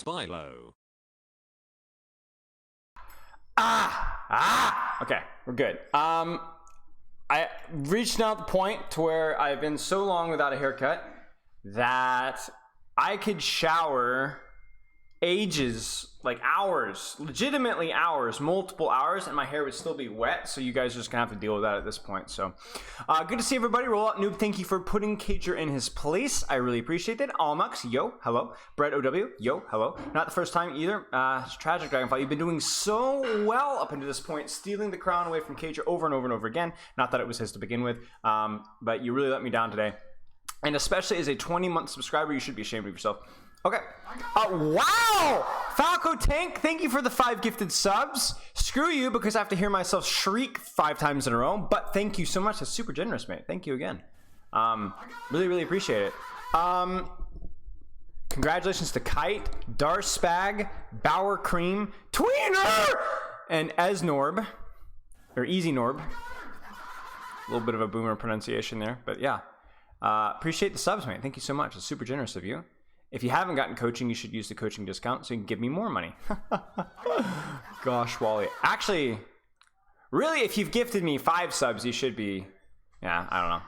Spilo. Okay, we're good. I reached now the point to where I've been so long without a haircut that I could shower ages, like hours, legitimately hours, multiple hours, and my hair would still be wet, so you guys are just gonna have to deal with that at this point. So good to see everybody. Roll out Noob, thank you for putting Cager in his place. I really appreciate it. Almux, yo, hello. Brett OW, yo, hello. Not the first time either. It's tragic, Dragonfly. You've been doing so well up until this point, stealing the crown away from Cager over and over and over again. Not that it was his to begin with, but you really let me down today. And especially as a 20-month subscriber, you should be ashamed of yourself. Okay. Wow! Falco Tank, thank you for the 5 gifted subs. Screw you, because I have to hear myself shriek 5 times in a row. But thank you so much. That's super generous, mate. Thank you again. Really, really appreciate it. Congratulations to Kite, Darspag, Bauer Cream, Tweener, and Esnorb, or Easy Norb. A little bit of a boomer pronunciation there, but yeah. Appreciate the subs, mate. Thank you so much. It's super generous of you. If you haven't gotten coaching, you should use the coaching discount so you can give me more money. Gosh, Wally. Actually, really, if you've gifted me 5 subs, you should be... Yeah, I don't know.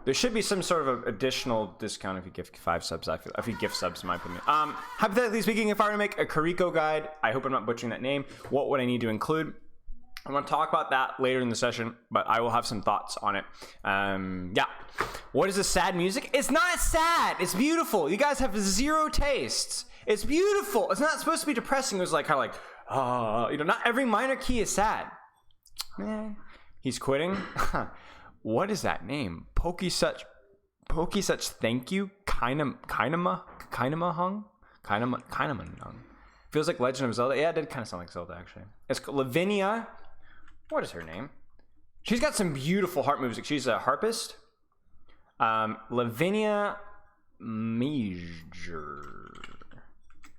There should be some sort of additional discount if you gift 5 subs. I feel if you gift subs, in my opinion. Hypothetically speaking, if I were to make a Kariko guide, I hope I'm not butchering that name, what would I need to include? I want to talk about that later in the session, but I will have some thoughts on it. Yeah. What is this sad music? It's not sad. It's beautiful. You guys have 0 tastes. It's beautiful. It's not supposed to be depressing. It was like kind of like, you know, not every minor key is sad. He's quitting. What is that name? Pokey such thank you. Kinema hung. Feels like Legend of Zelda. Yeah, it did kind of sound like Zelda actually. It's Lavinia. What is her name? She's got some beautiful harp music. She's a harpist. Lavinia Major.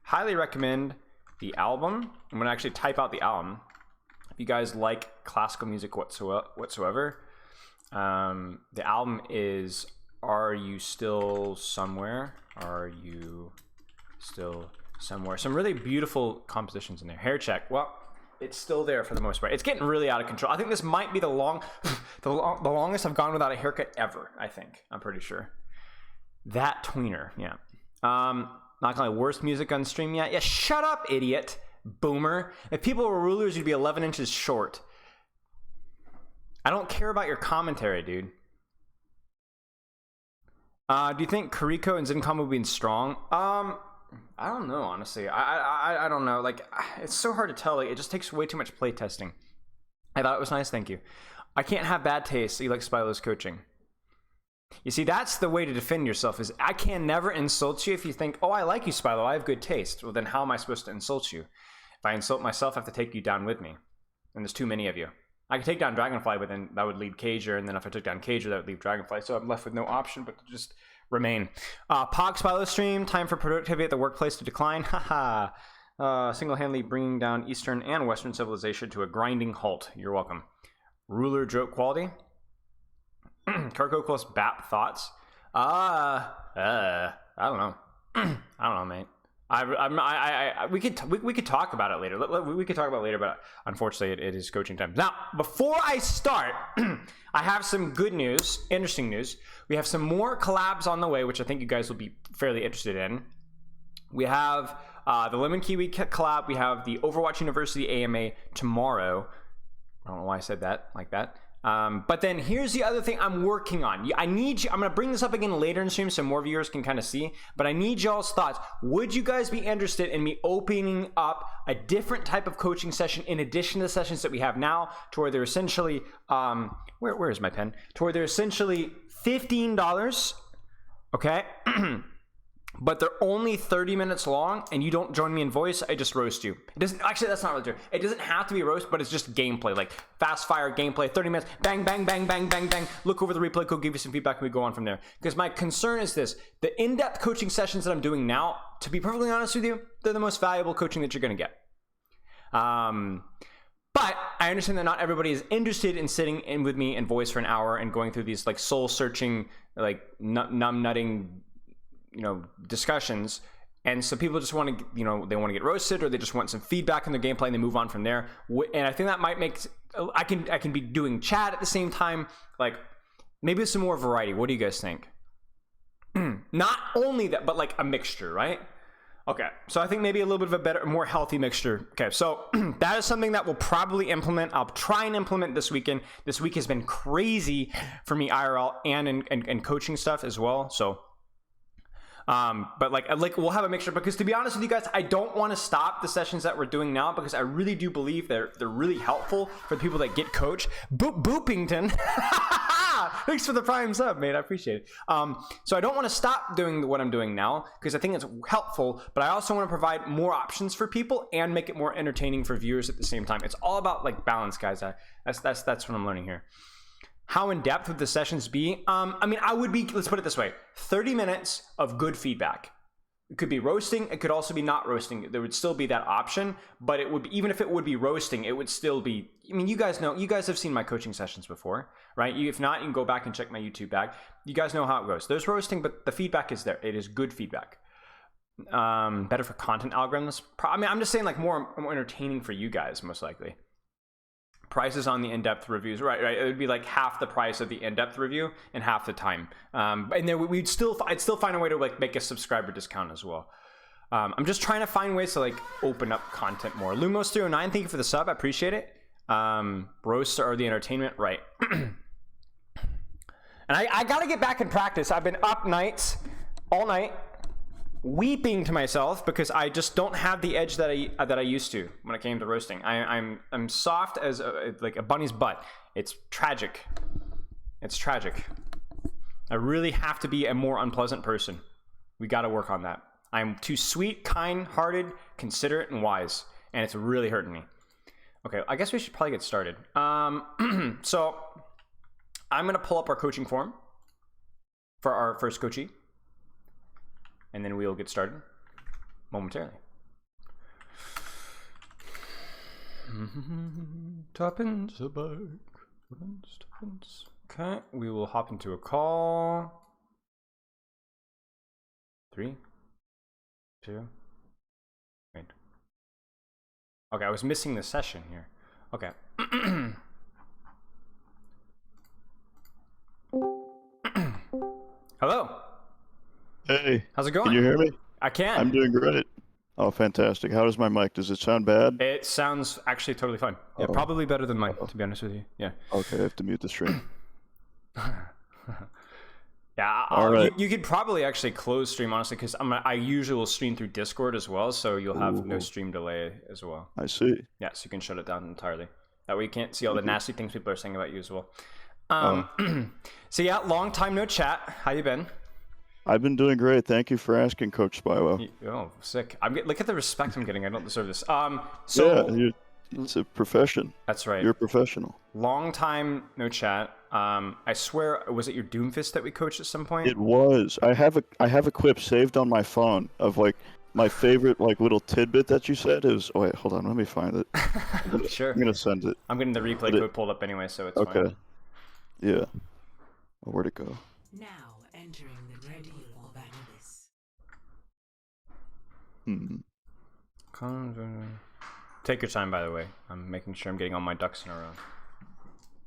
Highly recommend the album. I'm gonna actually type out the album. If you guys like classical music whatsoever, the album is Are You Still Somewhere? Are You Still Somewhere? Some really beautiful compositions in there. Hair check. Well, it's still there for the most part. It's getting really out of control. I think this might be the longest I've gone without a haircut ever. I think. I'm pretty sure. That tweener, yeah. Not gonna lie, worst music on stream yet. Yeah, shut up, idiot, boomer. If people were rulers, you'd be 11 inches short. I don't care about your commentary, dude. Do you think Kariko and Zenkamu have been strong? I don't know, honestly. I don't know. Like, it's so hard to tell. Like, it just takes way too much play testing. I thought it was nice. Thank you. I can't have bad taste. You like Spilo's coaching. You see, that's the way to defend yourself. Is I can never insult you if you think, oh, I like you, Spilo. I have good taste. Well, then how am I supposed to insult you? If I insult myself, I have to take you down with me. And there's too many of you. I could take down Dragonfly, but then that would leave Cager. And then if I took down Cager, that would leave Dragonfly. So I'm left with no option but to just remain. Pog Spilo stream, time for productivity at the workplace to decline. Haha. Single-handedly bringing down Eastern and Western civilization to a grinding halt. You're welcome. Ruler joke quality. Karko plus BAP thoughts. I don't know. I don't know, mate. We could talk about it later. We could talk about it later, but unfortunately, it is coaching time. Now, before I start, I have some good news, interesting news. We have some more collabs on the way, which I think you guys will be fairly interested in. We have the Lemon Kiwi collab. We have the Overwatch University AMA tomorrow. I don't know why I said that like that. But then here's the other thing I'm working on. I need you, I'm going to bring this up again later in stream so more viewers can kind of see, but I need y'all's thoughts. Would you guys be interested in me opening up a different type of coaching session in addition to the sessions that we have now, to where they're essentially, where is my pen? To where they're essentially $15, okay? But they're only 30 minutes long, and you don't join me in voice, I just roast you. It doesn't, actually, that's not really true. It doesn't have to be roast, but it's just gameplay, like fast fire gameplay, 30 minutes, bang, bang, bang, bang, bang, bang. Look over the replay code, give you some feedback, and we go on from there. Because my concern is this, the in-depth coaching sessions that I'm doing now, to be perfectly honest with you, they're the most valuable coaching that you're gonna get. But I understand that not everybody is interested in sitting in with me in voice for an hour and going through these like soul-searching, like numb-nutting, you know, discussions And so people just want to, they want to get roasted, or they just want some feedback in their gameplay, and they move on from there. And I think that might make, I can be doing chat at the same time, like maybe some more variety. What do you guys think? Not only that, but like a mixture, right? Okay, so I think maybe a little bit of a better, more healthy mixture. Okay, so that is something that we'll probably implement. I'll try and implement this weekend. This week has been crazy for me IRL and in coaching stuff as well. So, but like we'll have a mixture, because to be honest with you guys, I don't want to stop the sessions that we're doing now, because I really do believe they're really helpful for the people that get coach. Boopington. Thanks for the prime sub, mate. I appreciate it. So I don't want to stop doing what I'm doing now, because I think it's helpful, but I also want to provide more options for people and make it more entertaining for viewers at the same time. It's all about like balance, guys. That's what I'm learning here. How in depth would the sessions be? I mean, let's put it this way: 30 minutes of good feedback. It could be roasting. It could also be not roasting. There would still be that option, but it would be, even if it would be roasting, it would still be, I mean, you guys have seen my coaching sessions before, right? If not, you can go back and check my YouTube back. You guys know how it goes. There's roasting, but the feedback is there. It is good feedback. Better for content algorithms. I mean, I'm just saying, like, more entertaining for you guys, most likely. Prices on the in-depth reviews, right? It would be like half the price of the in-depth review and half the time. And then I'd still find a way to like make a subscriber discount as well. I'm just trying to find ways to like open up content more. Lumos309, thank you for the sub, I appreciate it. Roasts are the entertainment, right? And I got to get back in practice. I've been up nights, all night, weeping to myself because I just don't have the edge that I used to when it came to roasting. I'm soft as like a bunny's butt. It's tragic. It's tragic. I really have to be a more unpleasant person. We got to work on that. I'm too sweet, kind-hearted, considerate, and wise, and it's really hurting me. Okay, I guess we should probably get started. So I'm gonna pull up our coaching form for our first coachee, and then we'll get started momentarily. Tuppence a bike. Tuppence. Okay, we will hop into a call. 3, 2, wait. Okay, I was missing the session here. Okay. Hello. Hey. How's it going? Can you hear me? I can. I'm doing great. Oh, fantastic. How does my mic? Does it sound bad? It sounds actually totally fine. Yeah, probably better than mine, to be honest with you. Yeah. Okay, I have to mute the stream. Yeah, all right. You could probably actually close stream, honestly, because I usually will stream through Discord as well, so you'll have no stream delay as well. I see. Yeah, so you can shut it down entirely. That way you can't see all the nasty things people are saying about you as well. So yeah, long time no chat. How you been? I've been doing great. Thank you for asking, Coach Spywo. Oh, sick. Look at the respect I'm getting. I don't deserve this. Yeah, it's a profession. That's right. You're a professional. Long time no chat. I swear, was it your Doomfist that we coached at some point? It was. I have a clip saved on my phone of like my favorite like little tidbit that you said. It was. Oh wait, hold on. Let me find it. Sure. I'm gonna send it. I'm getting the replay code pulled up anyway, so it's okay. fine. Yeah. Oh, where'd it go? Now entering the ready for battle. Take your time, by the way. I'm making sure I'm getting all my ducks in a row.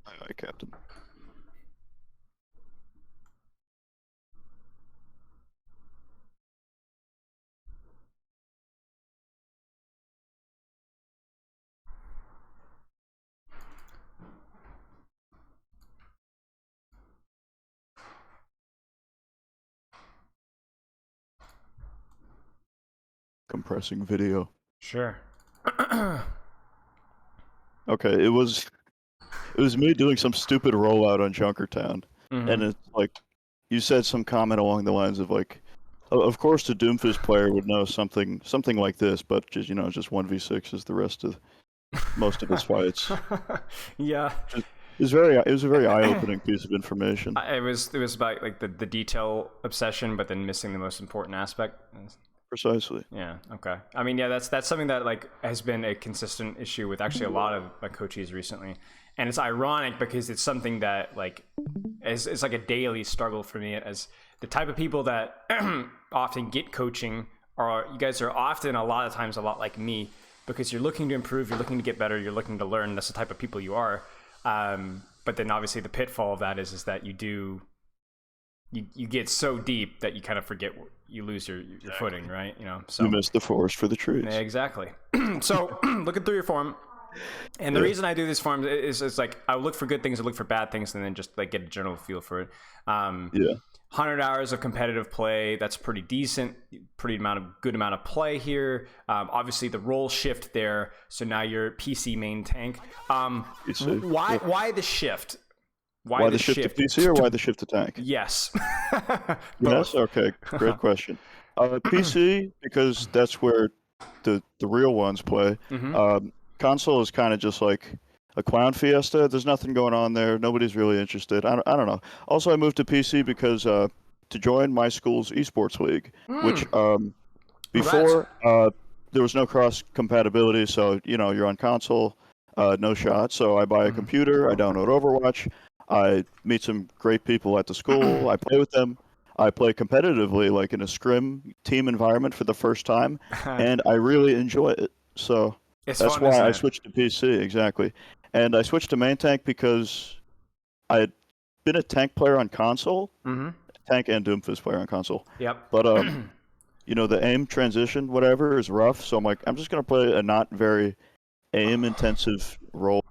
Aye, aye, Captain. Compressing video. Sure. Okay, it was me doing some stupid rollout on Junkertown, and it's like you said some comment along the lines of like, of course the Doomfist player would know something like this, but just just 1v6 is the rest of most of his fights. Yeah. It was a very eye-opening piece of information. It was about like the detail obsession, but then missing the most important aspect. Precisely. Yeah. Okay. I mean, yeah, that's something that like has been a consistent issue with actually a lot of my coaches recently, and it's ironic because it's something that like it's like a daily struggle for me, as the type of people that often get coaching you guys are often a lot of times a lot like me because you're looking to improve, you're looking to get better, you're looking to learn. That's the type of people you are. But then obviously the pitfall of that is that you get so deep that you kind of forget, you lose your footing, right? So You miss the forest for the trees. yeah, exactly. So looking through your form, and the reason I do these forms is like I look for good things, I look for bad things, and then just like get a general feel for it. Yeah. 100 hours of competitive play, that's pretty decent, good amount of play here. Obviously the role shift there, so now you're PC main tank. PC. Why the shift? Why the shift to PC or why the shift to tank? Yes. Yes. Okay. Great question. PC because that's where the real ones play. Console is kind of just like a clown fiesta. There's nothing going on there. Nobody's really interested. I don't know. Also, I moved to PC because to join my school's esports league, which before there was no cross compatibility. So you're on console, no shot. So I buy a computer. I download Overwatch. I meet some great people at the school. I play with them. I play competitively, like in a scrim team environment for the first time, and I really enjoy it. So that's fun, why I it? switched to PC, exactly. And I switched to main tank because I had been a tank player on console, tank and Doomfist player on console. Yep. But the aim transition, whatever, is rough. So I'm like, I'm just gonna play a not very aim intensive role.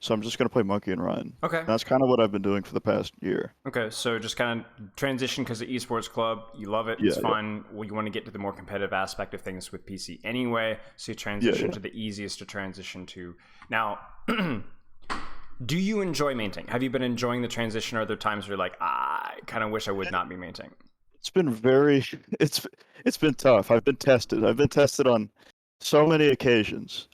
So I'm just gonna play Monkey and Ryan. Okay. And that's kind of what I've been doing for the past year. Okay, so just kind of transition because the esports club, you love it, it's fun. Well, you want to get to the more competitive aspect of things with PC anyway, so you transition to the easiest to transition to. Now, do you enjoy main tank? Have you been enjoying the transition, or are there times where you're like, I kind of wish I would not be main tank? It's been it's been tough. I've been tested on so many occasions.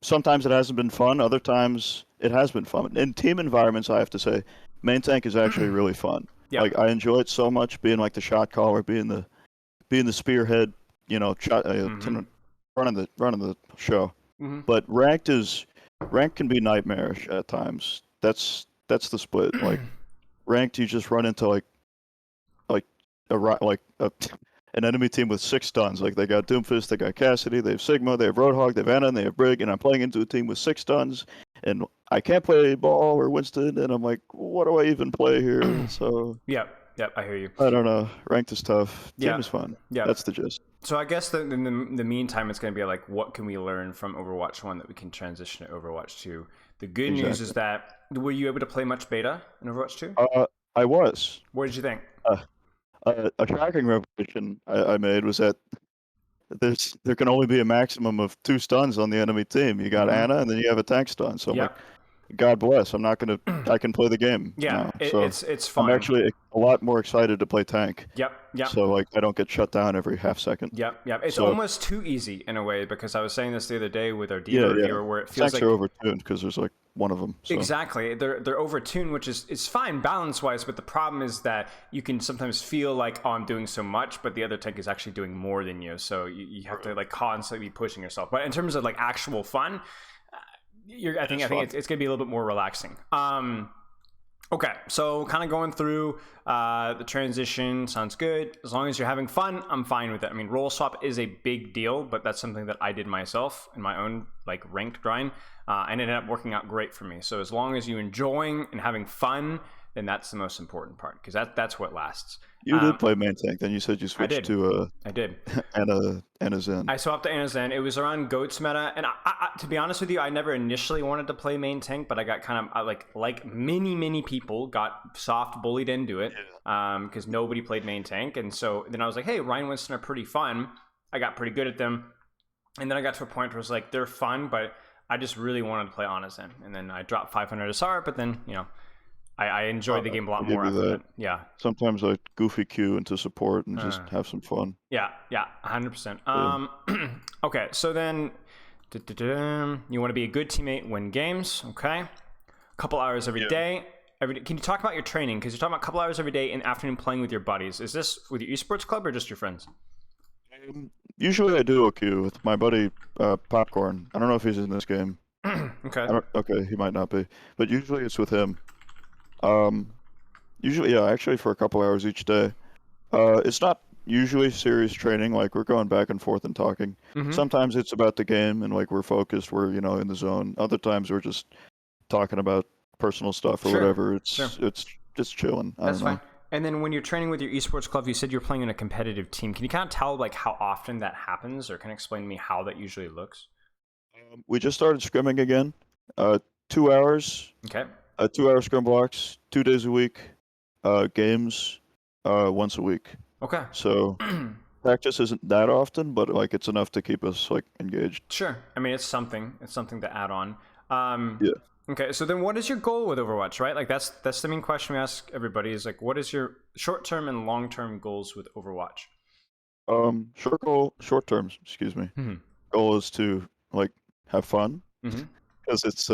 Sometimes it hasn't been fun. Other times it has been fun. In team environments, I have to say, main tank is actually really fun. Yeah. Like I enjoy it so much, being like the shot caller, being the spearhead, running the show. But ranked can be nightmarish at times. That's the split. Like ranked, you just run into an enemy team with 6 stuns. Like they got Doomfist, they got Cassidy, they have Sigma, they have Roadhog, they have Ana, and they have Brig, and I'm playing into a team with 6 stuns, and I can't play Ball or Winston, and I'm like, what do I even play here? So Yep, I hear you. I don't know. Ranked is tough. Team Yeah. is fun. Yeah. That's the gist. So I guess in the meantime, it's going to be like, what can we learn from Overwatch 1 that we can transition to Overwatch 2? The good news is that, were you able to play much beta in Overwatch 2? I was. What did you think? A tracking revelation I made was that there can only be a maximum of 2 stuns on the enemy team. You got Ana, and then you have a tank stun. So I'm like, God bless. I can play the game. Yeah, now. So it's fun. I'm actually a lot more excited to play tank. Yep. So like I don't get shut down every half second. Yep. It's almost too easy in a way, because I was saying this the other day with our Devo reviewer, where it feels Tanks are overtuned because there's like one of them. So. Exactly. They're overtuned, which is fine balance-wise, but the problem is that you can sometimes feel like, oh, I'm doing so much, but the other tank is actually doing more than you. So you have to like constantly be pushing yourself. But in terms of like actual fun, I think it's going to be a little bit more relaxing. Okay, so kind of going through the transition sounds good. As long as you're having fun, I'm fine with it. I mean, role swap is a big deal, but that's something that I did myself in my own like ranked grind, and it ended up working out great for me. So as long as you're enjoying and having fun, then that's the most important part, because that's what lasts. You did play main tank, then you said you switched to I did. Ana Zen. I swapped to Ana Zen. It was around Goat's meta, and I, to be honest with you, I never initially wanted to play main tank, but I got kind of like many people got soft bullied into it, because nobody played main tank, and so then I was like, hey, Ryan Winston are pretty fun. I got pretty good at them, and then I got to a point where it was like, they're fun, but I just really wanted to play Ana Zen, and then I dropped 500 SR, but then I enjoyed the game a lot more after that. Yeah. Sometimes I goofy queue into support and just have some fun. Yeah, 100%. Okay, so then you want to be a good teammate, win games, okay? A couple hours every day. Can you talk about your training? Because you're talking about a couple hours every day in the afternoon playing with your buddies. Is this with your esports club or just your friends? Usually I do a queue with my buddy Popcorn. I don't know if he's in this game. Okay. Okay, he might not be. But usually it's with him. Usually, actually for a couple hours each day. It's not usually serious training, like we're going back and forth and talking. Mm-hmm. Sometimes it's about the game and like we're focused, we're in the zone. Other times we're just talking about personal stuff or Sure, whatever. sure. It's just chilling. I That's don't know. fine. And then when you're training with your esports club, you said you're playing in a competitive team. Can you kind of tell like how often that happens, or can you explain to me how that usually looks? We just started scrimming again. 2 hours, Okay. 2 hour scrim blocks, 2 days a week. Games, once a week. Okay. So practice isn't that often, but like it's enough to keep us like engaged. Sure. I mean, it's something. It's something to add on. Yeah. Okay. So then, what is your goal with Overwatch? Right. Like that's the main question we ask everybody. Is like, what is your short-term and long-term goals with Overwatch? Short terms, excuse me. Mhm. Goal is to like have fun Mhm. because it's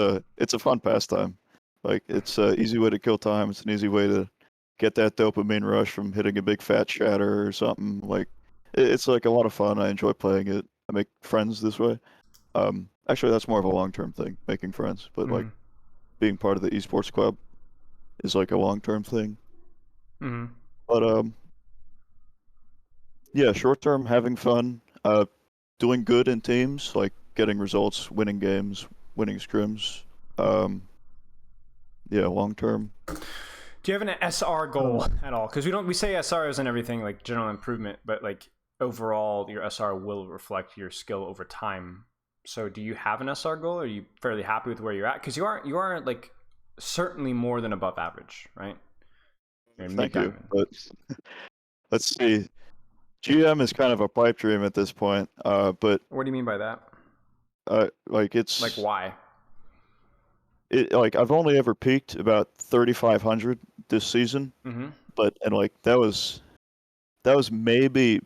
a fun pastime. Like it's an easy way to kill time. It's an easy way to get that dopamine rush from hitting a big fat shatter or something. Like it's like a lot of fun. I enjoy playing it. I make friends this way. Actually, that's more of a long-term thing, making friends. But like Mhm. being part of the esports club is like a long-term thing. Mhm. But yeah, short-term, having fun, doing good in teams, like getting results, winning games, winning scrims. Yeah, long-term. Do you have an SR goal at all? Because we say SR isn't everything like general improvement, but like overall, your SR will reflect your skill over time. So, do you have an SR goal? Or are you fairly happy with where you're at? Because you are like certainly more than above average, right? You're in Thank you. mid-diamond. But let's see. GM is kind of a pipe dream at this point. But What do you mean by that? like it's Like why? like I've only ever peaked about 3,500 this season, Mm-hmm. but and like that was maybe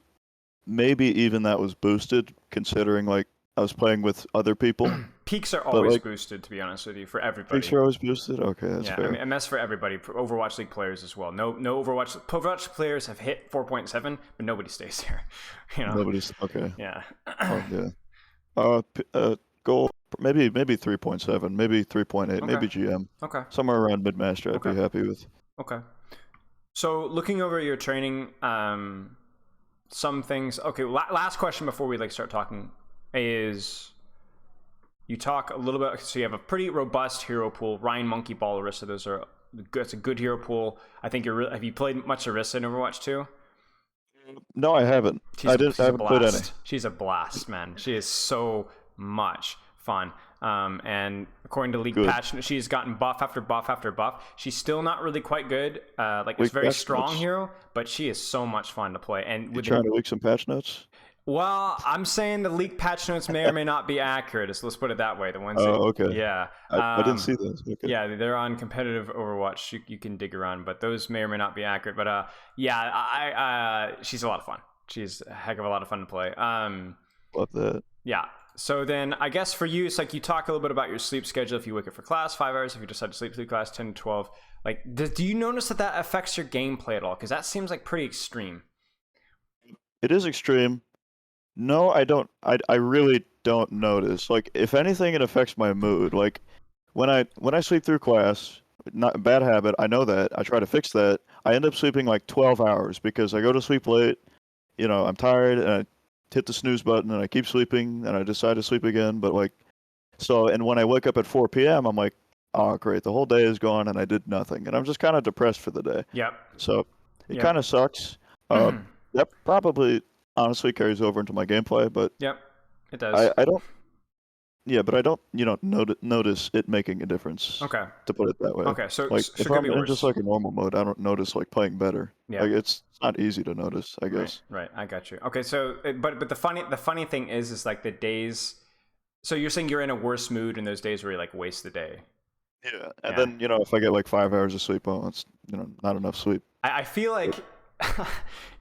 even that was boosted considering like I was playing with other people. Peaks are But always like boosted, to be honest with you, for everybody. peaks are always boosted. Okay, that's Yeah, fair. I mean, and that's for everybody. For Overwatch League players as well. No Overwatch players have hit 4.7, but nobody stays there. You know. Nobody's okay. Yeah. Oh yeah. Goal maybe 3.7, maybe 3.8, Okay. maybe GM. Okay. Somewhere around mid-master I'd Okay. be happy with. Okay. So looking over your training, some things. Okay, last question before we like start talking is you talk a little bit. So you have a pretty robust hero pool. Ryan, Monkey Ball, Orisa. Those are that's a good hero pool. I think have you played much Orisa in Overwatch 2? No, I haven't. I haven't played any. She's a blast, man. She is so much fun. And according to League Good. Patch, she's gotten buff after buff after buff. She's still not really quite good. Like it's League very patch strong notes? hero, but she is so much fun to play. And You with trying to leak some patch notes? well, I'm saying the leaked patch notes may or may not be accurate. So let's put it that way. The ones that, Oh, okay. yeah. I didn't see those. Okay. Yeah, they're on competitive Overwatch. You can dig around, but those may or may not be accurate. But yeah, she's a lot of fun. She's a heck of a lot of fun to play. Love that. Yeah. So then I guess for you, it's like you talk a little bit about your sleep schedule. If you wake up for class, 5 hours. If you decide to sleep through class, 10 to 12. Like, do you notice that affects your gameplay at all? Because that seems like pretty extreme. It is extreme. No, I don't. I really don't notice. Like, if anything, it affects my mood. Like, when I sleep through class, not a bad habit. I know that. I try to fix that. I end up sleeping like 12 hours because I go to sleep late. I'm tired and I hit the snooze button and I keep sleeping and I decide to sleep again. But like, so and when I wake up at 4 p.m., I'm like, oh great, the whole day is gone and I did nothing, and I'm just kind of depressed for the day. Yep. So it Yep. kind of sucks. That probably honestly carries over into my gameplay, but Yep. It does. I don't. Yeah, but I don't, notice it making a difference. Okay. To put it that way. Okay. So Like so if could I'm be in worse. just like a normal mode, I don't notice like playing better. Yeah. Like it's not easy to notice, I guess. Right. I got you. Okay. So, but the funny thing is like the days. So you're saying you're in a worse mood in those days where you like waste the day. Yeah, and Yeah. then if I get like 5 hours of sleep, oh, it's not enough sleep. I feel like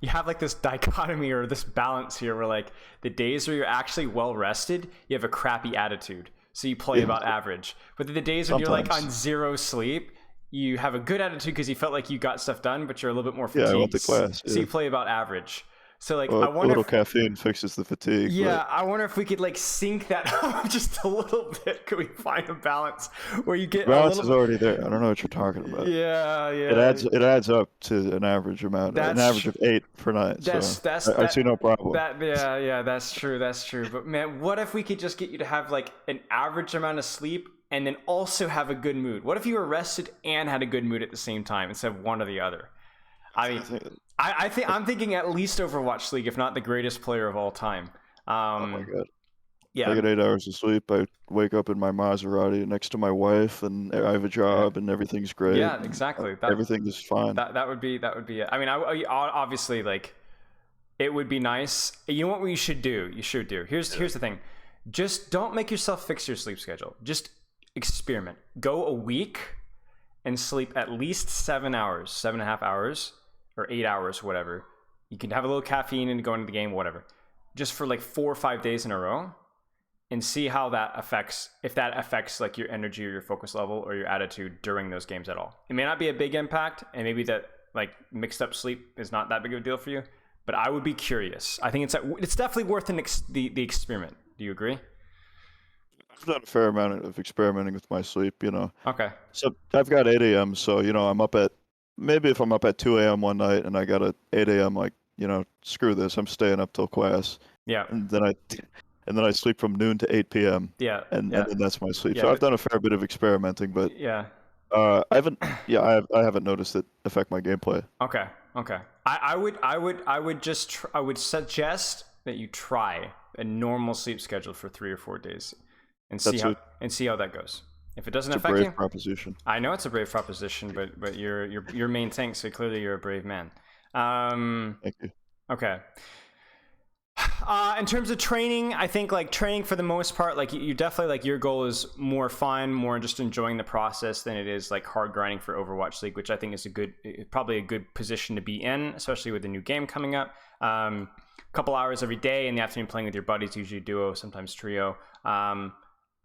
you have like this dichotomy or this balance here where like the days where you're actually well rested, you have a crappy attitude. So you play Yeah. about average. But the days when you're like Sometimes. on zero sleep, you have a good attitude because you felt like you got stuff done, but you're a little bit more Yeah, fatigued. I went to class, So yeah. you play about average. So like, Well, I a wonder little if, caffeine fixes the fatigue. yeah, I wonder if we could like sync that up just a little bit. Could we find a balance where you get But a balance is little? already there. I don't know what you're talking about. Yeah, It yeah. adds up to an average That's of 8 per night. So that's I see no problem. yeah, that's true. That's true. But man, what if we could just get you to have like an average amount of sleep and then also have a good mood? What if you were rested and had a good mood at the same time instead of one or the other? I mean, I think I'm thinking at least Overwatch League, if not the greatest player of all time. Oh my god. Yeah, I get 8 hours of sleep. I wake up in my Maserati next to my wife, and I have a job, and everything's great. yeah, and exactly. Everything is fine. That would be it. I mean, I obviously like it would be nice. You know what we should do? You should do. Here's the thing. Just don't make yourself fix your sleep schedule. Just experiment. Go a week and sleep at least 7 hours, 7.5 hours, or 8 hours, whatever. You can have a little caffeine and go into the game, whatever. Just for like 4 or 5 days in a row, and see how that affects, if that affects like your energy or your focus level or your attitude during those games at all. It may not be a big impact, and maybe that like mixed up sleep is not that big of a deal for you, but I would be curious. I think it's definitely worth the experiment. Do you agree? I've done a fair amount of experimenting with my sleep. Okay. So I've got 8 a.m. So I'm up at maybe if I'm up at 2 a.m. one night and I got a 8 a.m. like screw this, I'm staying up till class, Yeah. and then I sleep from noon to 8 p.m. Yeah. and yeah. then that's my sleep. Yeah, So I've done a fair bit of experimenting, but Yeah. I haven't. Yeah, I haven't noticed it affect my gameplay. Okay. Okay. I would suggest that you try a normal sleep schedule for 3 or 4 days and see how that goes. If it doesn't It's a affect brave you, proposition. I know it's a brave proposition, but you're main tank, so clearly you're a brave man. Thank you. Okay. In terms of training, I think like training for the most part, like you definitely like your goal is more fun, more just enjoying the process than it is like hard grinding for Overwatch League, which I think is probably a good position to be in, especially with the new game coming up. Couple hours every day in the afternoon playing with your buddies, usually duo, sometimes trio.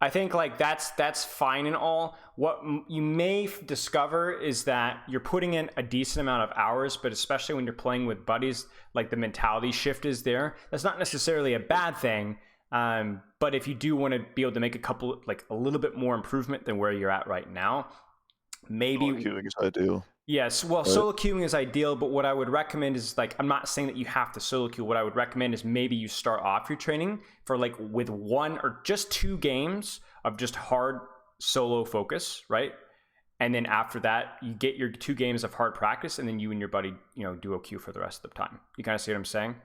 I think like that's fine and all. What you may discover is that you're putting in a decent amount of hours, but especially when you're playing with buddies, like the mentality shift is there. That's not necessarily a bad thing, but if you do want to be able to make a little bit more improvement than where you're at right now, maybe Queuing is ideal. Yes, well, solo queuing is ideal, but what I would recommend is like, I'm not saying that you have to solo queue. What I would recommend is maybe you start off your training for like with 1 or just 2 games of just hard solo focus, right? And then after that, you get your 2 games of hard practice, and then you and your buddy, duo queue for the rest of the time. You kind of see what I'm saying?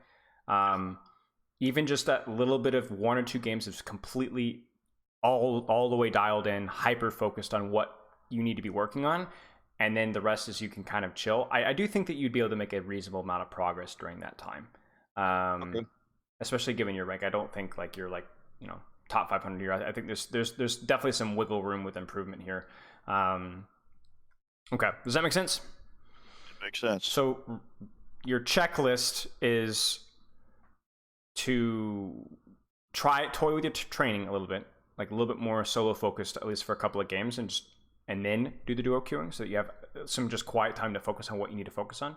Even just that little bit of 1 or 2 games is completely all the way dialed in, hyper focused on what you need to be working on. And then the rest is you can kind of chill. I do think that you'd be able to make a reasonable amount of progress during that time. Okay. Especially given your rank. I don't think like you're like, top 500 here. I think there's definitely some wiggle room with improvement here. Okay. Does that make sense? It makes sense. So your checklist is to toy with your training a little bit, like a little bit more solo focused, at least for a couple of games, and then do the duo queuing so that you have some just quiet time to focus on what you need to focus on.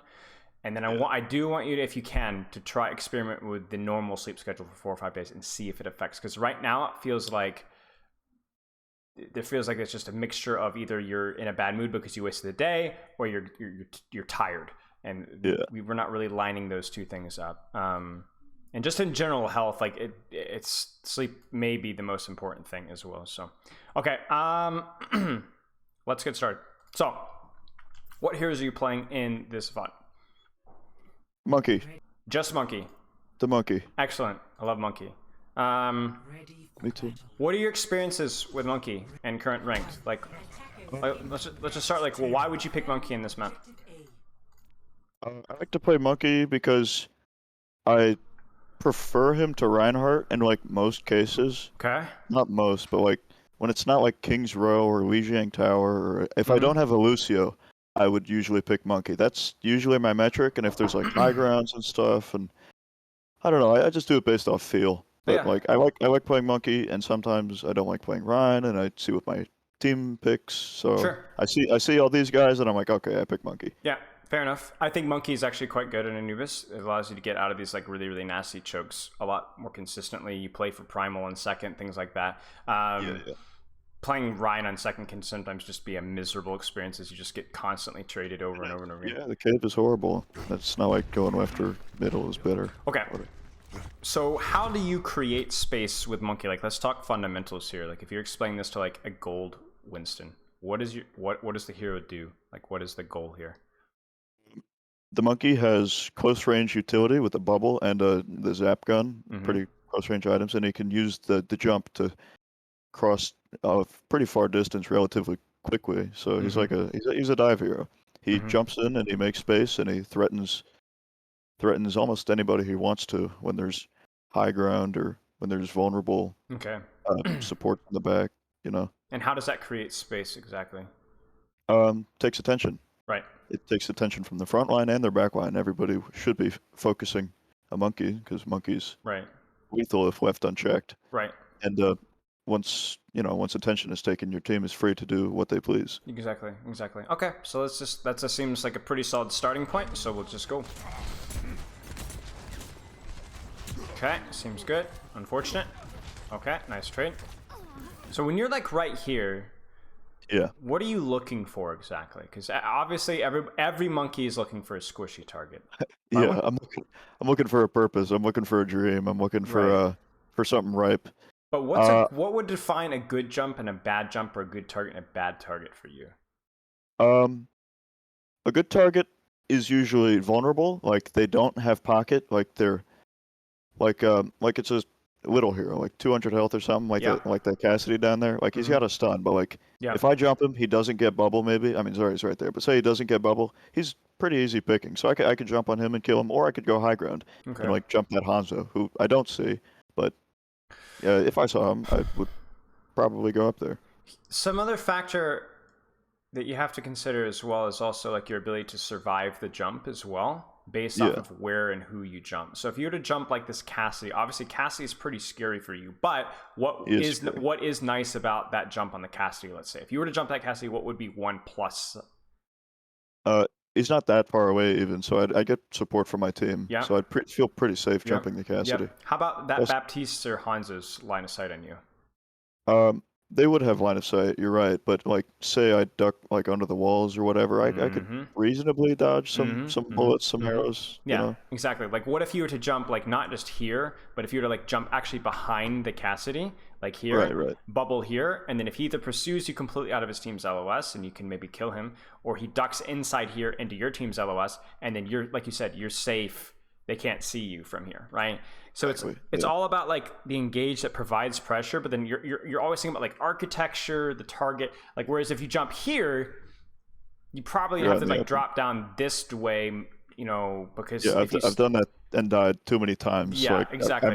And then I do want you to, if you can, to try experiment with the normal sleep schedule for 4 or 5 days and see if it affects. Because right now it feels like it's just a mixture of either you're in a bad mood because you wasted the day, or you're tired, and we're not really lining those 2 things up. And just in general health, like it's sleep may be the most important thing as well. So, okay. Let's get started. So, what heroes are you playing in this VOD? Monkey. Just Monkey. The Monkey. Excellent. I love Monkey. Me too. What are your experiences with Monkey and current ranked? Like let's just start. Like, well, why would you pick Monkey in this map? I like to play Monkey because I prefer him to Reinhardt in like most cases. Okay. Not most, but like when it's not like King's Row or Lijiang Tower, or if I don't have a Lucio, I would usually pick Monkey. That's usually my metric, and if there's like high grounds and stuff, and I don't know, I just do it based off feel. But like I like playing Monkey, and sometimes I don't like playing Ryan, and I see what my team picks. So Sure. I see all these guys, and I'm like, okay, I pick Monkey. Yeah. fair enough. I think Monkey is actually quite good in Anubis. It allows you to get out of these like really, really nasty chokes a lot more consistently. You play for Primal on second, things like that. Yeah. Playing Ryan on second can sometimes just be a miserable experience as you just get constantly traded over and over and over again. Yeah, the cave is horrible. That's not like going after middle is better. Okay. So how do you create space with Monkey? Like, let's talk fundamentals here. Like, if you're explaining this to like a gold Winston, what does the hero do? Like, what is the goal here? The Monkey has close range utility with the bubble and the zap gun, Mhm. pretty close range items, and he can use the jump to cross a pretty far distance relatively quickly. So he's like he's a dive hero. He jumps in and he makes space and he threatens almost anybody he wants to when there's high ground or when there's vulnerable Okay. support in the back. You know, And how does that create space exactly? takes attention. Right. It takes attention from the front line and their back line. Everybody should be focusing a Monkey because Monkey's Right. lethal if left unchecked. Right. And once attention is taken, your team is free to do what they please. Exactly. Okay, so that just seems like a pretty solid starting point. So we'll just go. Okay, seems good. Unfortunate. Okay, nice trade. So when you're like right here, Yeah. what are you looking for exactly? Because obviously every Monkey is looking for a squishy target. Yeah, I'm looking for a purpose. I'm looking for a dream. I'm looking for something ripe. But what would define a good jump and a bad jump, or a good target and a bad target for you? A good target is usually vulnerable. Like they don't have pocket. Like they're like it's a little hero, like 200 health or something, like that Cassidy down there. Like he's got a stun, but like if I jump him, he doesn't get bubble. Maybe I mean Zari's right there, but say he doesn't get bubble, he's pretty easy picking. So I could jump on him and kill him, or I could go high ground and like jump that Hanzo, who I don't see, but if I saw him, I would probably go up there. Some other factor that you have to consider as well is also like your ability to survive the jump as well, based off of where and who you jump. So if you were to jump like this Cassidy, obviously Cassidy is pretty scary for you, but what is nice about that jump on the Cassidy, let's say? If you were to jump that Cassidy, what would be 1+? He's not that far away even, so I get support from my team. Yeah. So I'd feel pretty safe jumping the Cassidy. Yep. How about that Baptiste or Hanzo's line of sight on you? They would have line of sight, you're right, but like say I duck like under the walls or whatever, I could reasonably dodge some bullets, some arrows. Yeah, you know? Exactly. Like what if you were to jump like not just here, but if you were to like jump actually behind the Cassidy, like here, bubble here, and then if he either pursues you completely out of his team's LOS and you can maybe kill him, or he ducks inside here into your team's LOS, and then you're, like you said, you're safe. They can't see you from here, right? So it's all about like the engage that provides pressure, but then you're always thinking about like architecture, the target. Like whereas if you jump here, you probably have to like drop down this way, you know, because I've done that and died too many times. Yeah, like, exactly.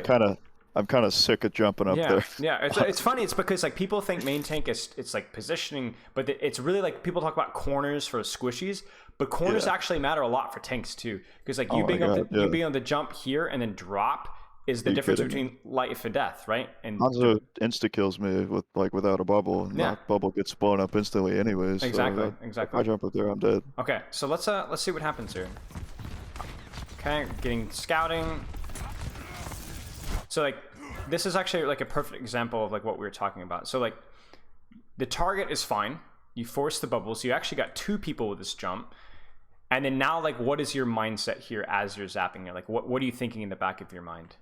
I'm kind of sick of jumping up there. Yeah, it's funny. It's because like people think main tank it's like positioning, but it's really like people talk about corners for squishies, but corners actually matter a lot for tanks too. Because like you being able to jump here and then drop is the difference between life and death, right? And Hanzo insta kills me without a bubble, and that bubble gets blown up instantly anyways. Exactly. If I jump up there, I'm dead. Okay, so let's see what happens here. Okay, getting scouting. So like this is actually like a perfect example of like what we were talking about. So like the target is fine. You force the bubble, so you actually got 2 people with this jump. And then now like what is your mindset here as you're zapping it? Like what are you thinking in the back of your mind?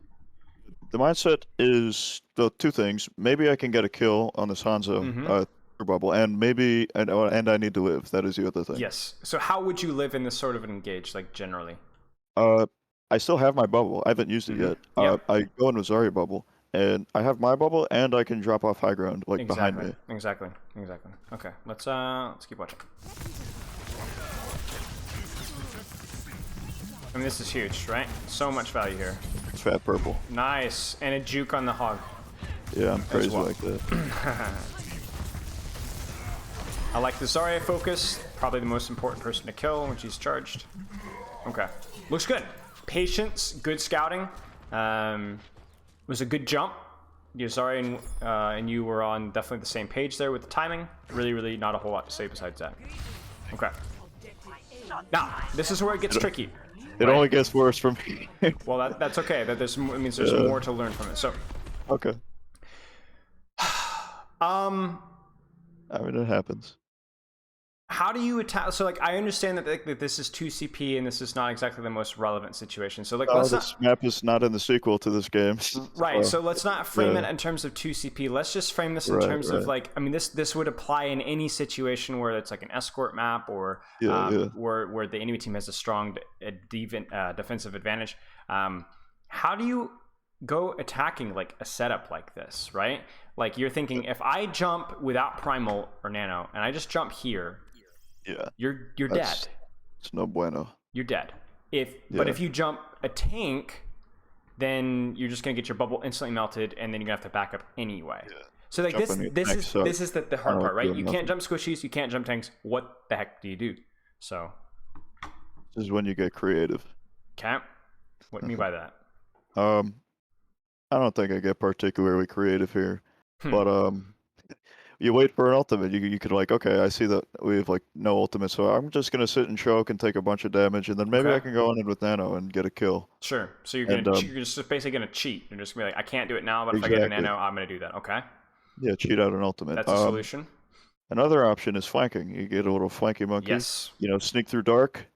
The mindset is the 2 things. Maybe I can get a kill on this Hanzo bubble, and maybe and I need to live. That is the other thing. Yes. So how would you live in this sort of an engage, like generally? I still have my bubble. I haven't used it yet. I go into Zari bubble, and I have my bubble, and I can drop off high ground like behind me. Exactly. Okay, let's keep watching. I mean, this is huge, right? So much value here. It's fat purple. Nice, and a juke on the hog. Yeah, I'm crazy like that. I like the Zarya focus. Probably the most important person to kill when she's charged. Okay, looks good. Patience, good scouting. Was a good jump. Zarya and you were on definitely the same page there with the timing. Really not a whole lot to say besides that. Okay. Now, this is where it gets tricky. It only gets worse from here. Well, that's okay. That it means there's more to learn from it. So, Okay. I mean, it happens. how do you attack? So, like, I understand that this is 2 CP and this is not exactly the most relevant situation. So, like, Oh, let's this not. map is not in the sequel to this game. Right, so let's not frame yeah. it in terms of 2 CP. Let's just frame this in Right, terms of right. like, I mean, this would apply in any situation where it's like an escort map or Yeah. where the enemy team has a strong defensive advantage. How do you go attacking like a setup like this, right? Like you're thinking, if I jump without primal or nano and I just jump here, Yeah. you're dead. It's no bueno. You're dead. But Yeah. if you jump a tank, then you're just gonna get your bubble instantly melted, and then you're gonna have to back up anyway. Yeah. So like Jumping this tanks is suck. this is the hard I don't part, right? feel You nothing. can't jump squishies, you can't jump tanks. What the heck do you do? So, This is when you get creative. okay, what do you mean by that? I don't think I get particularly creative here, Hmm. but you wait for an ultimate. You could like, okay, I see that we have like no ultimate, so I'm just gonna sit and choke and take a bunch of damage, and then maybe Okay. I can go in with nano and get a kill. Sure. So you're And, you're just basically gonna cheat. You're just gonna be like, I can't do it now, but if I get a Exactly. nano, I'm gonna do that. Okay, Yeah, cheat out an ultimate. that's a solution. Another option is flanking. You get a little flanky monkey. Yes. You know, sneak through dark.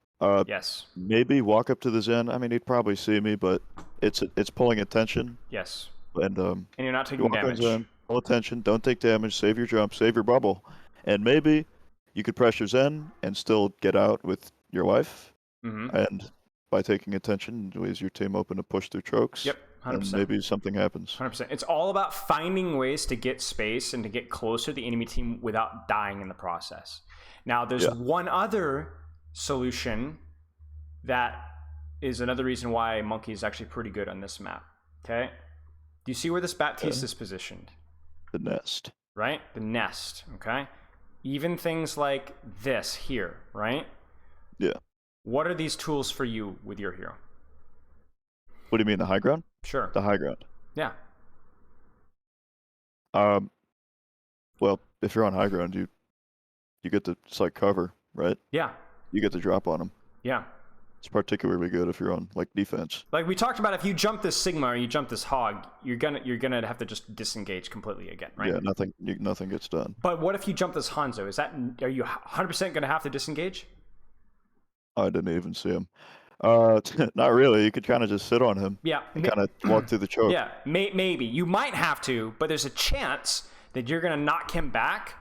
Yes. Maybe walk up to the Zen. I mean, he'd probably see me, but it's pulling attention, Yes. and And you're not you taking walk on damage. Zen, pull attention, don't take damage, save your jump, save your bubble, and maybe you could pressure Zen and still get out with your life. Mm-hmm. And by taking attention, is your team open to push through chokes? Yep. And 100%. maybe something happens. 100%. It's all about finding ways to get space and to get closer to the enemy team without dying in the process. Now, there's Yeah. one other solution that is another reason why Monkey is actually pretty good on this map. Okay? Do you see where this Baptiste is positioned? The nest. Right? The nest. Okay? Even things like this here, right? Yeah. What are these tools for you with your hero? What do you mean, the high ground? Sure. The high ground. Yeah. Well, if you're on high ground, you get to, it's like cover, right? Yeah. You get to drop on them. Yeah. It's particularly good if you're on like defense. Like we talked about, if you jump this Sigma or you jump this Hog, you're gonna have to just disengage completely again, right? Yeah, nothing gets done. But what if you jump this Hanzo? Are you 100% gonna have to disengage? I didn't even see him. Not really. You could kind of just sit on him Yeah. and kind of walk through the choke. Yeah. Maybe you might have to, but there's a chance that you're gonna knock him back.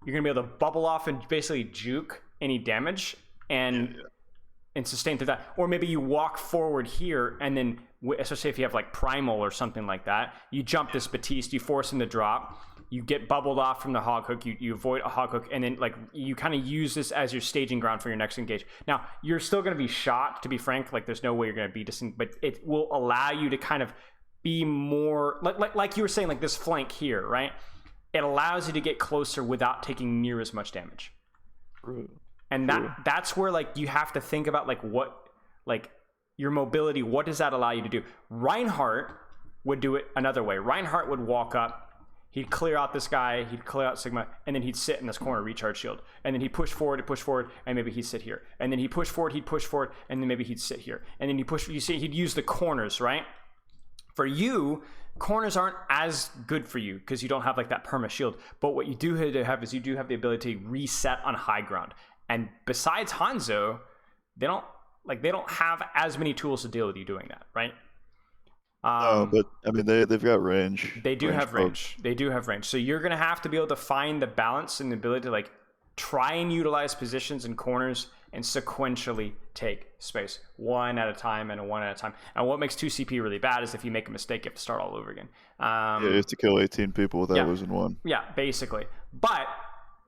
You're gonna be able to bubble off and basically juke any damage and sustain through that. Or maybe you walk forward here and then, especially if you have like primal or something like that, you jump this Baptiste, you force him to drop, you get bubbled off from the hog hook, you avoid a hog hook, and then like you kind of use this as your staging ground for your next engage. Now you're still going to be shot, to be frank. Like there's no way you're going to be but it will allow you to kind of be more like you were saying, like this flank here, right? It allows you to get closer without taking near as much damage. True. And that's where like you have to think about like what, like your mobility, what does that allow you to do? Reinhardt would do it another way. Reinhardt would walk up, he'd clear out this guy, he'd clear out Sigma, and then he'd sit in this corner, recharge shield. And then he'd push forward, and maybe he'd sit here. And then he'd push forward, and then maybe he'd sit here. And then he'd use the corners, right? For you, corners aren't as good for you because you don't have like that perma shield. But what you do have is you do have the ability to reset on high ground. And besides Hanzo, they don't have as many tools to deal with you doing that, right? But I mean, they've got range. They do have folks. range. They do have range. So you're gonna have to be able to find the balance and the ability to like try and utilize positions and corners and sequentially take space one at a time and one at a time. And what makes 2CP really bad is if you make a mistake, you have to start all over again. Yeah, you have to kill 18 people without losing one. Yeah, basically. But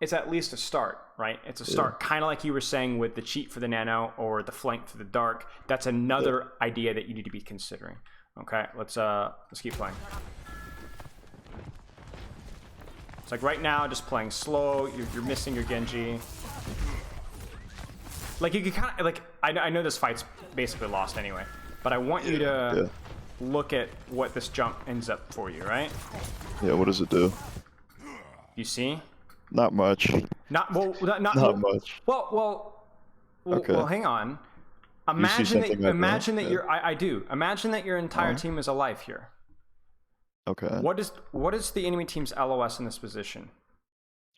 it's at least a start, right? It's a start, kind of like you were saying with the cheat for the nano or the flank for the dark. That's another idea that you need to be considering. Okay, let's keep playing. It's like right now, just playing slow. You're missing your Genji. Like you could kind of like I know this fight's basically lost anyway, but I want you to look at what this jump ends up for you, right? Yeah, what does it do? You see? Not much. Not Not much. Well, Well, hang on. You see something like Imagine that? that Yeah. I do. Imagine that your entire Uh-huh. team is alive here. Okay. What is the enemy team's LOS in this position?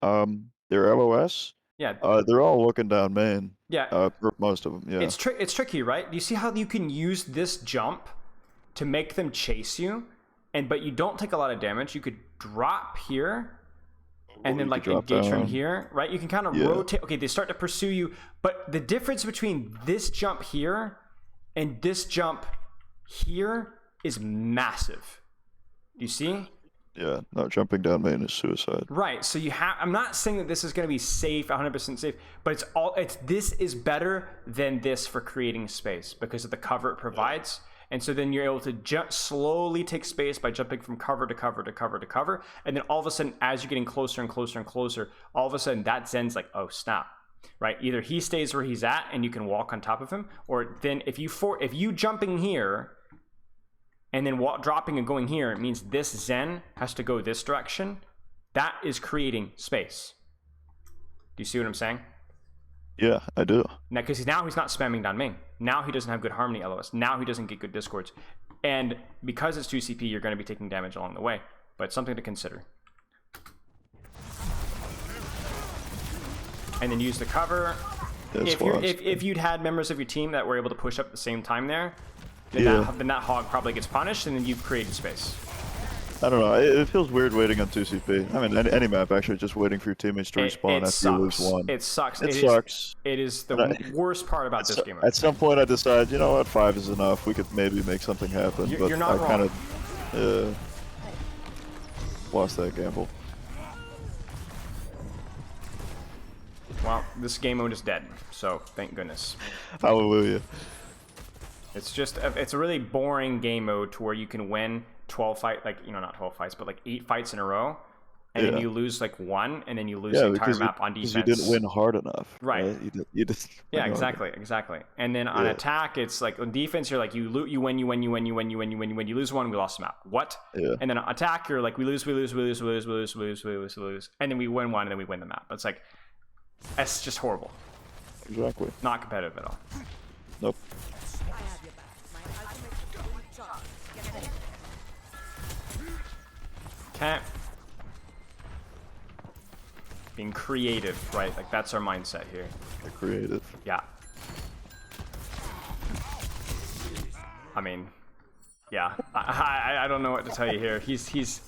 Their LOS. Yeah, They're all looking down main. yeah. For most of them. Yeah. It's tricky, right? Do you see how you can use this jump to make them chase you, but you don't take a lot of damage. You could drop here, and then You like could drop engage from down. here, right? You can kind of Yeah. rotate. Okay, they start to pursue you, but the difference between this jump here and this jump here is massive. Do you see? Yeah. No, jumping down main is suicide. Right. So you have. I'm not saying that this is going to be safe, 100% safe, but this is better than this for creating space because of the cover it provides. And so then you're able to slowly take space by jumping from cover to cover to cover to cover, and then all of a sudden, as you're getting closer and closer and closer, all of a sudden that Zen's like, oh snap, right? Either he stays where he's at and you can walk on top of him, or then if you jumping here and then dropping and going here, it means this Zen has to go this direction. That is creating space. Do you see what I'm saying? Yeah, I do. Now, because now he's not spamming down main. Now he doesn't have good harmony LOS. Now he doesn't get good discords. And because it's 2 CP, you're going to be taking damage along the way. But something to consider. And then use the cover. If you'd had members of your team that were able to push up at the same time there, then that hog probably gets punished, and then you've created space. I don't know. It feels weird waiting on 2CP. I mean, any map actually, just waiting for your teammates to respawn after you lose one. It sucks. It sucks. It is the worst part about this game. At some point, I decide, you know what, 5 is enough. We could maybe make something happen. But You're not I kind wrong. of lost that gamble. Well, this game mode is dead, so thank goodness. Hallelujah. It's a really boring game mode to where you can win 12 fights, not 12 fights, but like 8 fights in a row, and then you lose like 1, and then you lose the entire map on defense. Because you didn't win hard enough. Right. You just yeah, exactly. And then on attack, it's like on defense, you're like you win, you win, you lose 1, we lost the map. What? Yeah. And then on attack, you're like we lose, and then we win 1, and then we win the map. It's like it's just horrible. Exactly. Not competitive at all. Nope. Okay. Being creative, right? Like that's our mindset here. They're creative. Yeah. I mean, yeah. I don't know what to tell you here. He's.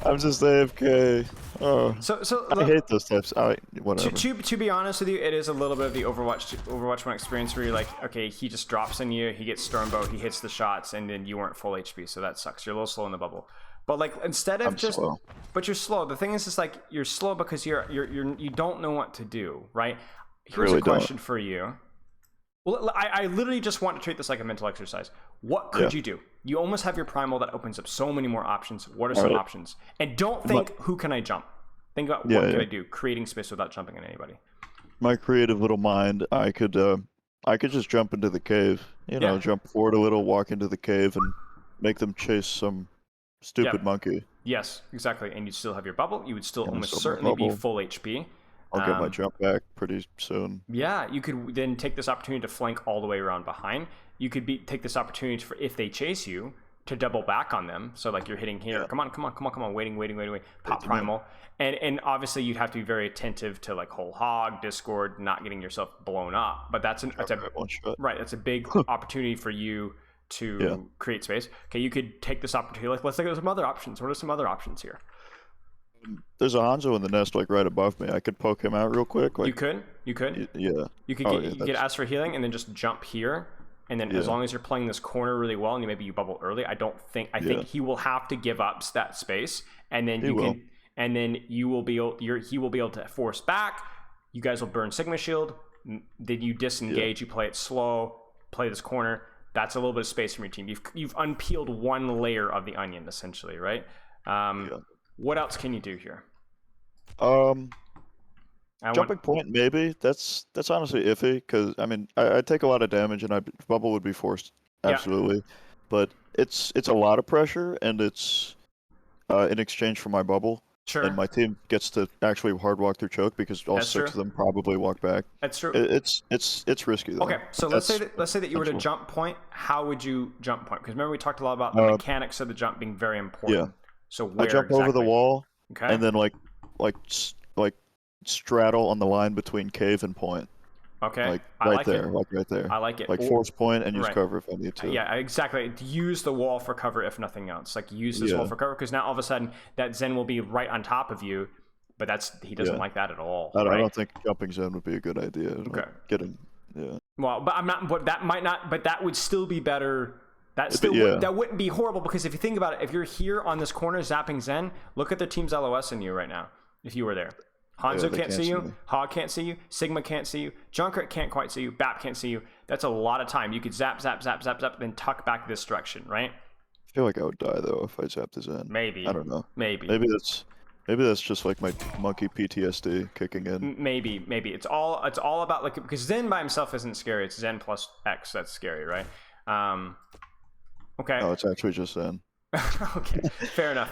I'm just AFK. Oh. So I hate those types. Whatever. To be honest with you, it is a little bit of the Overwatch 1 experience where you're like, okay, he just drops on you, he gets Stormbow, he hits the shots, and then you weren't full HP, so that sucks. You're a little slow in the bubble. But like instead of slow. But you're slow. The thing is, it's like you're slow because you don't know what to do, right? Here's a question for you. Well, I literally just want to treat this like a mental exercise. What could you do? You almost have your primal that opens up so many more options. What are some options? And don't think, who can I jump? Think about what can I do? Creating space without jumping on anybody. My creative little mind, I could just jump into the cave. You know, jump forward a little, walk into the cave, and make them chase some stupid monkey. Yes, exactly. And you'd still have your bubble. You would still almost certainly be full HP. I'll get my jump back pretty soon. Yeah, you could then take this opportunity to flank all the way around behind. You could take this opportunity for, if they chase you, to double back on them. So like you're hitting here, come on, waiting, pop primal. And obviously you'd have to be very attentive to like whole hog, Discord, not getting yourself blown up. But that's a big opportunity for you to create space. Okay, you could take this opportunity. Like, let's look at some other options. What are some other options here? There's a Hanzo in the nest, like right above me. I could poke him out real quick. Like, you could. Yeah. You could ask for healing and then just jump here. And then as long as you're playing this corner really well, and maybe you bubble early, I think he will have to give up that space, and then he will be able to force back. You guys will burn Sigma Shield. Then you disengage. You play it slow. Play this corner. That's a little bit of space from your team. You've unpeeled one layer of the onion essentially, right? What else can you do here? Jumping point, maybe. That's honestly iffy, because I mean, I take a lot of damage, and bubble would be forced, absolutely. But it's a lot of pressure, and it's in exchange for my bubble. Sure. and my team gets to actually hard walk through choke because all That's 6 true. of them probably walk back. That's true. It's risky though. Okay, so But let's that's say that you were to potential. jump point. How would you jump point? Because remember we talked a lot about the mechanics of the jump being very important. Yeah. So where I jump exactly? over the wall Okay. and then like straddle on the line between cave and point. Okay. Like I right like there, it. like right there. I like it. Like Or- force point and use right. cover if I need to. Yeah, exactly. Use the wall for cover if nothing else. Like use this wall Yeah. for cover because now all of a sudden that Zen will be right on top of you, but he doesn't Yeah. like that at all. I right? don't think jumping zone would be a good idea. Like, Okay. Getting yeah. Well, but I'm not. But that might not. But that would still be better. That still yeah. that wouldn't be horrible because if you think about it, if you're here on this corner zapping Zen, look at their team's LOS in you right now. If you were there, Hanzo they can't see can't see you, me. Hog can't see you, Sigma can't see you, Junkrat can't quite see you, Bap can't see you. That's a lot of time. You could zap, zap, zap, zap, zap, then tuck back this direction, right? I feel like I would die though if I zapped his in. Maybe. I don't know. Maybe. Maybe that's just like my monkey PTSD kicking in. Maybe. It's all about like because Zen by himself isn't scary. It's Zen plus X that's scary, right? Okay. No, it's actually just Zen. Okay. Fair enough.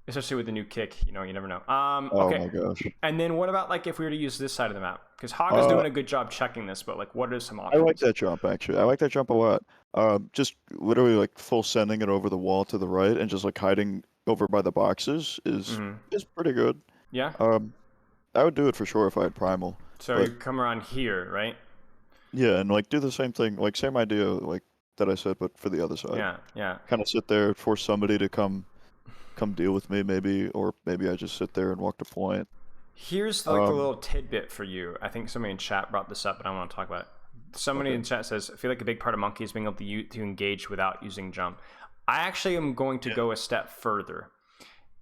Especially with the new kick, you never know. Oh Okay. my gosh. And then what about like if we were to use this side of the map? Because Hog is doing a good job checking this, but like what are some I options? like that jump actually. I like that jump a lot. Just literally like full sending it over the wall to the right and just like hiding over by the boxes is pretty good. Yeah. I would do it for sure if I had primal. So but- you come around here, right? Yeah, and like do the same thing, like same idea, like that I said, but for the other side. Yeah. Kind of sit there, force somebody to come deal with me, maybe, or maybe I just sit there and walk to point. Here's like a little tidbit for you. I think somebody in chat brought this up, but I want to talk about it. Somebody in chat says, I feel like a big part of Monkey is being able to engage without using jump. I actually am going to go a step further.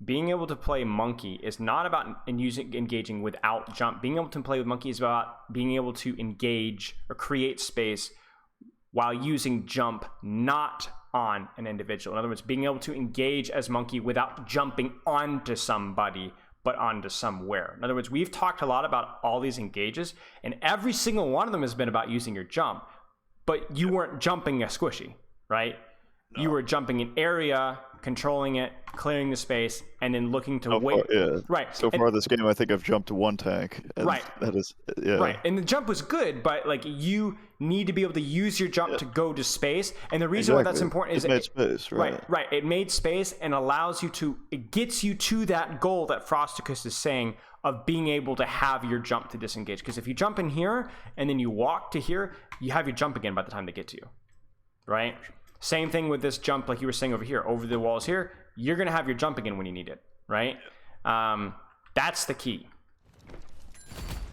Being able to play Monkey is not about engaging without jump. Being able to play with Monkey is about being able to engage or create space while using jump not on an individual. In other words, being able to engage as Monkey without jumping onto somebody, but onto somewhere. In other words, we've talked a lot about all these engages, and every single one of them has been about using your jump, but you weren't jumping a squishy, right? No. You were jumping an area, controlling it, clearing the space, and then looking to wait. Right. So far this game, I think I've jumped to one tank. And right. That is, yeah. Right. And the jump was good, but like you need to be able to use your jump to go to space. And the reason why that's important is it made space, right? Right. It made space and allows you to, it gets you to that goal that Frosticus is saying of being able to have your jump to disengage. Because if you jump in here and then you walk to here, you have your jump again by the time they get to you. Right? Same thing with this jump, like you were saying over here, over the walls here, you're going to have your jump again when you need it, right? That's the key.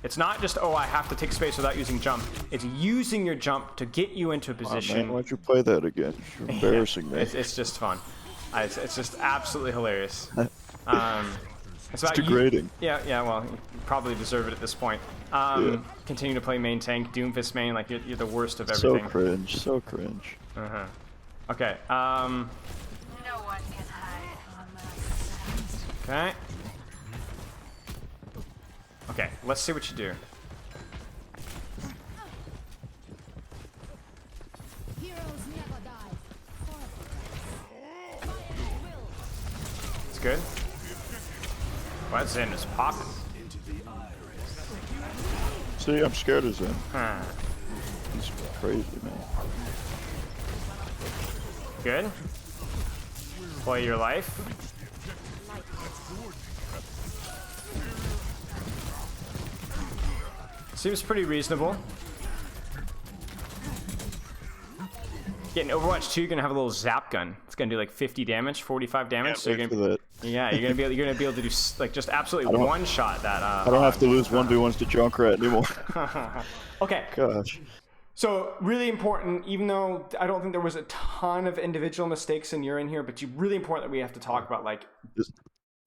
It's not just, I have to take space without using jump. It's using your jump to get you into a position. Oh, man, why'd you play that again? You're embarrassing me. It's just fun. It's just absolutely hilarious. It's degrading. Yeah, well, you probably deserve it at this point. Continue to play main tank, Doomfist main, like you're the worst of everything. So cringe. Okay, No one can hide from us. Okay, let's see what you do. It's good. Well, that Zen is popping. See, I'm scared of Zen. Huh. He's crazy, man. Good. Play your life. Seems pretty reasonable. In Overwatch 2, you're gonna have a little zap gun. It's gonna do like 50 damage, 45 damage. So you're gonna, you're gonna be able to do like just absolutely one shot that. I don't have to lose 1v1s to Junkrat anymore. Okay. Gosh. So really important, even though I don't think there was a ton of individual mistakes in your in here, but really important that we have to talk about like.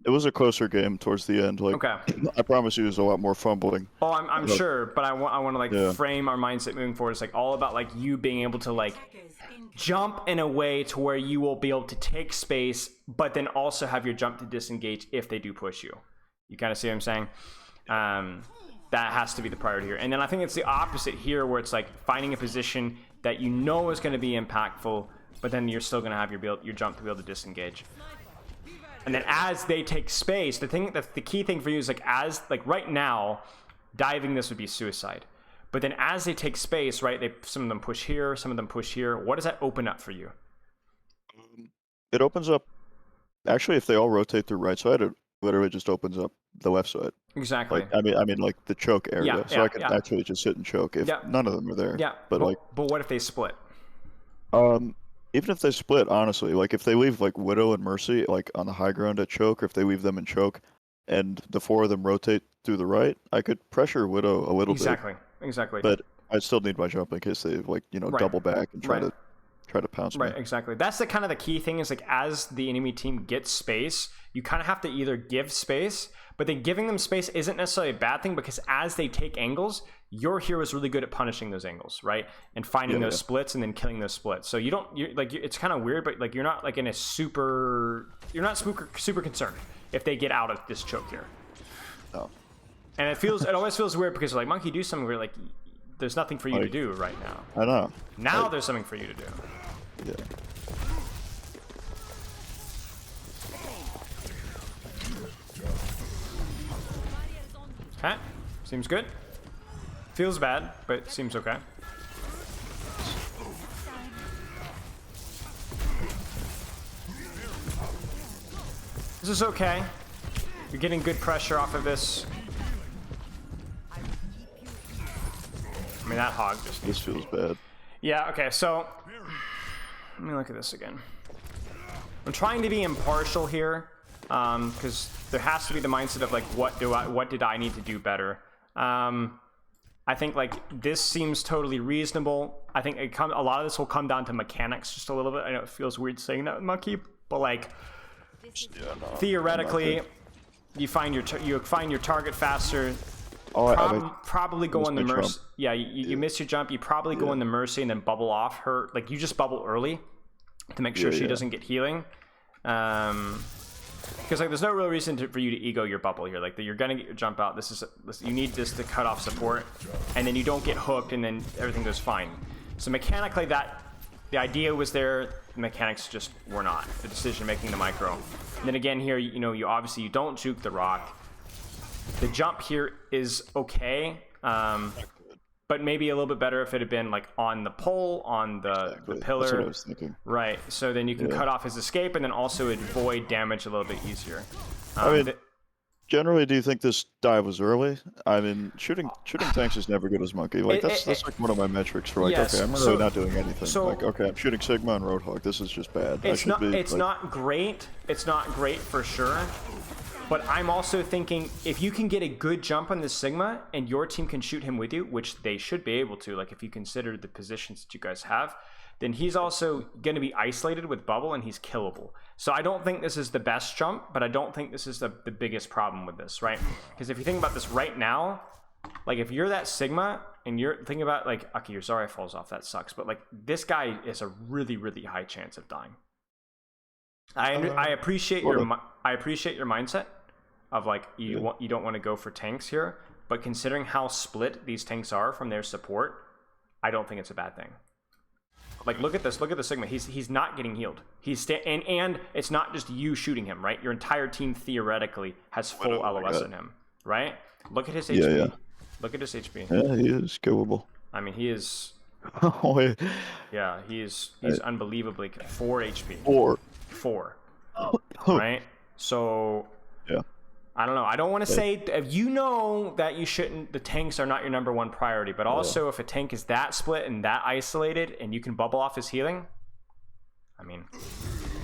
It was a closer game towards the end. Like, okay. I promise you, there's a lot more fumbling. Oh, I'm sure, but I want to like frame our mindset moving forward. It's like all about like you being able to like jump in a way to where you will be able to take space, but then also have your jump to disengage if they do push you. You kind of see what I'm saying? That has to be the priority here. And then I think it's the opposite here, where it's like finding a position that you know is going to be impactful, but then you're still going to have your jump to be able to disengage. And then as they take space, the key thing for you is like right now, diving this would be suicide. But then as they take space, right, some of them push here, some of them push here. What does that open up for you? It opens up. Actually, if they all rotate through right side, it literally just opens up the left side. Exactly. Like I mean, like the choke area. Yeah, so I could actually just sit and choke if none of them are there. Yeah. But like, but what if they split? even if they split, honestly, like if they leave like Widow and Mercy like on the high ground at choke, or if they leave them in choke, and the 4 of them rotate through the right, I could pressure Widow a little bit. Exactly. But I still need my jump in case they like double back and try to pounce me. Right, exactly. That's the kind of the key thing is like as the enemy team gets space, you kind of have to either give space, but then giving them space isn't necessarily a bad thing because as they take angles, your hero is really good at punishing those angles, right? And finding those splits and then killing those splits. So it's kind of weird, but like you're not like in a super concerned if they get out of this choke here. No. And it always feels weird because like Monkey do something where like there's nothing for you to do right now. I know. Now there's something for you to do. Yeah. Okay, seems good. Feels bad, but seems okay. This is okay. You're getting good pressure off of this. I mean, that hog just... This feels bad. Yeah, okay, so... Let me look at this again. I'm trying to be impartial here, because there has to be the mindset of, like, what did I need to do better? I think, like, this seems totally reasonable. I think a lot of this will come down to mechanics just a little bit. I know it feels weird saying that with Monkey, but, like... theoretically, you find your target faster. Probably go on the Mercy. Yeah, you miss your jump. You probably go on the Mercy and then bubble off her. Like you just bubble early to make sure she doesn't get healing. Because like there's no real reason for you to ego your bubble here. Like you're gonna get your jump out. You need this to cut off support, and then you don't get hooked, and then everything goes fine. So mechanically, the idea was there. The mechanics just were not. The decision making, the micro. And then again here, you obviously you don't juke the rock. The jump here is okay, but maybe a little bit better if it had been like on the pole, on the pillar. That's what I was thinking. Right, so then you can cut off his escape and then also avoid damage a little bit easier. I mean, generally, do you think this dive was early? I mean, shooting tanks is never good as Monkey. Like that's like one of my metrics for like, okay, I'm really not doing anything. So, like, okay, I'm shooting Sigma and Roadhog. This is just bad. It's not great. It's not great for sure. But I'm also thinking if you can get a good jump on this Sigma and your team can shoot him with you, which they should be able to, like if you consider the positions that you guys have, then he's also going to be isolated with bubble and he's killable. So I don't think this is the best jump, but I don't think this is the biggest problem with this, right? Because if you think about this right now, like if you're that Sigma and you're thinking about like, okay, your Zarya falls off, that sucks. But like this guy is a really, really high chance of dying. I appreciate your mindset of like you don't want to go for tanks here, but considering how split these tanks are from their support, I don't think it's a bad thing. Like look at this, look at the Sigma. He's not getting healed. And it's not just you shooting him, right? Your entire team theoretically has full LOS in him, right? Look at his HP. Yeah. Look at his HP. Yeah, he is killable. I mean, he is. Oh, yeah. Yeah, he's unbelievably 4 HP. 4. Right? So. Yeah. I don't know. I don't want to say that you shouldn't. The tanks are not your number one priority, but also if a tank is that split and that isolated, and you can bubble off his healing, I mean,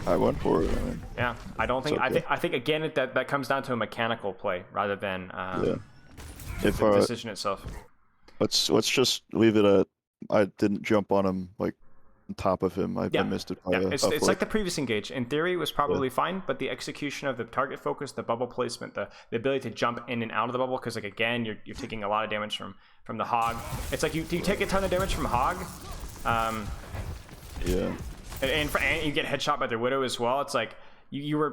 I went for it. Yeah, I don't think. Okay. I think again that comes down to a mechanical play rather than the decision itself. Let's just leave it at I didn't jump on him like on top of him. I missed it. It's like the previous engage. In theory, it was probably fine, but the execution of the target focus, the bubble placement, the ability to jump in and out of the bubble, because like again, you're taking a lot of damage from the hog. It's like you take a ton of damage from hog. And you get headshot by their Widow as well. It's like you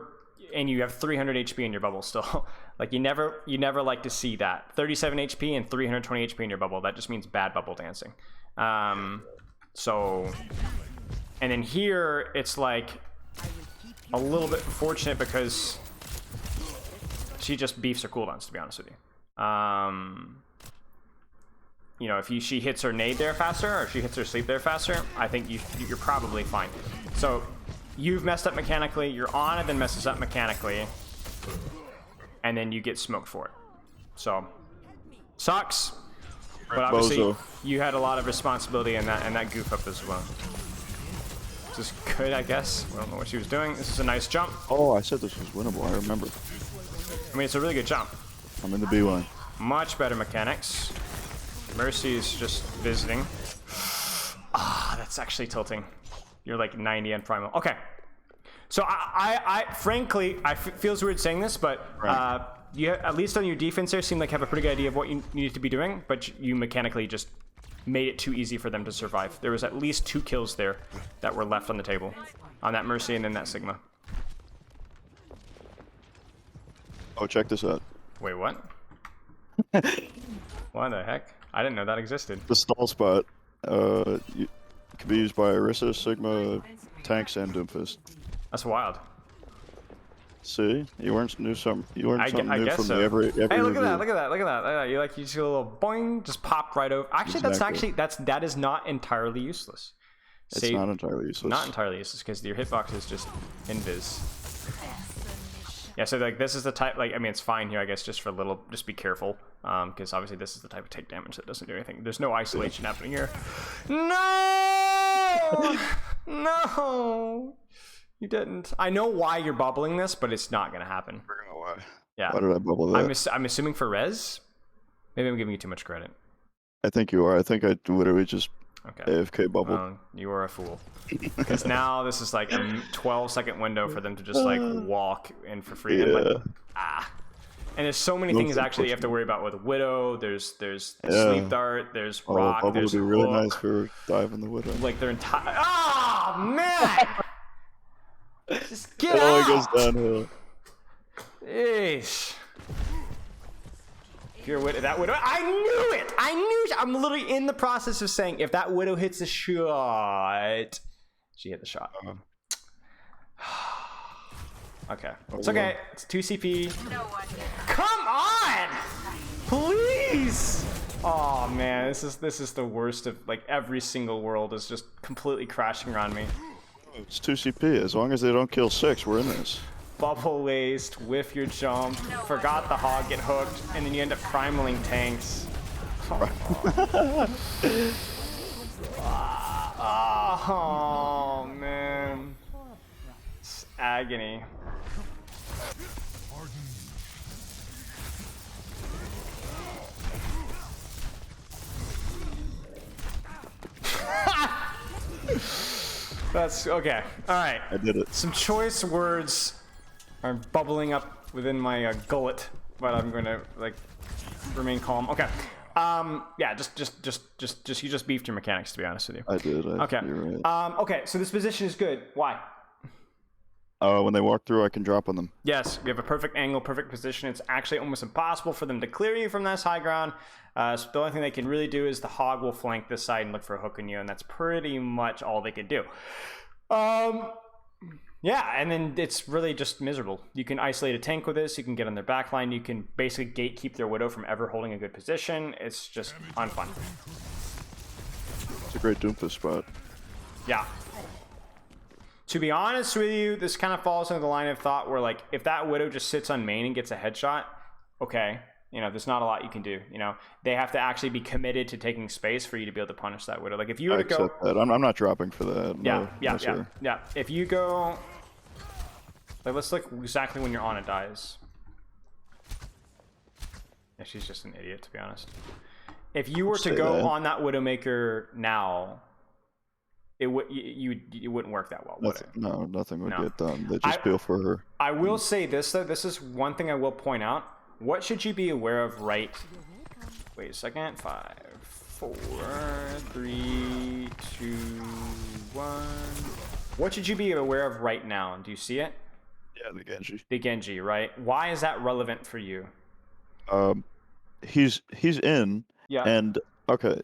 have 300 HP in your bubble still. Like you never like to see that 37 HP and 320 HP in your bubble. That just means bad bubble dancing. So, and then here it's like a little bit fortunate because she just beefs her cooldowns, to be honest with you. You know, if she hits her nade there faster, or she hits her sleep there faster, I think you're probably fine. So you've messed up mechanically, your Ana then messes up mechanically, and then you get smoked for it. So sucks, but obviously Bozo. you had a lot of responsibility in that goof up as well. This is good, I guess. I don't know what she was doing. This is a nice jump. Oh, I said this was winnable. I remember. I mean, it's a really good jump. I'm in the B line. Much better mechanics. Mercy is just visiting. Ah, that's actually tilting. You're like 90 and primal. Okay. So I frankly, feels weird saying this, but you at least on your defense there seem like have a pretty good idea of what you needed to be doing, but you mechanically just made it too easy for them to survive. There was at least 2 kills there that were left on the table, on that Mercy and then that Sigma. Oh, check this out. Wait, what? What the heck? I didn't know that existed. The stall spot can be used by Orisa, Sigma, tanks, and Doomfist. That's wild. See, you learned something. You learned something I new guess from so. me every Hey, look at review. that! Look at that! Look at that! Look at that. You see a little boing, just pop right over. Actually, Exactly. that is not entirely useless. It's not entirely useless. Not entirely useless because your hitbox is just invis. Yeah, so like this is the type. Like I mean, it's fine here, I guess, just for a little. Just be careful, because obviously this is the type of take damage that doesn't do anything. There's no isolation happening here. No, no, you didn't. I know why you're bubbling this, but it's not gonna happen. I don't know why. Yeah. Why did I bubble that? I'm assuming for res. Maybe I'm giving you too much credit. I think you are. I think I literally just Okay. AFK bubbled. You are a fool. Because now this is like a 12-second window for them to just like walk in for free. And, like, and there's so many things actually you have to worry about with Widow. There's Sleep Dart. There's Rock. Bubble would There's be really Hook. nice for diving the Widow. Like their entire. Oh man! Just get It only goes out! downhill. Eesh. If you're that Widow, I knew it. I'm literally in the process of saying if that Widow hits a shot, she hit the shot. Okay, it's okay. It's 2 CP. No one can Come on, please. Oh man, this is the worst of like every single world is just completely crashing around me. It's 2 CP. As long as they don't kill 6, we're in this. Bubble laced, whiff your jump, forgot the hog, get hooked, and then you end up primaling tanks. Oh man, it's agony. That's okay. All right. I did it. Some choice words are bubbling up within my gullet, but I'm gonna like remain calm. Okay. Yeah. Just you just beefed your mechanics, to be honest with you. I did. Okay. You're right. Okay. So this position is good. Why? When they walk through, I can drop on them. Yes, we have a perfect angle, perfect position. It's actually almost impossible for them to clear you from this high ground. So the only thing they can really do is the hog will flank this side and look for a hook on you, and that's pretty much all they could do. Yeah, and then it's really just miserable. You can isolate a tank with this, you can get on their backline, you can basically gatekeep their Widow from ever holding a good position. It's just unfun. It's a great Doomfist spot. Yeah. To be honest with you, this kind of falls into the line of thought where, like, if that Widow just sits on main and gets a headshot, okay, you know, there's not a lot you can do. You know, they have to actually be committed to taking space for you to be able to punish that Widow. Like, if you were I to go, accept that. I'm not dropping for that. yeah, No, sir. yeah. If you go, like, let's look exactly when your Ana dies. Yeah, she's just an idiot, to be honest. If you were to Say go that. on that Widowmaker now, it wouldn't work that well, would it? Nothing would No. get done. They just feel for her. I will say this though. This is one thing I will point out. What should you be aware of right? Wait a second. 5, 4, 3, 2, 1. What should you be aware of right now? Do you see it? Yeah, the Genji. The Genji, right? Why is that relevant for you? He's in, Yeah. and okay.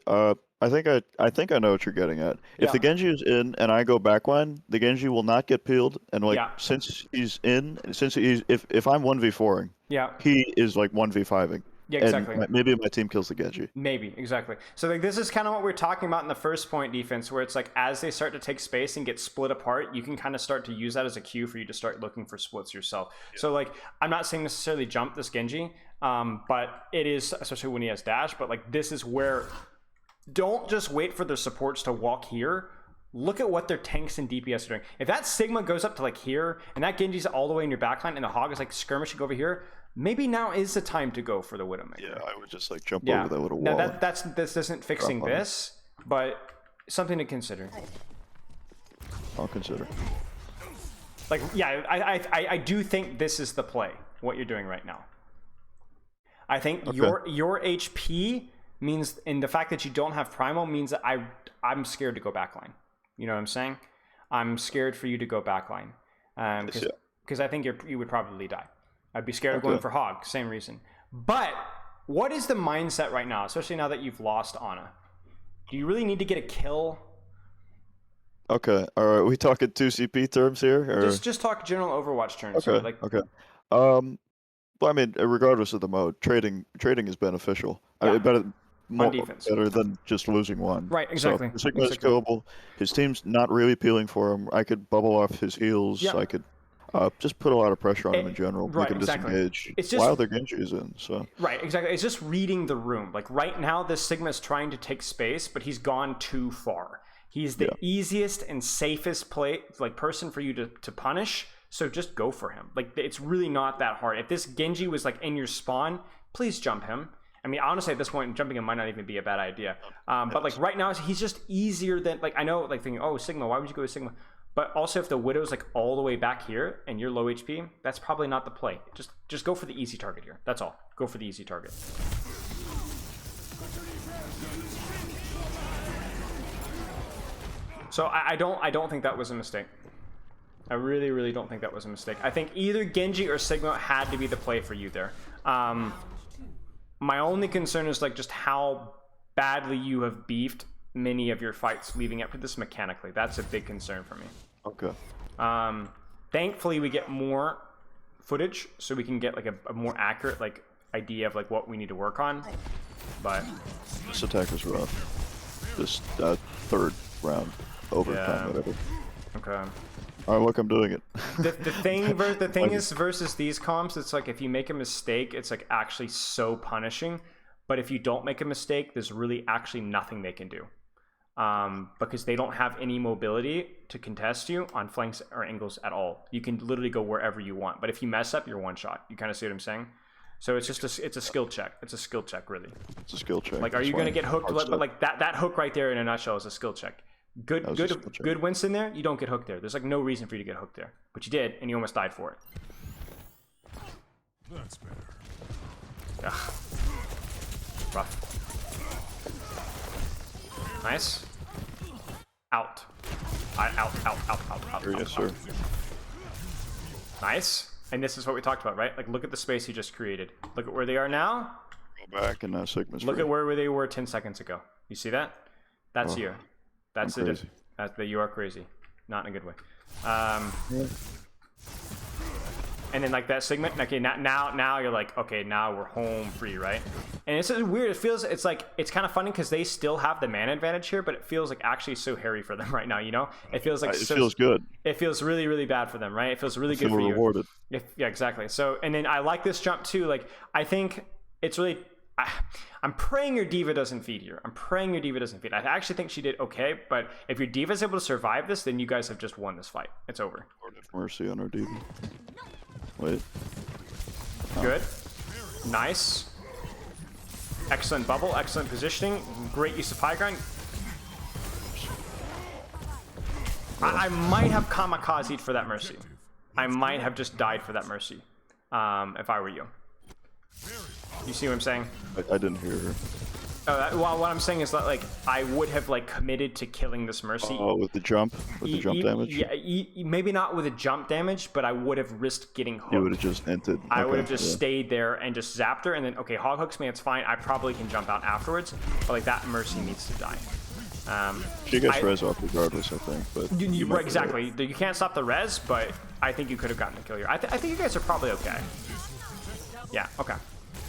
I think I know what you're getting at. If the Yeah. Genji is in and I go backline, the Genji will not get peeled. And like Yeah. since he's if I'm 1v4ing, Yeah. he is like 1v5ing. Yeah, exactly. And maybe my team kills the Genji. Maybe, exactly. So like this is kind of what we're talking about in the first point defense, where it's like as they start to take space and get split apart, you can kind of start to use that as a cue for you to start looking for splits yourself. Yeah. So like I'm not saying necessarily jump this Genji, but it is, especially when he has dash, but like this is where don't just wait for their supports to walk here. Look at what their tanks and DPS are doing. If that Sigma goes up to like here and that Genji's all the way in your backline and the Hog is like skirmishing over here, maybe now is the time to go for the Widowmaker. Yeah, I would just like jump over that with a wall. Now this isn't fixing this, but something to consider. I'll consider. Like, yeah, I do think this is the play, what you're doing right now. I think your HP means, and the fact that you don't have Primal means that I'm scared to go backline. You know what I'm saying? I'm scared for you to go backline. Because I think you would probably die. I'd be scared of going for Hog, same reason. But what is the mindset right now, especially now that you've lost Ana? Do you really need to get a kill? Okay, all right. We talking 2CP terms here, or Just talk general Overwatch terms. okay, So like, okay. Well, I mean, regardless of the mode, trading is beneficial. I mean, better than just losing one. Right, exactly. So Sigma is killable. His team's not really peeling for him. I could bubble off his heals. Yeah. I could just put a lot of pressure on him in general. Right, make him disengage it's just, while their Genji is in. So right, exactly. It's just reading the room. Like right now, this Sigma is trying to take space, but he's gone too far. He's the easiest and safest person for you to punish. So just go for him. Like it's really not that hard. If this Genji was like in your spawn, please jump him. I mean, honestly, at this point, jumping him might not even be a bad idea. But like right now, he's just easier than like I know like thinking, oh Sigma, why would you go with Sigma? But also, if the Widow's like all the way back here and you're low HP, that's probably not the play. Just go for the easy target here. That's all. Go for the easy target. So I don't think that was a mistake. I really, really don't think that was a mistake. I think either Genji or Sigma had to be the play for you there. My only concern is like just how badly you have beefed many of your fights leading up to this mechanically. That's a big concern for me. okay. Thankfully, we get more footage, so we can get like a more accurate like idea of like what we need to work on. But This attack was rough. This third round, overtime, whatever. okay. All right, look, I'm doing it. The thing is versus these comps, it's like if you make a mistake, it's like actually so punishing. But if you don't make a mistake, there's really actually nothing they can do. Because they don't have any mobility to contest you on flanks or angles at all. You can literally go wherever you want. But if you mess up, you're one shot. You kind of see what I'm saying? So it's just it's a skill check. It's a skill check, really. It's a skill check. Like, are you gonna get hooked? Like that hook right there in a nutshell is a skill check. Good Winston there. You don't get hooked there. There's like no reason for you to get hooked there, but you did, and you almost died for it. That's better. Ugh. Rough. Nice. Out. Out. Yes, sir. Nice. And this is what we talked about, right? Like, look at the space he just created. Look at where they are now. Go back and now Sigma's Look free. at where they were 10 seconds ago. You see that? That's you. That's I'm the crazy. that you are crazy, not in a good way. And then like that segment, okay, now you're like, okay, now we're home free, right? And it's just weird. It feels it's like it's kind of funny because they still have the mana advantage here, but it feels like actually so hairy for them right now. You know, it feels like It feels good. It feels really, really bad for them, right? It feels really good Feel for rewarded. you. Yeah, exactly. So, and then I like this jump too. Like, I think it's really. I'm praying your diva doesn't feed here. I actually think she did okay, but if your diva is able to survive this, then you guys have just won this fight. It's over. Mercy on our DB. Wait. Good. Nice. Excellent bubble. Excellent positioning. Great use of high ground. I might have kamikazed for that Mercy. I might have just died for that Mercy. If I were you. You see what I'm saying? I didn't hear her. Well, what I'm saying is that like I would have like committed to killing this Mercy. Oh, with the jump damage. Yeah, maybe not with a jump damage, but I would have risked getting hooked. You would have just entered. I would have just stayed there and just zapped her, and then okay, hog hooks me. It's fine. I probably can jump out afterwards, but like that Mercy needs to die. She gets res off regardless, I think. But right, exactly. You can't stop the res, but I think you could have gotten the kill here. I think you guys are probably okay. Yeah. Okay.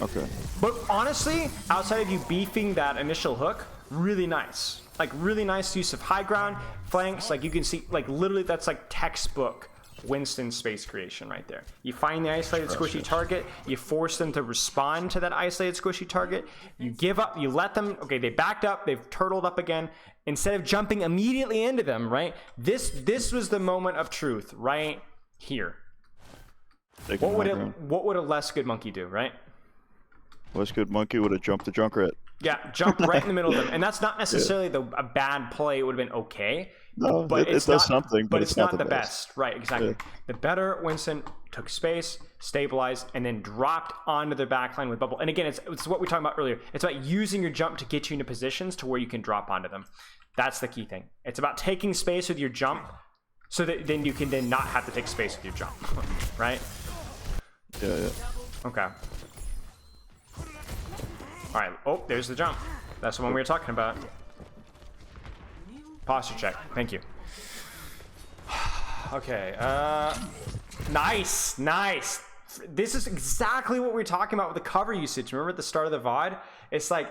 Okay. But honestly, outside of you beefing that initial hook, really nice. Like really nice use of high ground, flanks. Like you can see, like literally that's like textbook Winston space creation right there. You find the isolated squishy target, you force them to respond to that isolated squishy target, you give up, you let them, okay, they backed up, they've turtled up again. Instead of jumping immediately into them, right? This was the moment of truth right here. What would a less good monkey do, right? Less good monkey would have jumped the Junkrat. Yeah, jump right in the middle of them, and that's not necessarily a bad play. It would have been okay. No, but it does something, but it's not the best. Right? Exactly. Yeah. The better Winston took space, stabilized, and then dropped onto the backline with bubble. And again, it's what we were talking about earlier. It's about using your jump to get you into positions to where you can drop onto them. That's the key thing. It's about taking space with your jump, so that then you can not have to take space with your jump. Right? Yeah. Okay. All right. Oh, there's the jump. That's the one we were talking about. Posture check. Thank you. Okay. Nice. This is exactly what we were talking about with the cover usage. Remember at the start of the VOD? It's like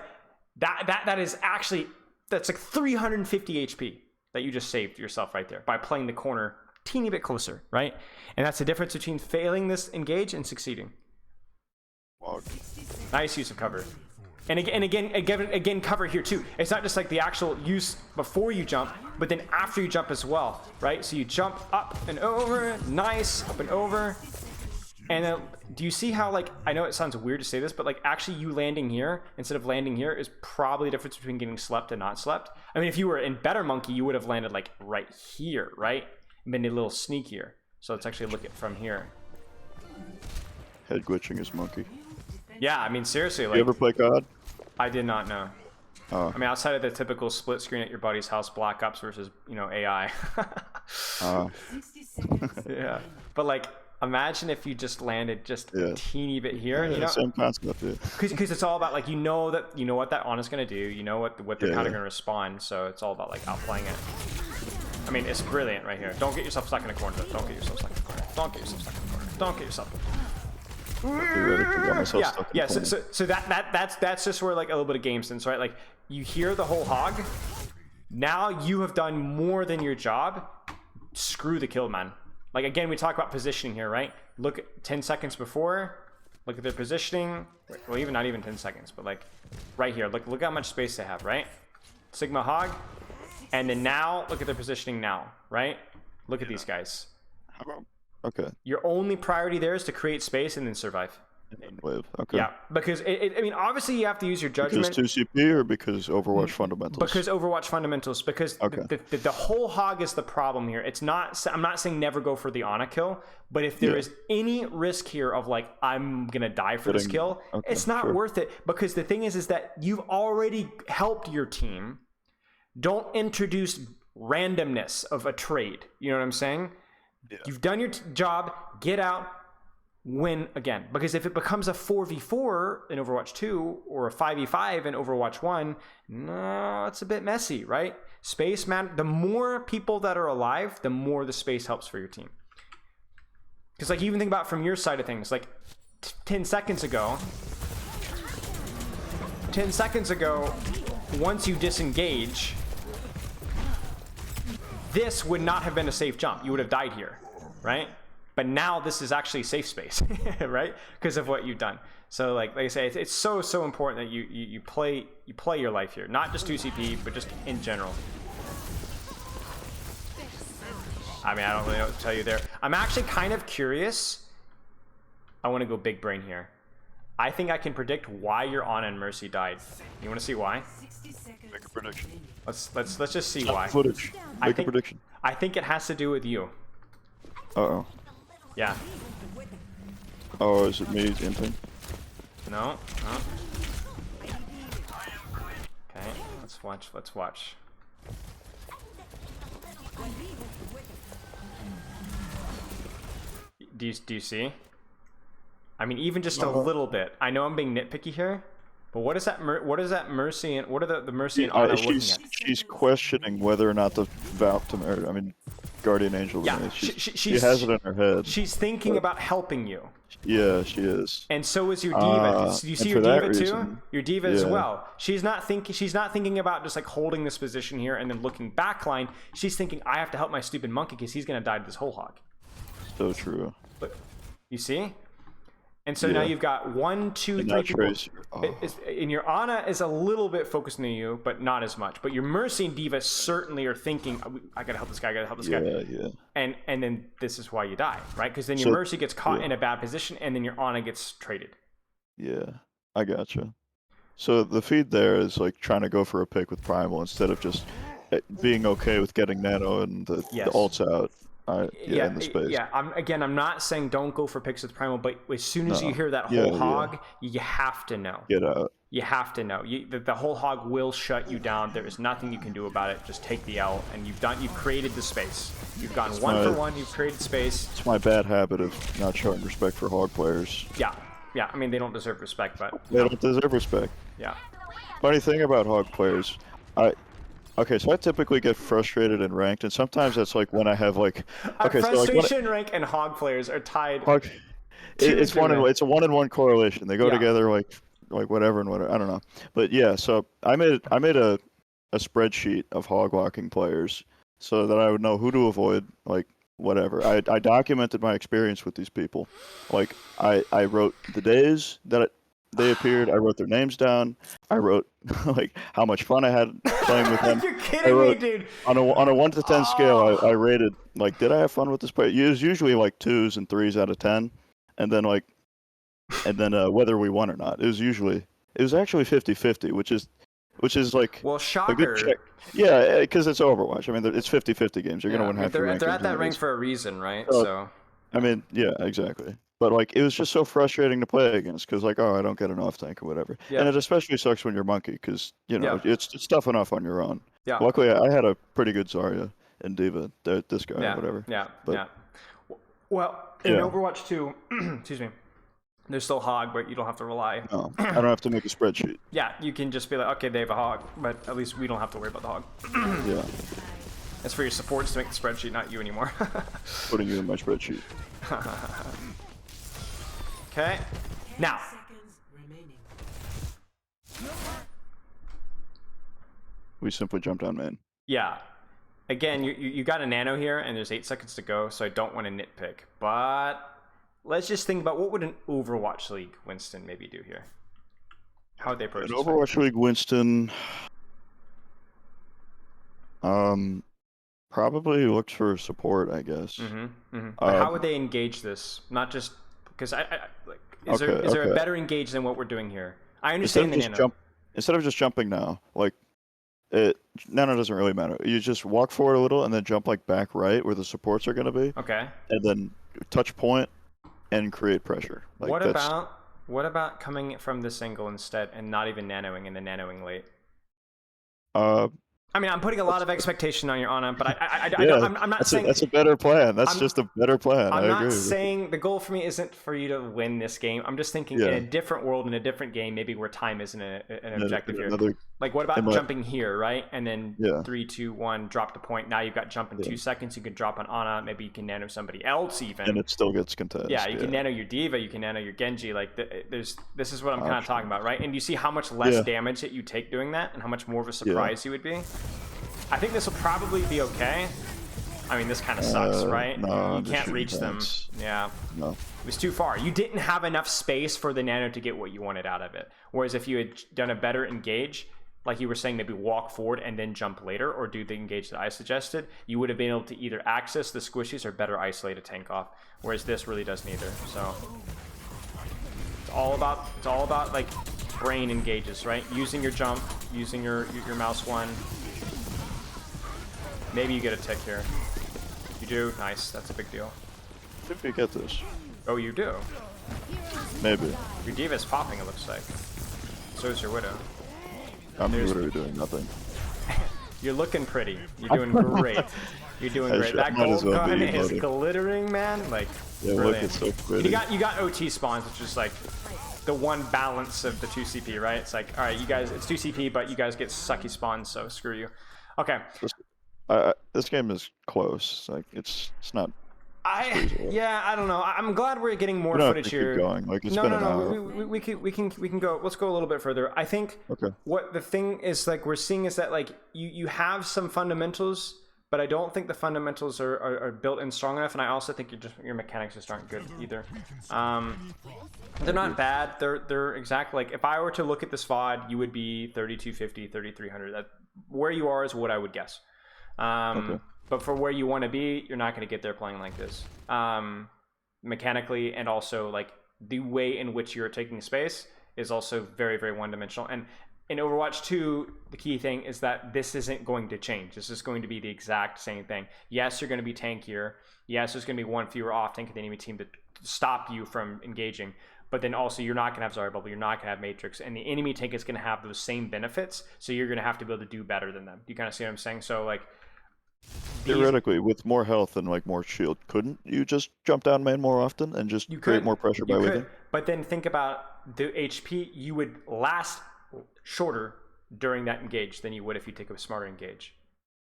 that is actually, that's like 350 HP that you just saved yourself right there by playing the corner a teeny bit closer, right? And that's the difference between failing this engage and succeeding. Wow. Nice use of cover. And again, cover here too. It's not just like the actual use before you jump, but then after you jump as well, right? So you jump up and over, nice, up and over. And then, do you see how, like, I know it sounds weird to say this, but like actually you landing here instead of landing here is probably the difference between getting slept and not slept. I mean, if you were in better monkey, you would have landed like right here, right? And been a little sneakier. So let's actually look at from here. Head glitching his monkey. Yeah, I mean, seriously, like. You ever play COD? I did not know. Oh. I mean, outside of the typical split screen at your buddy's house, Black Ops versus, AI. Yeah. But like, imagine if you just landed just a teeny bit here. Yeah, same concept. Because it's all about like, what that Ana's gonna do. You know what they're kind of gonna respond. So it's all about like outplaying it. I mean, it's brilliant right here. Don't get yourself stuck in a corner. Don't get yourself stuck in a corner. Don't get yourself stuck in a corner. Don't get yourself. Yeah. So that's just where like a little bit of game sense, right? Like you hear the whole hog. Now you have done more than your job. Screw the kill, man. Like again, we talk about positioning here, right? Look at 10 seconds before. Look at their positioning. Well, even not even 10 seconds, but like right here. Look how much space they have, right? Sigma hog, and then now look at their positioning now, right? Look at these guys. How about? Okay. Your only priority there is to create space and then survive. Wave. Okay. Yeah, because I mean, obviously you have to use your judgment. Because 2CP or because Overwatch fundamentals? Because Overwatch fundamentals. Because the whole hog is the problem here. It's not. I'm not saying never go for the Ana kill, but if there is any risk here of like I'm gonna die for this kill, it's not worth it. Because the thing is that you've already helped your team. Don't introduce randomness of a trade. You know what I'm saying? Yeah. You've done your job. Get out. Win again. Because if it becomes a 4v4 in Overwatch 2 or a 5v5 in Overwatch 1, no, it's a bit messy, right? Space, man. The more people that are alive, the more the space helps for your team. Because like even think about from your side of things, like 10 seconds ago, once you disengage, this would not have been a safe jump. You would have died here, right? But now this is actually safe space, right? Because of what you've done. So like I say, it's so important that you play your life here, not just 2CP, but just in general. I mean, I don't really know what to tell you there. I'm actually kind of curious. I want to go big brain here. I think I can predict why your Ana and Mercy died. You want to see why? Make a prediction. Let's just see why. Footage. Make a prediction. I think it has to do with you. Uh-oh. Yeah. Oh, is it me, Imping? No. Let's watch. Let's watch. Do you see? I mean, even just a little bit. I know I'm being nitpicky here, but what is that? What is that Mercy and what are the Mercy and Ana looking at? She's questioning whether or not to vow to marry. I mean, Guardian Angel. Yeah, she has it in her head. She's thinking about helping you. Yeah, she is. And so is your diva. Do you see your diva too? Your diva as yeah. well. She's not thinking about just like holding this position here and then looking backline. She's thinking, I have to help my stupid monkey because he's gonna die to this whole hog. So true. But you see? And so now you've got 1, 2, 3 people. And your Ana is a little bit focused on you, but not as much. But your Mercy and Diva certainly are thinking, I gotta help this guy, I gotta help this guy. Yeah. And then this is why you die, right? Because then your Mercy gets caught in a bad position, and then your Ana gets traded. Yeah, I gotcha. So the feed there is like trying to go for a pick with Primal instead of just being okay with getting Nano and the ults out. In the space. Yeah, I'm not saying don't go for picks with Primal, but as soon as you hear that whole hog, you have to know. Get out. You have to know. The whole hog will shut you down. There is nothing you can do about it. Just take the L, and you've created the space. You've gone one for one. You've created space. It's my bad habit of not showing respect for hog players. Yeah. I mean, they don't deserve respect, but they don't deserve respect. Yeah. Funny thing about hog players, Okay, so I typically get frustrated in ranked, and sometimes that's like when I have like. Okay, frustration rank and hog players are tied. It's a 1-in-1 correlation. They go together like whatever and whatever. I don't know, but yeah. So I made a spreadsheet of hog walking players so that I would know who to avoid, like whatever. I documented my experience with these people. Like I wrote the days that they appeared. I wrote their names down. I wrote like how much fun I had playing with them. You're kidding me, dude. On a 1 to 10 scale, I rated like, did I have fun with this player? It was usually like 2s and 3s out of 10, and then whether we won or not. It was actually 50-50, which is like shocker. A good check. Yeah, because it's Overwatch. I mean, it's 50-50 games. You're gonna win half your rankings. They're at that rank for a reason, right? So. I mean, yeah, exactly. But like, it was just so frustrating to play against because like, I don't get an off tank or whatever. Yeah. And it especially sucks when you're monkey because it's tough enough on your own. Yeah. Luckily, I had a pretty good Zarya and Diva. This guy, whatever. Yeah. Well, in Overwatch 2, excuse me, there's still hog, but you don't have to rely. No, I don't have to make a spreadsheet. Yeah, you can just be like, okay, they have a hog, but at least we don't have to worry about the hog. Yeah. It's for your supports to make the spreadsheet, not you anymore. Putting you in my spreadsheet. Okay. Now. We simply jumped on main. Yeah. Again, you got a Nano here, and there's 8 seconds to go, so I don't want to nitpick. But let's just think about what would an Overwatch League Winston maybe do here. How would they approach an this Overwatch League Winston? Probably looked for support, I guess. But how would they engage this? Not just because is there a better engage than what we're doing here? I understand the Nano. Instead of just jumping now, like Nano doesn't really matter. You just walk forward a little and then jump like back right where the supports are going to be. Okay. And then touch point and create pressure. Like what about coming from this angle instead and not even nanoing and then nanoing late? I mean, I'm putting a lot of expectation on your Ana, but I'm not saying that's a better plan. That's just a better plan. I'm not agree saying the goal for me isn't for you to win this game. I'm just thinking in a different world, in a different game, maybe where time isn't an objective here. Like, what about jumping here, right? And then 3, 2, 1, drop the point. Now you've got jump in 2 seconds. You can drop an Ana. Maybe you can nano somebody else even. And it still gets contested. Yeah, you can nano your Diva. You can nano your Genji. Like, this is what I'm kind of talking about, right? And you see how much less damage that you take doing that, and how much more of a surprise you would be. I think this will probably be okay. I mean, this kind of sucks, right? No, you can't reach them. Yeah. No. It was too far. You didn't have enough space for the Nano to get what you wanted out of it. Whereas if you had done a better engage, like you were saying, maybe walk forward and then jump later, or do the engage that I suggested, you would have been able to either access the squishies or better isolate a tank off. Whereas this really does neither. So it's all about like brain engages, right? Using your jump, using your mouse one. Maybe you get a tick here. You do? Nice. That's a big deal. I think we get this. Oh, you do? Maybe. Your Diva's popping, it looks like. So is your Widow. I'm literally doing nothing. You're looking pretty. You're doing great. You're doing great. That might as gold well gun be is emoting. glittering, man. Like, Yeah, look, brilliant. it's so pretty. You got OT spawns, which is like the one balance of the 2 CP, right? It's like, all right, you guys, it's 2 CP, but you guys get sucky spawns, so screw you. Okay. This game is close. Like it's not. Yeah, I don't know. I'm glad we're getting more We don't have footage to keep here. going. Like it's No, been no, an no. hour. We can go. Let's go a little bit further. I think Okay. what the thing is like we're seeing is that like you have some fundamentals, but I don't think the fundamentals are built in strong enough, and I also think your mechanics just aren't good either. They're not bad. They're exactly like if I were to look at this VOD, you would be 3250, 3300. That where you are is what I would guess. Okay. But for where you want to be, you're not going to get there playing like this. Mechanically, and also like the way in which you're taking space is also very, very one-dimensional. And in Overwatch 2, the key thing is that this isn't going to change. This is going to be the exact same thing. Yes, you're going to be tankier. Yes, there's going to be one fewer off tank of the enemy team to stop you from engaging. But then also you're not going to have Zarya Bubble, you're not going to have Matrix, and the enemy tank is going to have those same benefits, so you're going to have to be able to do better than them. Do you kind of see what I'm saying? So like Theoretically, with more health and like more shield, couldn't you just jump down main more often and just create more pressure by waving? But then think about the HP. You would last shorter during that engage than you would if you take a smarter engage.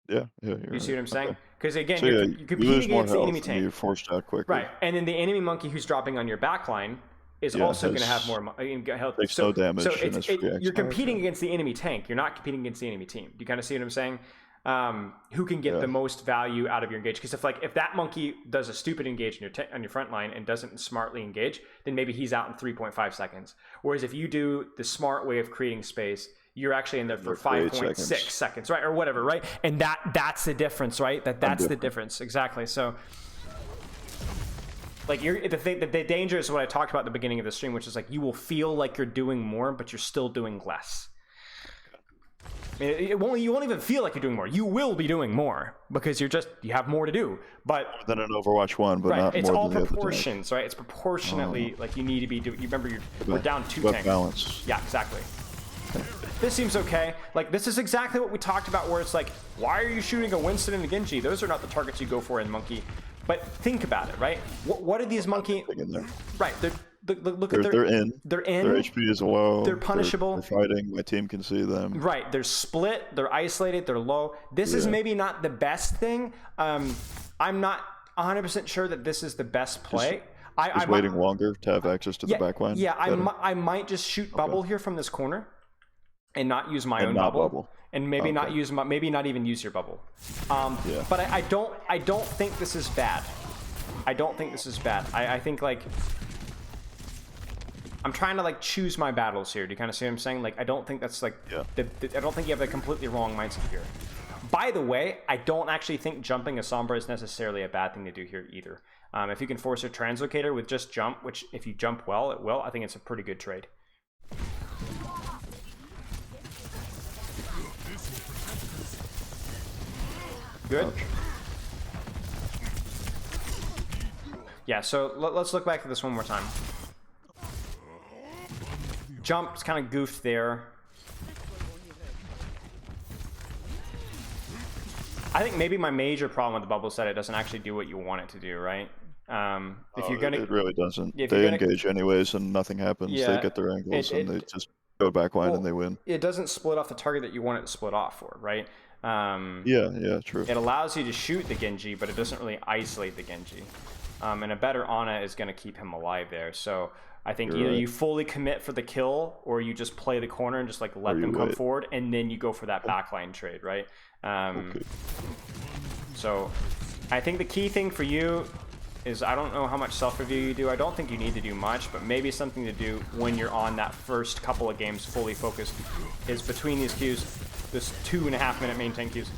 Yeah. You see what I'm saying? Because again, So, you're you competing lose more against the health enemy and tank. you're forced out quickly. Right, and then the enemy monkey who's dropping on your backline is also going to have more health. Takes no damage So and it's free you're XP. competing against the enemy tank. You're not competing against the enemy team. Do you kind of see what I'm saying? Who can get the most value out of your engage? Because if that monkey does a stupid engage on your front line and doesn't smartly engage, then maybe he's out in 3.5 seconds. Whereas if you do the smart way of creating space, you're actually in there for 5.6 seconds, right? Or whatever, right? And that's the difference, right? That's the difference, exactly. So, like the danger is what I talked about at the beginning of the stream, which is like you will feel like you're doing more, but you're still doing less. I mean, you won't even feel like you're doing more. You will be doing more because you have more to do. But More than an Overwatch 1, but not it's more all than the other tank. proportions, right? It's proportionately like you need to be doing. You remember we're down 2 About tanks. balance. Yeah, exactly. This seems okay. Like this is exactly what we talked about, where it's like, why are you shooting a Winston and a Genji? Those are not the targets you go for in Monkey. But think about it, right? What are these Monkey? In there. Right. Look They're in. They're in. Their HP is low. They're punishable. They're fighting. My team can see them. Right. They're split. They're isolated. They're low. This is maybe not the best thing. I'm not 100% sure that this is the best play. I'm waiting longer to have access to the backline. Yeah, I might just shoot bubble here from this corner, and not use my own not bubble, and maybe not use maybe not even use your bubble. But I don't think this is bad. I don't think this is bad. I think like I'm trying to like choose my battles here. Do you kind of see what I'm saying? Like I don't think that's like I don't think you have a completely wrong mindset here. By the way, I don't actually think jumping a Sombra is necessarily a bad thing to do here either. If you can force a translocator with just jump, which if you jump well, it will. I think it's a pretty good trade. Good. Yeah, so let's look back at this one more time. Jump's kind of goofed there. I think maybe my major problem with the bubble set, it doesn't actually do what you want it to do, right? If you're gonna, it really doesn't. if They you're gonna- engage anyways, and nothing happens. Yeah, They get their angles, and they it- just go backline well, and they win. It doesn't split off the target that you want it to split off for, right? Yeah, true. It allows you to shoot the Genji, but it doesn't really isolate the Genji. And a better Ana is going to keep him alive there. So I think You're either right. you fully commit for the kill, or you just play the corner and just like let them come wait. forward, and then you go for that backline trade, right? Okay. So I think the key thing for you is, I don't know how much self-review you do. I don't think you need to do much, but maybe something to do when you're on that first couple of games fully focused is between these queues, this 2.5 minute main tank queues.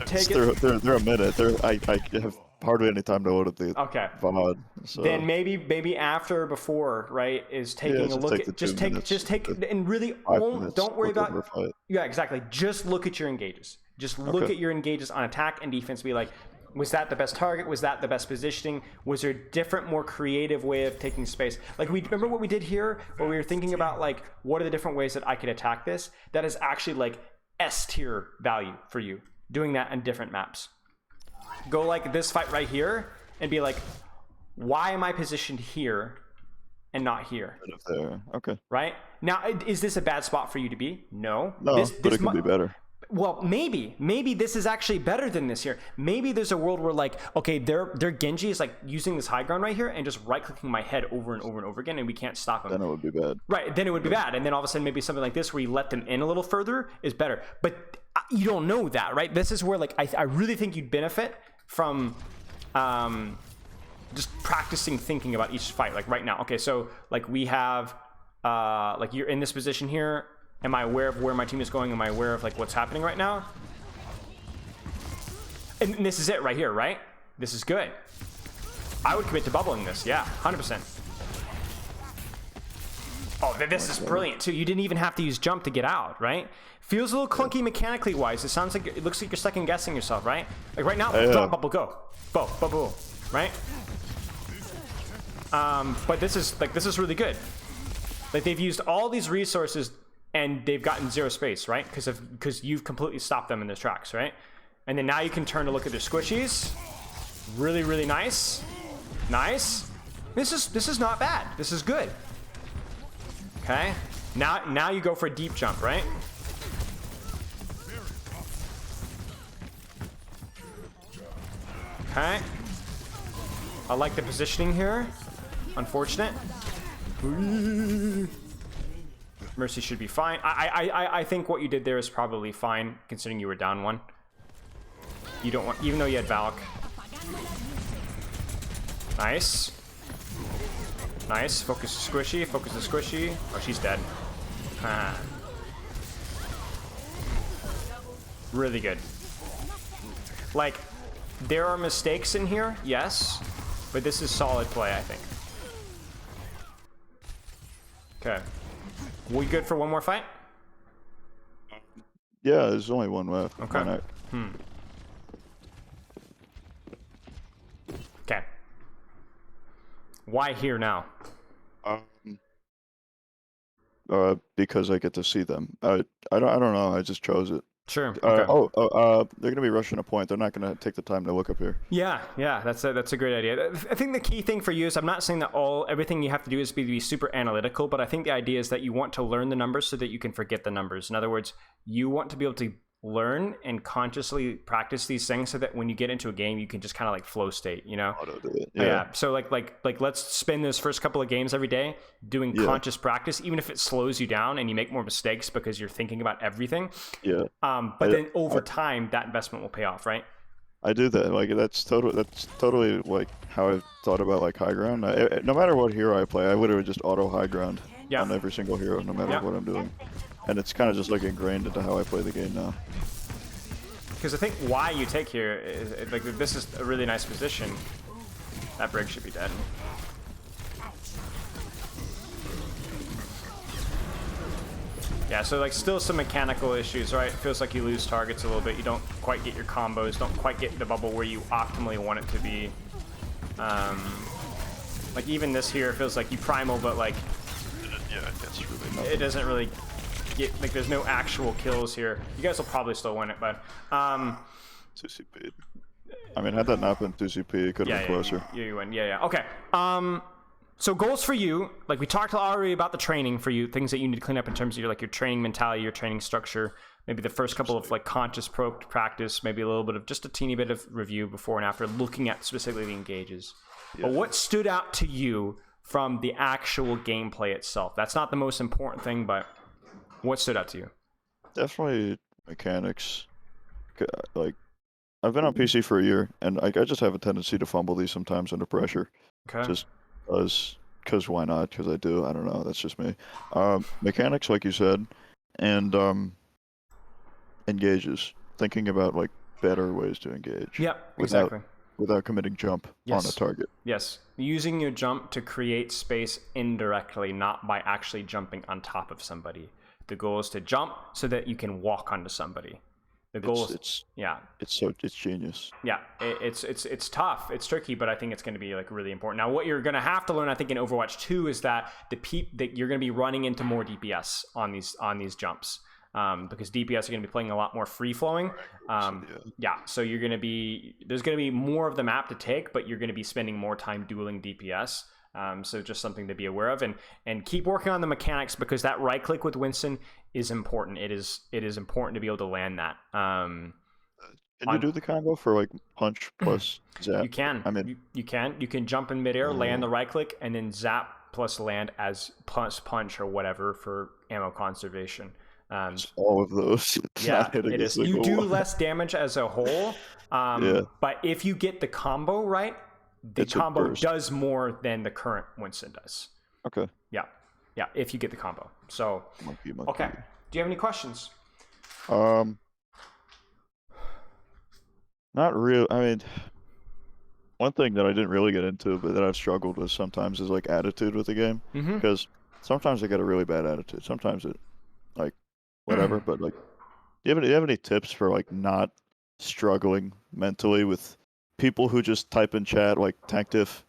Take it. They're a minute. I have hardly any time to load up the Okay. VOD. So. Then maybe after or before, right, is taking a just look take the at 2 minutes, just take and really 5 minutes, don't worry look over about a fight. yeah, exactly. Just look at your engages. Just look Okay. at your engages on attack and defense. Be like, was that the best target? Was that the best positioning? Was there a different, more creative way of taking space? Like, we remember what we did here, where we were thinking about like, what are the different ways that I could attack this? That is actually like S tier value for you doing that on different maps. Go like this fight right here and be like, why am I positioned here and not here? Bit of there. Okay. Right? Now, is this a bad spot for you to be? No. No, but it could be better. Well, maybe this is actually better than this here. Maybe there's a world where like, okay, their Genji is like using this high ground right here and just right clicking my head over and over and over again, and we can't stop him. Then it would be bad. Right, then it would be bad. And then all of a sudden maybe something like this where you let them in a little further is better. But you don't know that, right? This is where like I really think you'd benefit from just practicing thinking about each fight. Like right now, okay, so like we have like you're in this position here. Am I aware of where my team is going? Am I aware of like what's happening right now? And this is it right here, right? This is good. I would commit to bubbling this, yeah, 100%. Oh, this is brilliant too. You didn't even have to use jump to get out, right? Feels a little clunky mechanically wise. It sounds like, it looks like you're second guessing yourself, right? Like right now, drop, bubble, go. Boom, right? But this is really good. Like they've used all these resources and they've gotten zero space, right? Because you've completely stopped them in their tracks, right? And then now you can turn to look at their squishies. Really, really nice. Nice. This is not bad. This is good. Okay. Now you go for a deep jump, right? Okay. I like the positioning here. Unfortunate. Mercy should be fine. I think what you did there is probably fine, considering you were down one. You don't want, even though you had Valk. Nice. Nice. Focus the squishy. Focus the squishy. Oh, she's dead. Really good. Like, there are mistakes in here, yes, but this is solid play, I think. Okay. We good for one more fight? Yeah, there's only one left. Okay. Okay. Why here now? Because I get to see them. I don't know. I just chose it. Sure. Okay. They're gonna be rushing a point. They're not gonna take the time to look up here. Yeah, that's a great idea. I think the key thing for you is, I'm not saying that everything you have to do is be super analytical, but I think the idea is that you want to learn the numbers so that you can forget the numbers. In other words, you want to be able to learn and consciously practice these things so that when you get into a game, you can just kind of like flow state, you know? Auto do it. Yeah. So like let's spend those first couple of games every day doing conscious practice, even if it slows you down and you make more mistakes because you're thinking about everything. Yeah. But then over time, that investment will pay off, right? I do that. Like that's totally like how I thought about like high ground. No matter what hero I play, I would just auto high ground on every single hero, no matter what I'm doing. And it's kind of just like ingrained into how I play the game now. Because I think why you take here is like, this is a really nice position. That Brig should be dead. Yeah, so like still some mechanical issues, right? It feels like you lose targets a little bit. You don't quite get your combos, don't quite get the bubble where you optimally want it to be. Like even this here, it feels like you primal, but like It's really nothing. it doesn't really get, like there's no actual kills here. You guys will probably still win it, but 2CP. I mean, had that not been 2CP, it could have been closer. Yeah, you win. Yeah. Okay. So goals for you, like we talked already about the training for you, things that you need to clean up in terms of your training mentality, your training structure, maybe the first couple of like conscious practice, maybe a little bit of just a teeny bit of review before and after, looking at specifically the engages. But what stood out to you from the actual gameplay itself? That's not the most important thing, but what stood out to you? Definitely mechanics. Like, I've been on PC for a year, and like I just have a tendency to fumble these sometimes under pressure. Okay. Just because why not? Because I do. I don't know. That's just me. Mechanics, like you said, and engages. Thinking about like better ways to engage. Yep, exactly. Without committing jump on a target. Yes. Using your jump to create space indirectly, not by actually jumping on top of somebody. The goal is to jump so that you can walk onto somebody. The goal is it's genius. Yeah, it's tough. It's tricky, but I think it's going to be like really important. Now, what you're going to have to learn, I think, in Overwatch 2 is that that you're going to be running into more DPS on these jumps. because DPS are going to be playing a lot more free flowing. So you're going to be there's going to be more of the map to take, but you're going to be spending more time dueling DPS. So just something to be aware of, and keep working on the mechanics, because that right click with Winston is important. It is important to be able to land that. Can you do the combo for like punch plus zap? You can. I mean, you can jump in midair, land the right click, and then zap plus land as plus punch or whatever for ammo conservation. all of those. Yeah, it is. You do less damage as a whole, but if you get the combo right, the combo does more than the current Winston does. Okay. Yeah, if you get the combo. So, okay. Do you have any questions? Not real. I mean, one thing that I didn't really get into, but that I've struggled with sometimes, is like attitude with the game. Because sometimes I get a really bad attitude. Sometimes it, like, whatever. But like, do you have any tips for like not struggling mentally with people who just type in chat like tank diff?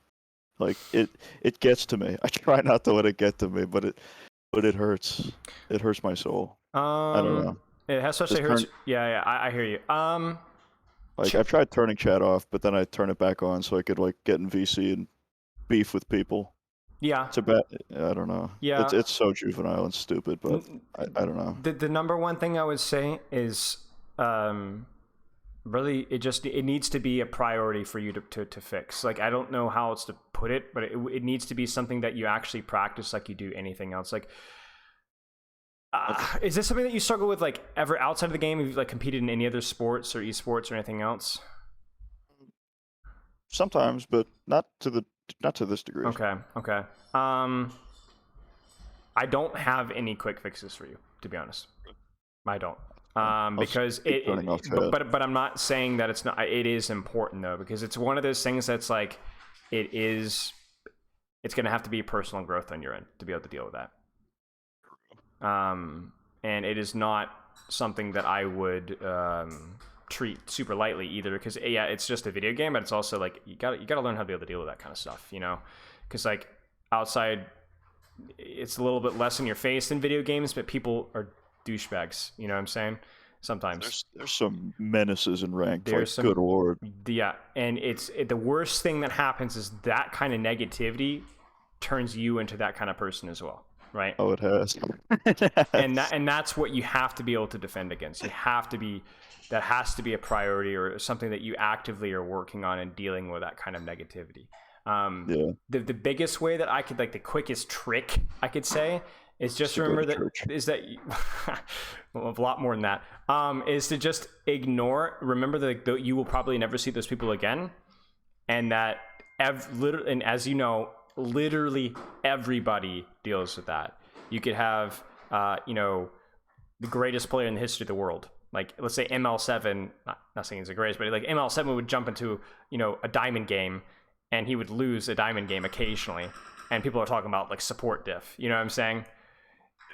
Like it gets to me. I try not to let it get to me, but it hurts. It hurts my soul. I don't know. It has such a hurts. Yeah, I hear you. Like, I've tried turning chat off, but then I turn it back on so I could, like, get in VC and beef with people. Yeah. It's a bad, I don't know. Yeah. It's so juvenile and stupid, but I don't know. The number one thing I would say is, really, it needs to be a priority for you to fix. Like, I don't know how else to put it, but it needs to be something that you actually practice like you do anything else. Like, is this something that you struggle with, like, ever outside of the game? Have you, like, competed in any other sports or esports or anything else? Sometimes, but not to this degree. Okay. I don't have any quick fixes for you, to be honest. I don't. Because but I'm not saying that it's not. It is important though, because it's one of those things that's like, it's going to have to be personal growth on your end to be able to deal with that. And it is not something that I would treat super lightly either, because it's just a video game, but it's also like you got to learn how to be able to deal with that kind of stuff, you know, because like outside it's a little bit less in your face than video games, but people are douchebags, you know what I'm saying? Sometimes there's some menaces in ranked. There's like, good lord. Yeah, and the worst thing that happens is that kind of negativity turns you into that kind of person as well. Right. Oh, it has. And that's what you have to be able to defend against. That has to be a priority, or something that you actively are working on and dealing with that kind of negativity. The biggest way that I could, like, the quickest trick I could say is just remember that well, a lot more than that. Is to just remember that you will probably never see those people again, and that and as you know, literally everybody deals with that. You could have, the greatest player in the history of the world. Like, let's say ML7, not saying he's the greatest, but like ML7 would jump into, a diamond game, and he would lose a diamond game occasionally. And people are talking about like support diff. You know what I'm saying?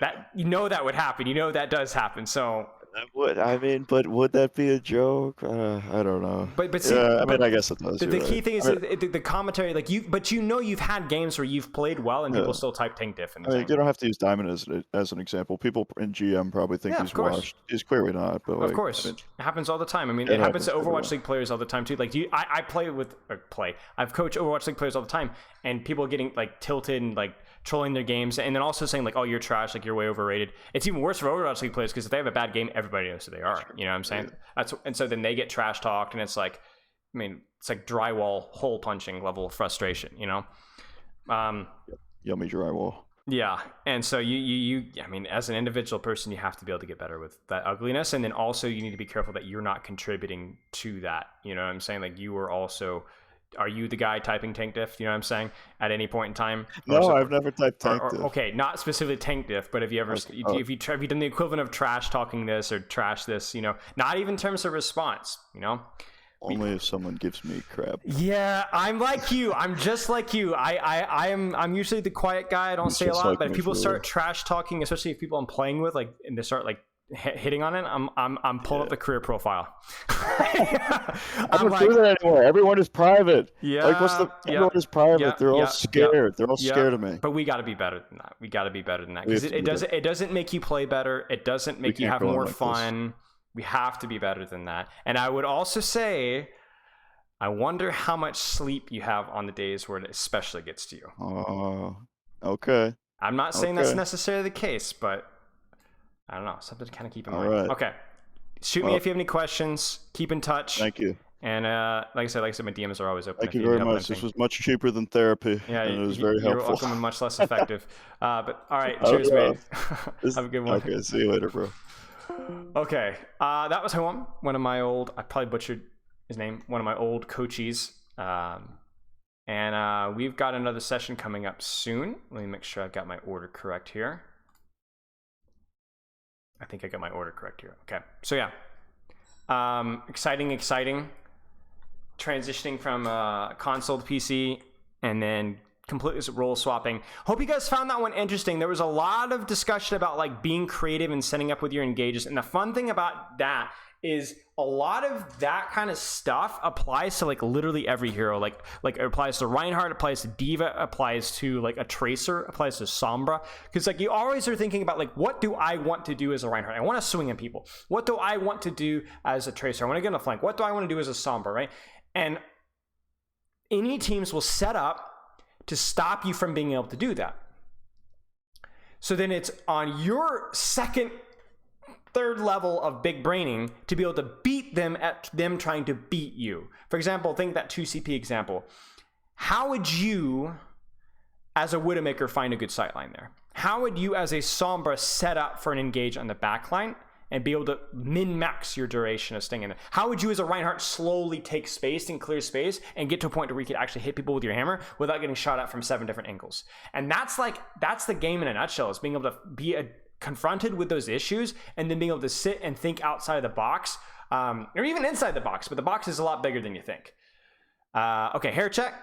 That would happen. That does happen. So. But would that be a joke? I don't know. But see, I guess it does. The key thing is the commentary, like you've had games where you've played well and people still type tank diff. You don't have to use Diamond as an example. People in GM probably think he's washed. He's clearly not. But of course, it happens all the time. I mean, it happens to Overwatch League players all the time too. Like I've coached Overwatch League players all the time, and people getting like tilted and like trolling their games, and then also saying like, oh, you're trash, like you're way overrated. It's even worse for Overwatch League players, because if they have a bad game, everybody knows who they are. You know what I'm saying? And so then they get trash talked, and it's like, I mean, it's like drywall hole punching level of frustration, Yummy drywall. Yeah, and so you I mean, as an individual person, you have to be able to get better with that ugliness, and then also you need to be careful that you're not contributing to that. You know what I'm saying? Like, you are also. Are you the guy typing tank diff? You know what I'm saying? At any point in time? No, I've never typed tank diff. Okay, not specifically tank diff, but have you ever, have you done the equivalent of trash talking this or trash this? Not even in terms of response. Only if someone gives me crap. Yeah, I'm like you. I'm just like you. I'm usually the quiet guy. I don't say a lot, but if people start trash talking, especially if people I'm playing with, like, and they start like hitting on it, I'm pulling up the career profile. I I'm don't like, do that anymore. Everyone is private. yeah, Like, everyone is private. They're all scared. They're all scared of me. But we got to be better than that. We got to be better than that We because have to it be doesn't. It doesn't make you play better. It doesn't make you can't have go on more like this. fun. We have to be better than that. And I would also say, I wonder how much sleep you have on the days where it especially gets to you. Oh, okay. I'm not saying that's Okay. necessarily the case, but I don't know. Something to kind of keep in All mind. right. Okay. Shoot me Well, if you have any questions. Keep in touch. Thank you. And like I said, my DMs are always open. Thank if you very have much. This anything. was much cheaper than therapy, Yeah, and it was very you're helpful. welcome and much less effective. But all right, Oh, cheers, yeah. mate. Have a good one. Okay, see you later, bro. Okay, that was Hoam, one of my old. I probably butchered his name. One of my old coaches. And we've got another session coming up soon. Let me make sure I've got my order correct here. I think I got my order correct here. Okay, so yeah, exciting. Transitioning from console to PC, and then completely role swapping. Hope you guys found that one interesting. There was a lot of discussion about like being creative and setting up with your engages, and the fun thing about that is a lot of that kind of stuff applies to like literally every hero. Like it applies to Reinhardt, applies to Diva, applies to like a Tracer, applies to Sombra. Because like you always are thinking about like, what do I want to do as a Reinhardt? I want to swing at people. What do I want to do as a Tracer? I want to get on the flank. What do I want to do as a Sombra, right? And any teams will set up to stop you from being able to do that. So then it's on your second, third level of big braining to be able to beat them at them trying to beat you. For example, think that 2CP example. How would you, as a Widowmaker, find a good sightline there? How would you, as a Sombra, set up for an engage on the backline and be able to min-max your duration of staying in there? How would you, as a Reinhardt, slowly take space and clear space and get to a point where you could actually hit people with your hammer without getting shot at from 7 different angles? And that's the game in a nutshell, is being able to be confronted with those issues and then being able to sit and think outside of the box, or even inside the box, but the box is a lot bigger than you think. Okay, hair check.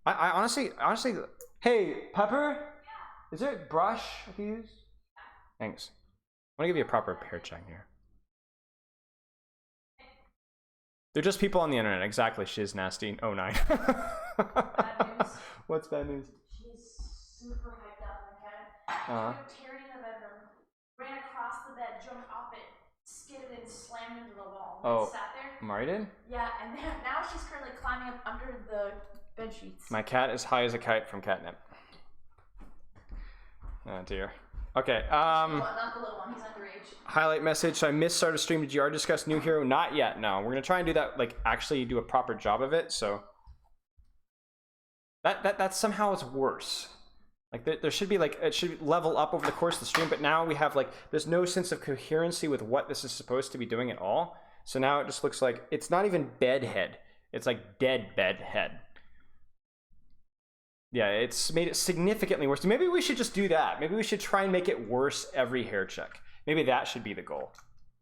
I honestly, hey, Pepper, is there a brush I can use? Thanks. I want to give you a proper hair check here. They're just people on the internet. Exactly, Shiz Nasty 09. Bad news. What's bad news? She's super hyped up in the bed. Uh-huh. She teared in the bedroom, ran across the bed, jumped off it, skidded and slammed into the wall. And Oh. sat there. Mari did? Yeah, and then now she's currently climbing up under the bed sheets. My cat is high as a kite from catnip. Oh dear. Okay, Well, not the little one, he's underage. highlight message. So I missed start of stream. Did you already discuss new hero? Not yet, no. We're gonna try and do that, like actually do a proper job of it, so that somehow is worse. Like there should be like, it should level up over the course of the stream, but now we have like, there's no sense of coherency with what this is supposed to be doing at all. So now it just looks like, it's not even bedhead. It's like dead bedhead. Yeah, it's made it significantly worse. Maybe we should just do that. Maybe we should try and make it worse every hair check. Maybe that should be the goal.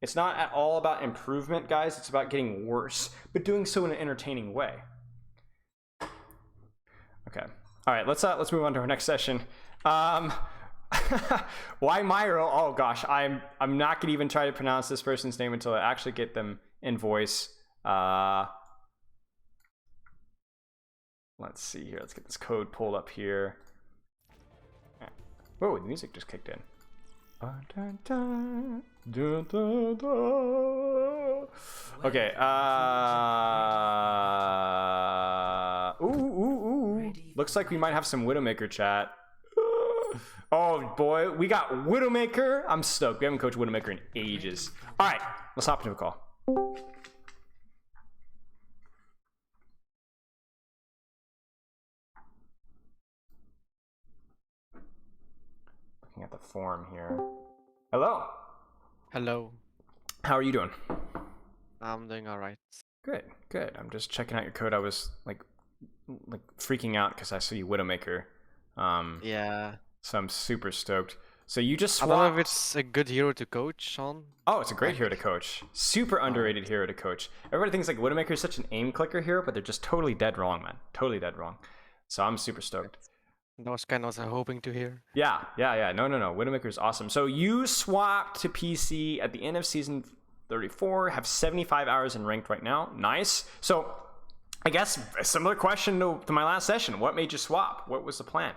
It's not at all about improvement, guys. It's about getting worse, but doing so in an entertaining way. Okay. All right, let's move on to our next session. Why Myro? Oh gosh, I'm not gonna even try to pronounce this person's name until I actually get them in voice. Let's see here. Let's get this code pulled up here. Whoa, the music just kicked in. Okay. Ooh. Looks like we might have some Widowmaker chat. Oh boy, we got Widowmaker. I'm stoked. We haven't coached Widowmaker in ages. All right, let's hop into a call. Looking at the form here. Hello. Hello. How are you doing? I'm doing alright. Good. I'm just checking out your code. I was like freaking out because I saw you Widowmaker. Yeah. So I'm super stoked. So you just I swapped. don't know if it's a good hero to coach on. Oh, it's a great hero to coach. Super underrated hero to coach. Everybody thinks like Widowmaker is such an aim clicker hero, but they're just totally dead wrong, man. Totally dead wrong. So I'm super stoked. That was kind of what I was hoping to hear. Yeah. No. Widowmaker is awesome. So you swapped to PC at the end of season 34, have 75 hours in ranked right now. Nice. So I guess a similar question to my last session. What made you swap? What was the plan?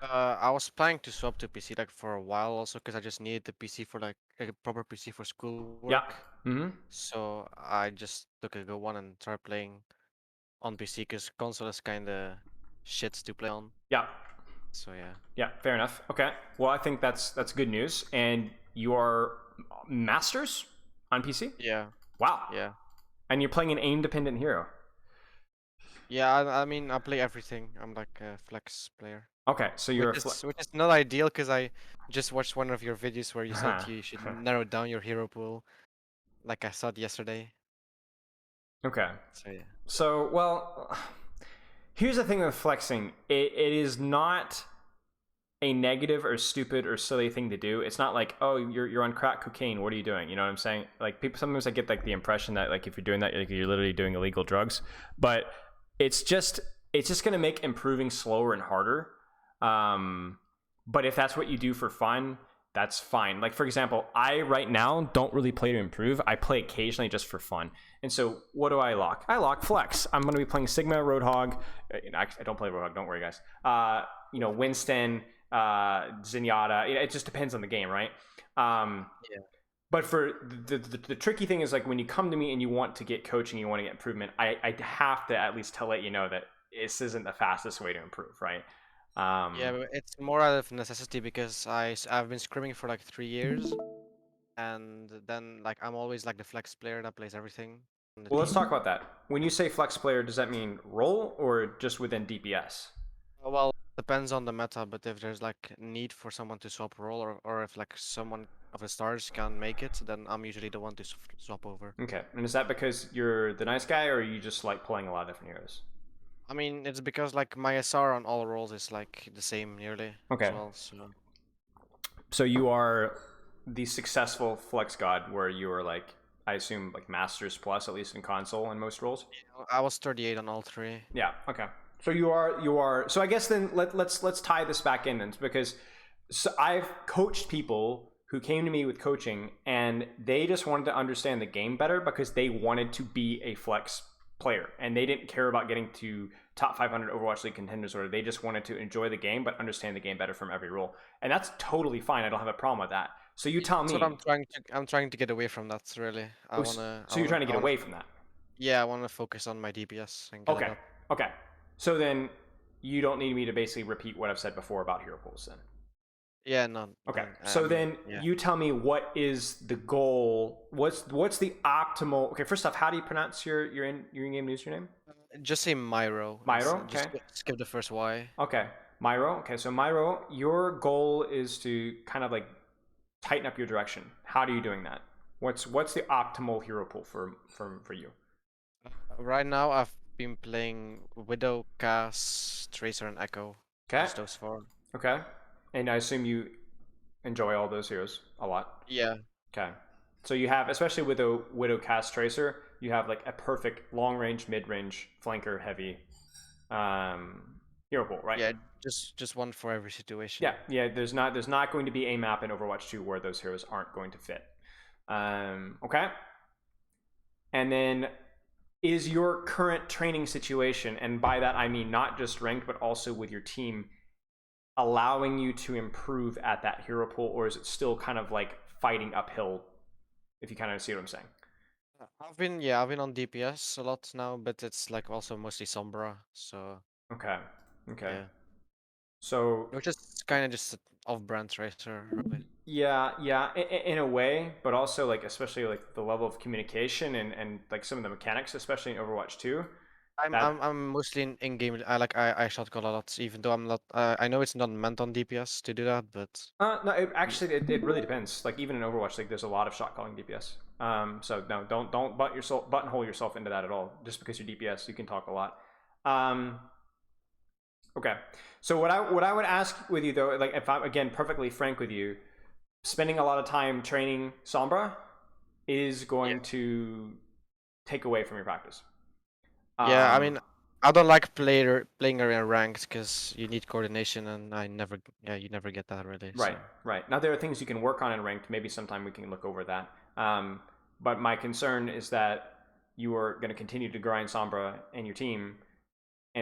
I was planning to swap to PC like for a while also because I just needed the PC for like a proper PC for schoolwork. Yeah. Mm-hmm. So I just took a good one and started playing on PC because console is kind of shit to play on. Yeah. So yeah. Yeah, fair enough. Okay. Well, I think that's good news. And you are masters on PC? Yeah. Wow. Yeah. And you're playing an aim-dependent hero. Yeah, I mean, I play everything. I'm like a flex player. Okay, so you're which is not ideal because I just watched one of your videos where you said you should narrow down your hero pool, like I saw it yesterday. Okay. So yeah. So, well, here's the thing with flexing. It is not a negative or stupid or silly thing to do. It's not like, oh, you're on crack cocaine. What are you doing? You know what I'm saying? Like people sometimes I get like the impression that like if you're doing that, like, you're literally doing illegal drugs. But it's just going to make improving slower and harder. But if that's what you do for fun, that's fine. Like for example, I right now don't really play to improve. I play occasionally just for fun. And so what do I lock? I lock flex. I'm going to be playing Sigma, Roadhog. I don't play Roadhog. Don't worry, guys. Winston, Zenyatta. It just depends on the game, right? Yeah. But for the tricky thing is like when you come to me and you want to get coaching, you want to get improvement, I have to at least let you know that this isn't the fastest way to improve, right? Yeah, but it's more out of necessity because I've been scrimming for like 3 years, and then like I'm always like the flex player that plays everything. Well, let's talk about that. When you say flex player, does that mean role or just within DPS? Well, depends on the meta, but if there's like need for someone to swap role, or if like someone of the stars can make it, then I'm usually the one to swap over. Okay, and is that because you're the nice guy, or are you just like playing a lot of different heroes? I mean, it's because like my SR on all roles is like the same nearly. Okay. As well, so you are the successful flex god, where you are like, I assume like masters plus at least in console in most roles. I was 38 on all 3. Yeah. Okay. So you are. So I guess then let's tie this back in then, because I've coached people who came to me with coaching and they just wanted to understand the game better because they wanted to be a flex player and they didn't care about getting to top 500 Overwatch League contenders, or they just wanted to enjoy the game but understand the game better from every role, and that's totally fine. I don't have a problem with that. So you tell me. That's what I'm trying to get away from that, really. So you're trying to get away from that? Yeah, I want to focus on my DPS and get it up. Okay. So then you don't need me to basically repeat what I've said before about hero pools then. Yeah, no. Okay. So then you tell me, what is the goal? What's the optimal? Okay, first off, how do you pronounce your in-game username? Just say Myro. Myro, Just okay. skip the first Y. Okay, Myro. Okay, so Myro, your goal is to kind of like tighten up your direction. How are you doing that? What's the optimal hero pool for you? Right now, I've been playing Widow, Cass, Tracer, and Echo. Okay. Just those 4. Okay. And I assume you enjoy all those heroes a lot. Yeah. Okay. So you have, especially with a Widow, Cass, Tracer, you have like a perfect long range, mid range, flanker, heavy hero pool, right? Yeah, just one for every situation. Yeah. There's not going to be a map in Overwatch 2 where those heroes aren't going to fit. Okay. And then, is your current training situation, and by that I mean not just ranked but also with your team, allowing you to improve at that hero pool, or is it still kind of like fighting uphill, if you kind of see what I'm saying? I've been on DPS a lot now, but it's like also mostly Sombra, so Okay. yeah. So Which is kind of just off-brand Tracer, really. yeah, in a way, but also like especially like the level of communication and like some of the mechanics, especially in Overwatch 2. I'm mostly in game. I shotgun a lot, even though I'm not. I know it's not meant on DPS to do that, but No, it really depends. Like even in Overwatch, like there's a lot of shot calling DPS. So no, don't buttonhole yourself into that at all. Just because you're DPS, you can talk a lot. Okay. So what I would ask with you though, like if I'm again perfectly frank with you, spending a lot of time training Sombra is going to take away from your practice. yeah, I mean, I don't like playing in ranked because you need coordination, and you never get that really. Right, So. right. Now there are things you can work on in ranked. Maybe sometime we can look over that. But my concern is that you are going to continue to grind Sombra and your team,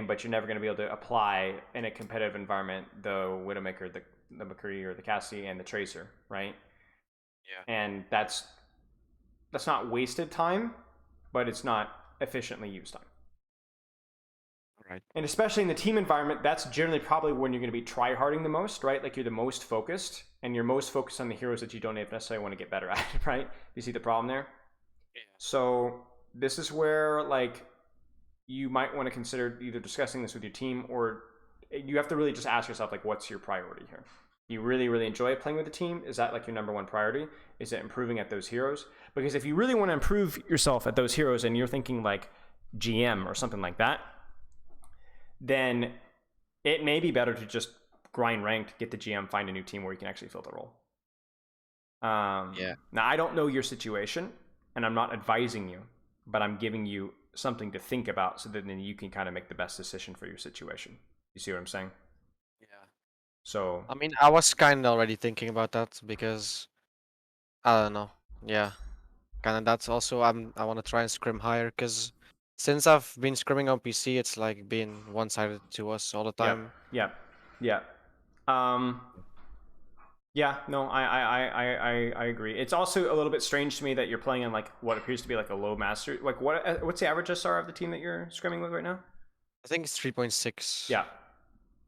but you're never going to be able to apply in a competitive environment the Widowmaker, the McCree, or the Cassie, and the Tracer, right? Yeah. And that's not wasted time, but it's not efficiently used time. Right. And especially in the team environment, that's generally probably when you're going to be try-harding the most, right? Like you're the most focused, and you're most focused on the heroes that you don't necessarily want to get better at, right? You see the problem there? Yeah. So this is where like you might want to consider either discussing this with your team, or you have to really just ask yourself, like, what's your priority here? You really, really enjoy playing with the team? Is that like your number one priority? Is it improving at those heroes? Because if you really want to improve yourself at those heroes and you're thinking like GM or something like that, then it may be better to just grind ranked, get the GM, find a new team where you can actually fill the role. Yeah. Now, I don't know your situation, and I'm not advising you, but I'm giving you something to think about so that then you can kind of make the best decision for your situation. You see what I'm saying? Yeah. So, I mean, I was kind of already thinking about that because I don't know. Yeah. Kind of that's also I want to try and scrim higher because since I've been scrimming on PC, it's like being one-sided to us all the time. yeah. Yeah, no, I agree. It's also a little bit strange to me that you're playing on like what appears to be like a low master. Like what's the average SR of the team that you're scrimming with right now? I think it's 3.6. Yeah.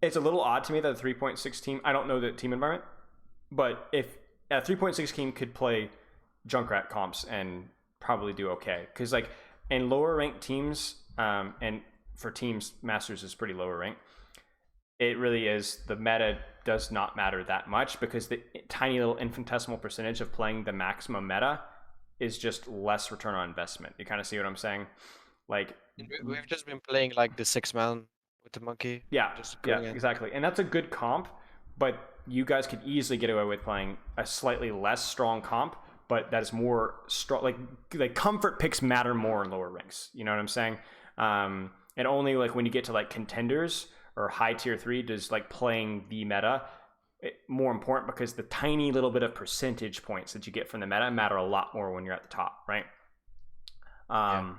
It's a little odd to me that a 3.6 team, I don't know the team environment, but if a 3.6 team could play Junkrat comps and probably do okay. Because like in lower ranked teams, and for teams, Masters is pretty lower ranked, it really is, the meta does not matter that much because the tiny little infinitesimal percentage of playing the maximum meta is just less return on investment. You kind of see what I'm saying? Like We've just been playing like the 6-man with the monkey. yeah, Just yeah, going in. exactly. And that's a good comp, but you guys could easily get away with playing a slightly less strong comp, but that is more strong. Like comfort picks matter more in lower ranks. You know what I'm saying? And only like when you get to like contenders or high tier 3 does like playing the meta more important, because the tiny little bit of percentage points that you get from the meta matter a lot more when you're at the top, right? Yeah.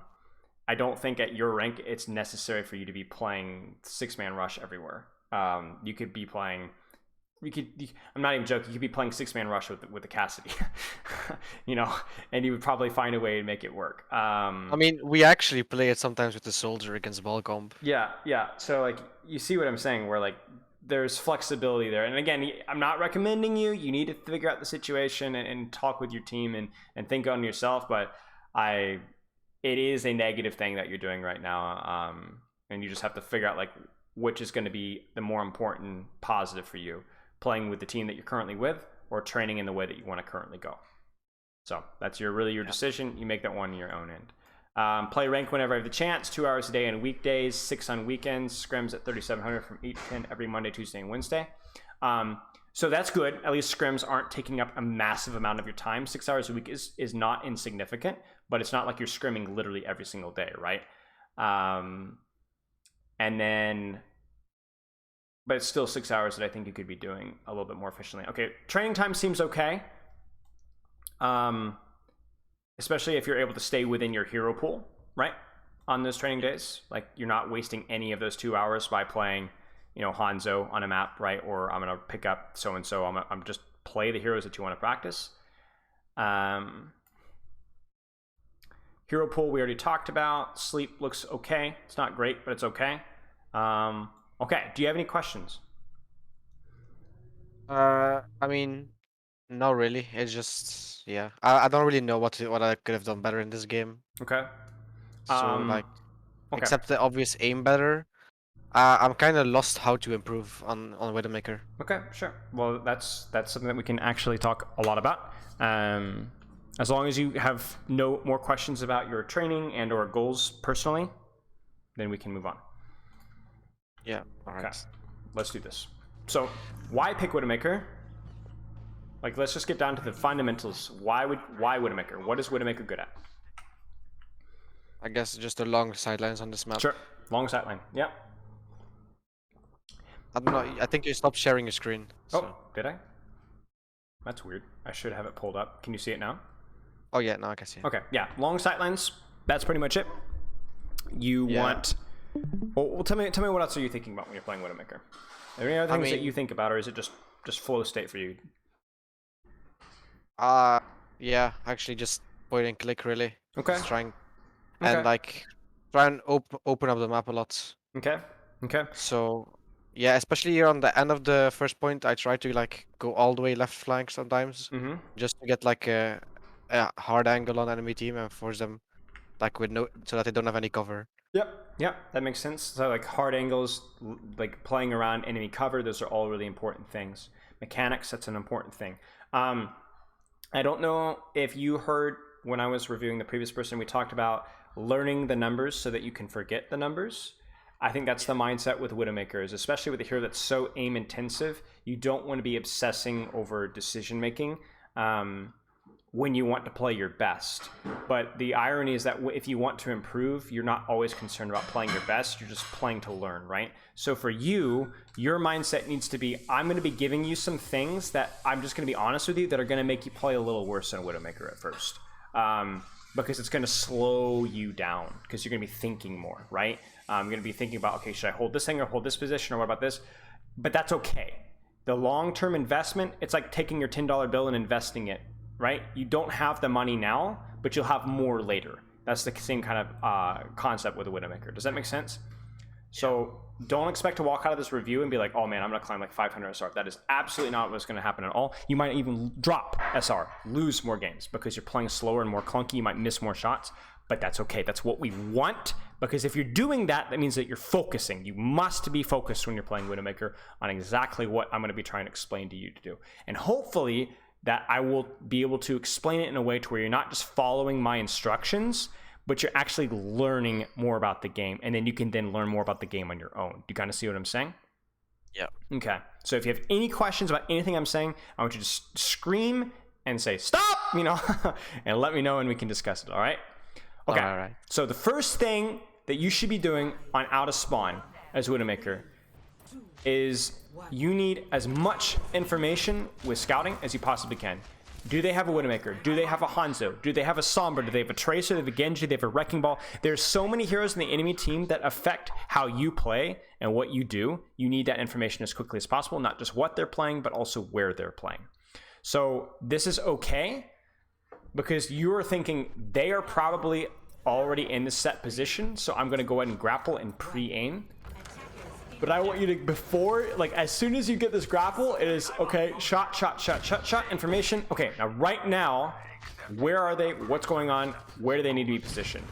I don't think at your rank it's necessary for you to be playing 6-man rush everywhere. You could be playing. I'm not even joking. You could be playing 6-man rush with the Cassidy, you know, and you would probably find a way to make it work. I mean, we actually play it sometimes with the soldier against Balcomb. Yeah. So like, you see what I'm saying? Where like there's flexibility there. And again, I'm not recommending you. You need to figure out the situation and talk with your team and think on yourself. But it is a negative thing that you're doing right now, and you just have to figure out like which is going to be the more important positive for you, playing with the team that you're currently with or training in the way that you want to currently go. So that's your decision. You make that one on your own end. Play rank whenever I have the chance, 2 hours a day on weekdays, 6 on weekends, scrims at 3,700 from 8 to 10 every Monday, Tuesday, and Wednesday. So that's good. At least scrims aren't taking up a massive amount of your time. 6 hours a week is not insignificant, but it's not like you're scrimming literally every single day, right? And then, but it's still 6 hours that I think you could be doing a little bit more efficiently. Okay, training time seems okay. Especially if you're able to stay within your hero pool, right? On those training days, like you're not wasting any of those 2 hours by playing, you know, Hanzo on a map, right? Or I'm gonna pick up so and so. I'm just play the heroes that you want to practice. Hero pool we already talked about. Sleep looks okay. It's not great, but it's okay. Okay. Do you have any questions? I mean, not really. It's just yeah. I don't really know what I could have done better in this game. Okay. So like, okay. except the obvious aim better, I'm kind of lost how to improve on Widowmaker. Okay, sure. Well, that's something that we can actually talk a lot about. As long as you have no more questions about your training and or goals personally, then we can move on. Yeah. All right. Okay. Let's do this. So, why pick Widowmaker? Like, let's just get down to the fundamentals. Why Widowmaker? What is Widowmaker good at? I guess just the long sidelines on this map. Sure. Long sight line. Yep. I don't know. I think you stopped sharing your screen. So. Oh, did I? That's weird. I should have it pulled up. Can you see it now? Oh yeah, now I can see it. Okay, yeah. Long sight lines. That's pretty much it. You want... Well, tell me what else are you thinking about when you're playing Widowmaker? Are there any other things that you think about, or is it just flow state for you? Yeah, actually just point and click really. Okay. Just trying Okay. and like try and open up the map a lot. Okay. Okay. So yeah, especially here on the end of the first point, I try to like go all the way left flank sometimes, Mm-hmm. just to get like a hard angle on enemy team and force them like so that they don't have any cover. Yep, that makes sense. So like hard angles, like playing around enemy cover, those are all really important things. Mechanics, that's an important thing. I don't know if you heard when I was reviewing the previous person, we talked about learning the numbers so that you can forget the numbers. I think that's the mindset with Widowmakers, especially with a hero that's so aim intensive. You don't want to be obsessing over decision making when you want to play your best. But the irony is that if you want to improve, you're not always concerned about playing your best. You're just playing to learn, right? So for you, your mindset needs to be, I'm going to be giving you some things that I'm just going to be honest with you that are going to make you play a little worse than a Widowmaker at first. Because it's going to slow you down because you're going to be thinking more, right? You're going to be thinking about, okay, should I hold this thing or hold this position or what about this? But that's okay. The long-term investment, it's like taking your $10 bill and investing it, right? You don't have the money now, but you'll have more later. That's the same kind of concept with a Widowmaker. Does that make sense? So don't expect to walk out of this review and be like, oh man, I'm going to climb like 500 SR. That is absolutely not what's going to happen at all. You might even drop SR, lose more games because you're playing slower and more clunky. You might miss more shots, but that's okay. That's what we want, because if you're doing that, that means that you're focusing. You must be focused when you're playing Widowmaker on exactly what I'm going to be trying to explain to you to do. And hopefully that I will be able to explain it in a way to where you're not just following my instructions, but you're actually learning more about the game, and then you can then learn more about the game on your own. Do you kind of see what I'm saying? Yeah. Okay. So if you have any questions about anything I'm saying, I want you to scream and say, stop, and let me know and we can discuss it, all right? Okay. All right. So the first thing that you should be doing on out of spawn as Widowmaker is you need as much information with scouting as you possibly can. Do they have a Widowmaker? Do they have a Hanzo? Do they have a Sombra? Do they have a Tracer? Do they have a Genji? Do they have a Wrecking Ball? There's so many heroes in the enemy team that affect how you play and what you do. You need that information as quickly as possible, not just what they're playing, but also where they're playing. So this is okay because you are thinking they are probably already in the set position, so I'm going to go ahead and grapple and pre-aim. But I want you to, before, like, as soon as you get this grapple, it is, okay, shot, information. Okay, now, right now, where are they? What's going on? Where do they need to be positioned?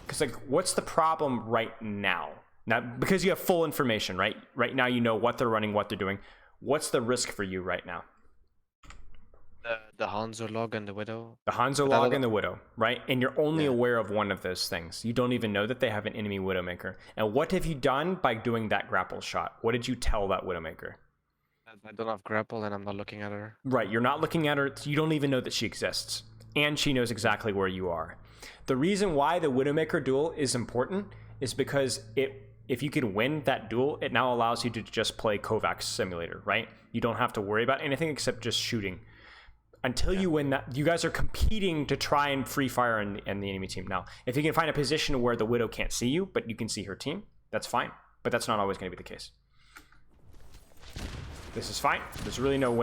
Because, like, what's the problem right now? Now, because you have full information, right? Right now, you know what they're running, what they're doing. What's the risk for you right now? The Hanzo log and the Widow. The Hanzo log and the Widow, right? And you're only aware of one of those things. You don't even know that they have an enemy Widowmaker. And what have you done by doing that grapple shot? What did you tell that Widowmaker? I don't have grapple and I'm not looking at her. Right, you're not looking at her. You don't even know that she exists. And she knows exactly where you are. The reason why the Widowmaker duel is important is because if you can win that duel, it now allows you to just play Kovacs Simulator, right? You don't have to worry about anything except just shooting. Until you win that, you guys are competing to try and free fire in the enemy team. Now, if you can find a position where the Widow can't see you, but you can see her team, that's fine. But that's not always going to be the case. This is fine. There's really no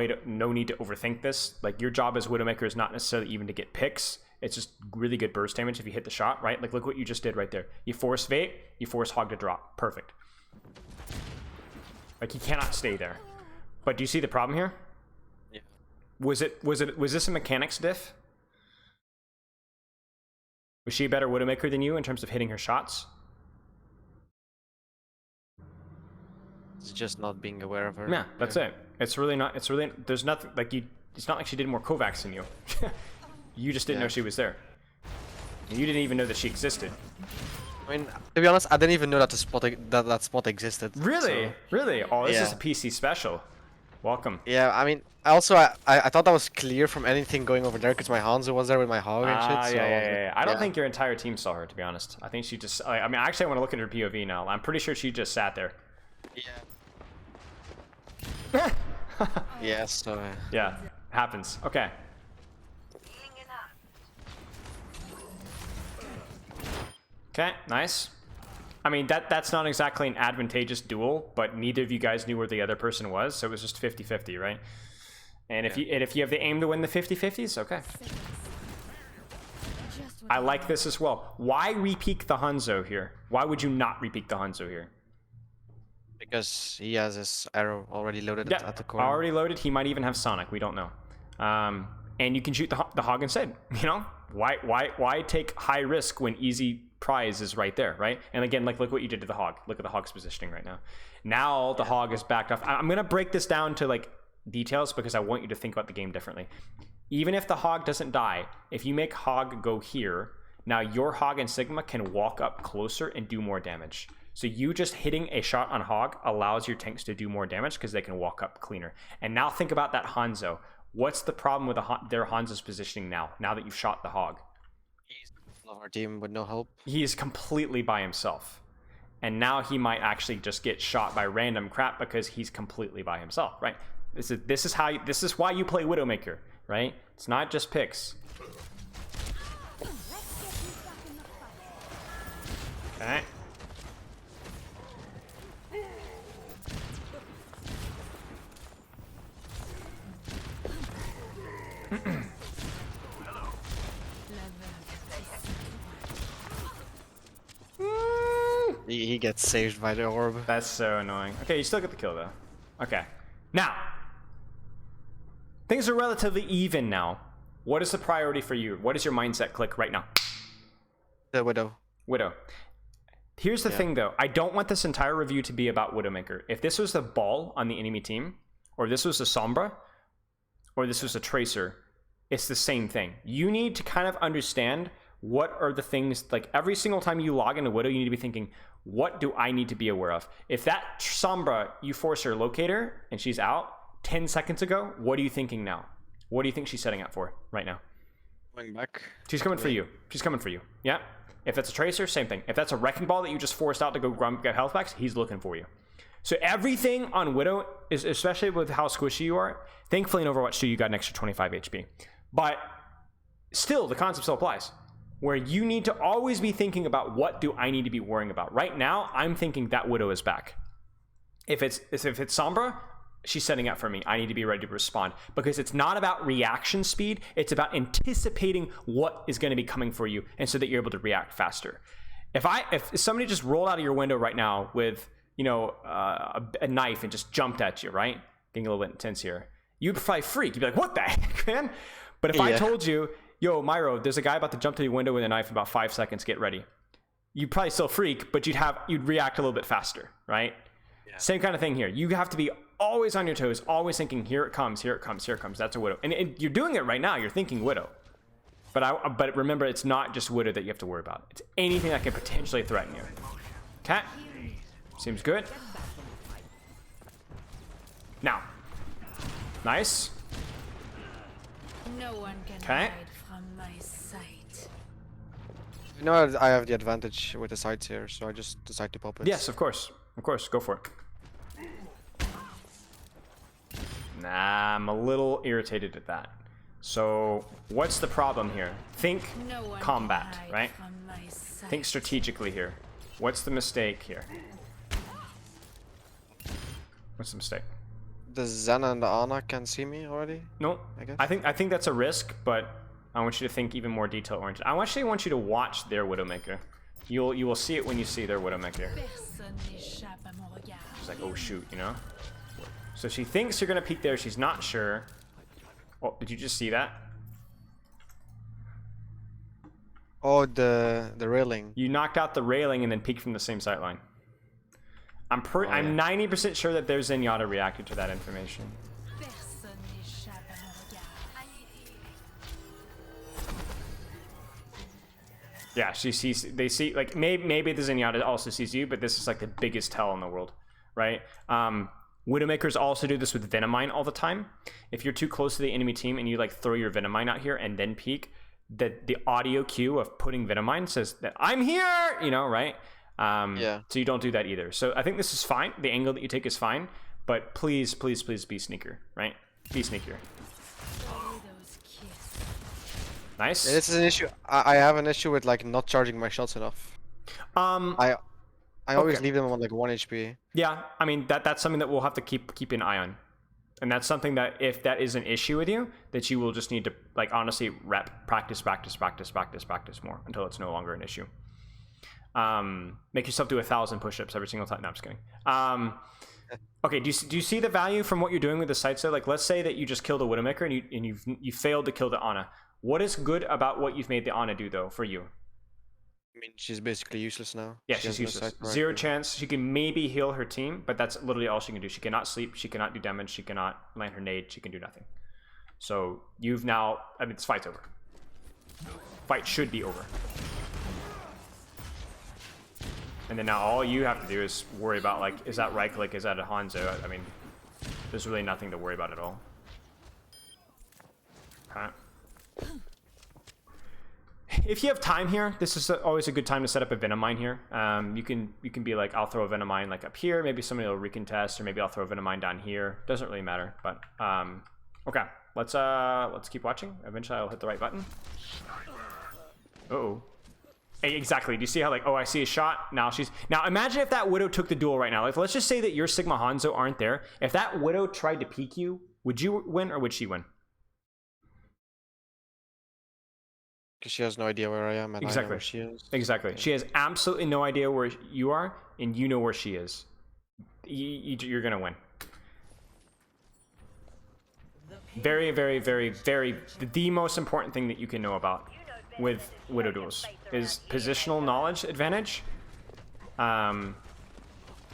need to overthink this. Like, your job as Widowmaker is not necessarily even to get picks. It's just really good burst damage if you hit the shot, right? Like, look what you just did right there. You force Vate, you force Hog to drop. Perfect. Like, he cannot stay there. But do you see the problem here? Was this a mechanics diff? Was she a better Widowmaker than you in terms of hitting her shots? It's just not being aware of her. Yeah, that's it. It's really not. There's nothing like you. It's not like she did more Kovacs than you. You just didn't know she was there. You didn't even know that she existed. I mean, to be honest, I didn't even know that that spot existed. Really? So. Really? Oh, this Yeah. is a PC special. Welcome. Yeah, I mean, also I thought that was clear from anything going over there because my Hanzo was there with my hog and shit. So Yeah. I don't yeah. think your entire team saw her, to be honest. I think she just. I mean, actually, I want to look at her POV now. I'm pretty sure she just sat there. Yeah. Yeah. So. Yeah, happens. Okay. Okay, nice. I mean, that's not exactly an advantageous duel, but neither of you guys knew where the other person was, so it was just 50-50, right? And if you have the aim to win the 50-50s, okay. I like this as well. Why repeak the Hanzo here? Why would you not repeak the Hanzo here? Because he has his arrow already loaded Yeah, at the corner. already loaded. He might even have Sonic. We don't know. And you can shoot the hog instead. You know, why take high risk when easy prize is right there, right? And again, like look what you did to the hog. Look at the hog's positioning right now. Now the hog is backed off. I'm gonna break this down to like details because I want you to think about the game differently. Even if the hog doesn't die, if you make hog go here, now your hog and Sigma can walk up closer and do more damage. So you just hitting a shot on hog allows your tanks to do more damage because they can walk up cleaner. And now think about that Hanzo. What's the problem with their Hanzo's positioning now that you've shot the hog? Our team with no help. He is completely by himself. And now he might actually just get shot by random crap because he's completely by himself, right? This is why you play Widowmaker, right? It's not just picks. Okay. He gets saved by the orb. That's so annoying. Okay, you still get the kill though. Okay. Now, things are relatively even now. What is the priority for you? What is your mindset click right now? The Widow. Widow. Here's the thing though. I don't want this entire review to be about Widowmaker. If this was the ball on the enemy team, or this was a Sombra, or this was a Tracer, it's the same thing. You need to kind of understand what are the things, like every single time you log into Widow, you need to be thinking, what do I need to be aware of? If that Sombra, you force her locator and she's out 10 seconds ago, what are you thinking now? What do you think she's setting up for right now? Going back. She's coming for you. She's coming for you. Yeah. If that's a Tracer, same thing. If that's a Wrecking Ball that you just forced out to go get health packs, he's looking for you. So everything on Widow, is, especially with how squishy you are, thankfully in Overwatch 2 you got an extra 25 HP. But still, the concept still applies. Where you need to always be thinking about what do I need to be worrying about. Right now, I'm thinking that Widow is back. If it's Sombra, she's setting up for me. I need to be ready to respond. Because it's not about reaction speed, it's about anticipating what is going to be coming for you, and so that you're able to react faster. If somebody just rolled out of your window right now with, you know, a knife and just jumped at you, right? Getting a little bit intense here. You'd probably freak. You'd be like, what the heck, man? But if I told you, yo, Myro, there's a guy about to jump to your window with a knife in about 5 seconds, get ready. You'd probably still freak, but you'd react a little bit faster, right? Yeah. Same kind of thing here. You have to be always on your toes, always thinking, here it comes, here it comes, here it comes. That's a Widow. And you're doing it right now. You're thinking Widow. But remember, it's not just Widow that you have to worry about. It's anything that can potentially threaten you. Okay? Seems good. Now. Nice. No one can Okay. hide from my sight. You know, I have the advantage with the sides here, so I just decide to pop it. Yes, of course. Of course. Go for it. Nah, I'm a little irritated at that. So, what's the problem here? Think No one combat, can hide right? from my sight. Think strategically here. What's the mistake here? What's the mistake? The Xana and the Ana can see me already. No, I guess. I think that's a risk, but I want you to think even more detail oriented. I actually want you to watch their Widowmaker. You will see it when you see their Widowmaker. Personne n'échappe à mon regard. She's like, oh shoot, you know? So she thinks you're gonna peek there, she's not sure. Oh, did you just see that? Oh, the railing. You knocked out the railing and then peeked from the same sight line. I'm 90% sure that their Zenyatta reacted to that information. Personne n'échappe à mon regard. Yeah, she sees. They see like maybe the Zenyatta also sees you, but this is like the biggest tell in the world, right? Widowmakers also do this with Venomine all the time. If you're too close to the enemy team and you like throw your Venomine out here and then peek, that the audio cue of putting Venomine says that I'm here, you know, right? Yeah. So you don't do that either. So I think this is fine. The angle that you take is fine, but please, please, please be sneaker, right? Be sneaker. Widow's kiss. Nice. This is an issue. I have an issue with like not charging my shots enough. I always Okay. leave them on like 1 HP. Yeah, I mean that's something that we'll have to keep an eye on, and that's something that if that is an issue with you, that you will just need to like honestly practice more until it's no longer an issue. Make yourself do 1,000 push-ups every single time. No, I'm just kidding. Okay, do you see the value from what you're doing with the sights though? Like let's say that you just killed a Widowmaker and you failed to kill the Ana. What is good about what you've made the Ana do though for you? I mean, she's basically useless now. Yeah, She she's has no useless. sight right Zero now. chance. She can maybe heal her team, but that's literally all she can do. She cannot sleep. She cannot do damage. She cannot land her nade. She can do nothing. So you've now. I mean, this fight's over. Fight should be over. And then now all you have to do is worry about like, is that right click? Is that a Hanzo? I mean, there's really nothing to worry about at all. Okay. If you have time here, this is always a good time to set up a Venomine here. You can be like, I'll throw a Venomine like up here. Maybe somebody will recontest, or maybe I'll throw a Venomine down here. Doesn't really matter. But okay, let's keep watching. Eventually, I'll hit the right button. Uh-oh. Exactly. Do you see how like, oh, I see a shot. Now imagine if that Widow took the duel right now. Like, let's just say that your Sigma Hanzo aren't there. If that Widow tried to peek you, would you win or would she win? Because she has no idea where I am and I know Exactly. where she is. Exactly. She has absolutely no idea where you are, and you know where she is. You're gonna win. Very, very, very, very. The most important thing that you can know about with Widow duels is positional knowledge advantage, and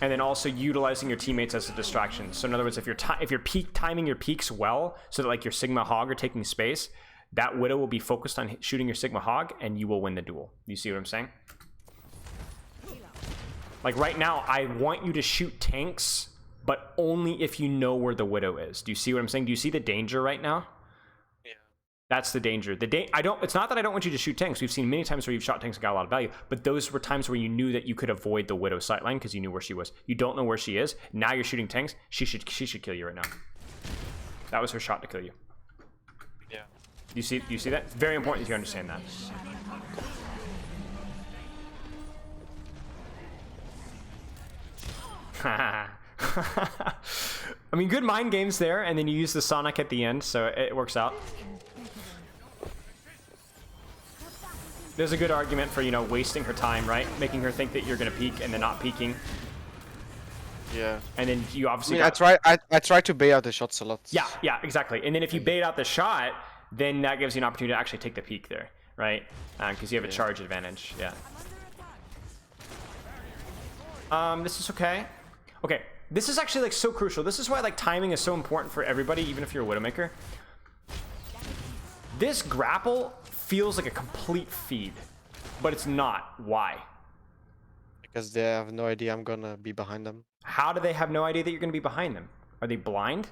then also utilizing your teammates as a distraction. So in other words, if you're peak timing your peaks well, so that like your Sigma Hog are taking space, that Widow will be focused on shooting your Sigma Hog, and you will win the duel. You see what I'm saying? Like right now, I want you to shoot tanks, but only if you know where the Widow is. Do you see what I'm saying? Do you see the danger right now? Yeah. That's the danger. It's not that I don't want you to shoot tanks. We've seen many times where you've shot tanks and got a lot of value, but those were times where you knew that you could avoid the Widow sightline because you knew where she was. You don't know where she is. Now you're shooting tanks. She should kill you right now. That was her shot to kill you. Yeah. Do you see that? It's very important that you understand that. I mean, good mind games there, and then you use the Sonic at the end, so it works out. There's a good argument for, wasting her time, right? Making her think that you're gonna peek and then not peeking. Yeah. And then you obviously I try to bait out the shots a lot. Yeah, exactly. And then if you bait out the shot, then that gives you an opportunity to actually take the peek there, right? Because you have a charge advantage, yeah. This is okay. Okay, this is actually like so crucial. This is why like timing is so important for everybody, even if you're a Widowmaker. This grapple feels like a complete feed, but it's not. Why? Because they have no idea I'm gonna be behind them. How do they have no idea that you're gonna be behind them? Are they blind?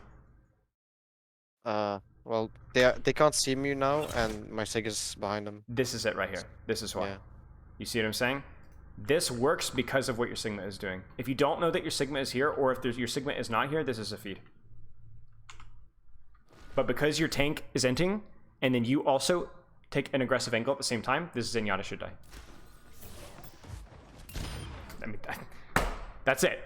Well, they can't see me now, and my Sig is behind them. This is it right here. This is why. Yeah. You see what I'm saying? This works because of what your Sigma is doing. If you don't know that your Sigma is here, or if your Sigma is not here, this is a feed. But because your tank is inting, and then you also take an aggressive angle at the same time, this Zenyatta should die. I mean, that's it.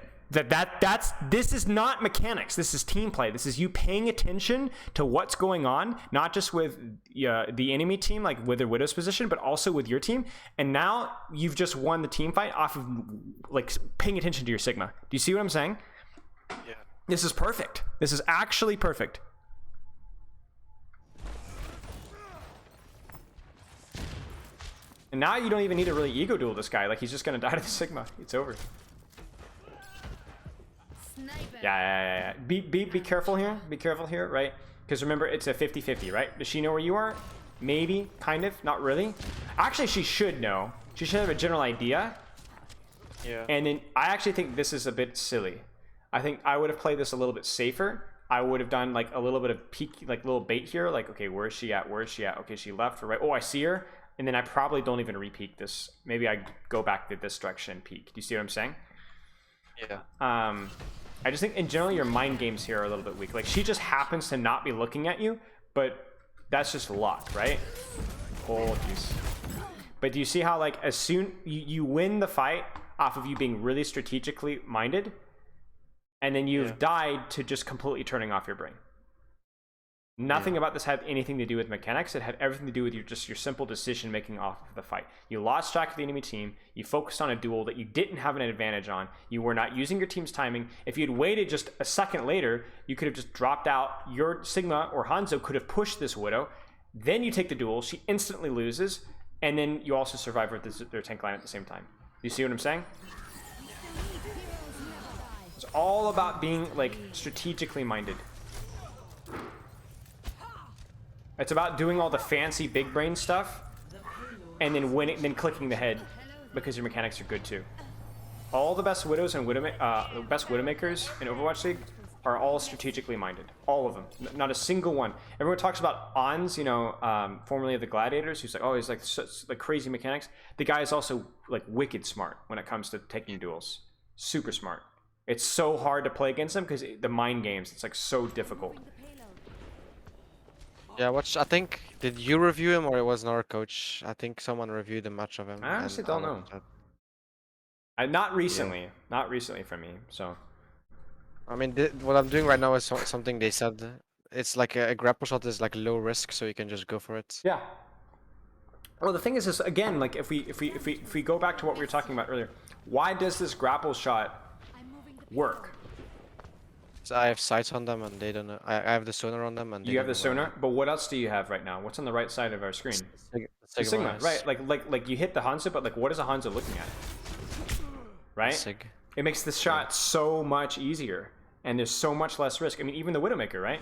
This is not mechanics. This is team play. This is you paying attention to what's going on, not just with the enemy team, like with their Widow's position, but also with your team. And now you've just won the team fight off of like paying attention to your Sigma. Do you see what I'm saying? Yeah. This is perfect. This is actually perfect. And now you don't even need to really ego duel this guy. Like he's just gonna die to the Sigma. It's over. Sniper. Yeah. Be careful here. Be careful here, right? Because remember, it's a 50-50, right? Does she know where you are? Maybe, kind of, not really. Actually, she should know. She should have a general idea. Yeah. And then I actually think this is a bit silly. I think I would have played this a little bit safer. I would have done like a little bit of peek, like little bait here. Like, okay, where is she at? Where is she at? Okay, she left or right. Oh, I see her. And then I probably don't even re-peek this. Maybe I go back to this direction and peek. Do you see what I'm saying? Yeah. I just think in general your mind games here are a little bit weak. Like she just happens to not be looking at you, but that's just luck, right? Oh, jeez. But do you see how like as soon you win the fight off of you being really strategically minded, and then you've died to just completely turning off your brain. Nothing about this had anything to do with mechanics. It had everything to do with your simple decision making off of the fight. You lost track of the enemy team. You focused on a duel that you didn't have an advantage on. You were not using your team's timing. If you had waited just a second later, you could have just dropped out. Your Sigma or Hanzo could have pushed this Widow. Then you take the duel. She instantly loses. And then you also survive with their tank line at the same time. You see what I'm saying? It's all about being like strategically minded. It's about doing all the fancy big brain stuff and then winning, then clicking the head because your mechanics are good too. All the best Widows and the best Widowmakers in Overwatch League are all strategically minded. All of them. Not a single one. Everyone talks about Ons, you know, formerly of the Gladiators, who's like, oh, he's like, like crazy mechanics. The guy is also like wicked smart when it comes to taking duels. Super smart. It's so hard to play against him because the mind games, it's like so difficult. Yeah, I think, did you review him or it was another coach? I think someone reviewed a match of him. I honestly don't know. Not recently. Not recently for me, so. I mean, what I'm doing right now is something they said. It's like a grapple shot is like low risk, so you can just go for it. Yeah. Well, the thing is again, like if we go back to what we were talking about earlier, why does this grapple shot work? So I have sights on them and they don't know. I have the sonar on them and you have the sonar, but what else do you have right now? What's on the right side of our screen? Sigma, right? Like you hit the Hanzo, but like what is a Hanzo looking at? Right? Sig. It makes the shot so much easier, and there's so much less risk. I mean, even the Widowmaker, right?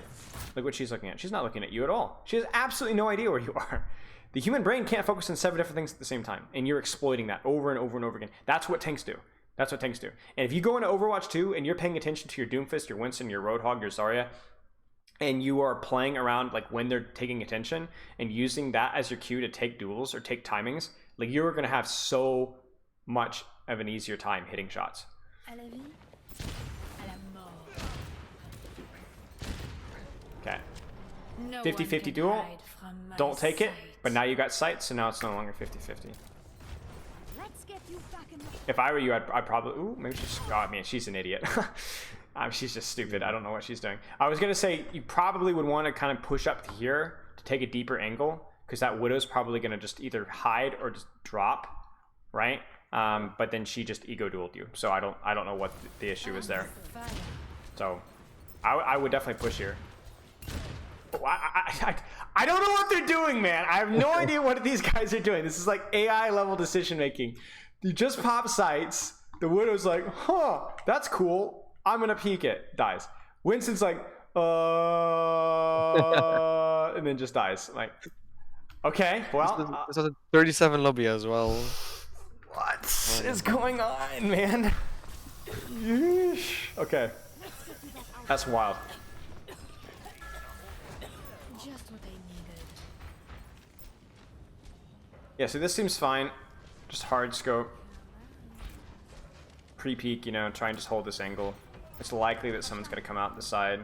Look what she's looking at. She's not looking at you at all. She has absolutely no idea where you are. The human brain can't focus on 7 different things at the same time, and you're exploiting that over and over and over again. That's what tanks do. That's what tanks do. And if you go into Overwatch 2 and you're paying attention to your Doomfist, your Winston, your Roadhog, your Zarya, and you are playing around like when they're taking attention and using that as your cue to take duels or take timings, like you're going to have so much of an easier time hitting shots. Okay. 50-50 duel. Don't take it, but now you got sights, so now it's no longer 50-50. If I were you, I'd probably... Ooh, maybe she's... Oh, man, she's an idiot. She's just stupid. I don't know what she's doing. I was going to say, you probably would want to kind of push up to here to take a deeper angle, because that Widow's probably going to just either hide or just drop, right? But then she just ego dueled you. So I don't know what the issue is there. So I would definitely push here. I don't know what they're doing, man. I have no idea what these guys are doing. This is like AI level decision making. You just pop sights. The Widow's like, huh, that's cool. I'm gonna peek it. Dies. Winston's like, and then just dies. Like, okay, well. This was a 37 lobby as well. What is going on, man? Yeesh. Okay. That's wild. Just what I needed. Yeah, so this seems fine. Just hard scope. Pre-peek, you know, try and just hold this angle. It's likely that someone's gonna come out the side.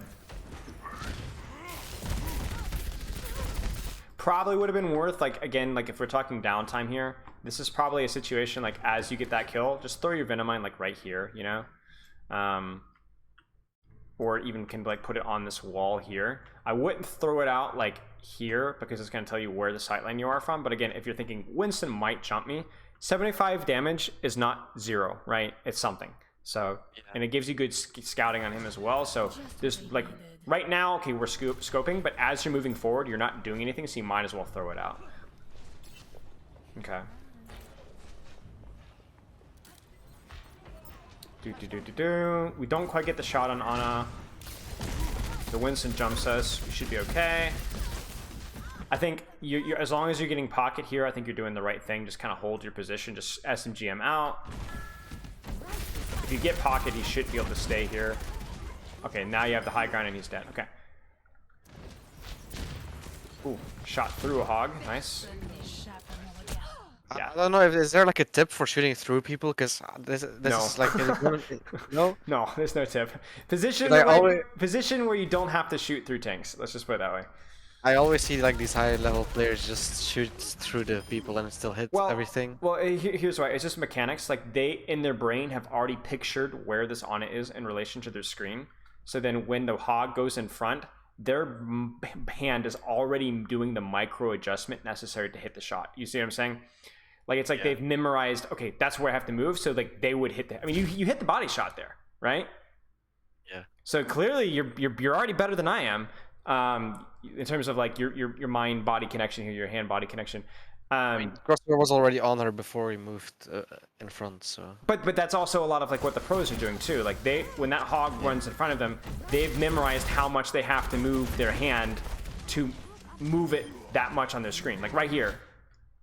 Probably would have been worth, like, again, like if we're talking downtime here, this is probably a situation like as you get that kill, just throw your Venom Mine like right here, you know? Or even can like put it on this wall here. I wouldn't throw it out like here because it's gonna tell you where the sightline you are from. But again, if you're thinking Winston might jump me, 75 damage is not 0, right? It's something. So, and it gives you good scouting on him as well. So there's like, right now, okay, we're scoping, but as you're moving forward, you're not doing anything, so you might as well throw it out. Okay. We don't quite get the shot on Ana. The Winston jumps us. We should be okay. I think you're as long as you're getting pocket here, I think you're doing the right thing. Just kind of hold your position. Just SMGM out. If you get pocket, you should be able to stay here. Okay, now you have the high ground and he's dead. Okay. Ooh, shot through a hog. Nice. Yeah. I don't know if is there like a tip for shooting through people, because this No. is like no. No, there's no tip. Position Like, like, always- position where you don't have to shoot through tanks. Let's just put it that way. I always see like these high level players just shoot through the people and it still hits everything. Well, here's why. It's just mechanics. Like they in their brain have already pictured where this Ana is in relation to their screen. So then when the hog goes in front, their hand is already doing the micro adjustment necessary to hit the shot. You see what I'm saying? Like it's like they've memorized. Okay, that's where I have to move. So like they would hit the. I mean, you hit the body shot there, right? Yeah. So clearly you're already better than I am. In terms of like your mind body connection here, your hand body connection. I mean, Crosshair was already on her before we moved in front, so. But that's also a lot of like what the pros are doing too. Like when that hog runs in front of them, they've memorized how much they have to move their hand to move it that much on their screen. Like right here,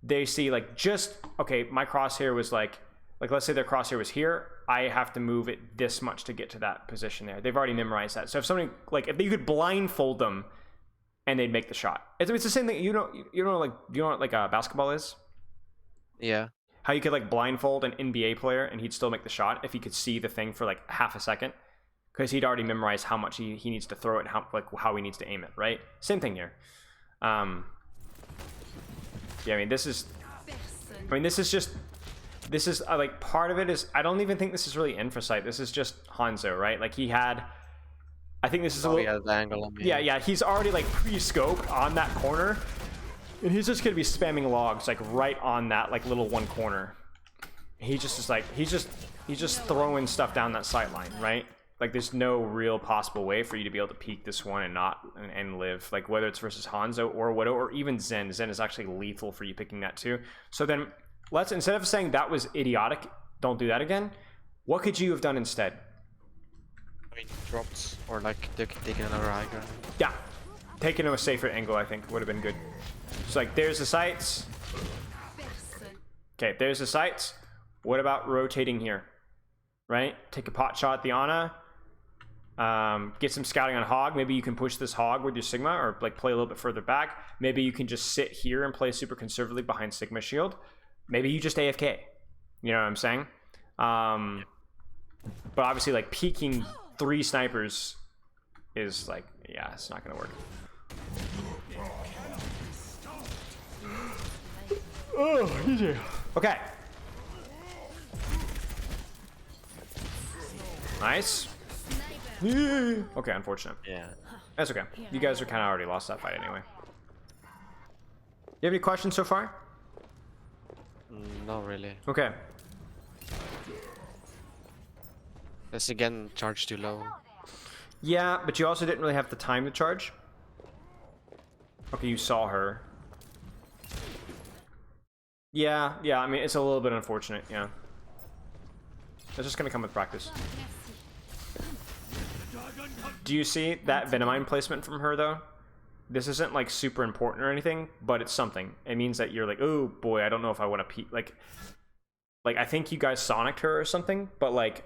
they see like just okay. My crosshair was like let's say their crosshair was here. I have to move it this much to get to that position there. They've already memorized that. So if somebody like if you could blindfold them, and they'd make the shot. It's the same thing. You know what basketball is? Yeah. How you could like blindfold an NBA player and he'd still make the shot if he could see the thing for like half a second, because he'd already memorized how much he needs to throw it, how he needs to aim it. Right? Same thing here. Yeah. I mean, this is like part of it is I don't even think this is really Infocyte. This is just Hanzo, right? Like he had. I think this is a little. The angle on me. Yeah. He's already like pre-scoped on that corner, and he's just gonna be spamming logs like right on that like little one corner. He just is like he's just throwing stuff down that sight line, right? Like there's no real possible way for you to be able to peek this one and live. Like whether it's versus Hanzo or Widow or even Zen. Zen is actually lethal for you picking that too. So then let's, instead of saying that was idiotic, don't do that again. What could you have done instead? I mean, dropped or like taking another high ground. Yeah, taking a safer angle I think would have been good. So like there's the sights. Okay, there's the sights. What about rotating here? Right? Take a pot shot at the Ana. Get some scouting on Hog. Maybe you can push this Hog with your Sigma or like play a little bit further back. Maybe you can just sit here and play super conservatively behind Sigma shield. Maybe you just AFK. You know what I'm saying? But obviously like peeking 3 snipers is like, yeah, it's not gonna work. Oh, easy. Okay. Nice. Okay, unfortunate. Yeah. That's okay. You guys are kind of already lost that fight anyway. You have any questions so far? Not really. Okay. This again charged too low. Yeah, but you also didn't really have the time to charge. Okay, you saw her. Yeah, I mean, it's a little bit unfortunate, yeah. It's just gonna come with practice. Do you see that Venomine placement from her, though? This isn't, like, super important or anything, but it's something. It means that you're like, oh, boy, I don't know if I want to peek. Like, I think you guys Sonicked her or something, but, like,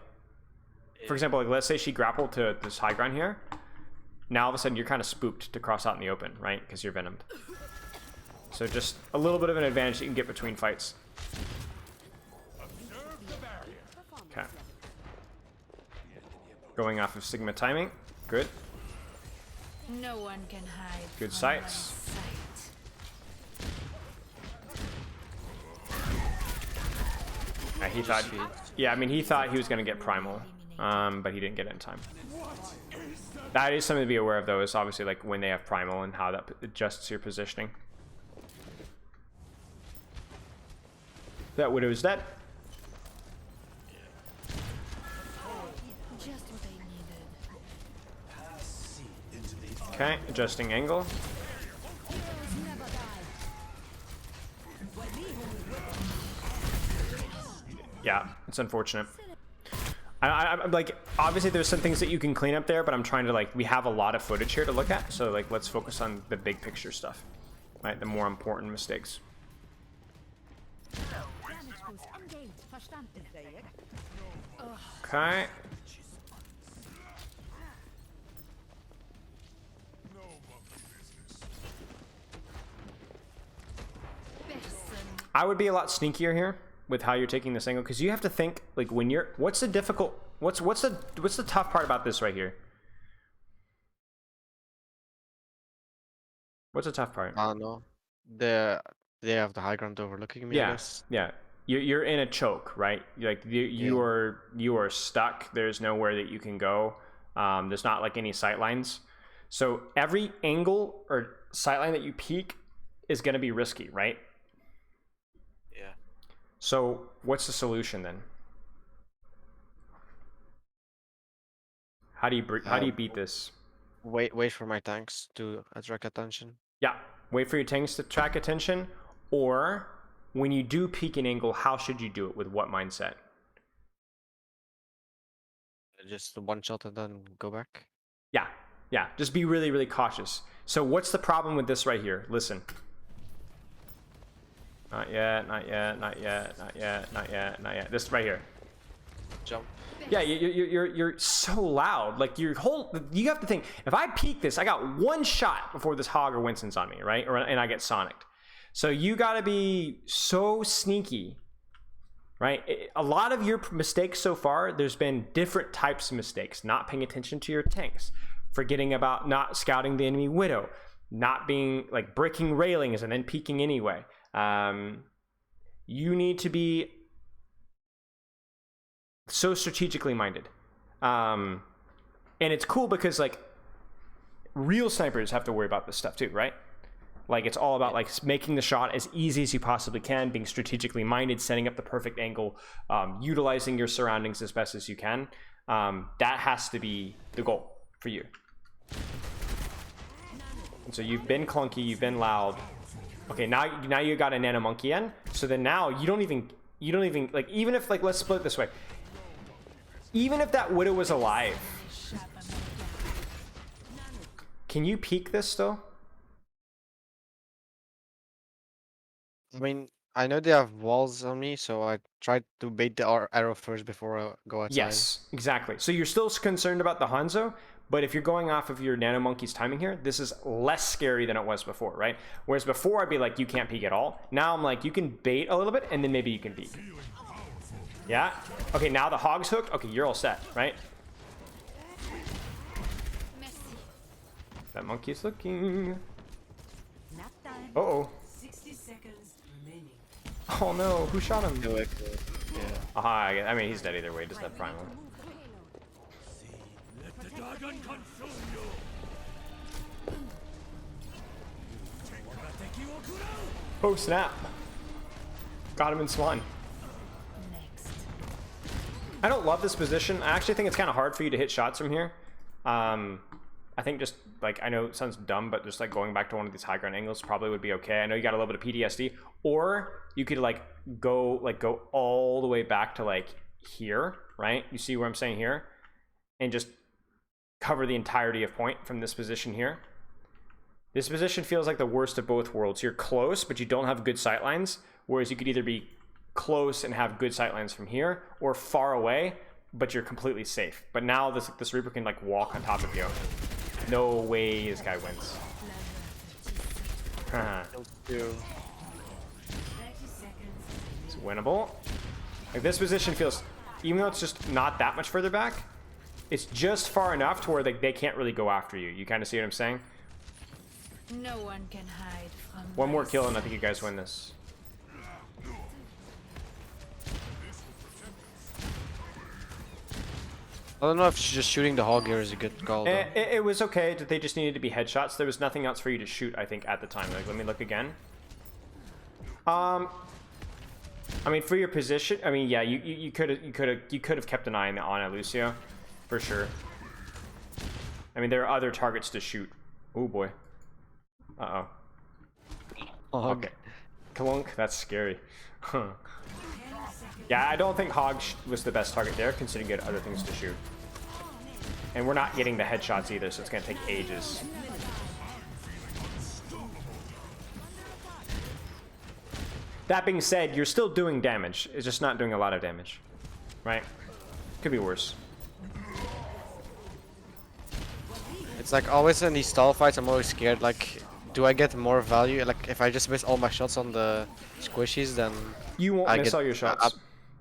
for example, like, let's say she grappled to this high ground here. Now, all of a sudden, you're kind of spooked to cross out in the open, right? Because you're Venomed. So just a little bit of an advantage that you can get between fights. Okay. Going off of Sigma timing. Good. No one can hide. Good from my sights. sight. He thought, yeah, I mean, he thought he was going to get Primal, but he didn't get it in time. That is something to be aware of, though, is obviously like when they have Primal and how that adjusts your positioning. That Widow's dead. Just what I needed. Okay, adjusting angle. Yeah, it's unfortunate. I'm like, obviously there's some things that you can clean up there, but I'm trying to like, we have a lot of footage here to look at, so like, let's focus on the big picture stuff, right? The more important mistakes. Okay. I would be a lot sneakier here with how you're taking this angle, because you have to think like when you're what's the tough part about this right here? What's the tough part? I don't know. They have the high ground overlooking me. I guess. Yeah. You're in a choke, right? Like you are stuck. There's nowhere that you can go. There's not like any sight lines. So every angle or sight line that you peek is going to be risky, right? Yeah. So what's the solution then? How do you beat this? Wait for my tanks to attract attention. Yeah, wait for your tanks to track attention, or when you do peek an angle, how should you do it? With what mindset? Just one shot and then go back. Yeah. Just be really, really cautious. So what's the problem with this right here? Listen. Not yet. This right here. Jump. Yeah, you're so loud. Like you have to think, if I peek this, I got one shot before this Hog or Winston's on me, right? And I get sonicked. So you gotta be so sneaky, right? A lot of your mistakes so far, there's been different types of mistakes. Not paying attention to your tanks, forgetting about not scouting the enemy Widow, not being like breaking railings and then peeking anyway. You need to be so strategically minded. And it's cool because like real snipers have to worry about this stuff too, right? Like it's all about like making the shot as easy as you possibly can, being strategically minded, setting up the perfect angle, utilizing your surroundings as best as you can. That has to be the goal for you. And so you've been clunky, you've been loud. Okay, now you got a Nano Monkey in. So then now you don't even like, even if like, let's split it this way. Even if that Widow was alive, can you peek this still? I mean, I know they have walls on me, so I tried to bait the arrow first before I go outside. Yes, exactly. So you're still concerned about the Hanzo, but if you're going off of your Nano Monkey's timing here, this is less scary than it was before, right? Whereas before I'd be like, you can't peek at all. Now I'm like, you can bait a little bit and then maybe you can peek. Yeah? Okay, now the Hog's hooked. Okay, you're all set, right? That monkey's looking. Uh-oh. 60 seconds remaining. Oh no, who shot him? Yeah. Aha, I mean, he's dead either way, just that primal. Let the dragon consume you. Oh snap. Got him in Swan. I don't love this position. I actually think it's kind of hard for you to hit shots from here. I think just like, I know it sounds dumb, but just like going back to one of these high ground angles probably would be okay. I know you got a little bit of PTSD, or you could like go all the way back to like here, right? You see where I'm saying here, and just cover the entirety of point from this position here. This position feels like the worst of both worlds. You're close, but you don't have good sight lines, whereas you could either be close and have good sight lines from here, or far away, but you're completely safe. But now this Reaper can like walk on top of you. No way this guy wins. It's winnable. Like this position feels, even though it's just not that much further back, it's just far enough to where they can't really go after you. You kind of see what I'm saying? No one can hide from One more my kill and I think you guys win this. I don't know if just shooting the Hog here is a good call, though. It was okay. They just needed to be headshots. There was nothing else for you to shoot, I think, at the time. Like, let me look again. I mean, for your position, I mean, yeah, you could have kept an eye on Lucio, for sure. I mean, there are other targets to shoot. Oh boy. Uh oh. Hog. Okay. Klunk, that's scary. Huh. Yeah, I don't think Hog was the best target there, considering you had other things to shoot. And we're not getting the headshots either, so it's going to take ages. That being said, you're still doing damage. It's just not doing a lot of damage. Right? Could be worse. It's like always in these stall fights, I'm always scared, like, do I get more value? Like if I just miss all my shots on the squishies, then You won't I miss get- all your shots.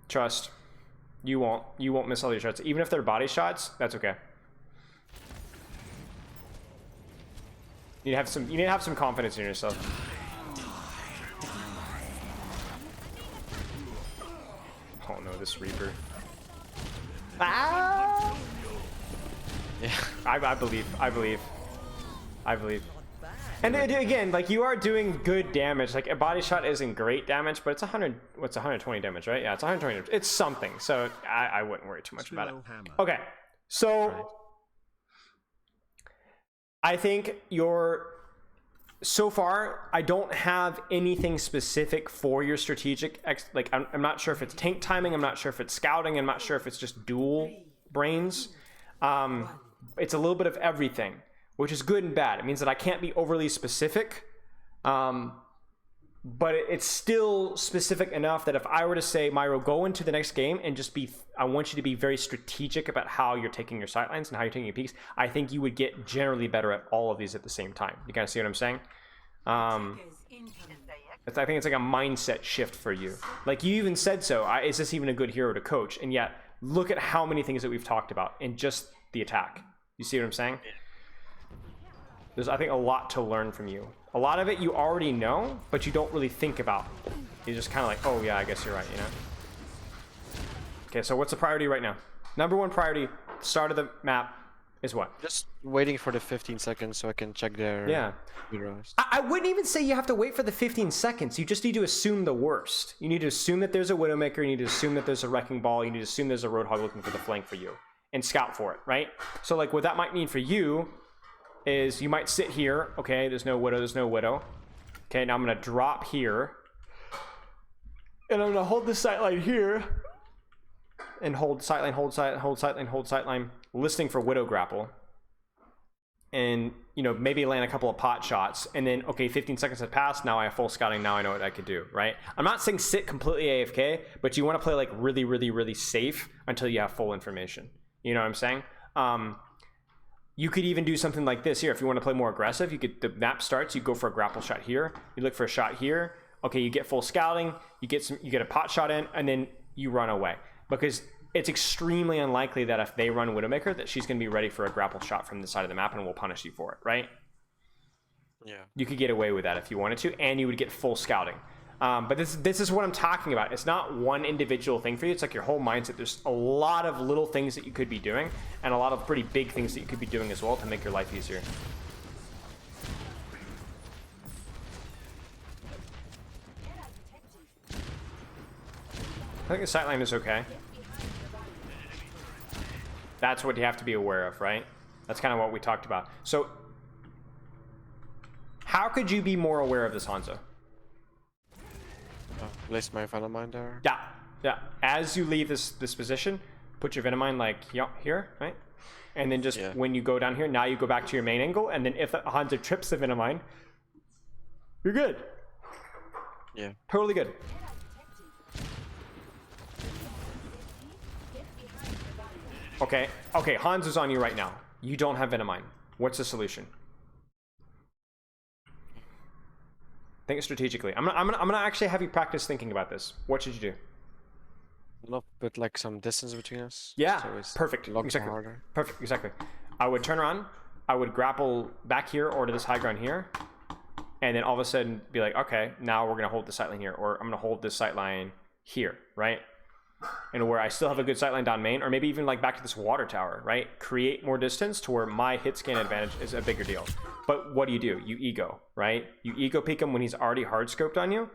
Trust. You won't. You won't miss all your shots. Even if they're body shots, that's okay. You need to have some confidence in yourself. Oh no, this Reaper. Ah! yeah. I believe. And again, like you are doing good damage. Like a body shot isn't great damage, but it's 100. What's 120 damage, right? Yeah, it's 120 damage. It's something. So I wouldn't worry too much about it. Okay, so I think so far, I don't have anything specific for your strategic. Like I'm not sure if it's tank timing. I'm not sure if it's scouting. I'm not sure if it's just dual brains. It's a little bit of everything, which is good and bad. It means that I can't be overly specific, but it's still specific enough that if I were to say, Myro, go into the next game and just I want you to be very strategic about how you're taking your sightlines and how you're taking your peaks, I think you would get generally better at all of these at the same time. You kind of see what I'm saying? I think it's like a mindset shift for you. Like you even said so, is this even a good hero to coach? And yet, look at how many things that we've talked about in just the attack. You see what I'm saying? There's, I think, a lot to learn from you. A lot of it you already know, but you don't really think about. You're just kind of like, oh yeah, I guess you're right, you know? Okay, so what's the priority right now? Number one priority, start of the map, is what? Just waiting for the 15 seconds so I can check their Yeah. heroes. I wouldn't even say you have to wait for the 15 seconds. You just need to assume the worst. You need to assume that there's a Widowmaker. You need to assume that there's a Wrecking Ball. You need to assume there's a Roadhog looking for the flank for you. And scout for it, right? So like what that might mean for you is you might sit here. Okay, there's no Widow. There's no Widow. Okay, now I'm going to drop here. And I'm going to hold this sightline here. And hold sightline, hold sightline, hold sightline, hold sightline. Listening for Widow grapple. And, you know, maybe land a couple of pot shots. And then, okay, 15 seconds have passed. Now I have full scouting. Now I know what I could do, right? I'm not saying sit completely AFK, but you want to play like really, really, really safe until you have full information. You know what I'm saying? You could even do something like this here. If you want to play more aggressive, the map starts, you go for a grapple shot here. You look for a shot here. Okay, you get full scouting. You get a pot shot in, and then you run away. Because it's extremely unlikely that if they run Widowmaker, that she's going to be ready for a grapple shot from the side of the map and will punish you for it, right? Yeah. You could get away with that if you wanted to, and you would get full scouting. But this is what I'm talking about. It's not one individual thing for you. It's like your whole mindset. There's a lot of little things that you could be doing, and a lot of pretty big things that you could be doing as well to make your life easier. I think the sightline is okay. That's what you have to be aware of, right? That's kind of what we talked about. So, how could you be more aware of this, Hanzo? Place my Venomine there. Yeah. As you leave this position, put your Venomine like here, right? And then just when you go down here, now you go back to your main angle, and then if Hanzo trips the Venomine, you're good. Yeah. Totally good. Okay, Hanzo's on you right now. You don't have Venomine. What's the solution? Think strategically. I'm gonna actually have you practice thinking about this. What should you do? Not put like some distance between us. Yeah, so it's perfect. logs Exactly. harder. Perfect. Exactly. I would turn around. I would grapple back here or to this high ground here, and then all of a sudden be like, okay, now we're gonna hold the sightline here, or I'm gonna hold this sightline here, right? And where I still have a good sightline down main, or maybe even like back to this water tower, right? Create more distance to where my hit scan advantage is a bigger deal. But what do? You ego, right? You ego peek him when he's already hard scoped on you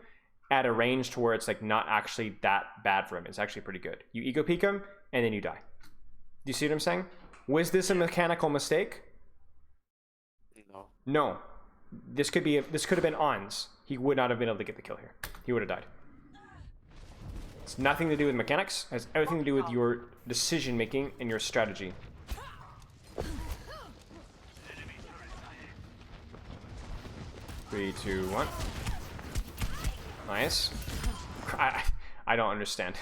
at a range to where it's like not actually that bad for him. It's actually pretty good. You ego peek him and then you die. Do you see what I'm saying? Was this a mechanical mistake? No. No. This could have been Ons. He would not have been able to get the kill here. He would have died. It's nothing to do with mechanics. It has everything to do with your decision making and your strategy. 3, 2, 1. Nice. I don't understand.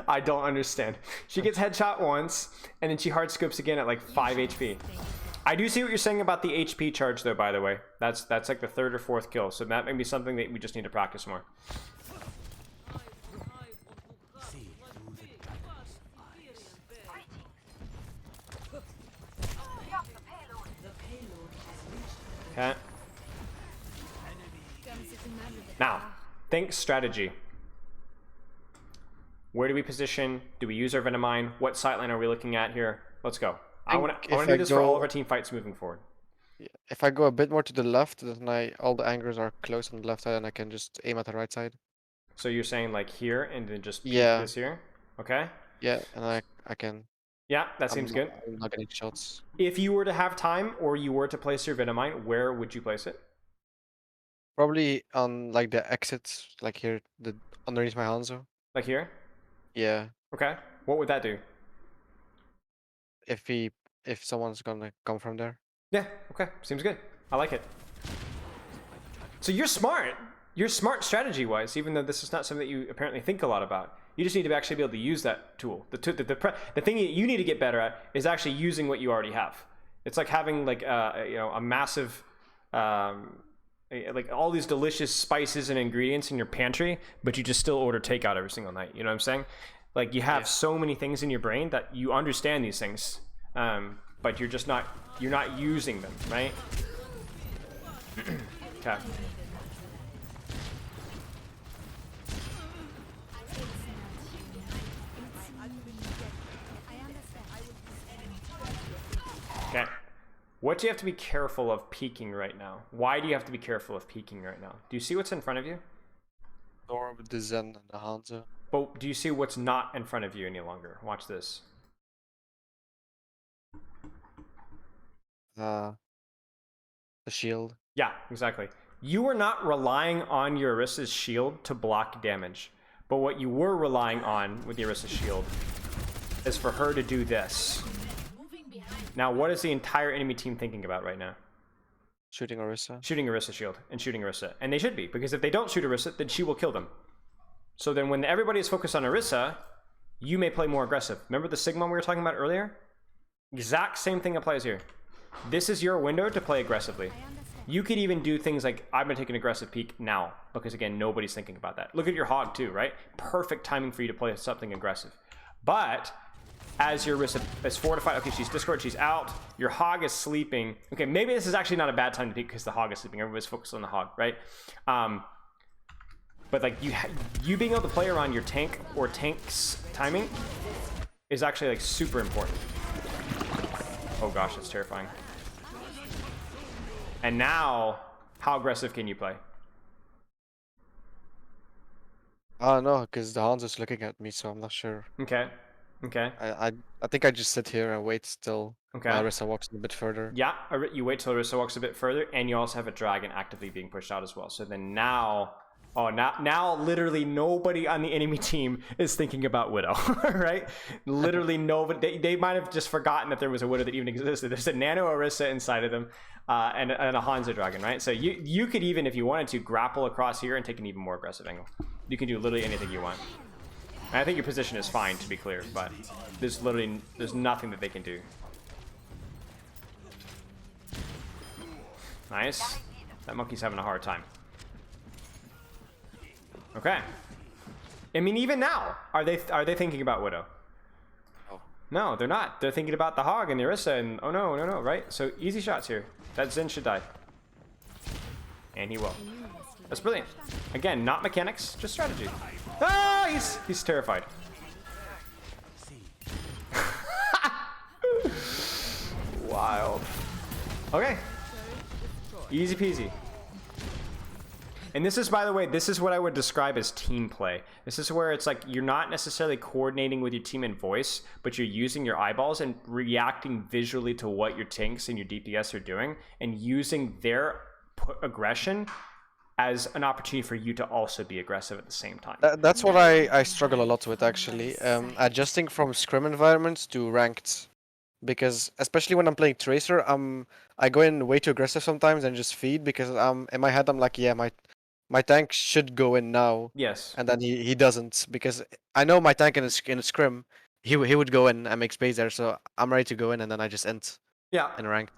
I don't understand. She gets headshot once, and then she hard scopes again at like 5 HP. I do see what you're saying about the HP charge, though. By the way, that's like the 3rd or 4th kill, so that may be something that we just need to practice more. Okay. Now, think strategy. Where do we position? Do we use our Venomine? What sightline are we looking at here? Let's go. I want to do this for all of our team fights moving forward. If I go a bit more to the left, then all the angles are close on the left side, and I can just aim at the right side. So you're saying like here, and then just peek Yeah. this here? Okay. Yeah, and I can. Yeah, that seems good. I'm not getting shots. If you were to have time, or you were to place your Venomine, where would you place it? Probably on like the exit, like here, the underneath my Hanzo. Like here? Yeah. Okay. What would that do? If someone's gonna come from there. Yeah, okay. Seems good. I like it. So you're smart. You're smart strategy-wise, even though this is not something that you apparently think a lot about. You just need to actually be able to use that tool. The thing that you need to get better at is actually using what you already have. It's like having like a massive like all these delicious spices and ingredients in your pantry, but you just still order takeout every single night. You know what I'm saying? Like you have so many things in your brain that you understand these things, but you're not using them, right? Okay. Okay. What do you have to be careful of peeking right now? Why do you have to be careful of peeking right now? Do you see what's in front of you? Or with the Zen and the Hanzo. But do you see what's not in front of you any longer? Watch this. The shield. Yeah, exactly. You were not relying on your Orisa's shield to block damage. But what you were relying on with the Orisa's shield is for her to do this. Now, what is the entire enemy team thinking about right now? Shooting Orisa. Shooting Orisa's shield and shooting Orisa. And they should be, because if they don't shoot Orisa, then she will kill them. So then when everybody is focused on Orisa, you may play more aggressive. Remember the Sigma we were talking about earlier? Exact same thing applies here. This is your window to play aggressively. You could even do things like, I'm going to take an aggressive peek now, because again, nobody's thinking about that. Look at your Hog too, right? Perfect timing for you to play something aggressive. But as your Orisa is fortified, okay, she's Discord, she's out, your Hog is sleeping. Okay, maybe this is actually not a bad time to peek because the Hog is sleeping. Everybody's focused on the Hog, right? But like you being able to play around your tank or tank's timing is actually like super important. Oh gosh, that's terrifying. And now, how aggressive can you play? No, because the Hanzo's looking at me, so I'm not sure. Okay. Okay. I think I just sit here and wait till Okay. Orisa walks a bit further. Yeah, you wait till Orisa walks a bit further, and you also have a dragon actively being pushed out as well. So then now, now literally nobody on the enemy team is thinking about Widow, right? Literally nobody. They might have just forgotten that there was a Widow that even existed. There's a Nano Orisa inside of them, and a Hanzo dragon, right? So you could even, if you wanted to, grapple across here and take an even more aggressive angle. You can do literally anything you want. And I think your position is fine, to be clear, but there's nothing that they can do. Nice. That monkey's having a hard time. Okay. I mean, even now, are they thinking about Widow? No, they're not. They're thinking about the Hog and the Orisa, and oh no, right? So easy shots here. That Zen should die. And he will. That's brilliant. Again, not mechanics, just strategy. Ah, he's terrified. Wild. Okay. Easy peasy. And this is, by the way, this is what I would describe as team play. This is where it's like you're not necessarily coordinating with your team in voice, but you're using your eyeballs and reacting visually to what your tanks and your DPS are doing, and using their aggression as an opportunity for you to also be aggressive at the same time. That's what I struggle a lot with, actually. Adjusting from scrim environments to ranked. Because especially when I'm playing Tracer, I go in way too aggressive sometimes and just feed, because in my head I'm like, yeah, my tank should go in now. Yes. And then he doesn't, because I know my tank in a scrim, he would go in and make space there, so I'm ready to go in, and then I just end Yeah. in rank.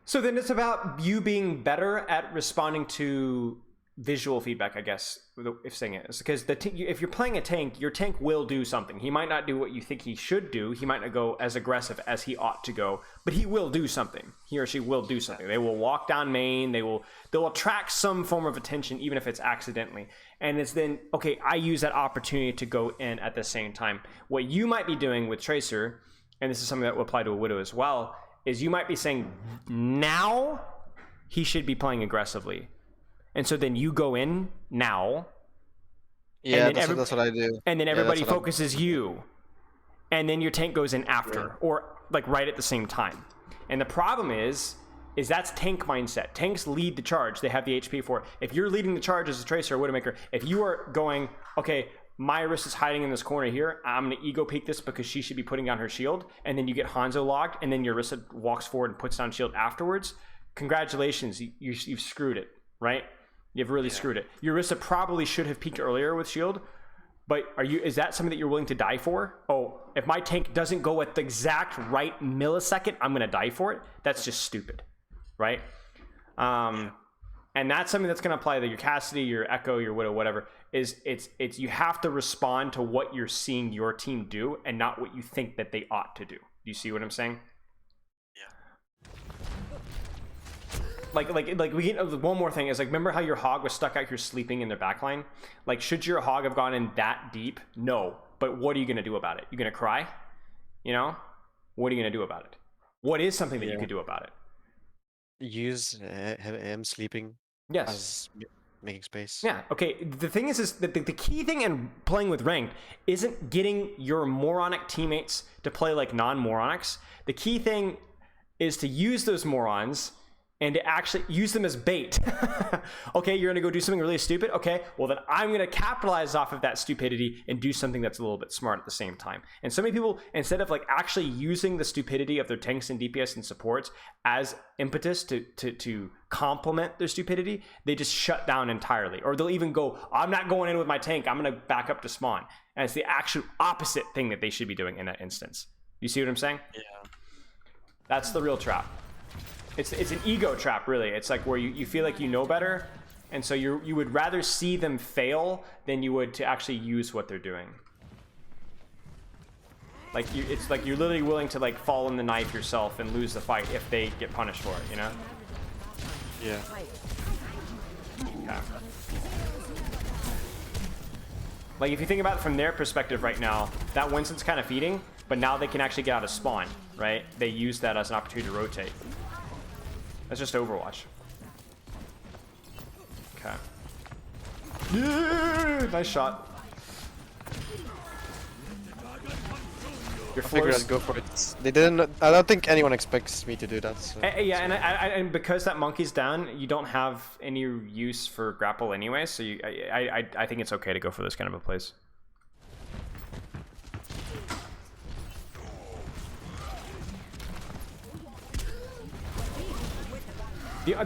So then it's about you being better at responding to visual feedback, I guess, if saying it. It's because if you're playing a tank, your tank will do something. He might not do what you think he should do. He might not go as aggressive as he ought to go, but he will do something. He or she will do something. They will walk down main. They'll attract some form of attention, even if it's accidentally. And it's then, okay, I use that opportunity to go in at the same time. What you might be doing with Tracer, and this is something that will apply to a Widow as well, is you might be saying, now he should be playing aggressively. And so then you go in now. Yeah, that's what I do. And then everybody focuses you. And then your tank goes in after, or like right at the same time. And the problem is that's tank mindset. Tanks lead the charge. They have the HP for it. If you're leading the charge as a Tracer or Widowmaker, if you are going, okay, my Orisa is hiding in this corner here, I'm going to ego peek this because she should be putting down her shield, and then you get Hanzo logged, and then your Orisa walks forward and puts down shield afterwards, congratulations, you've screwed it, right? You've really screwed it. Your Orisa probably should have peeked earlier with shield, but is that something that you're willing to die for? Oh, if my tank doesn't go at the exact right millisecond, I'm going to die for it? That's just stupid, right? And that's something that's going to apply to your Cassidy, your Echo, your Widow, whatever. It's you have to respond to what you're seeing your team do and not what you think that they ought to do. Do you see what I'm saying? Like we get one more thing is like, remember how your Hog was stuck out here sleeping in their backline? Like, should your Hog have gone in that deep? No. But what are you going to do about it? You're going to cry? You know? What are you going to do about it? What is something that you could do about it? Use him sleeping. Yes. As making space. Yeah. Okay. The thing is that the key thing in playing with ranked isn't getting your moronic teammates to play like non-moronics. The key thing is to use those morons and to actually use them as bait. Okay, you're gonna go do something really stupid. Okay, well then I'm gonna capitalize off of that stupidity and do something that's a little bit smart at the same time. And so many people, instead of like actually using the stupidity of their tanks and DPS and supports as impetus to complement their stupidity, they just shut down entirely. Or they'll even go, I'm not going in with my tank, I'm gonna back up to spawn. And it's the actual opposite thing that they should be doing in that instance. You see what I'm saying? Yeah. That's the real trap. It's an ego trap, really. It's like where you feel like you know better, and so you would rather see them fail than you would to actually use what they're doing. Like it's like you're literally willing to like fall in the knife yourself and lose the fight if they get punished for it, you know? Yeah. Okay. Like if you think about it from their perspective right now, that Winston's kind of feeding, but now they can actually get out of spawn, right? They use that as an opportunity to rotate. That's just Overwatch. Okay. Yeah, nice shot. Your I figured I'd go for it. They didn't. I don't think anyone expects me to do that. So. Yeah, and because that monkey's down, you don't have any use for grapple anyway. So I think it's okay to go for this kind of a plays.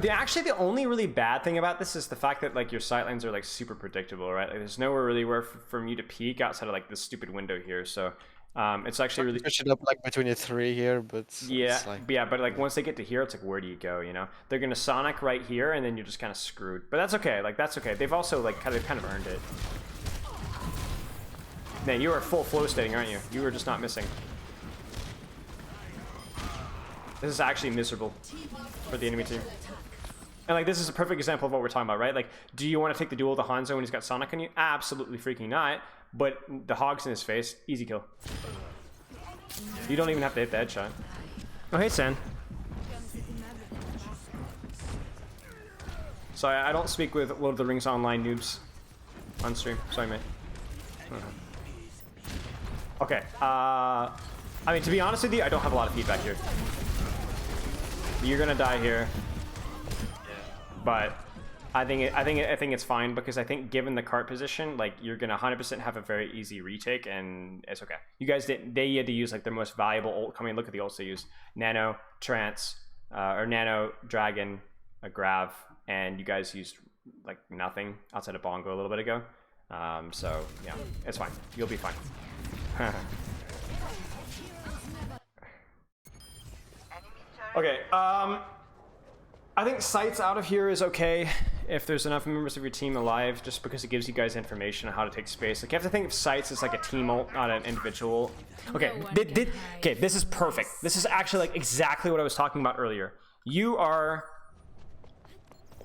Actually, the only really bad thing about this is the fact that like your sightlines are like super predictable, right? Like there's nowhere really where for you to peek outside of like this stupid window here. So it's actually really push it up like between the three here, but yeah, like... yeah. But like once they get to here, it's like where do you go? You know, they're gonna Sonic right here, and then you're just kind of screwed. But that's okay. Like that's okay. They've also like kind of earned it. Man, you are full flow stating, aren't you? You were just not missing. This is actually miserable for the enemy team. And like this is a perfect example of what we're talking about, right? Like, do you want to take the duel with the Hanzo when he's got Sonic on you? Absolutely freaking not. But the Hog's in his face, easy kill. You don't even have to hit the headshot. Oh, hey, Sen. Sorry, I don't speak with Lord of the Rings Online noobs on stream. Sorry, mate. Okay. I mean, to be honest with you, I don't have a lot of feedback here. You're gonna die here. But I think it's fine because I think given the cart position, like you're gonna 100% have a very easy retake, and it's okay. You guys didn't. They had to use like their most valuable ult. Come in, look at the ults they used: Nano, Trance, or Nano, Dragon, a Grav, and you guys used like nothing outside of Bongo a little bit ago. So yeah, it's fine. You'll be fine. Okay. I think sights out of here is okay if there's enough members of your team alive, just because it gives you guys information on how to take space. Like, you have to think of sights as like a team ult, not an individual. Okay, okay, this is perfect. This is actually like exactly what I was talking about earlier. You are,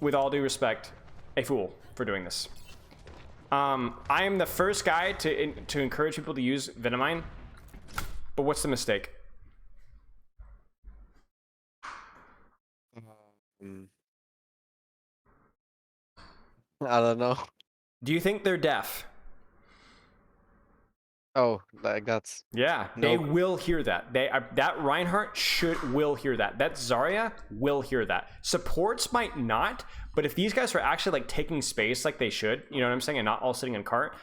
with all due respect, a fool for doing this. I am the first guy to encourage people to use Venomine, but what's the mistake? I don't know. Do you think they're deaf? Oh, like that's Yeah, No. they will hear that. That Reinhardt will hear that. That Zarya will hear that. Supports might not, but if these guys are actually like taking space like they should, you know what I'm saying, and not all sitting in cart,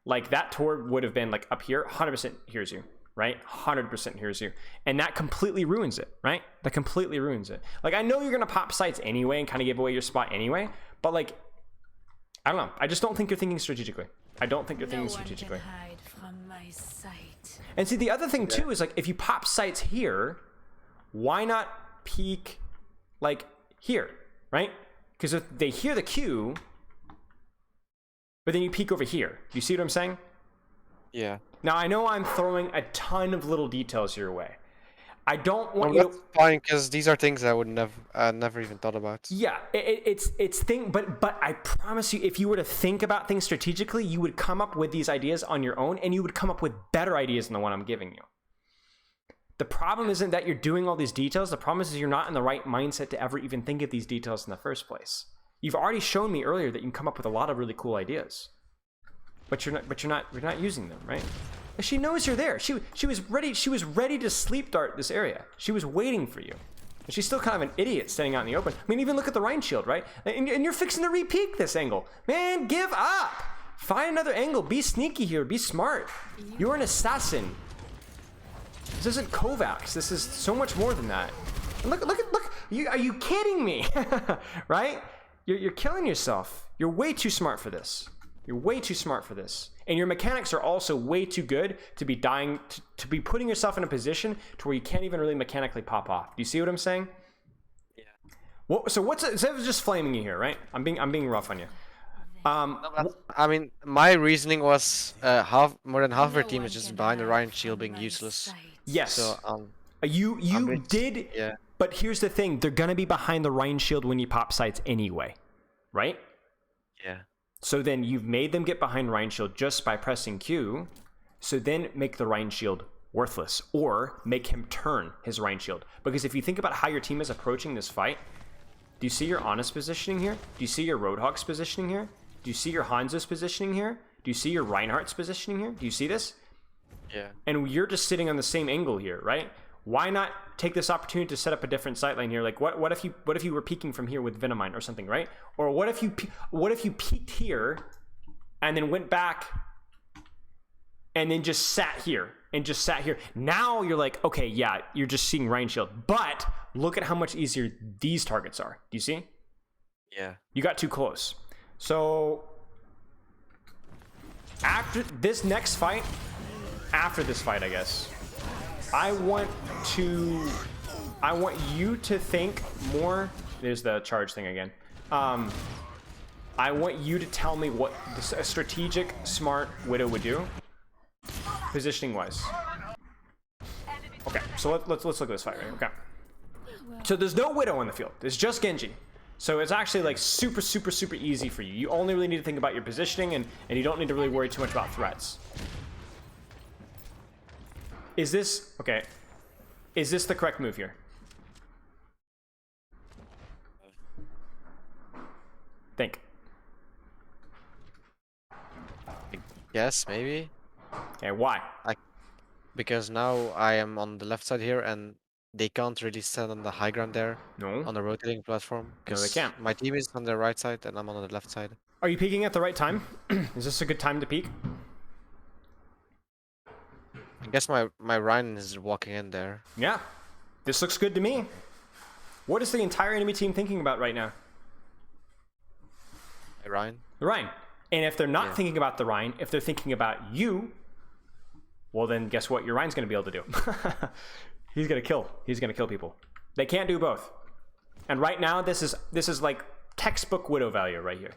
like that Tor would have been like up here, 100% hears you, right? 100% hears you, and that completely ruins it, right? That completely ruins it. Like, I know you're gonna pop sites anyway and kind of give away your spot anyway, but like, I don't know. I just don't think you're thinking strategically. I don't think you're thinking strategically. No one can hide from my sight. And see, the other thing too is like, if you pop sites here, why not peek like here, right? Because if they hear the Q, but then you peek over here. Do you see what I'm saying? yeah. Now, I know I'm throwing a ton of little details your way. I don't want Well, you that's to... fine because these are things I would never even thought about. Yeah, it's thing, but I promise you, if you were to think about things strategically, you would come up with these ideas on your own, and you would come up with better ideas than the one I'm giving you. The problem isn't that you're doing all these details. The problem is you're not in the right mindset to ever even think of these details in the first place. You've already shown me earlier that you can come up with a lot of really cool ideas, but you're not using them, right? She knows you're there. She was ready. She was ready to sleep dart this area. She was waiting for you. And she's still kind of an idiot standing out in the open. I mean, even look at the Rhine shield, right? And you're fixing to re-peek this angle. Man, give up. Find another angle. Be sneaky here. Be smart. You're an assassin. This isn't Kovacs. This is so much more than that. And look. Are you kidding me? Right? You're killing yourself. You're way too smart for this. You're way too smart for this. And your mechanics are also way too good to be dying, to be putting yourself in a position to where you can't even really mechanically pop off. Do you see what I'm saying? Yeah. Instead of just flaming you here, right? I'm being rough on you. I mean, my reasoning was more than half of our No team one is just can behind the hide Rhine from shield being my useless. sight. Yes. So You bit- did, yeah. but here's the thing. They're going to be behind the Rhine shield when you pop sites anyway, right? Yeah. So then you've made them get behind Rhine shield just by pressing Q. So then make the Rhine shield worthless, or make him turn his Rhine shield. Because if you think about how your team is approaching this fight, do you see your Honest positioning here? Do you see your Roadhog's positioning here? Do you see your Hanzo's positioning here? Do you see your Reinhardt's positioning here? Do you see this? Yeah. And you're just sitting on the same angle here, right? Why not take this opportunity to set up a different sight line here? Like, what if you were peeking from here with Venomine or something, right? Or what if you peeked here and then went back and then just sat here and just sat here? Now you're like, okay, yeah, you're just seeing Rhine shield, but look at how much easier these targets are. Do you see? Yeah. You got too close. So after this next fight, I guess, I want you to think more. There's the charge thing again. I want you to tell me what a strategic, smart Widow would do, positioning wise. Okay, so let's look at this fight, right? Okay. So there's no Widow on the field. It's just Genji. So it's actually like super easy for you. You only really need to think about your positioning, and you don't need to really worry too much about threats. Is this the correct move here? Think. Yes, maybe. Okay, why? Because now I am on the left side here, and they can't really stand on the high ground there No. on the rotating platform. No, they 'cause can't. My team is on the right side, and I'm on the left side. Are you peeking at the right time? Is this a good time to peek? I guess my Rhine is walking in there. Yeah. This looks good to me. What is the entire enemy team thinking about right now? My Rhine. The Rhine. And if they're not Yeah. thinking about the Rhine, if they're thinking about you, well then guess what your Rhine's going to be able to do? He's going to kill people. They can't do both. And right now, this is like textbook Widow value right here.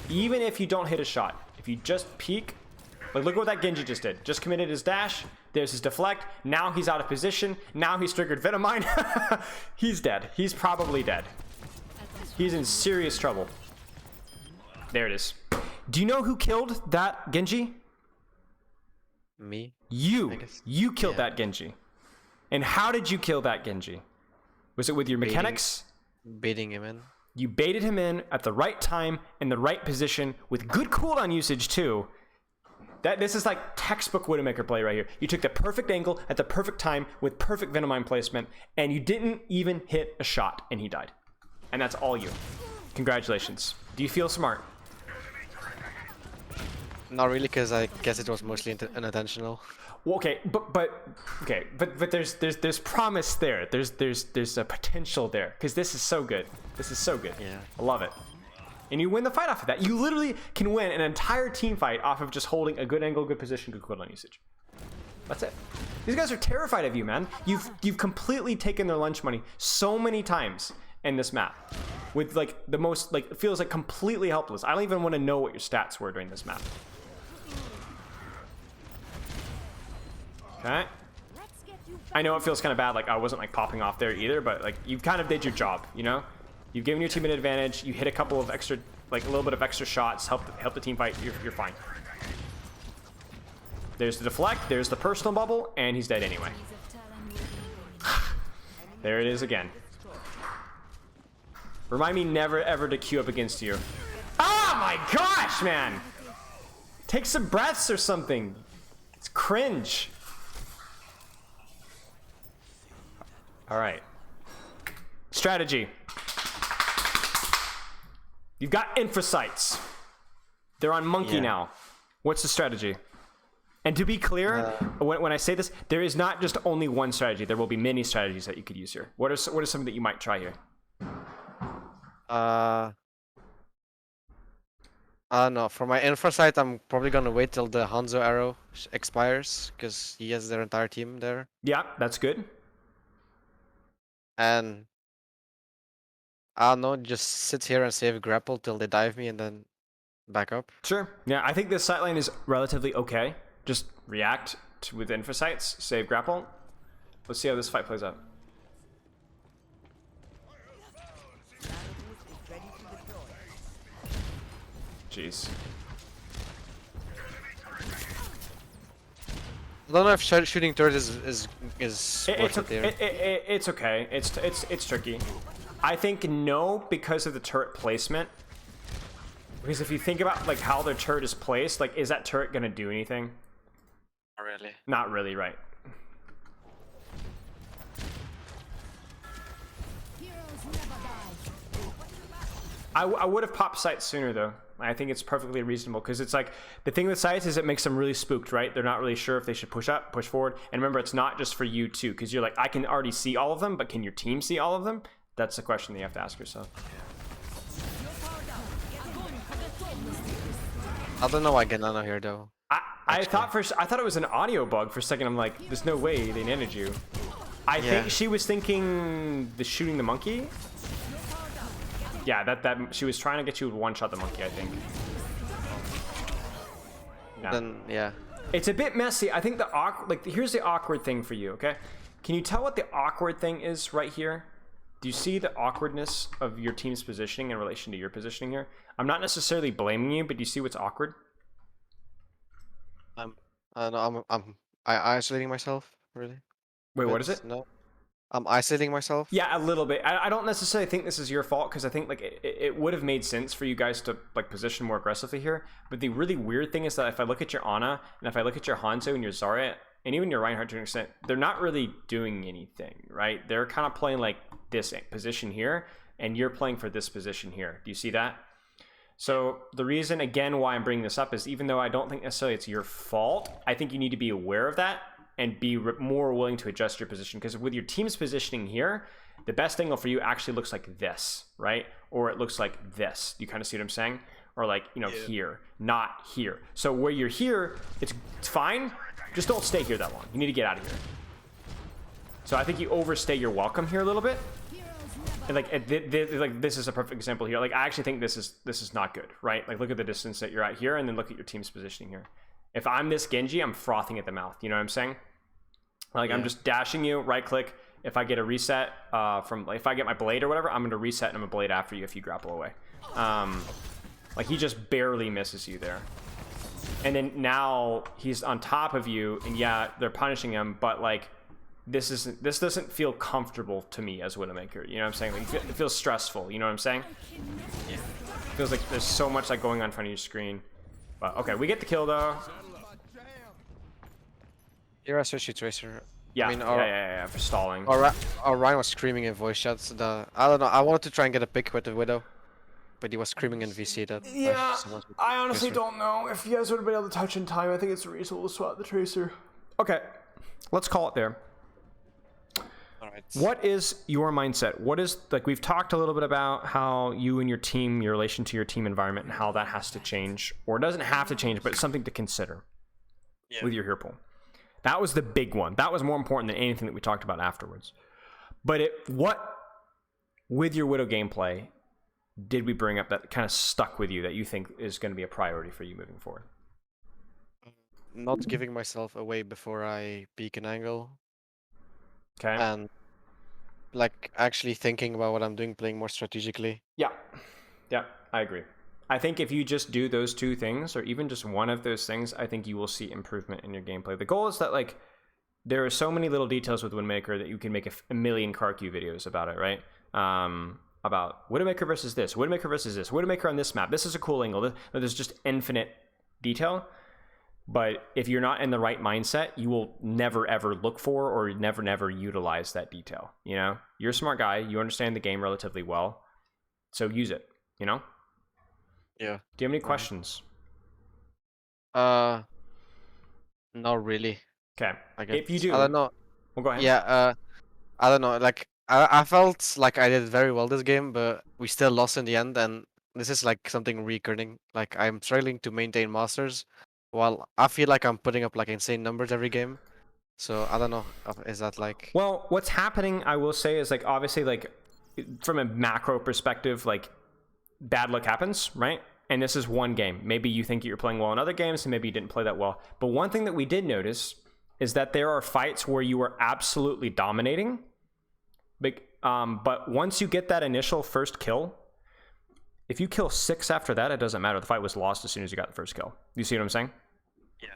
Even if you don't hit a shot, if you just peek, like look at what that Genji just did. Just committed his dash. There's his deflect. Now he's out of position. Now he's triggered Venomine. He's dead. He's probably dead. He's in serious trouble. There it is. Do you know who killed that Genji? Me? You. I guess. You killed that Genji. And how did you kill that Genji? Was it with your mechanics? Baiting him in. You baited him in at the right time, in the right position, with good cooldown usage too. This is like textbook Widowmaker play right here. You took the perfect angle at the perfect time with perfect Venomine placement, and you didn't even hit a shot, and he died. And that's all you. Congratulations. Do you feel smart? Not really, because I guess it was mostly unintentional. Well, okay, but there's promise there. There's a potential there because this is so good. This is so good. Yeah. I love it. And you win the fight off of that. You literally can win an entire team fight off of just holding a good angle, good position, good cooldown usage. That's it. These guys are terrified of you, man. You've completely taken their lunch money so many times in this map, with like the most like it feels like completely helpless. I don't even want to know what your stats were during this map. Okay. I know it feels kind of bad, like I wasn't like popping off there either, but like you kind of did your job, you know? You've given your team an advantage, you hit a couple of extra, like a little bit of extra shots, help the team fight, you're fine. There's the deflect, there's the personal bubble, and he's dead anyway. There it is again. Remind me never ever to queue up against you. Oh my gosh, man! Take some breaths or something. It's cringe. All right. Strategy. You've got Infocytes. They're on Monkey now. What's the strategy? And to be clear, when I say this, there is not just only one strategy. There will be many strategies that you could use here. What are some that you might try here? I don't know. For my Infocyte, I'm probably gonna wait till the Hanzo arrow expires, because he has their entire team there. Yeah, that's good. And I don't know, just sit here and save grapple till they dive me and then back up. Sure. Yeah, I think this sight lane is relatively okay. Just react with Infocytes, save grapple. Let's see how this fight plays out. Jeez. I don't know if shooting turret is worth it there. It's okay. It's tricky. I think no, because of the turret placement. Because if you think about like how their turret is placed, like is that turret gonna do anything? Not really. Not really, right? I would have popped sights sooner though. I think it's perfectly reasonable because it's like the thing with sights is it makes them really spooked, right? They're not really sure if they should push up, push forward. And remember, it's not just for you too, because you're like, I can already see all of them, but can your team see all of them? That's the question that you have to ask yourself. I don't know why Ganano here though. I thought it was an audio bug for a second. I'm like, there's no way they netted you. I think she was thinking the shooting the monkey. Yeah, that she was trying to get you to one-shot the monkey, I think. Yeah. Then yeah. It's a bit messy. I think here's the awkward thing for you, okay? Can you tell what the awkward thing is right here? Do you see the awkwardness of your team's positioning in relation to your positioning here? I'm not necessarily blaming you, but do you see what's awkward? I don't know, I'm isolating myself, really. Wait, what is it? No. I'm isolating myself. Yeah, a little bit. I don't necessarily think this is your fault because I think like it would have made sense for you guys to like position more aggressively here. But the really weird thing is that if I look at your Ana and if I look at your Hanzo and your Zarya and even your Reinhardt to an extent, they're not really doing anything, right? They're kind of playing like this position here and you're playing for this position here. Do you see that? So the reason again why I'm bringing this up is even though I don't think necessarily it's your fault, I think you need to be aware of that and be more willing to adjust your position, because with your team's positioning here, the best angle for you actually looks like this, right? Or it looks like this. You kind of see what I'm saying? Or like, you know, here, not here. So where you're here, it's fine. Just don't stay here that long. You need to get out of here. So I think you overstay your welcome here a little bit. And like this is a perfect example here. Like I actually think this is not good, right? Like look at the distance that you're at here, and then look at your team's positioning here. If I'm this Genji, I'm frothing at the mouth. You know what I'm saying? Like I'm just dashing you, right click. If I get a reset from, like, if I get my blade or whatever, I'm gonna reset and I'm gonna blade after you if you grapple away. Like he just barely misses you there. And then now he's on top of you, and yeah, they're punishing him, but like this doesn't feel comfortable to me as Widowmaker. You know what I'm saying? Like it feels stressful. You know what I'm saying? It feels like there's so much like going on in front of your screen. But okay, we get the kill though. You're a Sushi Tracer. Yeah, I mean, yeah, for stalling. Our Ryan was screaming in voice chats. I don't know. I wanted to try and get a pick with the Widow, but he was screaming in VC that. Yeah, someone's with I honestly Tracer. don't know if you guys would have been able to touch in time. I think it's reasonable to swap the Tracer. Okay, let's call it there. All right. What is your mindset? What is, like, we've talked a little bit about how you and your team, your relation to your team environment, and how that has to change, or it doesn't have to change, but it's something to consider with your hero pool. That was the big one. That was more important than anything that we talked about afterwards. But what, with your Widow gameplay, did we bring up that kind of stuck with you that you think is going to be a priority for you moving forward? Not giving myself away before I peek an angle, Okay. and like actually thinking about what I'm doing, playing more strategically. Yeah, I agree. I think if you just do those two things, or even just one of those things, I think you will see improvement in your gameplay. The goal is that, like, there are so many little details with Widowmaker that you can make a million KarQ videos about it, right? About Widowmaker versus this, Widowmaker versus this, Widowmaker on this map. This is a cool angle. There's just infinite detail. But if you're not in the right mindset, you will never, ever look for or never utilize that detail. You know, you're a smart guy. You understand the game relatively well. So use it, you know? Yeah. Do you have any questions? Not really. Okay. I guess. If you do, I don't know. well, go ahead. Yeah. I don't know. Like I felt like I did very well this game, but we still lost in the end, and this is like something recurring. Like I'm struggling to maintain masters, while I feel like I'm putting up like insane numbers every game. So I don't know. Is that like? Well, what's happening, I will say, is like obviously like from a macro perspective, like bad luck happens, right? And this is one game. Maybe you think you're playing well in other games, and maybe you didn't play that well. But one thing that we did notice is that there are fights where you are absolutely dominating. But once you get that initial first kill, if you kill 6 after that, it doesn't matter. The fight was lost as soon as you got the first kill. You see what I'm saying? Yeah.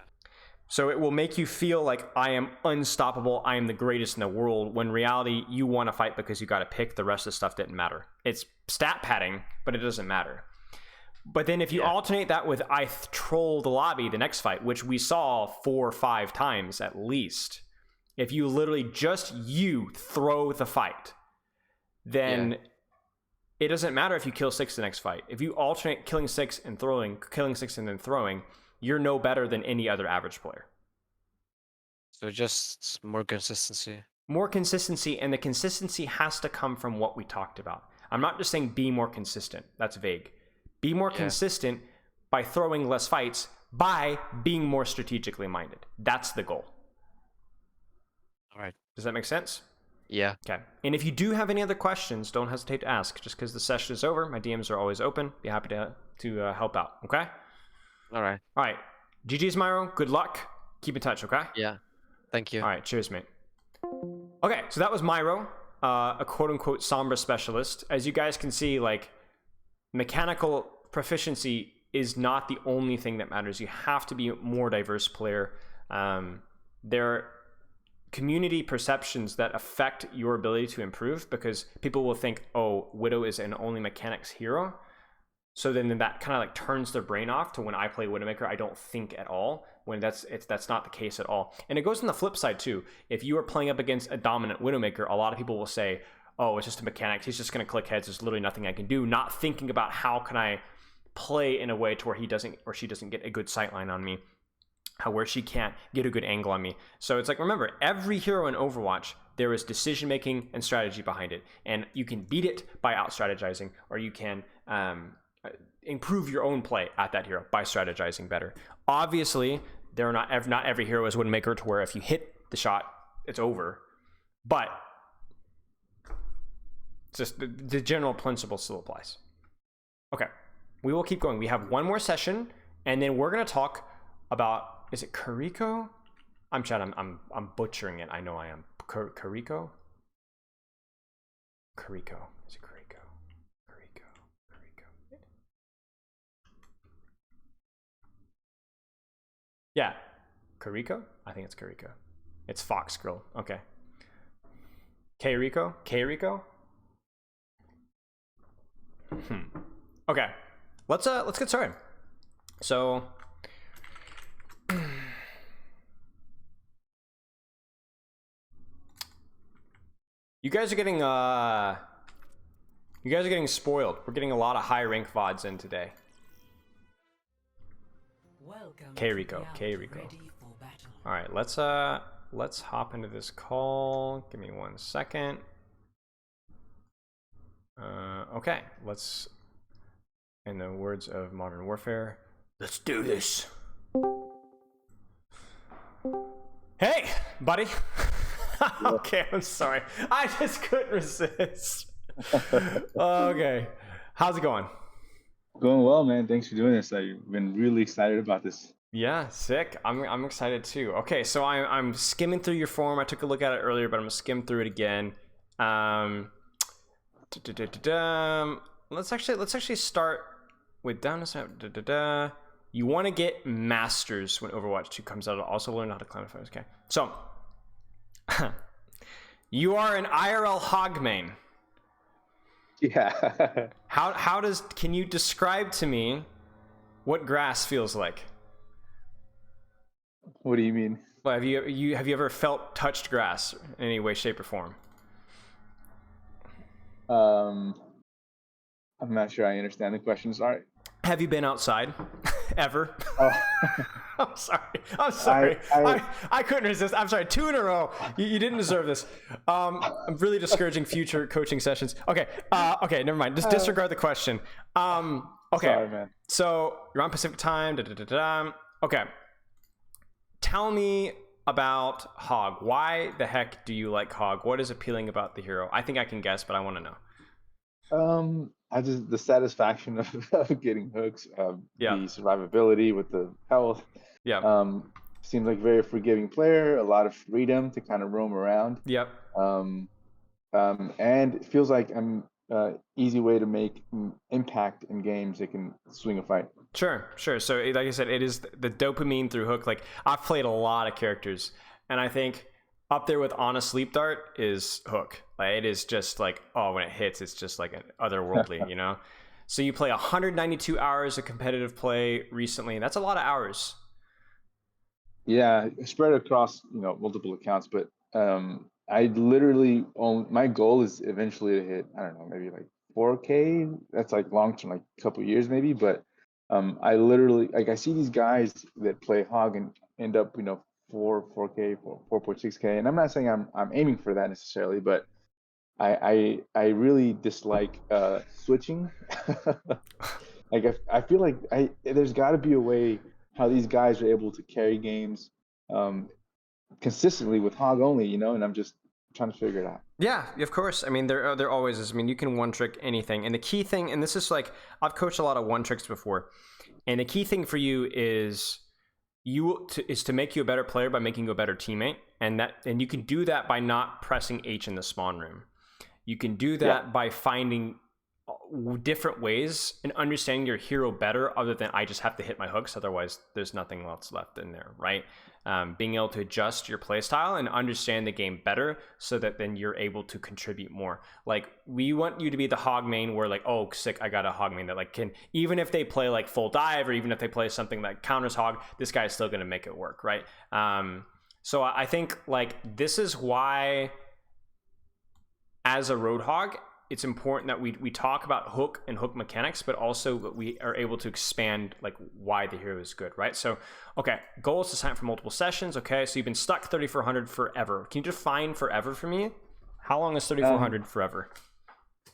So it will make you feel like I am unstoppable, I am the greatest in the world, when in reality, you want to fight because you got to pick. The rest of the stuff didn't matter. It's stat padding, but it doesn't matter. But then if you alternate that with I troll the lobby, the next fight, which we saw 4 or 5 times at least, if you literally just throw the fight, then it doesn't matter if you kill 6 the next fight. If you alternate killing 6 and throwing, killing 6 and then throwing, you're no better than any other average player. So just more consistency. More consistency, and the consistency has to come from what we talked about. I'm not just saying be more consistent. That's vague. Be more consistent by throwing less fights, by being more strategically minded. That's the goal. All right. Does that make sense? Yeah. Okay. And if you do have any other questions, don't hesitate to ask. Just because the session is over, my DMs are always open. Be happy to help out. Okay? All right. All right. GG's, Myro. Good luck. Keep in touch, okay? Yeah. Thank you. All right. Cheers, mate. Okay, so that was Myro, a quote-unquote Sombra specialist. As you guys can see, like, mechanical proficiency is not the only thing that matters. You have to be a more diverse player. There are community perceptions that affect your ability to improve, because people will think, oh, Widow is an only mechanics hero. So then that kind of like turns their brain off to when I play Widowmaker, I don't think at all, when that's not the case at all. And it goes on the flip side too. If you are playing up against a dominant Widowmaker, a lot of people will say, oh, it's just a mechanics. He's just going to click heads. There's literally nothing I can do. Not thinking about how can I play in a way to where he doesn't or she doesn't get a good sightline on me, where she can't get a good angle on me. So it's like, remember, every hero in Overwatch, there is decision making and strategy behind it, and you can beat it by out strategizing, or you can improve your own play at that hero by strategizing better. Obviously, there are not every hero is Widowmaker to where if you hit the shot, it's over. But Just the general principle still applies. Okay, we will keep going. We have one more session, and then we're gonna talk about, is it Kariko? I'm butchering it. I know I am. Kariko? Kariko. Is it Kariko? Kariko. Yeah. Kariko? I think it's Kariko. It's Fox Girl. Okay. Keiriko? Okay. Let's get started. So you guys are getting spoiled. We're getting a lot of high rank VODs in today. Welcome. Keiriko. Ready for battle. All right, let's hop into this call. Give me 1 second. Okay, let's, in the words of Modern Warfare, let's do this. Hey, buddy. Okay, I'm sorry. I just couldn't resist. Okay, how's it going? Going well, man. Thanks for doing this. I've been really excited about this. Yeah, sick. I'm excited too. Okay, so I'm skimming through your form. I took a look at it earlier, but I'm gonna skim through it again. Let's actually start with down. You want to get masters when Overwatch 2 comes out. Also learn how to climb fires. Okay, so you are an IRL hog main. Yeah. Can you describe to me what grass feels like? What do you mean? Well, have you ever touched grass in any way, shape, or form? I'm not sure I understand the question. Sorry. Have you been outside ever? Oh. I'm sorry. I couldn't resist. I'm sorry. 2 in a row. You didn't deserve this. I'm really discouraging future coaching sessions. Okay. Okay. Never mind. Just disregard the question. Okay. Sorry, man. So you're on Pacific time. Okay. Tell me about Hog. Why the heck do you like Hog? What is appealing about the hero? I think I can guess, but I want to know. The satisfaction of getting hooks, the survivability with the health. Yeah. Seems like a very forgiving player, a lot of freedom to kind of roam around. Yep. And it feels like I'm easy way to make impact in games that can swing a fight. Sure. So like I said, it is the dopamine through Hook. Like I've played a lot of characters, and I think up there with On a Sleep Dart is Hook. Like it is just like, oh, when it hits, it's just like an otherworldly, you know? So you play 192 hours of competitive play recently, and that's a lot of hours. Yeah, spread across, multiple accounts, but I literally my goal is eventually to hit, I don't know, maybe like 4K. That's like long term, like a couple years maybe, but I literally, like, I see these guys that play Hog and end up, 4K, 4.6K, and I'm not saying I'm aiming for that necessarily, but I really dislike switching. Like I feel like there's got to be a way how these guys are able to carry games consistently with Hog only, and I'm just trying to figure it out. Yeah, of course. I mean, there always is. I mean, you can one trick anything, and the key thing, and this is like, I've coached a lot of one tricks before, and the key thing for you is to make you a better player by making you a better teammate, and you can do that by not pressing H in the spawn room. You can do that by finding different ways and understanding your hero better, other than I just have to hit my hooks, otherwise there's nothing else left in there, right? Being able to adjust your playstyle and understand the game better, so that then you're able to contribute more. Like, we want you to be the Hog main where like, oh sick, I got a Hog main that like can, even if they play like full dive, or even if they play something that counters Hog, this guy is still going to make it work, right? So I think like this is why, as a Roadhog, it's important that we talk about Hook and Hook mechanics, but also that we are able to expand like why the hero is good, right? So, okay, goal is to sign up for multiple sessions. Okay, so you've been stuck 3400 forever. Can you define forever for me? How long is 3400 forever?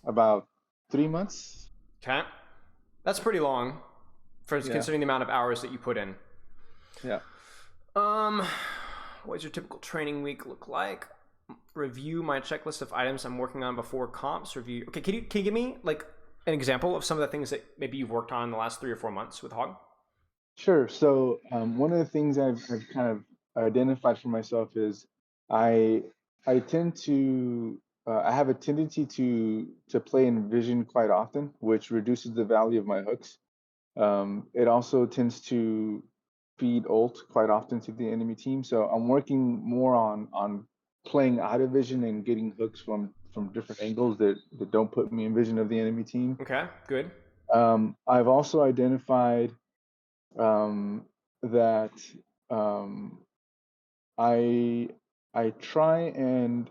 About 3 months. Okay, that's pretty long for considering the amount of hours that you put in. Yeah. What does your typical training week look like? review my checklist of items I'm working on before comps. Review. Okay, can you give me like an example of some of the things that maybe you've worked on in the last 3 or 4 months with Hog? Sure. So one of the things I've kind of identified for myself is I I tend to I have a tendency to play in vision quite often, which reduces the value of my hooks. It also tends to feed ult quite often to the enemy team. So I'm working more on playing out of vision and getting hooks from different angles that don't put me in vision of the enemy team. Okay, good. I've also identified that um, I I try and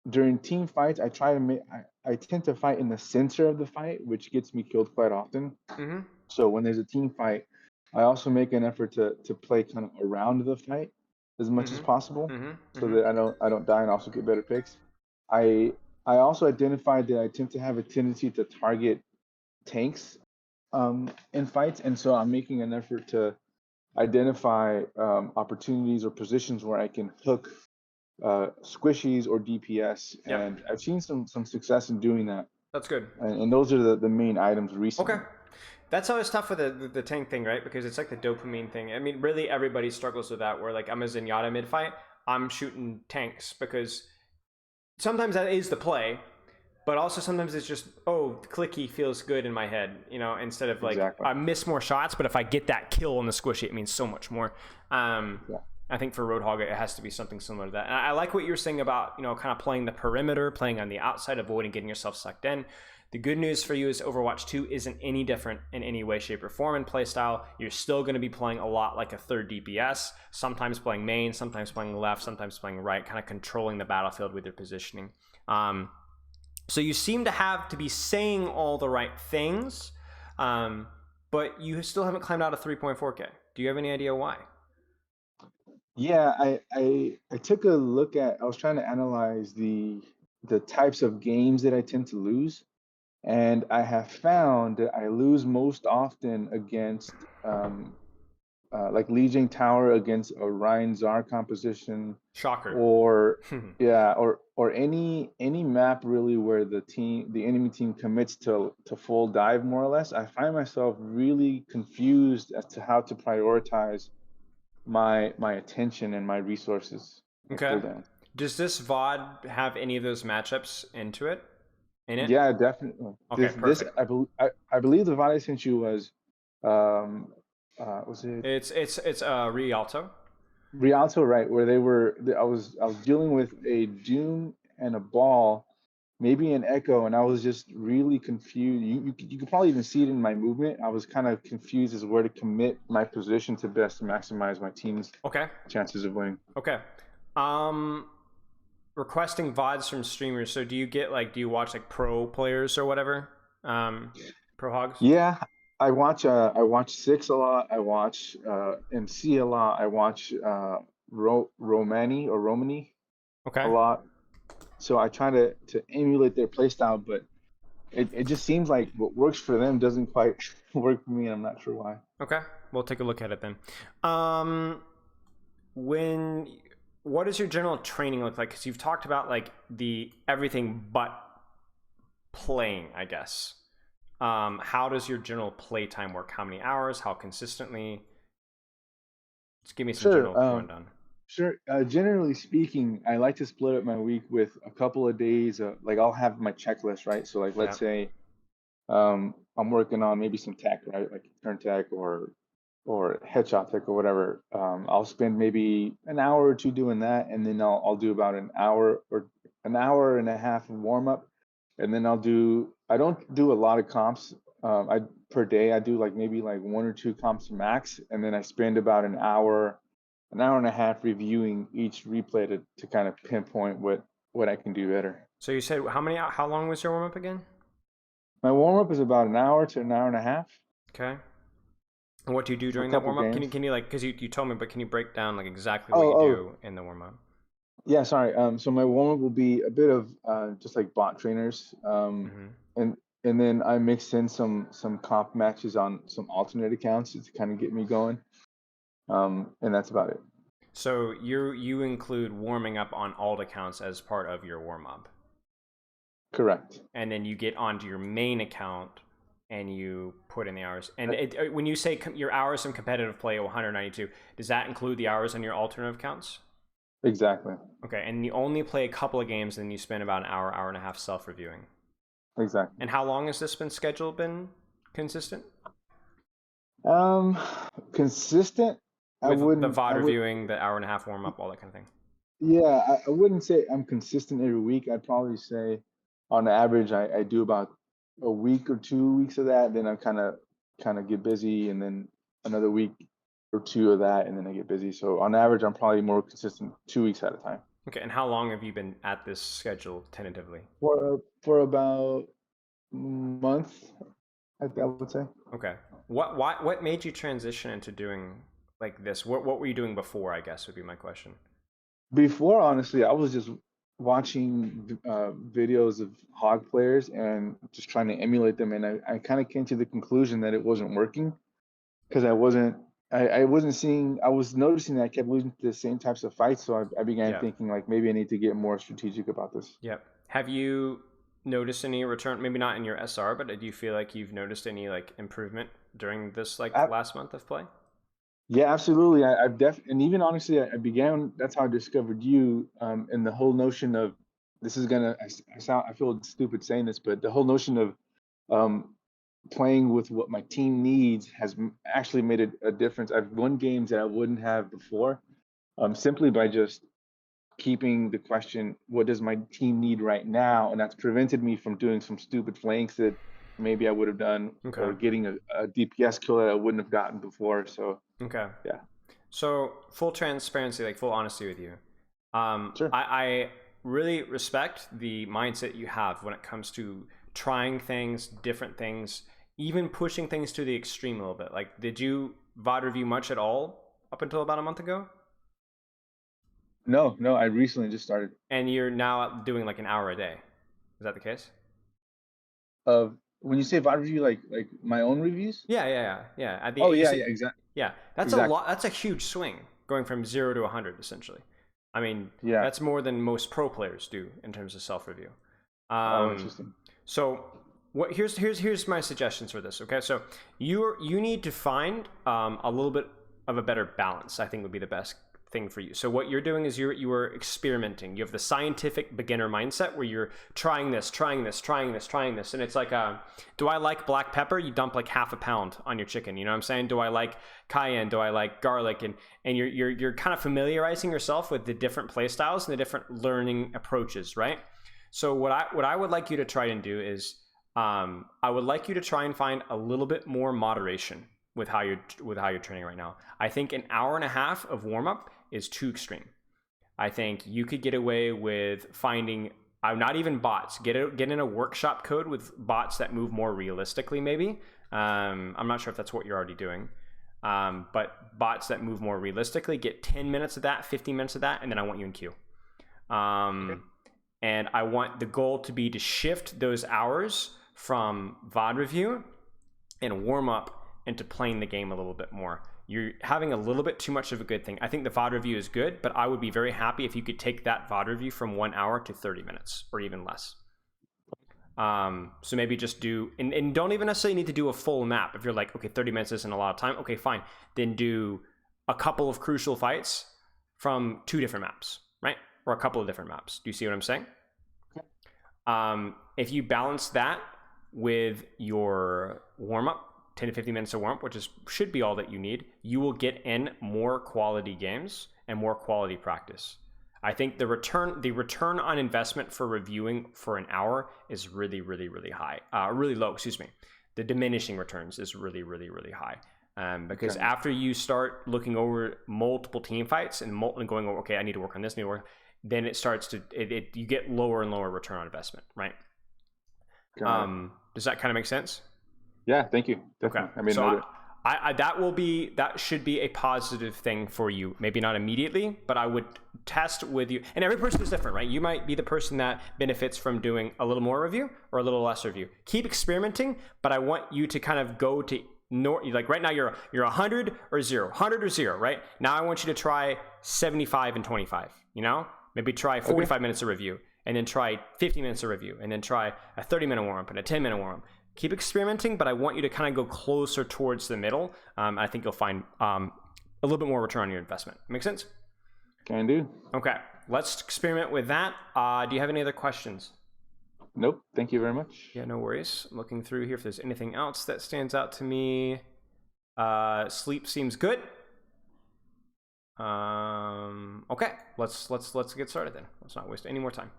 during team fights I try to make I tend to fight in the center of the fight, which gets me killed quite often. Mm-hmm. So when there's a team fight, I also make an effort to play kind of around the fight as much as Mm-hmm. possible, Mm-hmm. so Mm-hmm. that I don't die and also get better picks. I I also identified that I tend to have a tendency to target tanks in fights, and so I'm making an effort to identify opportunities or positions where I can hook squishies or DPS, Yep. and I've seen some success in doing that. That's good. And those are the main items recently. Okay. That's always tough with the tank thing, right? Because it's like the dopamine thing. I mean, really everybody struggles with that where like I'm a Zenyatta mid fight, I'm shooting tanks because sometimes that is the play, but also sometimes it's just, oh, clicky feels good in my head, instead of like Exactly. I miss more shots, but if I get that kill on the squishy, it means so much more. Yeah. I think for Roadhog, it has to be something similar to that. And I like what you were saying about, kind of playing the perimeter, playing on the outside, avoiding getting yourself sucked in. The good news for you is Overwatch 2 isn't any different in any way, shape, or form in playstyle. You're still going to be playing a lot like a third DPS, sometimes playing main, sometimes playing left, sometimes playing right, kind of controlling the battlefield with your positioning. So you seem to have to be saying all the right things, but you still haven't climbed out of 3.4K. Do you have any idea why? Yeah, I took a look at. I was trying to analyze the types of games that I tend to lose, and I have found that I lose most often against like Lijiang Tower against a Ryan Zar composition, Shocker. or yeah, or any map really where the enemy team commits to full dive more or less. I find myself really confused as to how to prioritize my attention and my resources at Okay. cooldown. Does this VOD have any of those matchups in it? Yeah, definitely. Okay, This perfect. I believe the VOD I sent you was it It's Rialto. Rialto, right? Where I was dealing with a Doom and a ball, maybe an Echo, and I was just really confused. You could probably even see it in my movement. I was kind of confused as where to commit my position to best maximize my team's Okay. chances of winning. Okay. Requesting VODs from streamers. So do you watch like pro players or whatever? Pro hogs? Yeah, I watch Six a lot. I watch MC a lot. I watch Romani or Romani Okay. a lot. So I try to emulate their playstyle, but it just seems like what works for them doesn't quite work for me. I'm not sure why. Okay. We'll take a look at it then. What does your general training look like? Because you've talked about like the everything but playing, I guess. How does your general play time work? How many hours? How consistently? Just give me some Sure. general rundown. Sure. Generally speaking, I like to split up my week with a couple of days. Like I'll have my checklist, right? So like let's say I'm working on maybe some tech, right? Like turn tech or headshot tech or whatever. I'll spend maybe an hour or two doing that, and then I'll do about an hour and a half of warm up, and then I don't do a lot of comps. I per day I do like maybe like one or two comps max, and then I spend about an hour and a half reviewing each replay to kind of pinpoint what I can do better. So you said how long was your warm up again? My warm up is about an hour to an hour and a half. Okay. And what do you do For a during that couple warm up? games. Can you like, because you told me, but can you break down like exactly what you do in the warm up? Yeah, sorry. So my warm up will be a bit of just like bot trainers, and then I mix in some comp matches on some alternate accounts to kind of get me going, and that's about it. So you include warming up on alt accounts as part of your warm up, Correct. and then you get onto your main account and you put in the hours. And when you say your hours in competitive play are 192, does that include the hours on your alternative accounts? Exactly. Okay, and you only play a couple of games, and you spend about an hour and a half self-reviewing. Exactly. And how long has this been consistent? Consistent. I With wouldn't. the VOD reviewing, the hour and a half warm up, all that kind of thing. Yeah, I wouldn't say I'm consistent every week. I'd probably say, on average, I do about a week or 2 weeks of that. Then I kind of get busy, and then another week or two of that, and then I get busy. So on average, I'm probably more consistent 2 weeks at a time. Okay, and how long have you been at this schedule tentatively? For about a month, I would say. Okay. What made you transition into doing like this? What were you doing before, I guess would be my question. Before, honestly, I was just watching videos of hog players and just trying to emulate them, and I kind of came to the conclusion that it wasn't working because I wasn't seeing. I was noticing that I kept losing to the same types of fights, so I began thinking like maybe I need to get more strategic about this. Yep. Have you noticed any return? Maybe not in your SR, but do you feel like you've noticed any like improvement during this like last month of play? Yeah, absolutely. I've and even honestly, I began. That's how I discovered you, and the whole notion of this is gonna. I feel stupid saying this, but the whole notion of playing with what my team needs has actually made a difference. I've won games that I wouldn't have before, simply by just keeping the question, what does my team need right now? And that's prevented me from doing some stupid flanks that maybe I would have done, or getting a DPS kill that I wouldn't have gotten before. So okay, yeah. So full transparency, like full honesty with you, Sure. I really respect the mindset you have when it comes to trying things, different things, even pushing things to the extreme a little bit. Like, did you VOD review much at all up until about a month ago? No, I recently just started. And you're now doing like an hour a day. Is that the case? When you say VOD review, like my own reviews? Yeah. At the, Exactly. Yeah, that's a lot. That's a huge swing, going from 0 to 100 essentially. I mean, that's more than most pro players do in terms of self-review. Interesting. So here's my suggestions for this. Okay, so you need to find a little bit of a better balance. I think would be the best thing for you. So what you're doing is you are experimenting. You have the scientific beginner mindset where you're trying this, and it's like, do I like black pepper? You dump like half a pound on your chicken. You know what I'm saying? Do I like cayenne? Do I like garlic? And you're kind of familiarizing yourself with the different play styles and the different learning approaches, right? So what I would like you to try and do is I would like you to try and find a little bit more moderation with how you're training right now. I think an hour and a half of warm up is too extreme. I think you could get away with finding not even bots. Get in a workshop code with bots that move more realistically. Maybe I'm not sure if that's what you're already doing, but bots that move more realistically. Get 10 minutes of that, 15 minutes of that, and then I want you in queue. And I want the goal to be to shift those hours from VOD review and warm up into playing the game a little bit more. You're having a little bit too much of a good thing. I think the VOD review is good, but I would be very happy if you could take that VOD review from 1 hour to 30 minutes or even less. So maybe just do, and don't even necessarily need to do a full map. If you're like, okay, 30 minutes isn't a lot of time. Okay, fine. Then do a couple of crucial fights from 2 different maps, right? Or a couple of different maps. Do you see what I'm saying? If you balance that with your warm-up, 10 to 15 minutes of warm-up, which should be all that you need, you will get in more quality games and more quality practice. I think the return on investment for reviewing for an hour is really, really, really high. Really low, excuse me. The diminishing returns is really, really, really high. Because after you start looking over multiple team fights and going over, okay, I need to work on this, then it starts to, you get lower and lower return on investment, right? Does that kind of make sense? Yeah, thank you. Definitely. Okay. So that should be a positive thing for you. Maybe not immediately, but I would test with you. And every person is different, right? You might be the person that benefits from doing a little more review or a little less review. Keep experimenting, but I want you to kind of go to like right now you're 100 or 0, 100 or 0, right? Now I want you to try 75 and 25, you know? Maybe try 45 minutes of review, and then try 50 minutes of review, and then try a 30-minute warm-up and a 10-minute warm-up. Keep experimenting, but I want you to kind of go closer towards the middle. I think you'll find a little bit more return on your investment. Make sense? Can do. Okay, let's experiment with that. Do you have any other questions? Nope. Thank you very much. Yeah, no worries. I'm looking through here if there's anything else that stands out to me. Sleep seems good. Okay, let's get started then. Let's not waste any more time.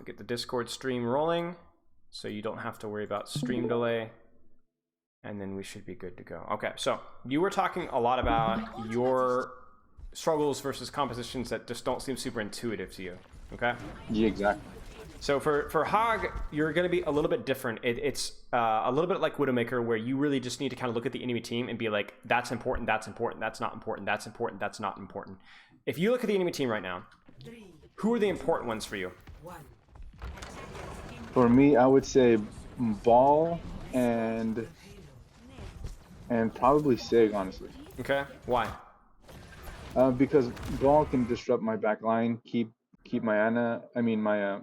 Get the Discord stream rolling, so you don't have to worry about stream delay, and then we should be good to go. Okay, so you were talking a lot about your struggles versus compositions that just don't seem super intuitive to you. Okay. Yeah, exactly. So for Hog, you're going to be a little bit different. It's a little bit like Widowmaker, where you really just need to kind of look at the enemy team and be like, that's important, that's important, that's not important, that's important, that's not important. If you look at the enemy team right now, who are the important ones for you? For me, I would say Ball and probably Sig, honestly. Okay, why? Because Ball can disrupt my back line, keep my Ana, my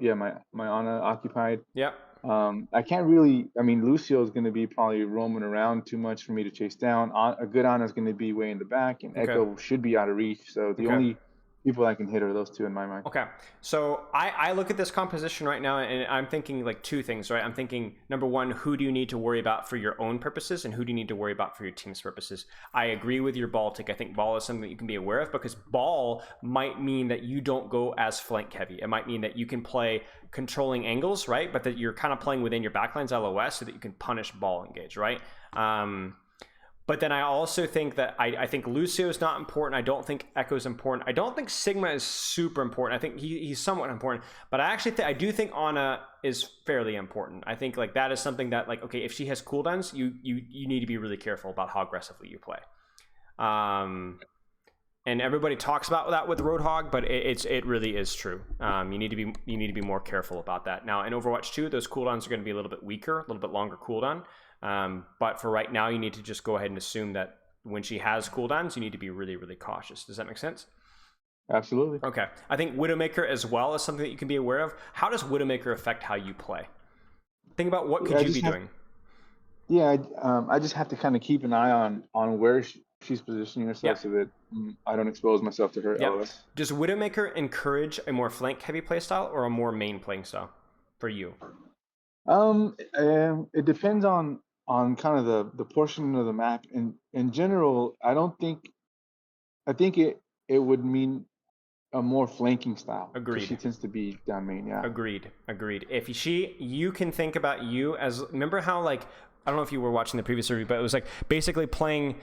Ana occupied. Yep. I can't really, Lucio is going to be probably roaming around too much for me to chase down. A good Ana is going to be way in the back, and Echo should be out of reach. So the only people I can hit are those two in my mind. Okay, so I look at this composition right now, and I'm thinking like two things, right? I'm thinking, number one, who do you need to worry about for your own purposes, and who do you need to worry about for your team's purposes? I agree with your Ball tick. I think Ball is something that you can be aware of, because Ball might mean that you don't go as flank heavy. It might mean that you can play controlling angles, right? But that you're kind of playing within your backline's LOS so that you can punish Ball engage, right? But then I also think that I think Lucio is not important. I don't think Echo is important. I don't think Sigma is super important. I think he's somewhat important. But I actually I do think Ana is fairly important. I think like that is something that, like, okay, if she has cooldowns, you need to be really careful about how aggressively you play. And everybody talks about that with Roadhog, but it really is true. You need to be more careful about that. Now in Overwatch 2, those cooldowns are going to be a little bit weaker, a little bit longer cooldown. But for right now, you need to just go ahead and assume that when she has cooldowns, you need to be really, really cautious. Does that make sense? Absolutely. Okay. I think Widowmaker as well is something that you can be aware of. How does Widowmaker affect how you play? Think about what could you be doing? Yeah, I just have to kind of keep an eye on where she's positioning herself so that I don't expose myself to her LOS. Does Widowmaker encourage a more flank-heavy playstyle or a more main playing style for you? It depends on kind of the portion of the map. In general, I think it would mean a more flanking style. Agreed. She tends to be down main, yeah. Agreed. If you can think about you as, remember how, like, I don't know if you were watching the previous review, but it was like basically playing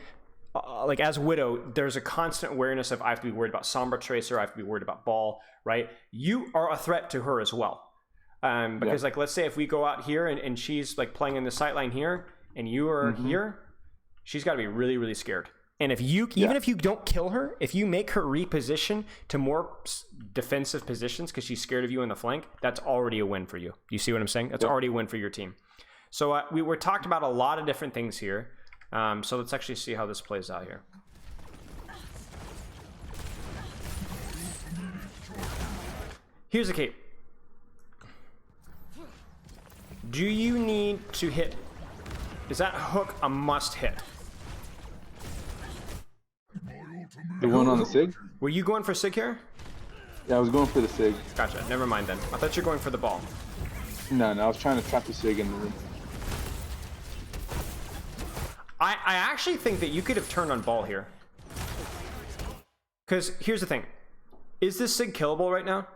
like as Widow, there's a constant awareness of I have to be worried about Sombra Tracer, I have to be worried about Ball, right? You are a threat to her as well. Because like, let's say if we go out here and she's like playing in the sight line here and you are here, she's got to be really, really scared. And if you, even if you don't kill her, if you make her reposition to more defensive positions because she's scared of you in the flank, that's already a win for you. You see what I'm saying? That's already a win for your team. So we were talked about a lot of different things here. So let's actually see how this plays out here. Here's the key. Do you need to hit? Is that hook a must hit? The one on the Sig? Were you going for Sig here? Yeah, I was going for the Sig. Gotcha. Never mind then. I thought you were going for the Ball. No, I was trying to trap the Sig in the room. I actually think that you could have turned on Ball here. Because here's the thing. Is this Sig killable right now?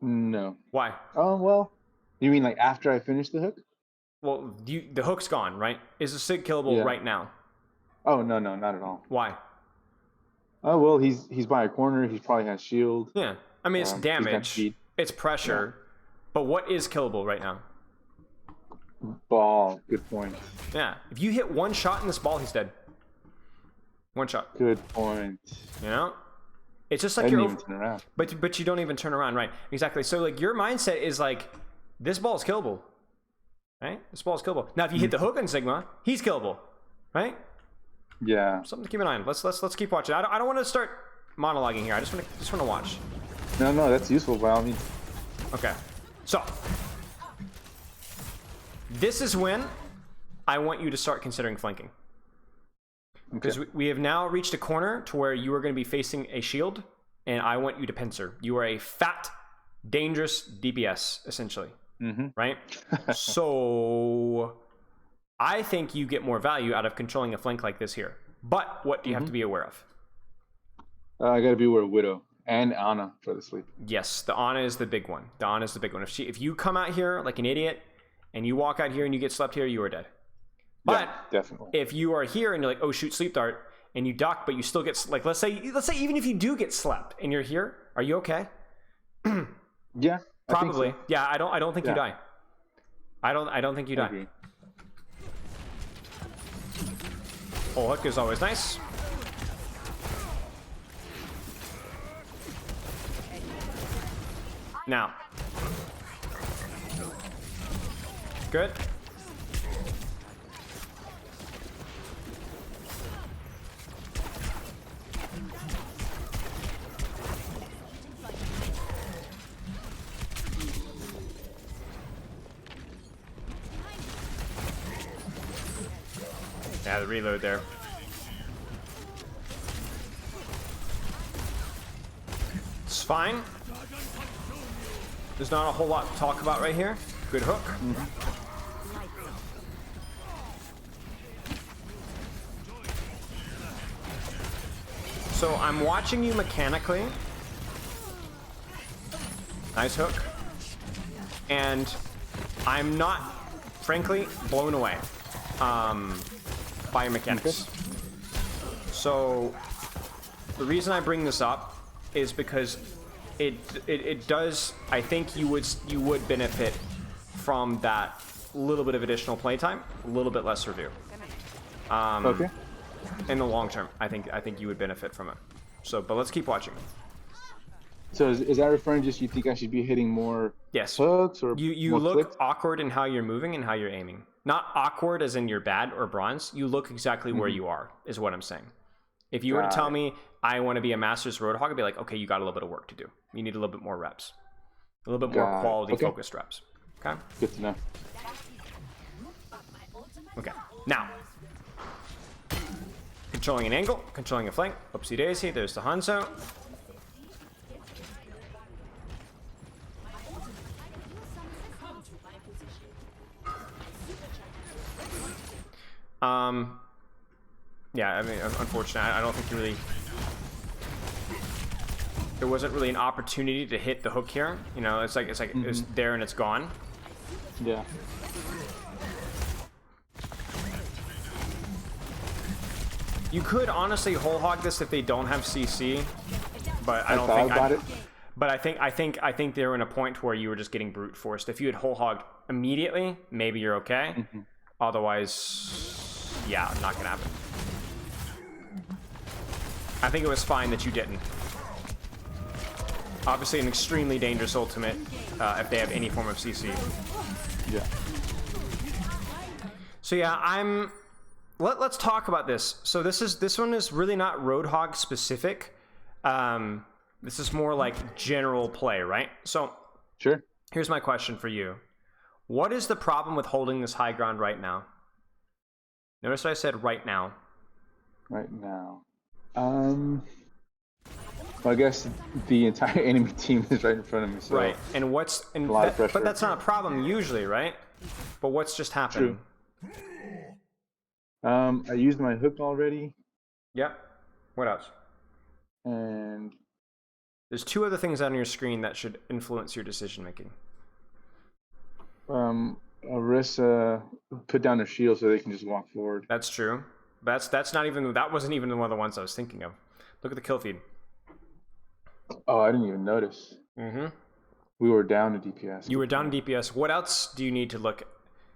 No. Why? Oh, well. You mean like after I finish the hook? Well, the hook's gone, right? Is the Sig killable right now? Oh, no, not at all. Why? Oh, well, he's by a corner. He probably has shield. Yeah. I mean, it's damage. It's pressure. Yeah. But what is killable right now? Ball. Good point. Yeah. If you hit one shot in this Ball, he's dead. One shot. Good point. You know? It's just like I didn't even turn around. But you don't even turn around, right? Exactly. So like your mindset is like, this Ball is killable. right? This ball is killable. Now, if you hit the hook on Sigma, he's killable, right? Yeah. Something to keep in mind. Let's keep watching. I don't want to start monologuing here. I just want to watch. No, that's useful by all means. Okay. So this is when I want you to start considering flanking. Because we have now reached a corner to where you are going to be facing a shield, and I want you to pincer. You are a fat, dangerous DPS, essentially. Right? So I think you get more value out of controlling a flank like this here. But what do you have to be aware of? I gotta be aware of Widow and Ana for the sleep. Yes, the Ana is the big one. The Ana is the big one. If you come out here like an idiot, and you walk out here and you get slept here, you are dead. But definitely. If you are here and you're like, oh shoot, sleep dart, and you duck, but you still get like, let's say even if you do get slept and you're here, are you okay? Yeah. Probably. I think so. Yeah. I don't think you die. I don't think you die. Agree. Full hook is always nice. Now. Good. Yeah, the reload there. It's fine. There's not a whole lot to talk about right here. Good hook. So I'm watching you mechanically. Nice hook. And I'm not, frankly, blown away by your mechanics. So the reason I bring this up is because it does, I think you would benefit from that little bit of additional playtime, a little bit less review. Okay. In the long term, I think you would benefit from it. So, but let's keep watching. So is that referring to just you think I should be hitting more Yes. hooks or You more look clicks? awkward in how you're moving and how you're aiming. Not awkward as in you're bad or bronze. You look exactly where you are, is what I'm saying. If you were to Got tell it. me I want to be a Master's Roadhog, I'd be like, okay, you got a little bit of work to do. You need a little bit more reps. A little bit more Got it. quality Okay. focused reps. Okay? Good to know. Okay. Now. Controlling an angle, controlling a flank. Oopsie daisy, there's the Hanzo. Yeah, I mean, unfortunately, I don't think you really... There wasn't really an opportunity to hit the hook here. You know, it's like it's there and it's gone. Yeah. You could honestly whole hog this if they don't have CC, but I don't thought think about it. But I think they were in a point where you were just getting brute forced. If you had whole hogged immediately, maybe you're okay. Otherwise, yeah, not gonna happen. I think it was fine that you didn't. Obviously, an extremely dangerous ultimate if they have any form of CC. Yeah. So yeah, let's talk about this. So this one is really not Roadhog specific. This is more like general play, right? So Sure. here's my question for you. What is the problem with holding this high ground right now? Notice what I said right now. Right now. Well, I guess the entire enemy team is right in front of me. So Right. And lot of pressure. but that's not a problem usually, right? But what's just happened? True. I used my hook already, Yep. What else? and There's two other things on your screen that should influence your decision making. Orisa put down their shield so they can just walk forward. That's true. That wasn't even one of the ones I was thinking of. Look at the kill feed. Oh, I didn't even notice. Mm-hmm. We were down to DPS. You were down in DPS. What else do you need to look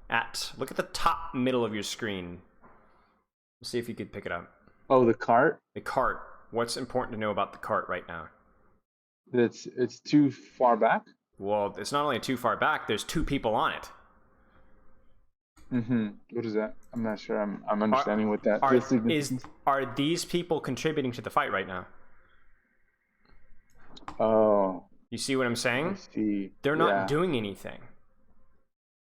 at? Look at the top middle of your screen. See if you could pick it up. Oh, the cart. The cart. What's important to know about the cart right now? It's too far back. Well, it's not only too far back, there's two people on it. What is that? I'm not sure. I'm understanding what that Are, the significance. are these people contributing to the fight right now? Oh, You see what I'm I saying? see. They're not Yeah. doing anything.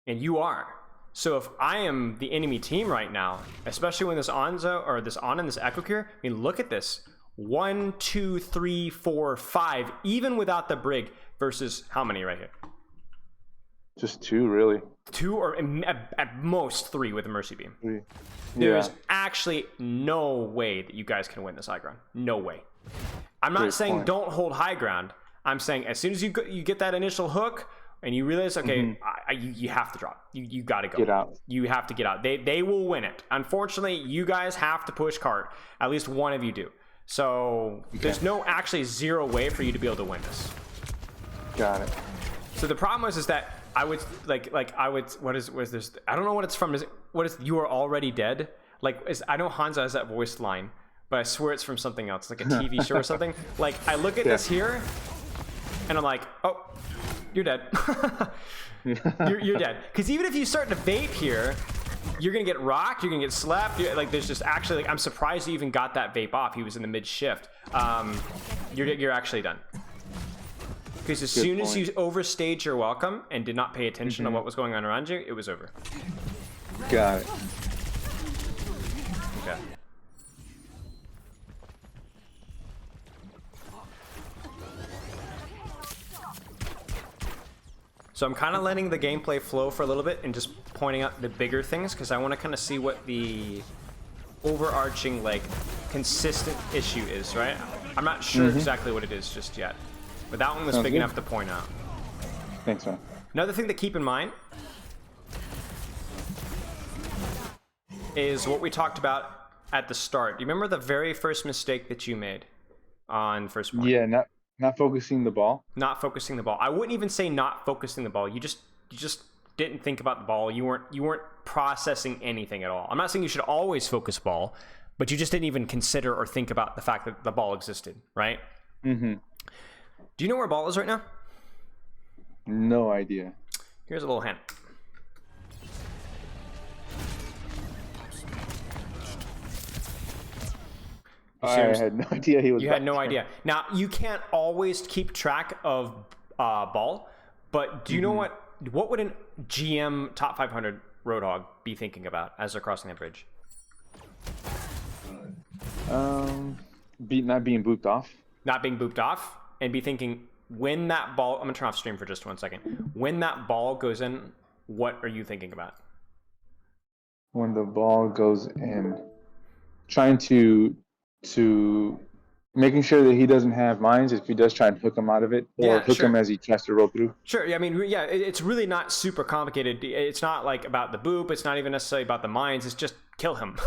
And you are. So if I am the enemy team right now, especially when this Onzo or this On and this Echo Cure, I mean, look at this. 1, 2, 3, 4, 5, even without the Brig versus how many right here? Just 2, really. 2 or at most 3 with a Mercy Beam. 3. There's Yeah. actually no way that you guys can win this high ground. No way. I'm not Great saying point. don't hold high ground. I'm saying as soon as you get that initial hook and you realize, okay, you have to drop. You got to go. Get out. You have to get out. They will win it. Unfortunately, you guys have to push cart. At least one of you do. So there's no actually zero way for you to be able to win this. Got it. So the problem is that I would what is this? I don't know what it's from. What is you are already dead? I know Hansa has that voice line, but I swear it's from something else, like a TV show or something. Like I look at this here, and I'm like, oh, you're dead. you're dead. Because even if you start to vape here, you're gonna get rocked. You're gonna get slapped. There's just actually I'm surprised you even got that vape off. He was in the mid shift. You're actually done. Because as soon as you overstayed your welcome and did not pay attention to what was going on around you, it was over. Got it. Okay. So I'm kind of letting the gameplay flow for a little bit and just pointing out the bigger things because I want to kind of see what the overarching, consistent issue is, right? I'm not sure exactly what it is just yet. But that one was Sounds big good. enough to point out. Thanks, man. Another thing to keep in mind is what we talked about at the start. Do you remember the very first mistake that you made on first point? Yeah, not focusing the ball. Not focusing the ball. I wouldn't even say not focusing the ball. You just didn't think about the ball. You weren't processing anything at all. I'm not saying you should always focus ball, but you just didn't even consider or think about the fact that the ball existed, right? Mm-hmm. Do you know where ball is right now? No idea. Here's a little hint. I had no idea he was. You had back no there. idea. Now, you can't always keep track of ball, but do you know what would a GM top 500 Roadhog be thinking about as they're crossing that bridge? Not being booped off. Not being booped off and be thinking when that ball, I'm gonna turn off stream for just 1 second. When that ball goes in, what are you thinking about? When the ball goes in, trying to making sure that he doesn't have mines if he does try and hook him out of it, or Yeah, hook sure. him as he tries to roll through. Sure. I mean, yeah, it's really not super complicated. It's not like about the boop. It's not even necessarily about the mines. It's just kill him.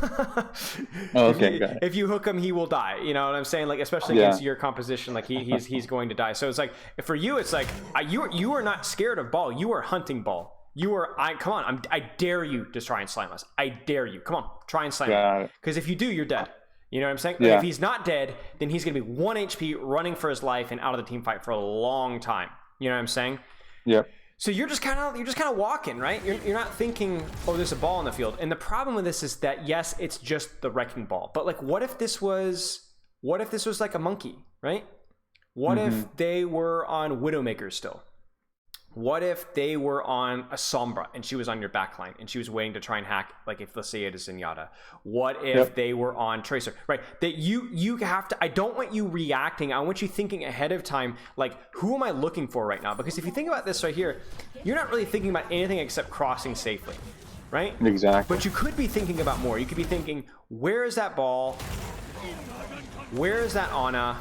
Oh, okay, got it. If you hook him, he will die. You know what I'm saying? Like, especially against your composition, like he's going to die. So it's like for you, it's like you are not scared of ball. You are hunting ball. Come on. I dare you to try and slam us. I dare you. Come on, try and slam Got me. it. Because if you do, you're dead. You know what I'm saying? Yeah. If he's not dead, then he's going to be 1 HP running for his life and out of the team fight for a long time. You know what I'm saying? Yep. So you're just kind of walking, right? You're not thinking, oh, there's a ball in the field. And the problem with this is that yes, it's just the wrecking ball. But like, what if this was like a monkey, right? What if they were on Widowmaker still? What if they were on a Sombra and she was on your backline and she was waiting to try and hack, like if let's say it is Zenyatta? What if they were on Tracer, right? That you have to, I don't want you reacting. I want you thinking ahead of time, like, who am I looking for right now? Because if you think about this right here, you're not really thinking about anything except crossing safely, right? Exactly. But you could be thinking about more. You could be thinking, where is that ball? Where is that Ana?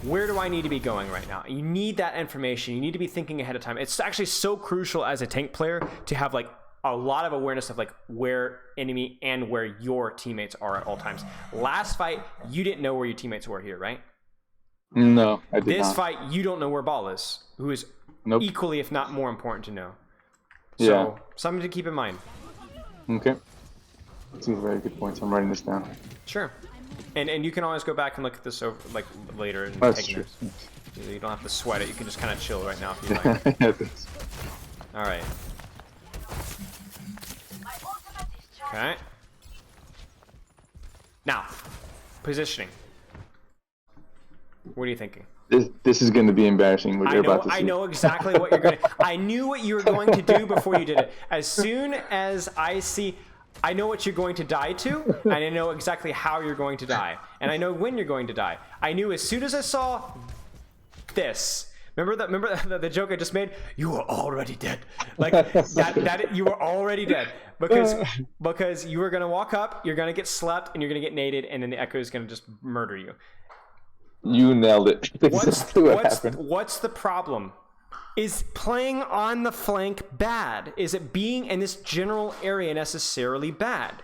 Where do I need to be going right now? You need that information. You need to be thinking ahead of time. It's actually so crucial as a tank player to have like a lot of awareness of like where enemy and where your teammates are at all times. Last fight, you didn't know where your teammates were here, right? No, I did This not. fight, you don't know where ball is, who is Nope. equally, if not more important to know. So Yeah. something to keep in mind. Okay. These are very good points. I'm writing this down. Sure. And you can always go back and look at this over like later and That's take true. notes. You don't have to sweat it. You can just kind of chill right now if you like. Thanks. All right. Okay. Now, positioning. What are you thinking? This is going to be embarrassing. What you're about to see. I know exactly what you're going to... I knew what you were going to do before you did it. As soon as I see... I know what you're going to die to, and I know exactly how you're going to die. And I know when you're going to die. I knew as soon as I saw this... Remember the joke I just made? You were already dead. Like, that you were already dead. Because you were going to walk up, you're going to get slept, and you're going to get naded, and then the Echo is going to just murder you. You nailed it. Exactly what happened. What's the problem? Is playing on the flank bad? Is it being in this general area necessarily bad?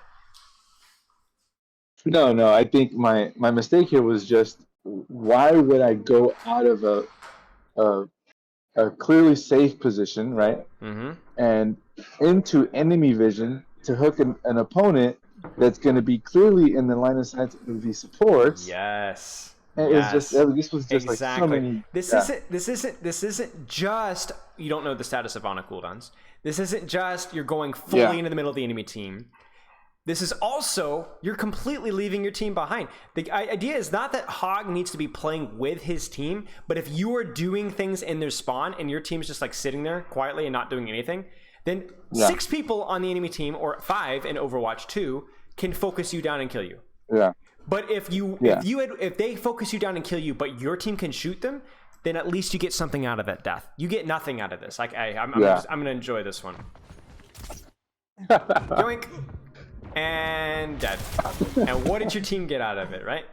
No. I think my mistake here was just, why would I go out of a clearly safe position, right? Mm-hmm. And into enemy vision to hook an opponent that's going to be clearly in the line of sight of the supports. Yes. And yes. This was just exactly. like so many. This isn't just you don't know the status of Ana cooldowns. This isn't just you're going fully into the middle of the enemy team. This is also you're completely leaving your team behind. The idea is not that Hog needs to be playing with his team, but if you are doing things in their spawn and your team's just like sitting there quietly and not doing anything, then 6 people on the enemy team or 5 in Overwatch 2 can focus you down and kill you. Yeah. But if they focus you down and kill you, but your team can shoot them, then at least you get something out of that death. You get nothing out of this. Like I'm gonna enjoy this one. Yoink. And dead. And what did your team get out of it, right?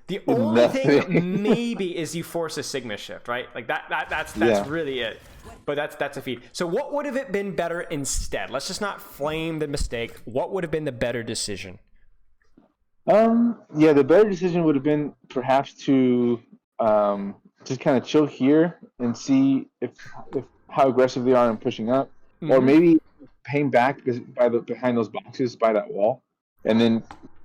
The only thing maybe is you force a Sigma shift, right? Like that's really it. But that's a feat. So what would have it been better instead? Let's just not flame the mistake. What would have been the better decision? The better decision would have been perhaps to just kind of chill here and see if how aggressive they are in pushing up, or maybe hang back behind those boxes by that wall, and then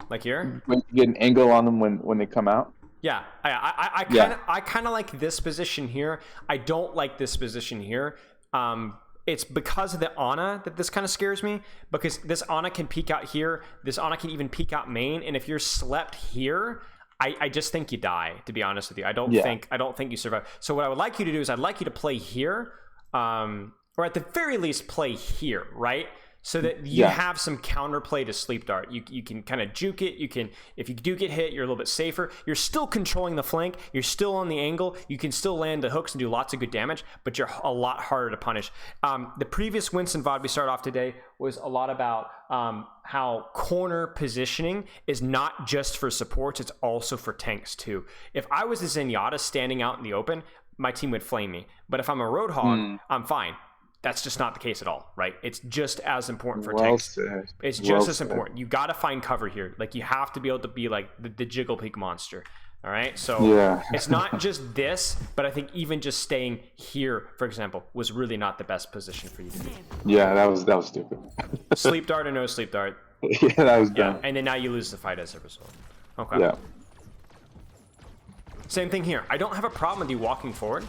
like here get an angle on them when they come out. Yeah, I kind of like this position here. I don't like this position here. It's because of the Ana that this kind of scares me, because this Ana can peek out here. This Ana can even peek out main, and if you're slept here, I just think you die. To be honest with you, I don't think you survive. So what I would like you to do is I'd like you to play here, or at the very least play here, right? So that you have some counterplay to Sleep Dart. You can kind of juke it. You can, if you do get hit, you're a little bit safer. You're still controlling the flank. You're still on the angle. You can still land the hooks and do lots of good damage, but you're a lot harder to punish. The previous Winston VOD we started off today was a lot about how corner positioning is not just for supports, it's also for tanks too. If I was a Zenyatta standing out in the open, my team would flame me. But if I'm a Roadhog, I'm fine. That's just not the case at all, right? It's just as important for tanks. It's just as important. You got to find cover here. Like, you have to be able to be like the Jiggle Peak monster. All right, so it's not just this, but I think even just staying here, for example, was really not the best position for you to be. Yeah, that was stupid. Sleep Dart or no Sleep Dart? Yeah, that was dumb. And then now you lose the fight as a result. Okay. Yeah. Same thing here. I don't have a problem with you walking forward,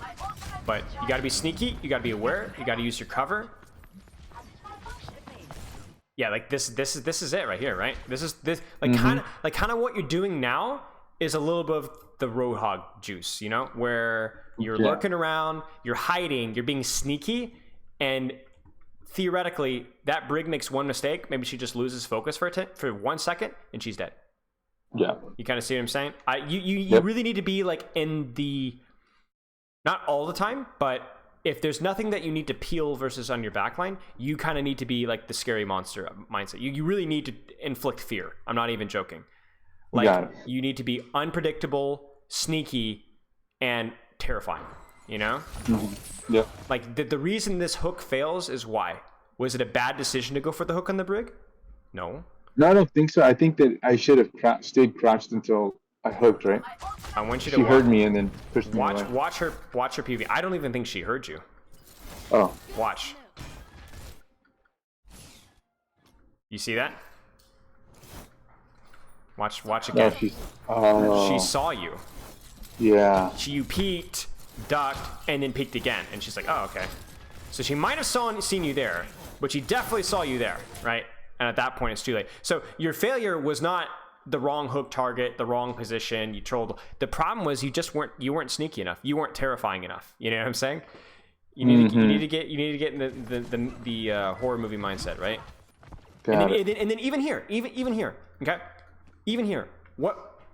but you got to be sneaky. You got to be aware. You got to use your cover. Yeah, like this is it right here, right? This like kind of what you're doing now is a little bit of the Roadhog juice, you know, where you're lurking around, you're hiding, you're being sneaky, and theoretically that Brig makes one mistake. Maybe she just loses focus for 1 second, and she's dead. Yeah. You kind of see what I'm saying? You really need to be like in the, not all the time, but if there's nothing that you need to peel versus on your backline, you kind of need to be like the scary monster mindset. You really need to inflict fear. I'm not even joking. Like, you need to be unpredictable, sneaky, and terrifying, you know? Yeah. Like, the reason this hook fails is why? Was it a bad decision to go for the hook on the Brig? No. No, I don't think so. I think that I should have stayed crouched until I hooked, right? I want you to She heard me and then pushed me away. Watch her PV. I don't even think she heard you. Oh. Watch. You see that? Watch again. No, she saw you. Yeah. You peeked, ducked, and then peeked again. And she's like, oh, okay. So she might have seen you there, but she definitely saw you there, right? And at that point, it's too late. So your failure was not the wrong hook target, the wrong position. You trolled. The problem was you weren't sneaky enough. You weren't terrifying enough. You know what I'm saying? You need to get in the horror movie mindset, right? Got And it. then even here, okay, even here,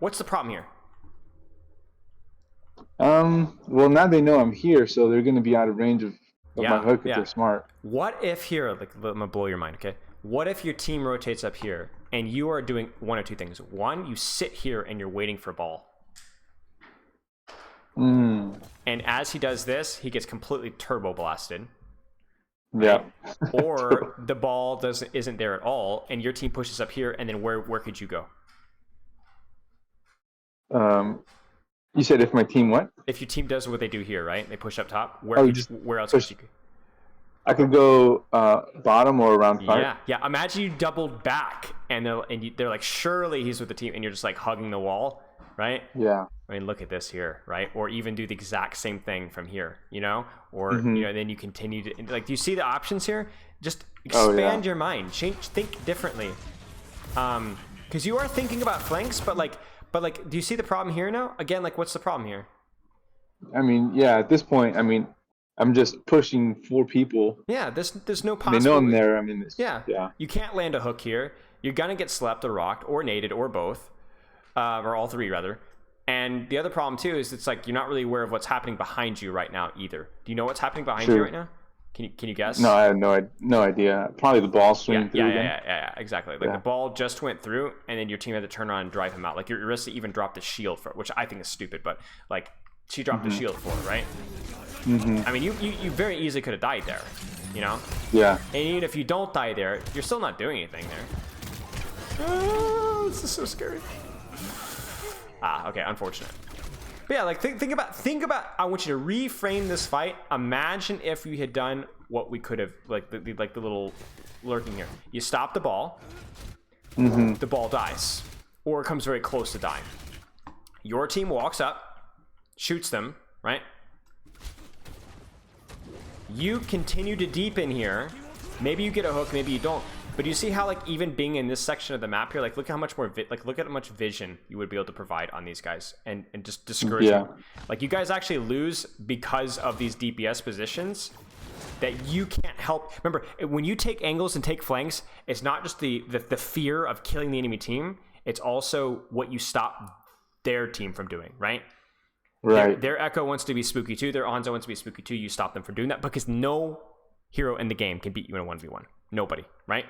what's the problem here? Well, now they know I'm here, so they're going to be out of range of my hook if they're smart. What if here, like, I'm gonna blow your mind, okay? What if your team rotates up here and you are doing one of two things? One, you sit here and you're waiting for ball. And as he does this, he gets completely turbo blasted. Yeah. Or the ball isn't there at all, and your team pushes up here, and then where could you go? You said if my team what? If your team does what they do here, right? They push up top. Where else push. could you go? I could go bottom or around front. Yeah. Imagine you doubled back, and they're like, surely he's with the team, and you're just like hugging the wall, right? Yeah. I mean, look at this here, right? Or even do the exact same thing from here, you know? Or then you continue to, like, do you see the options here? Just expand your mind, think differently, because you are thinking about flanks, but do you see the problem here now? Again, like, what's the problem here? I mean, yeah. At this point, I mean, I'm just pushing 4 people. Yeah, there's no They possible. know I'm there. I mean, Yeah. You can't land a hook here. You're gonna get slept or rocked or naded or both, or all 3 rather. And the other problem too is it's like you're not really aware of what's happening behind you right now either. Do you know what's happening behind you right now? Can you guess? No, I have no idea. Probably the ball swinging through again. Yeah, exactly. Like the ball just went through, and then your team had to turn around and drive him out. Like your Orisa even dropped the shield for it, which I think is stupid, but like she dropped the shield for it, right? I mean, you very easily could have died there, you know? Yeah. And even if you don't die there, you're still not doing anything there. Oh, this is so scary. Okay, unfortunate. But yeah, like think about. I want you to reframe this fight. Imagine if we had done what we could have, like the little lurking here. You stop the ball. The ball dies, or comes very close to dying. Your team walks up, shoots them, right? You continue to deepen here. Maybe you get a hook, maybe you don't. But you see how, like, even being in this section of the map here, like, look how much more, look at how much vision you would be able to provide on these guys and just discourage them. Like, you guys actually lose because of these DPS positions that you can't help. Remember, when you take angles and take flanks, it's not just the fear of killing the enemy team. It's also what you stop their team from doing, right? Right. Their Echo wants to be spooky too. Their Hanzo wants to be spooky too. You stop them from doing that because no hero in the game can beat you in a 1v1. Nobody, right?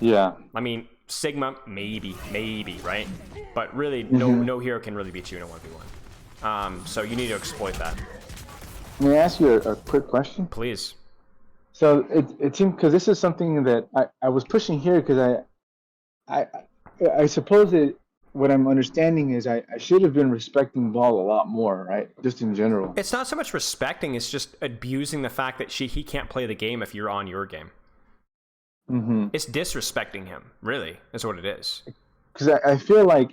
Yeah. I mean, Sigma, maybe, right? But really, no hero can really beat you in a 1v1. So you need to exploit that. May I ask you a quick question? Please. So it seemed, because this is something that I was pushing here because I suppose that what I'm understanding is I should have been respecting ball a lot more, right? Just in general. It's not so much respecting, it's just abusing the fact that he can't play the game if you're on your game. It's disrespecting him, really, is what it is. Because I feel like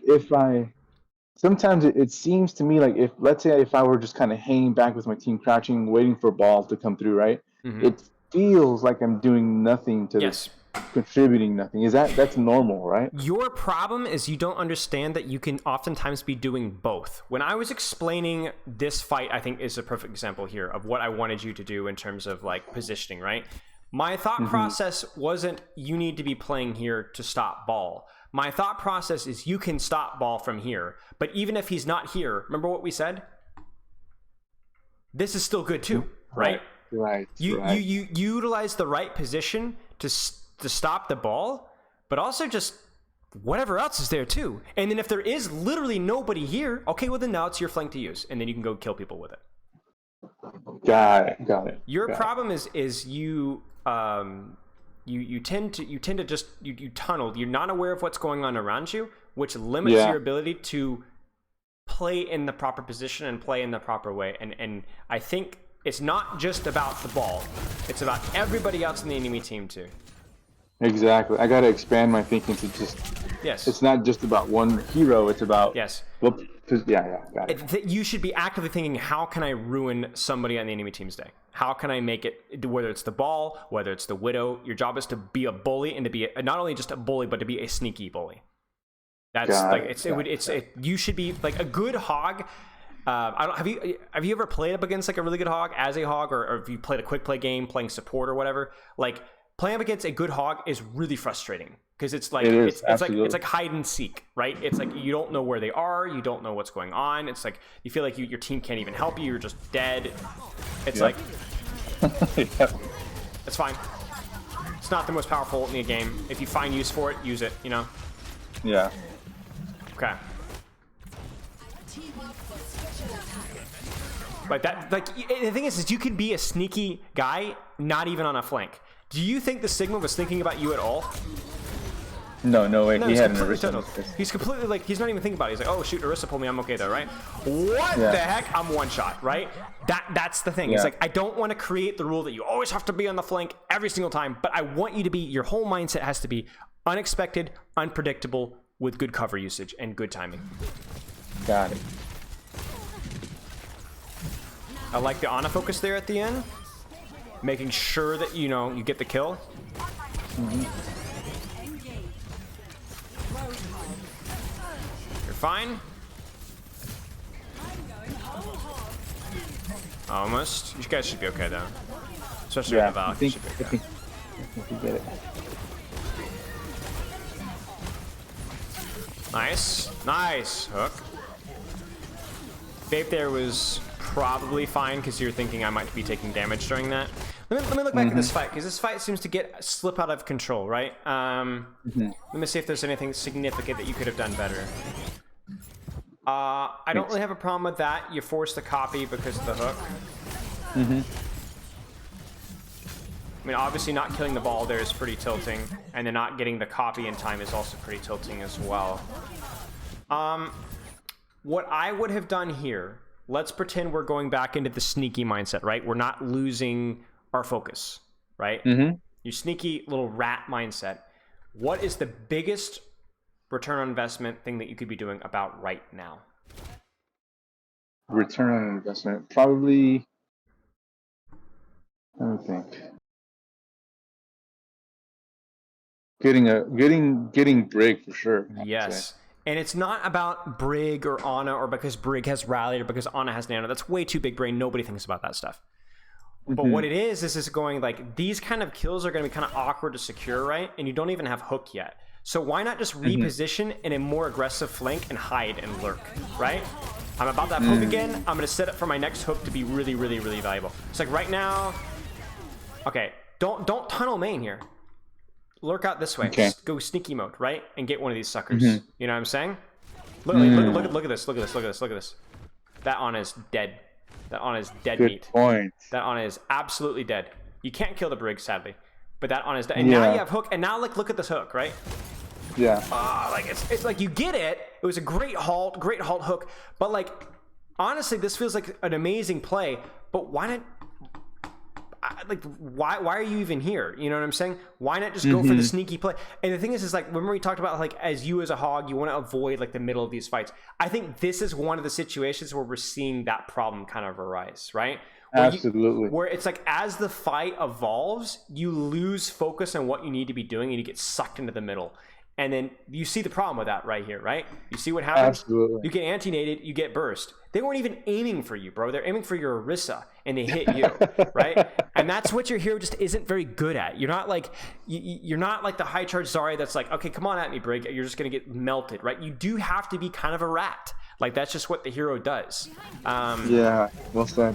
sometimes it seems to me like let's say if I were just kind of hanging back with my team, crouching, waiting for ball to come through, right? It feels like I'm doing nothing to this, contributing nothing. That's normal, right? Your problem is you don't understand that you can oftentimes be doing both. When I was explaining this fight, I think is a perfect example here of what I wanted you to do in terms of like positioning, right? My thought process wasn't you need to be playing here to stop ball. My thought process is you can stop ball from here, but even if he's not here, remember what we said? This is still good too, right? Right. You utilize the right position to stop the ball, but also just whatever else is there too. And then if there is literally nobody here, okay, well then now it's your flank to use, and then you can go kill people with it. Got it. Your problem is you tend to just you tunnel. You're not aware of what's going on around you, which limits your ability to play in the proper position and play in the proper way. And I think it's not just about the ball; it's about everybody else in the enemy team too. Exactly. I got to expand my thinking to just. Yes. It's not just about one hero. It's about. Yes. Well, Yeah, got it. You should be actively thinking, how can I ruin somebody on the enemy team's day? How can I make it, whether it's the ball, whether it's the Widow, your job is to be a bully and to be not only just a bully, but to be a sneaky bully. That's you should be like a good hog. Have you ever played up against like a really good hog as a hog, or if you played a quick play game playing support or whatever? Like playing up against a good hog is really frustrating because it's like it's like hide and seek, right? It's like you don't know where they are, you don't know what's going on. It's like you feel like your team can't even help you. You're just dead. It's like it's fine. It's not the most powerful ult in the game. If you find use for it, use it. You know. Yeah. Okay. Like that. Like the thing is you can be a sneaky guy, not even on a flank. Do you think the Sigma was thinking about you at all? No way. No, He he's had an completely Orisa. total. He's completely like he's not even thinking about it. He's like, oh shoot, Orisa pulled me. I'm okay though, right? What the heck? I'm one shot, right? That's the thing. It's like I don't want to create the rule that you always have to be on the flank every single time, but I want you to be. Your whole mindset has to be unexpected, unpredictable, with good cover usage and good timing. Got it. I like the Ana focus there at the end, making sure that you get the kill. You're fine. Almost. You guys should be okay though, especially with the Valk. I think you get it. Nice hook. Vape there was probably fine because you're thinking I might be taking damage during that. Let me look back at this fight because this fight seems to slip out of control, right? Let me see if there's anything significant that you could have done better. I don't really have a problem with that. You forced the copy because of the hook. I mean, obviously not killing the ball there is pretty tilting, and then not getting the copy in time is also pretty tilting as well. What I would have done here, let's pretend we're going back into the sneaky mindset, right? We're not losing our focus, right? Your sneaky little rat mindset. What is the biggest return on investment thing that you could be doing about right now? Return on investment, probably. Let me think. Getting Brig for sure. Yes. And it's not about Brig or Ana or because Brig has rallied or because Ana has nano. That's way too big brain. Nobody thinks about that stuff. But what it is going like these kind of kills are going to be kind of awkward to secure, right? And you don't even have hook yet. So why not just reposition in a more aggressive flank and hide and lurk, right? I'm about that poke again. I'm going to set up for my next hook to be really, really, really valuable. It's like right now. Okay, don't tunnel main here. Lurk out this way. Just go sneaky mode, right? And get one of these suckers. You know what I'm saying? Look at this. Look at this. That Ana is dead. That Ana is dead meat. Point. That Ana is absolutely dead. You can't kill the Brig, sadly. But that Ana is dead. And now you have hook. And now look at this hook, right? Yeah. Like it's like you get it. It was a great halt hook. But like honestly, this feels like an amazing play. But why not? Like why are you even here? You know what I'm saying? Why not just go for the sneaky play? And the thing is like remember we talked about like as a hog you want to avoid like the middle of these fights. I think this is one of the situations where we're seeing that problem kind of arise, right? Absolutely. Where it's like as the fight evolves, you lose focus on what you need to be doing and you get sucked into the middle. And then you see the problem with that right here, right? You see what happens? Absolutely. You get anti-nated, you get burst. They weren't even aiming for you, bro. They're aiming for your Orisa, and they hit you, right? And that's what your hero just isn't very good at. You're not like you're not like the high charge Zarya that's like, okay, come on at me, Brig. You're just gonna get melted, right? You do have to be kind of a rat. Like that's just what the hero does. Yeah, well said.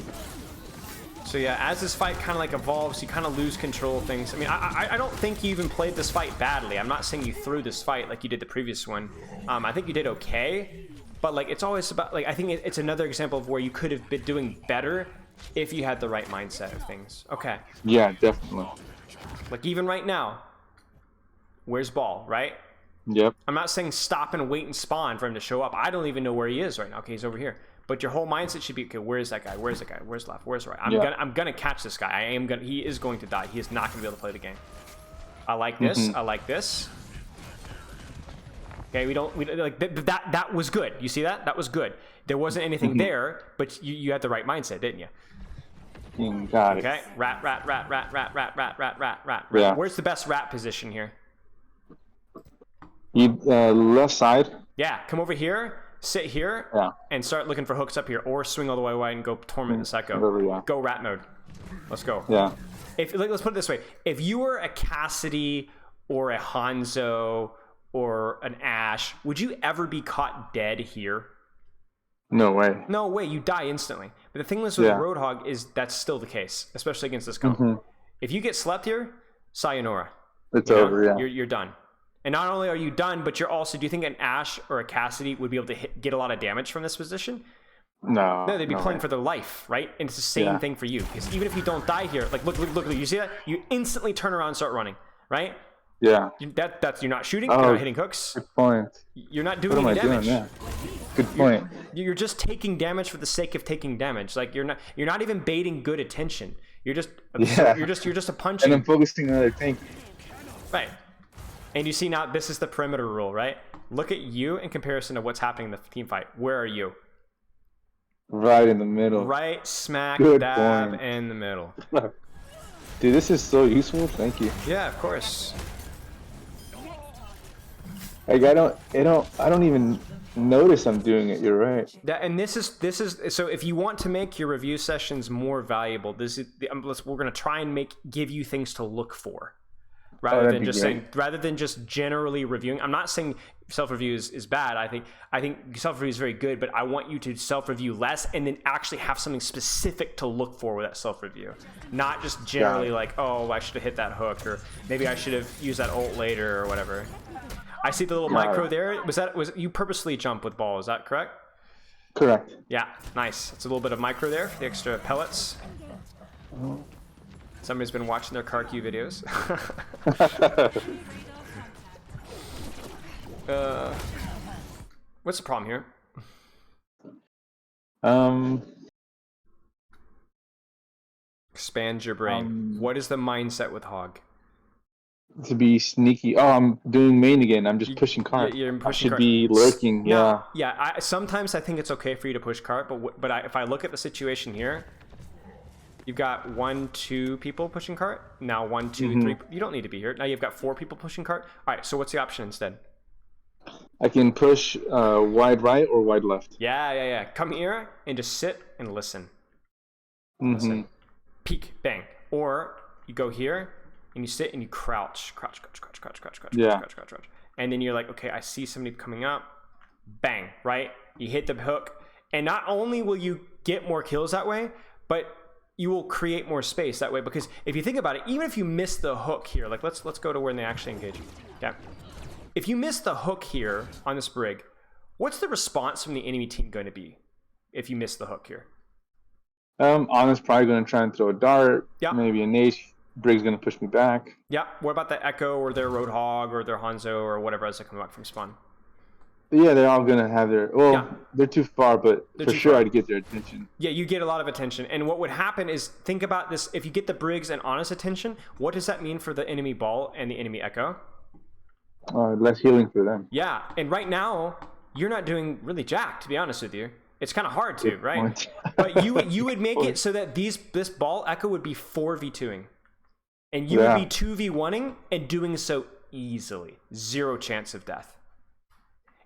So yeah, as this fight kind of like evolves, you kind of lose control of things. I mean, I don't think you even played this fight badly. I'm not saying you threw this fight like you did the previous one. I think you did okay, but like it's always about like I think it's another example of where you could have been doing better if you had the right mindset of things. Okay. Yeah, definitely. Like even right now, where's Ball, right? Yep. I'm not saying stop and wait and spawn for him to show up. I don't even know where he is right now. Okay, he's over here. But your whole mindset should be, okay, where's that guy? Where's the guy? Where's left? Where's right? I'm gonna catch this guy. He is going to die. He is not gonna be able to play the game. I like this. I like this. Okay, we like that was good. You see that? That was good. There wasn't anything there, but you had the right mindset, didn't you? Got it. Okay, rat. Yeah. Where's the best rat position here? You left side. Yeah, come over here, sit here, Yeah. and start looking for hooks up here, or swing all the way wide and go torment the Sekko. Whatever, yeah. Go rat mode. Let's go. Yeah. Let's put it this way: if you were a Cassidy or a Hanzo or an Ashe, would you ever be caught dead here? No way. No way, you die instantly. But the thing is with Yeah. Roadhog is that's still the case, especially against this comp. If you get slept here, sayonara. It's You know? over. Yeah. You're done. And not only are you done, but you're also. Do you think an Ashe or a Cassidy would be able to get a lot of damage from this position? No. No, they'd be playing way. for their life, right? And it's the same Yeah. thing for you. Because even if you don't die here, like look, you see that? You instantly turn around and start running, right? Yeah. That's you're not shooting, Oh. you're not hitting hooks, Good point. you're not What doing am I any damage. doing? Yeah. Good point. You're just taking damage for the sake of taking damage. Like you're not even baiting good attention. You're just Yeah. you're just a And punching. I'm focusing on other tank. Right. And you see now this is the perimeter rule, right? Look at you in comparison to what's happening in the team fight. Where are you? Right in the middle. Right smack Good dab point. in the middle. Dude, this is so useful. Thank you. Yeah, of course. Like I don't even notice I'm doing it. You're right. And this is so if you want to make your review sessions more valuable, we're going to try and give you things to look for. Rather that'd than be just great. saying, rather than just generally reviewing. I'm not saying self-review is bad. I think self-review is very good, but I want you to self-review less and then actually have something specific to look for with that self-review. Not just generally like, oh, I should have hit that hook, or maybe I should have used that ult later, or whatever. I see the little micro there. Was you purposely jump with ball? Is that correct? Correct. Yeah, nice. It's a little bit of micro there for the extra pellets. Somebody's been watching their CarQ videos. What's the problem here? Expand your brain. What is the mindset with Hog? To be sneaky. Oh, I'm doing main again. I'm just pushing cart. You're I pushing should cart. be lurking. No, Yeah. Sometimes I think it's okay for you to push cart, but if I look at the situation here, you've got 1, 2 people pushing cart. Now 1, 2, 3. You don't need to be here. Now you've got 4 people pushing cart. All right. So what's the option instead? I can push wide right or wide left. Yeah. Come here and just sit and listen. Mm-hmm. Listen. Peek, bang. Or you go here and you sit and you crouch. Yeah. And then you're like, okay, I see somebody coming up. Bang, right? You hit the hook. And not only will you get more kills that way, but you will create more space that way. Because if you think about it, even if you miss the hook here, like let's go to when they actually engage. Okay. If you miss the hook here on this brig, what's the response from the enemy team going to be if you miss the hook here? Honest probably going to try and throw a dart. Yeah. Maybe a nade. Brig's going to push me back. Yeah. What about the Echo or their Roadhog or their Hanzo or whatever else that come back from spawn? Yeah, they're all going to have their... Well, Yeah. they're too far, but They're for too sure far. I'd get their attention. Yeah, you get a lot of attention. And what would happen is, think about this. If you get the Briggs and Honest attention, what does that mean for the enemy Ball and the enemy Echo? Less healing for them. Yeah. And right now, you're not doing really jack, to be honest with you. It's kind of hard to, right? point. But you would make it so that this Ball Echo would be 4v2ing. And you would be 2v1ing and doing so easily. 0 chance of death.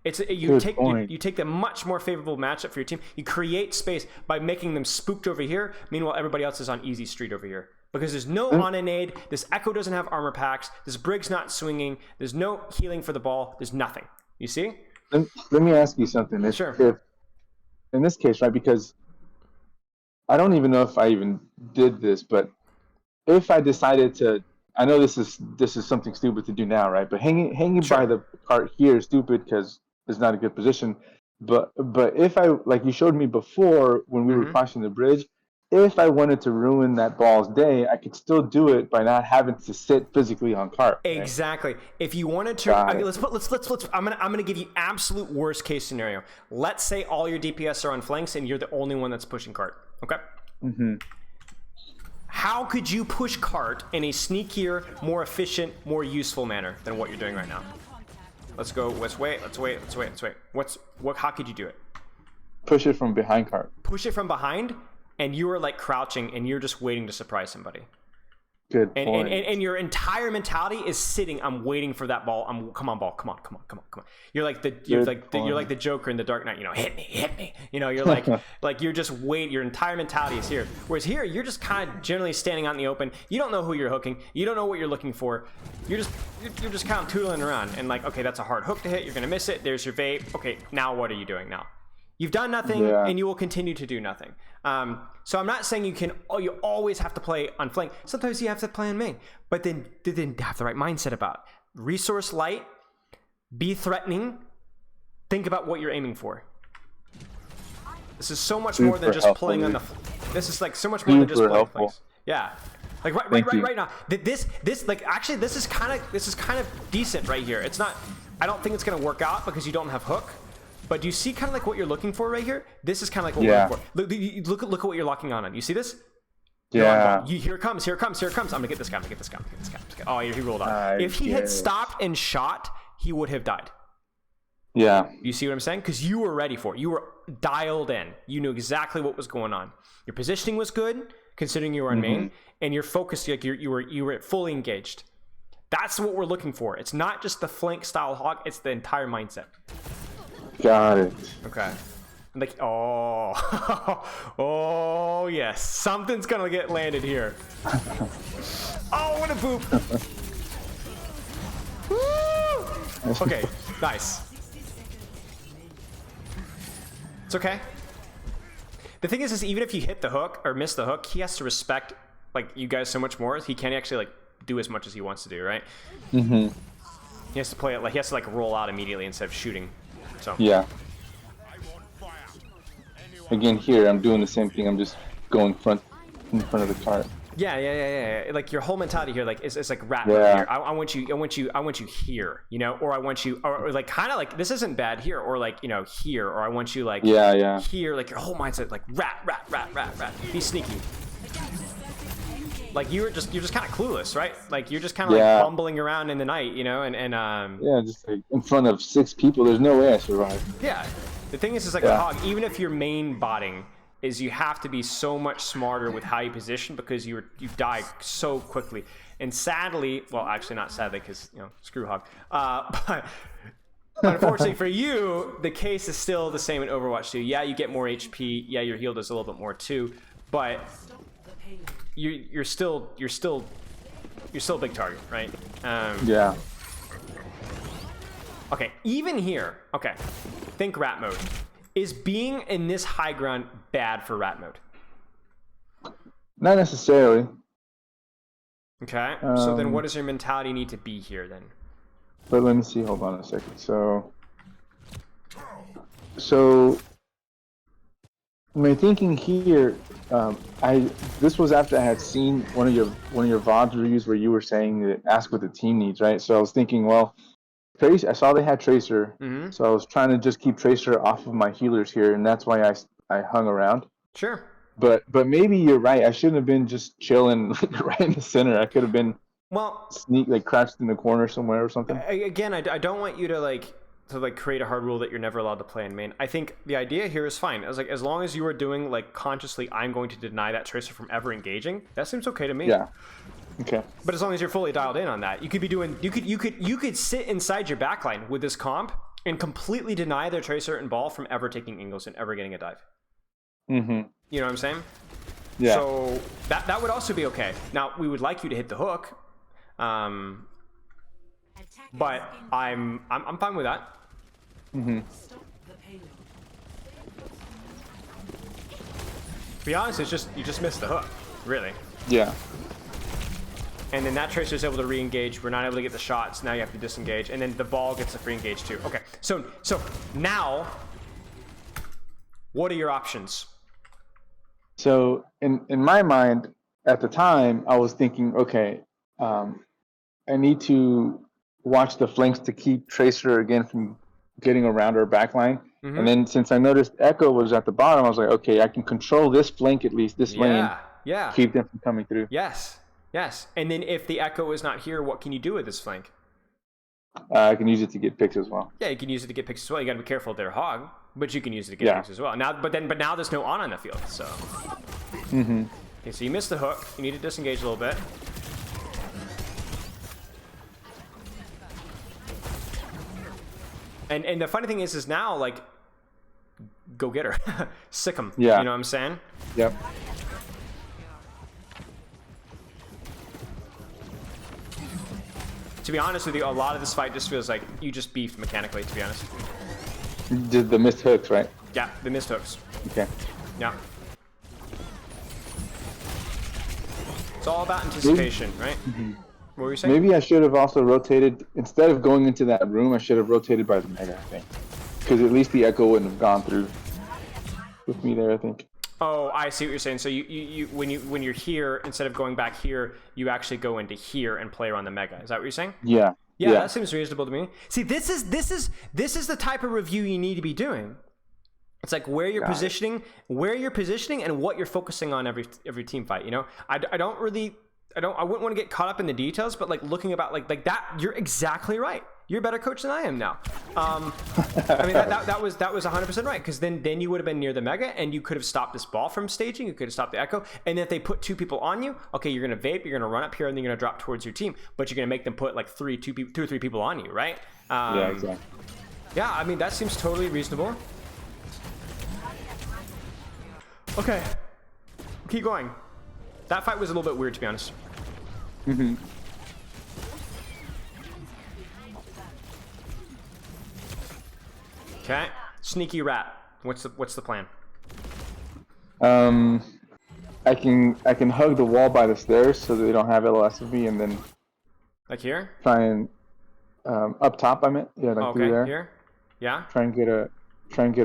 You take the much more favorable matchup for your team. You create space by making them spooked over here. Meanwhile, everybody else is on easy street over here. Because there's no on a nade. This Echo doesn't have armor packs. This Brig's not swinging. There's no healing for the ball. There's nothing. You see? Let me ask you something. Sure. If, in this case, right, because I don't even know if I even did this, but if I decided to, I know this is something stupid to do now, right? But hanging Sure. by the cart here is stupid because it's not a good position. But if I, like you showed me before when we were crossing the bridge, if I wanted to ruin that ball's day, I could still do it by not having to sit physically on cart. Right? Exactly. If you wanted to, Got okay, it. let's. I'm gonna give you absolute worst case scenario. Let's say all your DPS are on flanks and you're the only one that's pushing cart. Okay. Mm-hmm. How could you push cart in a sneakier, more efficient, more useful manner than what you're doing right now? Let's go. Let's wait. How could you do it? Push it from behind cart. Push it from behind, and you are like crouching, and you're just waiting to surprise somebody. Good And, point. and your entire mentality is sitting. I'm waiting for that ball. Come on, ball. Come on. You're like the Joker in the Dark Knight. You know, hit me. You know, you're like you're just wait. Your entire mentality is here. Whereas here, you're just kind of generally standing out in the open. You don't know who you're hooking. You don't know what you're looking for. You're just kind of tootling around and like, okay, that's a hard hook to hit. You're gonna miss it. There's your bait. Okay, now what are you doing now? You've done nothing, and you will continue to do nothing. So I'm not saying you always have to play on flank. Sometimes you have to play on main, but then have the right mindset about it. Resource light, be threatening, think about what you're aiming for. This is so much more than just playing on the. This is like so much more than just playing flanks. Yeah, like right now. This like actually this is kind of decent right here. It's not. I don't think it's gonna work out because you don't have hook. But do you see kind of like what you're looking for right here? This is kind of like what we're looking for. Look at what you're locking on. You see this? Yeah. Here it comes. I'm gonna get this guy. Oh, he rolled on. If he had stopped and shot, he would have died. Yeah. You see what I'm saying? Because you were ready for it. You were dialed in. You knew exactly what was going on. Your positioning was good, considering you were on main, and your focus, like you were fully engaged. That's what we're looking for. It's not just the flank style hog. It's the entire mindset. Got it. Okay. Like, oh, oh yes, something's gonna get landed here. Oh, what a boop! Woo! Okay, nice. It's okay. The thing is even if you hit the hook or miss the hook, he has to respect like you guys so much more. He can't actually like do as much as he wants to do, right? He has to play it like he has to like roll out immediately instead of shooting. So. Yeah. Again, here I'm doing the same thing. I'm just going in front of the cart. Yeah. Like your whole mentality here, like it's like rat here. I want you here, you know, or I want you, or like kind of like this isn't bad here, or like you know here, or I want you like here, like your whole mindset like rat. Be sneaky. Like you're just kind of clueless, right? Like you're just kind of like bumbling around in the night, you know, and yeah, just like in front of 6 people. There's no way I survive. Yeah, the thing is like a hog. Even if you're main botting, is you have to be so much smarter with how you position because you die so quickly. And sadly, well, actually not sadly because you know screw hog. But unfortunately for you, the case is still the same in Overwatch 2. Yeah, you get more HP. Yeah, your heal does a little bit more too, but you're still a big target, right? Yeah. Okay, even here, okay, think rat mode. Is being in this high ground bad for rat mode? Not necessarily. Okay, so then what does your mentality need to be here then? But let me see, hold on a second. So my thinking here, this was after I had seen one of your VODs reviews where you were saying that ask what the team needs, right? So I was thinking, well, I saw they had Tracer, so I was trying to just keep Tracer off of my healers here, and that's why I hung around. Sure. But maybe you're right. I shouldn't have been just chilling right in the center. I could have been crouched in the corner somewhere or something. Again, I don't want you to create a hard rule that you're never allowed to play in main. I think the idea here is fine. As long as you are doing like consciously, I'm going to deny that Tracer from ever engaging. That seems okay to me. Yeah. Okay. But as long as you're fully dialed in on that, you could be doing. You could sit inside your backline with this comp and completely deny their Tracer and ball from ever taking angles and ever getting a dive. Mm-hmm. You know what I'm saying? Yeah. So that would also be okay. Now we would like you to hit the hook, but I'm fine with that. Mm-hmm. To be honest, it's just you just missed the hook, really. Yeah. And then that Tracer is able to re-engage. We're not able to get the shots. Now you have to disengage, and then the ball gets a free engage too. Okay, so now, what are your options? So in my mind, at the time, I was thinking, okay, I need to watch the flanks to keep Tracer again from getting around our backline. Mm-hmm. And then since I noticed Echo was at the bottom, I was like, okay, I can control this flank at least, this lane. Yeah. Keep them from coming through. Yes. And then if the Echo is not here, what can you do with this flank? I can use it to get picks as well. Yeah, you can use it to get picks as well. You got to be careful of their hog, but you can use it to get Yeah. picks as well. But now there's no Ana in the field, so. Mm-hmm. Okay, so you missed the hook. You need to disengage a little bit. And the funny thing is now, like, go get her. Sick 'em. Yeah. You know what I'm saying? Yep. To be honest with you, a lot of this fight just feels like you just beefed mechanically, to be honest. Did the missed hooks, right? Yeah, the missed hooks. Okay. Yeah. It's all about anticipation, right? What were you saying? Maybe I should have also rotated, instead of going into that room, I should have rotated by the Mega, I think. Because at least the Echo wouldn't have gone through with me there, I think. Oh, I see what you're saying. So you when you're here, instead of going back here, you actually go into here and play around the Mega. Is that what you're saying? Yeah. Yeah, that seems reasonable to me. See, this is the type of review you need to be doing. It's like where you're positioning, and what you're focusing on every team fight. You know, I wouldn't want to get caught up in the details, but like looking about like that, you're exactly right. You're a better coach than I am now. I mean, that was 100% right, because then you would have been near the Mega and you could have stopped this ball from staging. You could have stopped the Echo, and if they put 2 people on you, okay, you're gonna vape, you're gonna run up here, and then you're gonna drop towards your team, but you're gonna make them put like 2 or 3 people on you, right? Yeah, exactly. Yeah, I mean that seems totally reasonable. Okay, keep going. That fight was a little bit weird, to be honest. Mm-hmm. Okay, sneaky rat. What's the plan? I can hug the wall by the stairs so they don't have LS of me, and then Like here? try and up top. I meant like through Okay, there. here. Yeah. Try and get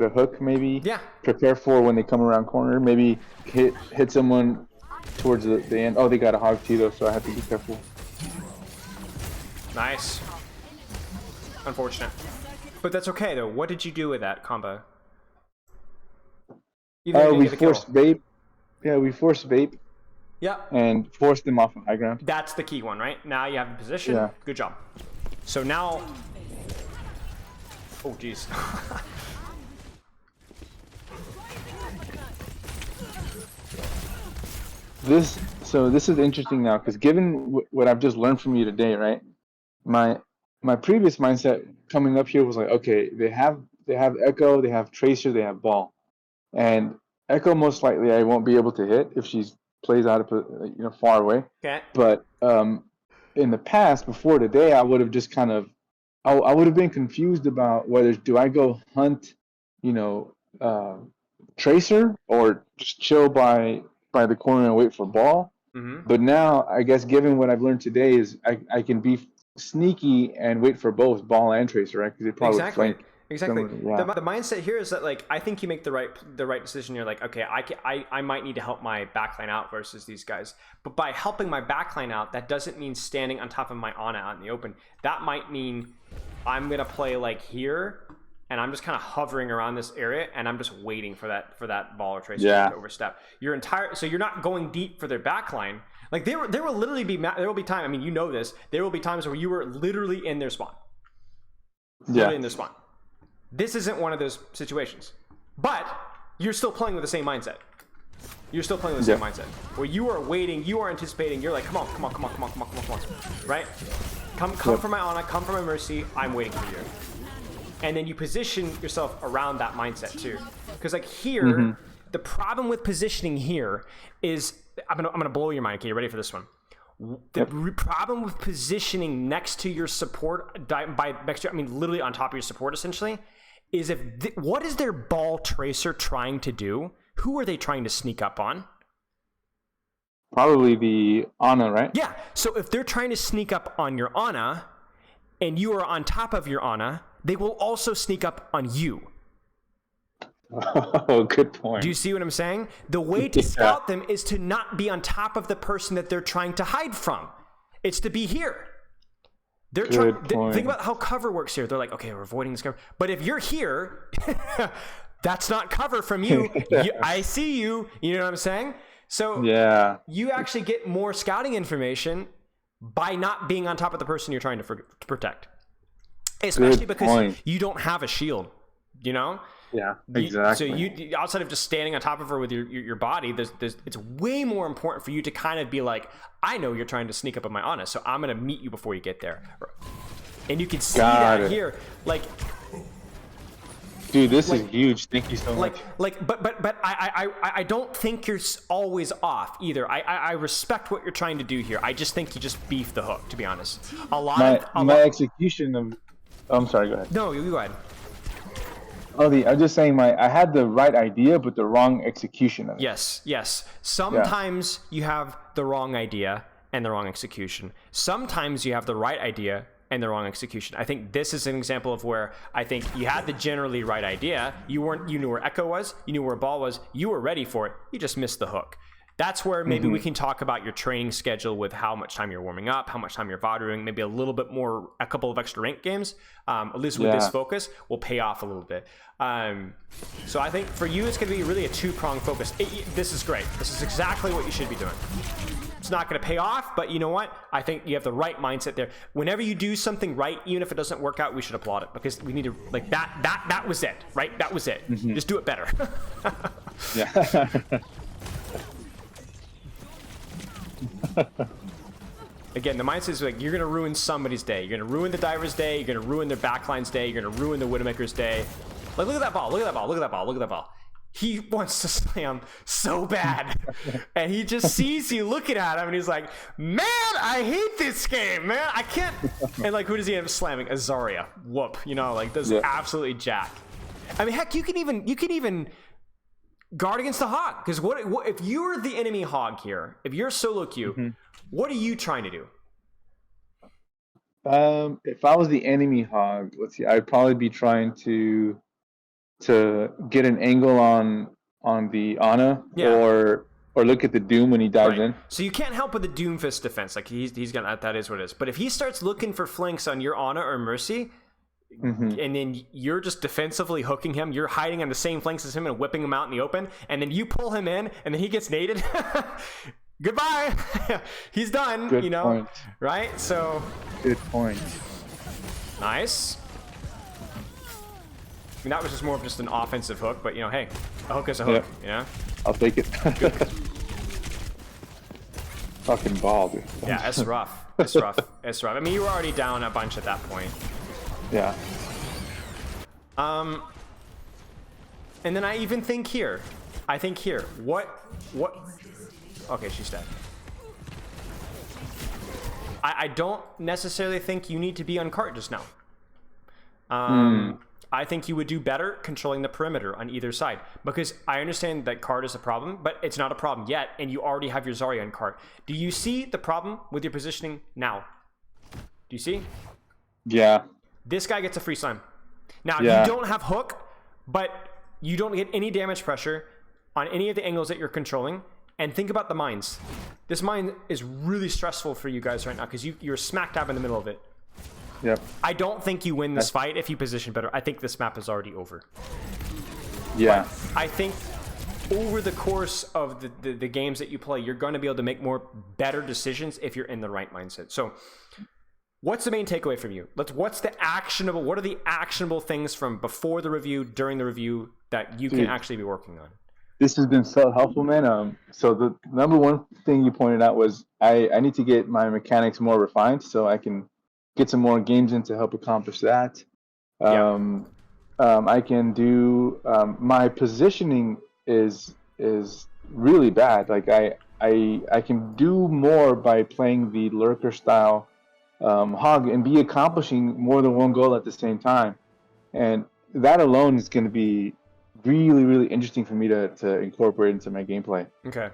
a hook maybe. Yeah. Prepare for when they come around corner. Maybe hit someone towards the end. Oh, they got a hog too though, so I have to be careful. Nice. Unfortunate. But that's okay though. What did you do with that combo? You didn't We get the kill. forced vape. Yeah, we forced vape Yeah. and forced them off the high ground. That's the key one, right? Now you have the position. Yeah. Good job. So now. Oh, jeez. This is interesting now, because given what I've just learned from you today, right? My previous mindset coming up here was like, okay, they have Echo, they have Tracer, they have Ball, and Echo most likely I won't be able to hit if she plays out of far away. Okay. But in the past, before today, I would have just kind of I would have been confused about whether do I go hunt, Tracer, or just chill by the corner and wait for Ball. Mm-hmm. But now, I guess, given what I've learned today, is I can be sneaky and wait for both Ball and Tracer, right? Because they probably Exactly. flank. Exactly. Yeah. The mindset here is that, like, I think you make the right decision. You're like, okay, I might need to help my backline out versus these guys. But by helping my backline out, that doesn't mean standing on top of my Ana out in the open. That might mean I'm gonna play like here, and I'm just kind of hovering around this area, and I'm just waiting for that Ball or Tracer to overstep. So you're not going deep for their backline. Like there will literally be time. I mean, you know this. There will be times where you were literally in their spawn. Literally in their spawn. This isn't one of those situations, but you're still playing with the same mindset. You're still playing with the same mindset where you are waiting, you are anticipating. You're like, come on, right? Come for my Ana, come for my Mercy. I'm waiting for you. And then you position yourself around that mindset too, because like here, the problem with positioning here is I'm gonna blow your mind. Okay, you ready for this one? The problem with positioning next to your support, literally on top of your support, essentially, is what is their Ball Tracer trying to do? Who are they trying to sneak up on? Probably the Ana, right? Yeah. So if they're trying to sneak up on your Ana, and you are on top of your Ana, they will also sneak up on you. Oh, good point. Do you see what I'm saying? The way to scout them is to not be on top of the person that they're trying to hide from. It's to be here. They're think about how cover works here. They're like, okay, we're avoiding this cover. But if you're here, that's not cover from you. I see you. You know what I'm saying? So you actually get more scouting information by not being on top of the person you're trying to protect. especially because point. you don't have a shield. You know. Yeah, So exactly. you outside of just standing on top of her with your body, there's it's way more important for you to kind of be like, I know you're trying to sneak up on my Ana, so I'm gonna meet you before you get there. And you can see Got that it. here, like Dude, this is huge. Thank you so much. but I don't think you're always off either. I respect what you're trying to do here. I just think you just beef the hook, to be honest. My execution of. Oh, I'm sorry. Go ahead. No, you go ahead. I'm just saying I had the right idea, but the wrong execution of it. Yes. Sometimes you have the wrong idea and the wrong execution. Sometimes you have the right idea and the wrong execution. I think this is an example of where I think you had the generally right idea. You knew where Echo was, you knew where Ball was, you were ready for it. You just missed the hook. That's where maybe we can talk about your training schedule with how much time you're warming up, how much time you're VODing, maybe a little bit more, a couple of extra ranked games, at least with this focus, will pay off a little bit. So I think for you, it's going to be really a two-pronged focus. This is great. This is exactly what you should be doing. It's not going to pay off, but you know what? I think you have the right mindset there. Whenever you do something right, even if it doesn't work out, we should applaud it because we need to, like, that was it, right? That was it. Just do it better. Yeah. Again, the mindset is like, you're going to ruin somebody's day. You're going to ruin the diver's day. You're going to ruin their backline's day. You're going to ruin the Widowmaker's day. Like, look at that ball. Look at that ball. Look at that ball. Look at that ball. He wants to slam so bad. And he just sees you looking at him and he's like, man, I hate this game, man. I can't. And like, who does he end up slamming? Azaria. Whoop. You know, like, does absolutely jack. I mean, heck, you can even guard against the hog. Because what if you're the enemy hog here, if you're solo queue, what are you trying to do? If I was the enemy hog, let's see, I'd probably be trying to get an angle on the Ana or look at the Doom when he dives in. So you can't help with the Doomfist defense. Like he's gonna, that is what it is. But if he starts looking for flanks on your Ana or Mercy, and then you're just defensively hooking him, you're hiding on the same flanks as him and whipping him out in the open, and then you pull him in, and then he gets naded. Goodbye. He's done. Good you know, point. right? So Good point. nice. I mean, that was just more of just an offensive hook, but you know, hey, a hook is a hook. Yeah. You know. I'll take it. Fucking ball, dude. Yeah, it's rough. It's rough. It's rough. I mean, you were already down a bunch at that point. Yeah. And then I even think here. I think here. What? Okay, she's dead. I don't necessarily think you need to be on cart just now. I think you would do better controlling the perimeter on either side, because I understand that cart is a problem, but it's not a problem yet, and you already have your Zarya on cart. Do you see the problem with your positioning now? Do you see? Yeah. This guy gets a free slam. Now, Yeah. you don't have hook, but you don't get any damage pressure on any of the angles that you're controlling. And think about the mines. This mine is really stressful for you guys right now because you're smack dab in the middle of it. Yep. I don't think you win this fight if you position better. I think this map is already over. Yeah. I think over the course of the games that you play, you're going to be able to make more better decisions if you're in the right mindset. So what's the main takeaway from you? What are the actionable things from before the review, during the review that you can actually be working on? This has been so helpful, man. So the number one thing you pointed out was I need to get my mechanics more refined so I can get some more games in to help accomplish that. I can do my positioning is really bad. Like I can do more by playing the lurker style hog and be accomplishing more than one goal at the same time, and that alone is going to be really, really interesting for me to incorporate into my gameplay. Okay.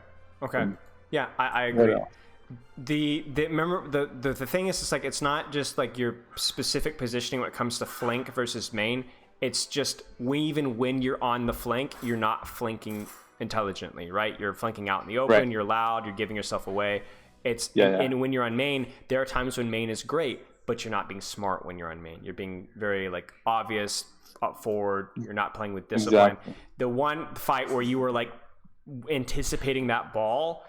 Yeah, I agree. Remember the thing is, it's like, it's not just like your specific positioning when it comes to flank versus main. It's just even when you're on the flank, you're not flanking intelligently, right? You're flanking out in the open. Right. You're loud. You're giving yourself away. And when you're on main, there are times when main is great, but you're not being smart when you're on main. You're being very like obvious, up forward. You're not playing with discipline. Exactly. The one fight where you were like anticipating that ball,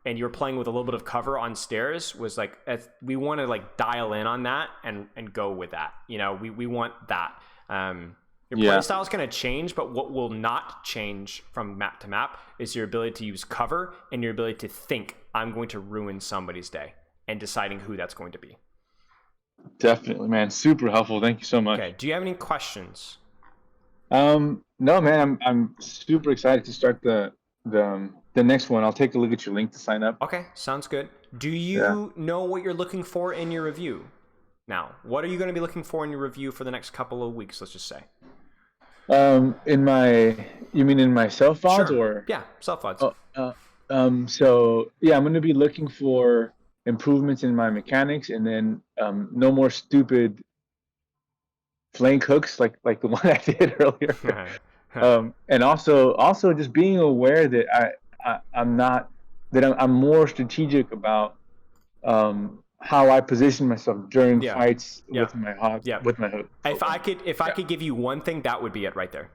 and you're playing with a little bit of cover on stairs, was like, we want to like dial in on that and go with that. You know, we want that. Your playstyle is going to change, but what will not change from map to map is your ability to use cover and your ability to think, I'm going to ruin somebody's day, and deciding who that's going to be. Definitely, man. Super helpful. Thank you so much. Okay. Do you have any questions? No, man. I'm super excited to start the next one. I'll take a look at your link to sign up. Okay, sounds good. Do you know what you're looking for in your review? Now, what are you going to be looking for in your review for the next couple of weeks? Let's just say. You mean in my self VODs or? Yeah, self VODs. So yeah, I'm going to be looking for improvements in my mechanics, and then no more stupid flank hooks like the one I did earlier. And also just being aware that I'm more strategic about how I position myself during fights with my hog, with my hook. If I could give you one thing, that would be it right there.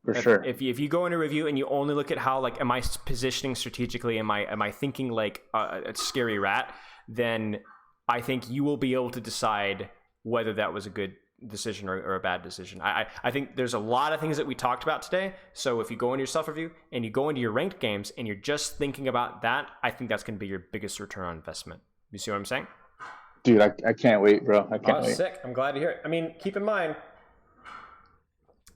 For sure. If you go in a review and you only look at how, like, am I positioning strategically, am I thinking like a scary rat, then I think you will be able to decide whether that was a good decision or a bad decision. I think there's a lot of things that we talked about today. So if you go into your self-review and you go into your ranked games and you're just thinking about that, I think that's going to be your biggest return on investment. You see what I'm saying? Dude, I can't wait, bro. I can't wait. Sick. I'm glad to hear it. I mean, keep in mind,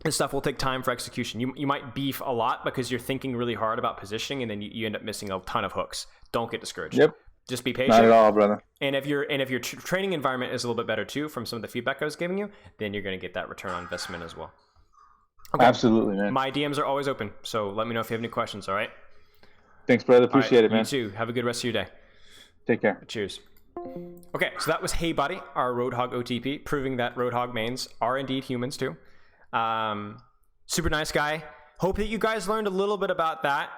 this stuff will take time for execution. You might beef a lot because you're thinking really hard about positioning, and then you end up missing a ton of hooks. Don't get discouraged. Yep. Just be patient. Not at all, brother. And if your training environment is a little bit better too, from some of the feedback I was giving you, then you're going to get that return on investment as well. Okay. Absolutely, man. My DMs are always open, so let me know if you have any questions. All right. Thanks, brother. Appreciate it, man. You too. Have a good rest of your day. Take care. Cheers. Okay, so that was Hey Buddy, our Roadhog OTP, proving that Roadhog mains are indeed humans too. Super nice guy. Hope that you guys learned a little bit about that,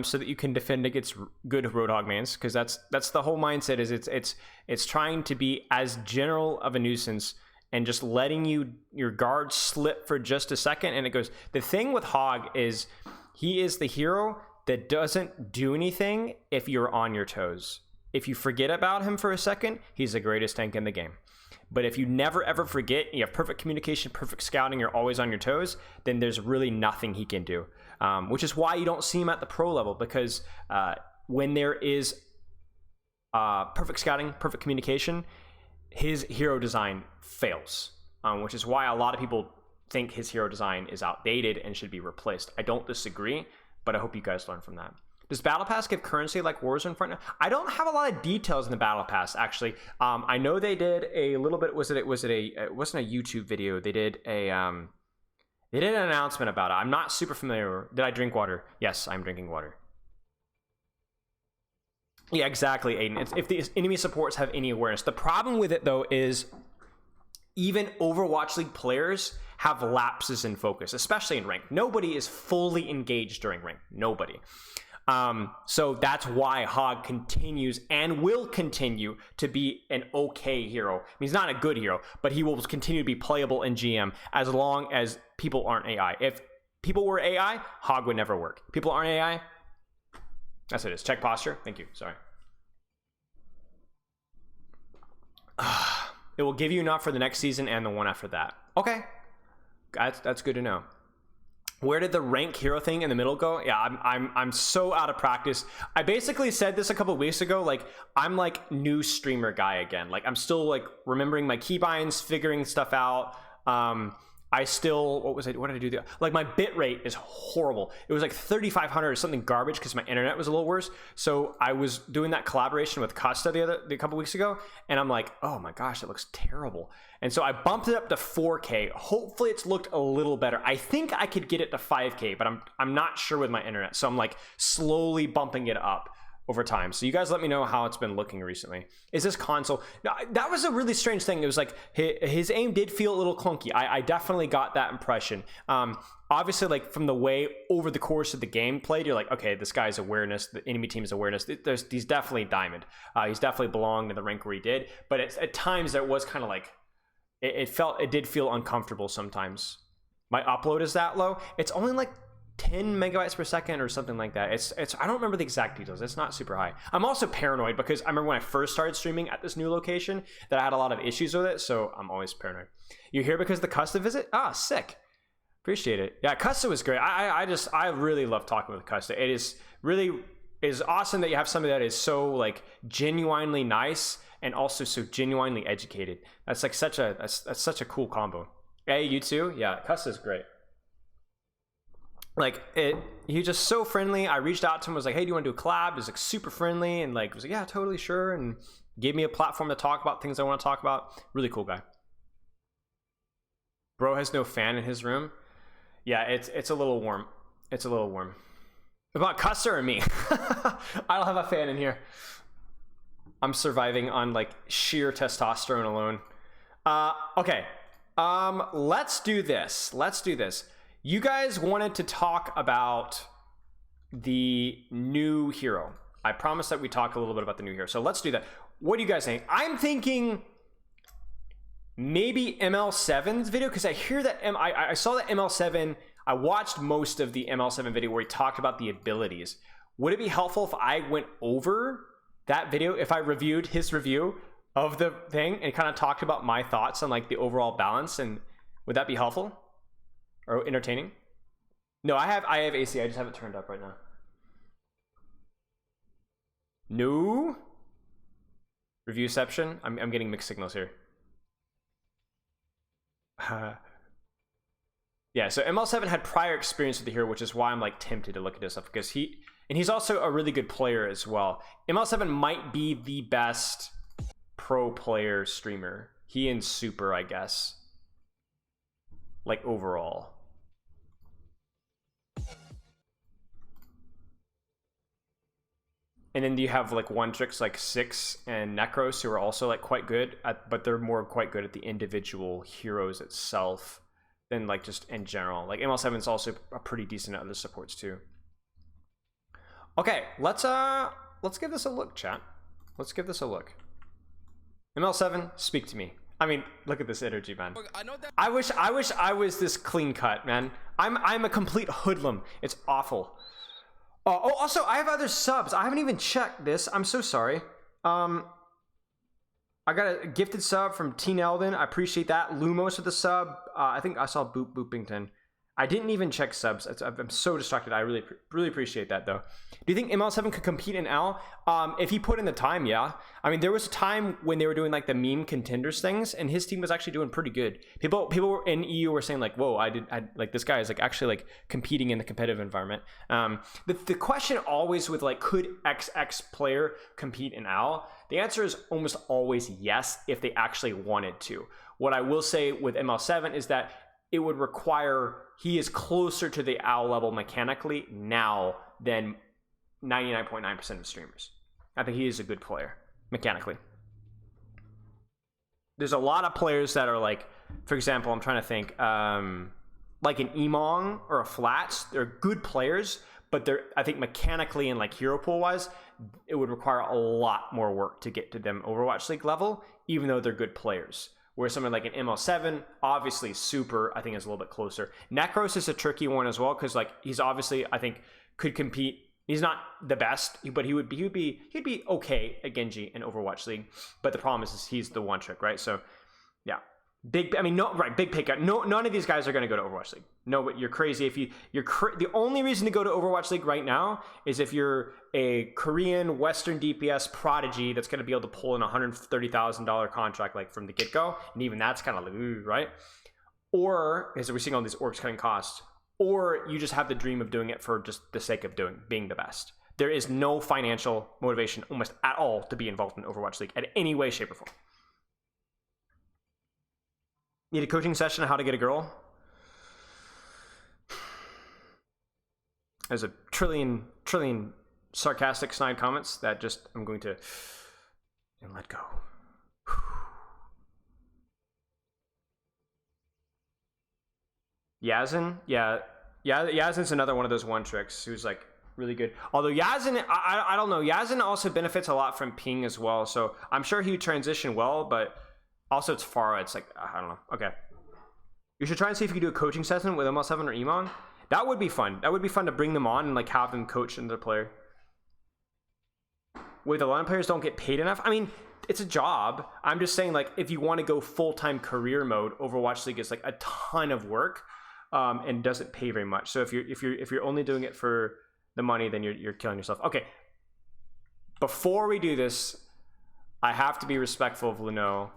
so that you can defend against good Roadhog mains, because that's the whole mindset. Is it's trying to be as general of a nuisance and just letting your guard slip for just a second, and it goes. The thing with Hog is he is the hero that doesn't do anything if you're on your toes. If you forget about him for a second, he's the greatest tank in the game. But if you never ever forget, you have perfect communication, perfect scouting, you're always on your toes, then there's really nothing he can do. Which is why you don't see him at the pro level, because when there is perfect scouting, perfect communication, his hero design fails. Which is why a lot of people think his hero design is outdated and should be replaced. I don't disagree, but I hope you guys learn from that. Does Battle Pass give currency like Warzone front now? I don't have a lot of details in the Battle Pass, actually. I know they did a little bit. It wasn't a YouTube video. They did an announcement about it. I'm not super familiar. Did I drink water? Yes, I'm drinking water. Yeah, exactly, Aiden. It's if the enemy supports have any awareness. The problem with it, though, is even Overwatch League players have lapses in focus, especially in rank. Nobody is fully engaged during rank. Nobody. So that's why Hog continues and will continue to be an okay hero. I mean, he's not a good hero, but he will continue to be playable in GM as long as people aren't AI. If people were AI, Hog would never work. People aren't AI. That's what it is. Check posture. Thank you. Sorry. It will give you enough for the next season and the one after that. Okay. That's good to know. Where did the rank hero thing in the middle go? Yeah, I'm so out of practice. I basically said this a couple of weeks ago. Like, I'm like new streamer guy again. Like, I'm still like remembering my keybinds, figuring stuff out. I still, what did I do? Like, my bit rate is horrible. It was like 3,500 or something garbage because my internet was a little worse. So I was doing that collaboration with Costa a couple weeks ago, and I'm like, oh my gosh, that looks terrible. And so I bumped it up to 4K. Hopefully it's looked a little better. I think I could get it to 5K, but I'm not sure with my internet. So I'm like slowly bumping it up over time. So you guys let me know how it's been looking recently. Is this console? No, that was a really strange thing. It was like his aim did feel a little clunky. I definitely got that impression. Obviously, like from the way over the course of the game played, you're like, okay, this guy's awareness, the enemy team's awareness. He's definitely diamond. He's definitely belonged in the rank where he did. But at times it was kind of like, it did feel uncomfortable sometimes. My upload is that low. It's only like 10 megabytes per second or something like that. It's I don't remember the exact details. It's not super high. I'm also paranoid because I remember when I first started streaming at this new location that I had a lot of issues with it, so I'm always paranoid. You're here because of the Custa visit? Ah, sick. Appreciate it. Yeah, Custa was great. I really love talking with Custa. It is awesome that you have somebody that is so like genuinely nice and also so genuinely educated. That's like such a cool combo. Hey, you too? Yeah, Custa's great. Like he's just so friendly. I reached out to him, was like, hey, do you want to do a collab? He's like super friendly and like was like, yeah, totally, sure, and gave me a platform to talk about things I want to talk about. Really cool guy. Bro has no fan in his room. Yeah, it's a little warm. It's a little warm. About Custer or me? I don't have a fan in here. I'm surviving on like sheer testosterone alone. Okay. Let's do this. You guys wanted to talk about the new hero. I promised that we talk a little bit about the new hero. So let's do that. What do you guys think? I'm thinking maybe ML7's video, because I hear that I saw that ML7. I watched most of the ML7 video where he talked about the abilities. Would it be helpful if I went over that video, if I reviewed his review of the thing and kind of talked about my thoughts on like the overall balance? And would that be helpful or entertaining? No, I have AC. I just have it turned up right now. No reviewception. I'm getting mixed signals here. Yeah, so ML7 had prior experience with the hero, which is why I'm like tempted to look at this stuff, because he's also a really good player as well. ML7 might be the best pro player streamer. He and Super, I guess. Like overall. And then you have like one tricks like Six and Necros, who are also like quite good at, but they're more quite good at the individual heroes itself than like just in general. Like ML7 is also a pretty decent at other supports too. Okay, let's give this a look, chat. Let's give this a look. ML7, speak to me. I mean, look at this energy, man. I wish I was this clean cut, man. I'm a complete hoodlum. It's awful. Oh, also, I have other subs. I haven't even checked this. I'm so sorry. I got a gifted sub from Teen Eldon. I appreciate that. Lumos with a sub. I think I saw Boopington. I didn't even check subs. I'm so distracted. I really appreciate that, though. Do you think ML7 could compete in L? If he put in the time, yeah. I mean, there was a time when they were doing like the meme contenders things, and his team was actually doing pretty good. People in EU were saying like, "Whoa, I like this guy is like actually like competing in the competitive environment." The question always with like, could XX player compete in L? The answer is almost always yes if they actually wanted to. What I will say with ML7 is that it would require, he is closer to the OWL level mechanically now than 99.9% of streamers. I think he is a good player mechanically. There's a lot of players that are like, for example, I'm trying to think, like an Emong or a Flats. They're good players, but they're, I think mechanically and like hero pool wise, it would require a lot more work to get to them Overwatch League level, even though they're good players. Where someone like an ML7, obviously Super, I think is a little bit closer. Necros is a tricky one as well, because like he's obviously, I think, could compete. He's not the best, but he'd be okay at Genji in Overwatch League. But the problem is he's the one trick, right? So yeah, big pay cut. No, none of these guys are going to go to Overwatch League. No, but you're crazy if the only reason to go to Overwatch League right now is if you're a Korean Western DPS prodigy that's going to be able to pull in a $130,000 contract like from the get-go, and even that's kind of like, ooh, right? Or because we're seeing all these orgs cutting costs, or you just have the dream of doing it for just the sake of being the best. There is no financial motivation almost at all to be involved in Overwatch League at any way, shape, or form. Need a coaching session on how to get a girl? There's a trillion sarcastic snide comments that just I'm going to and let go. Yazin, yeah, Yazin's another one of those one tricks who's like really good. Although Yazin, I don't know, Yazin also benefits a lot from ping as well, so I'm sure he would transition well, but also it's far. It's like I don't know. Okay, you should try and see if you can do a coaching session with ML7 or Emon. That would be fun. That would be fun to bring them on and like have them coach another player. With a lot of players don't get paid enough. I mean, it's a job. I'm just saying, like, if you want to go full-time career mode, Overwatch League is like a ton of work, and doesn't pay very much. So if you're only doing it for the money, then you're killing yourself. Okay. Before we do this, I have to be respectful of Luno.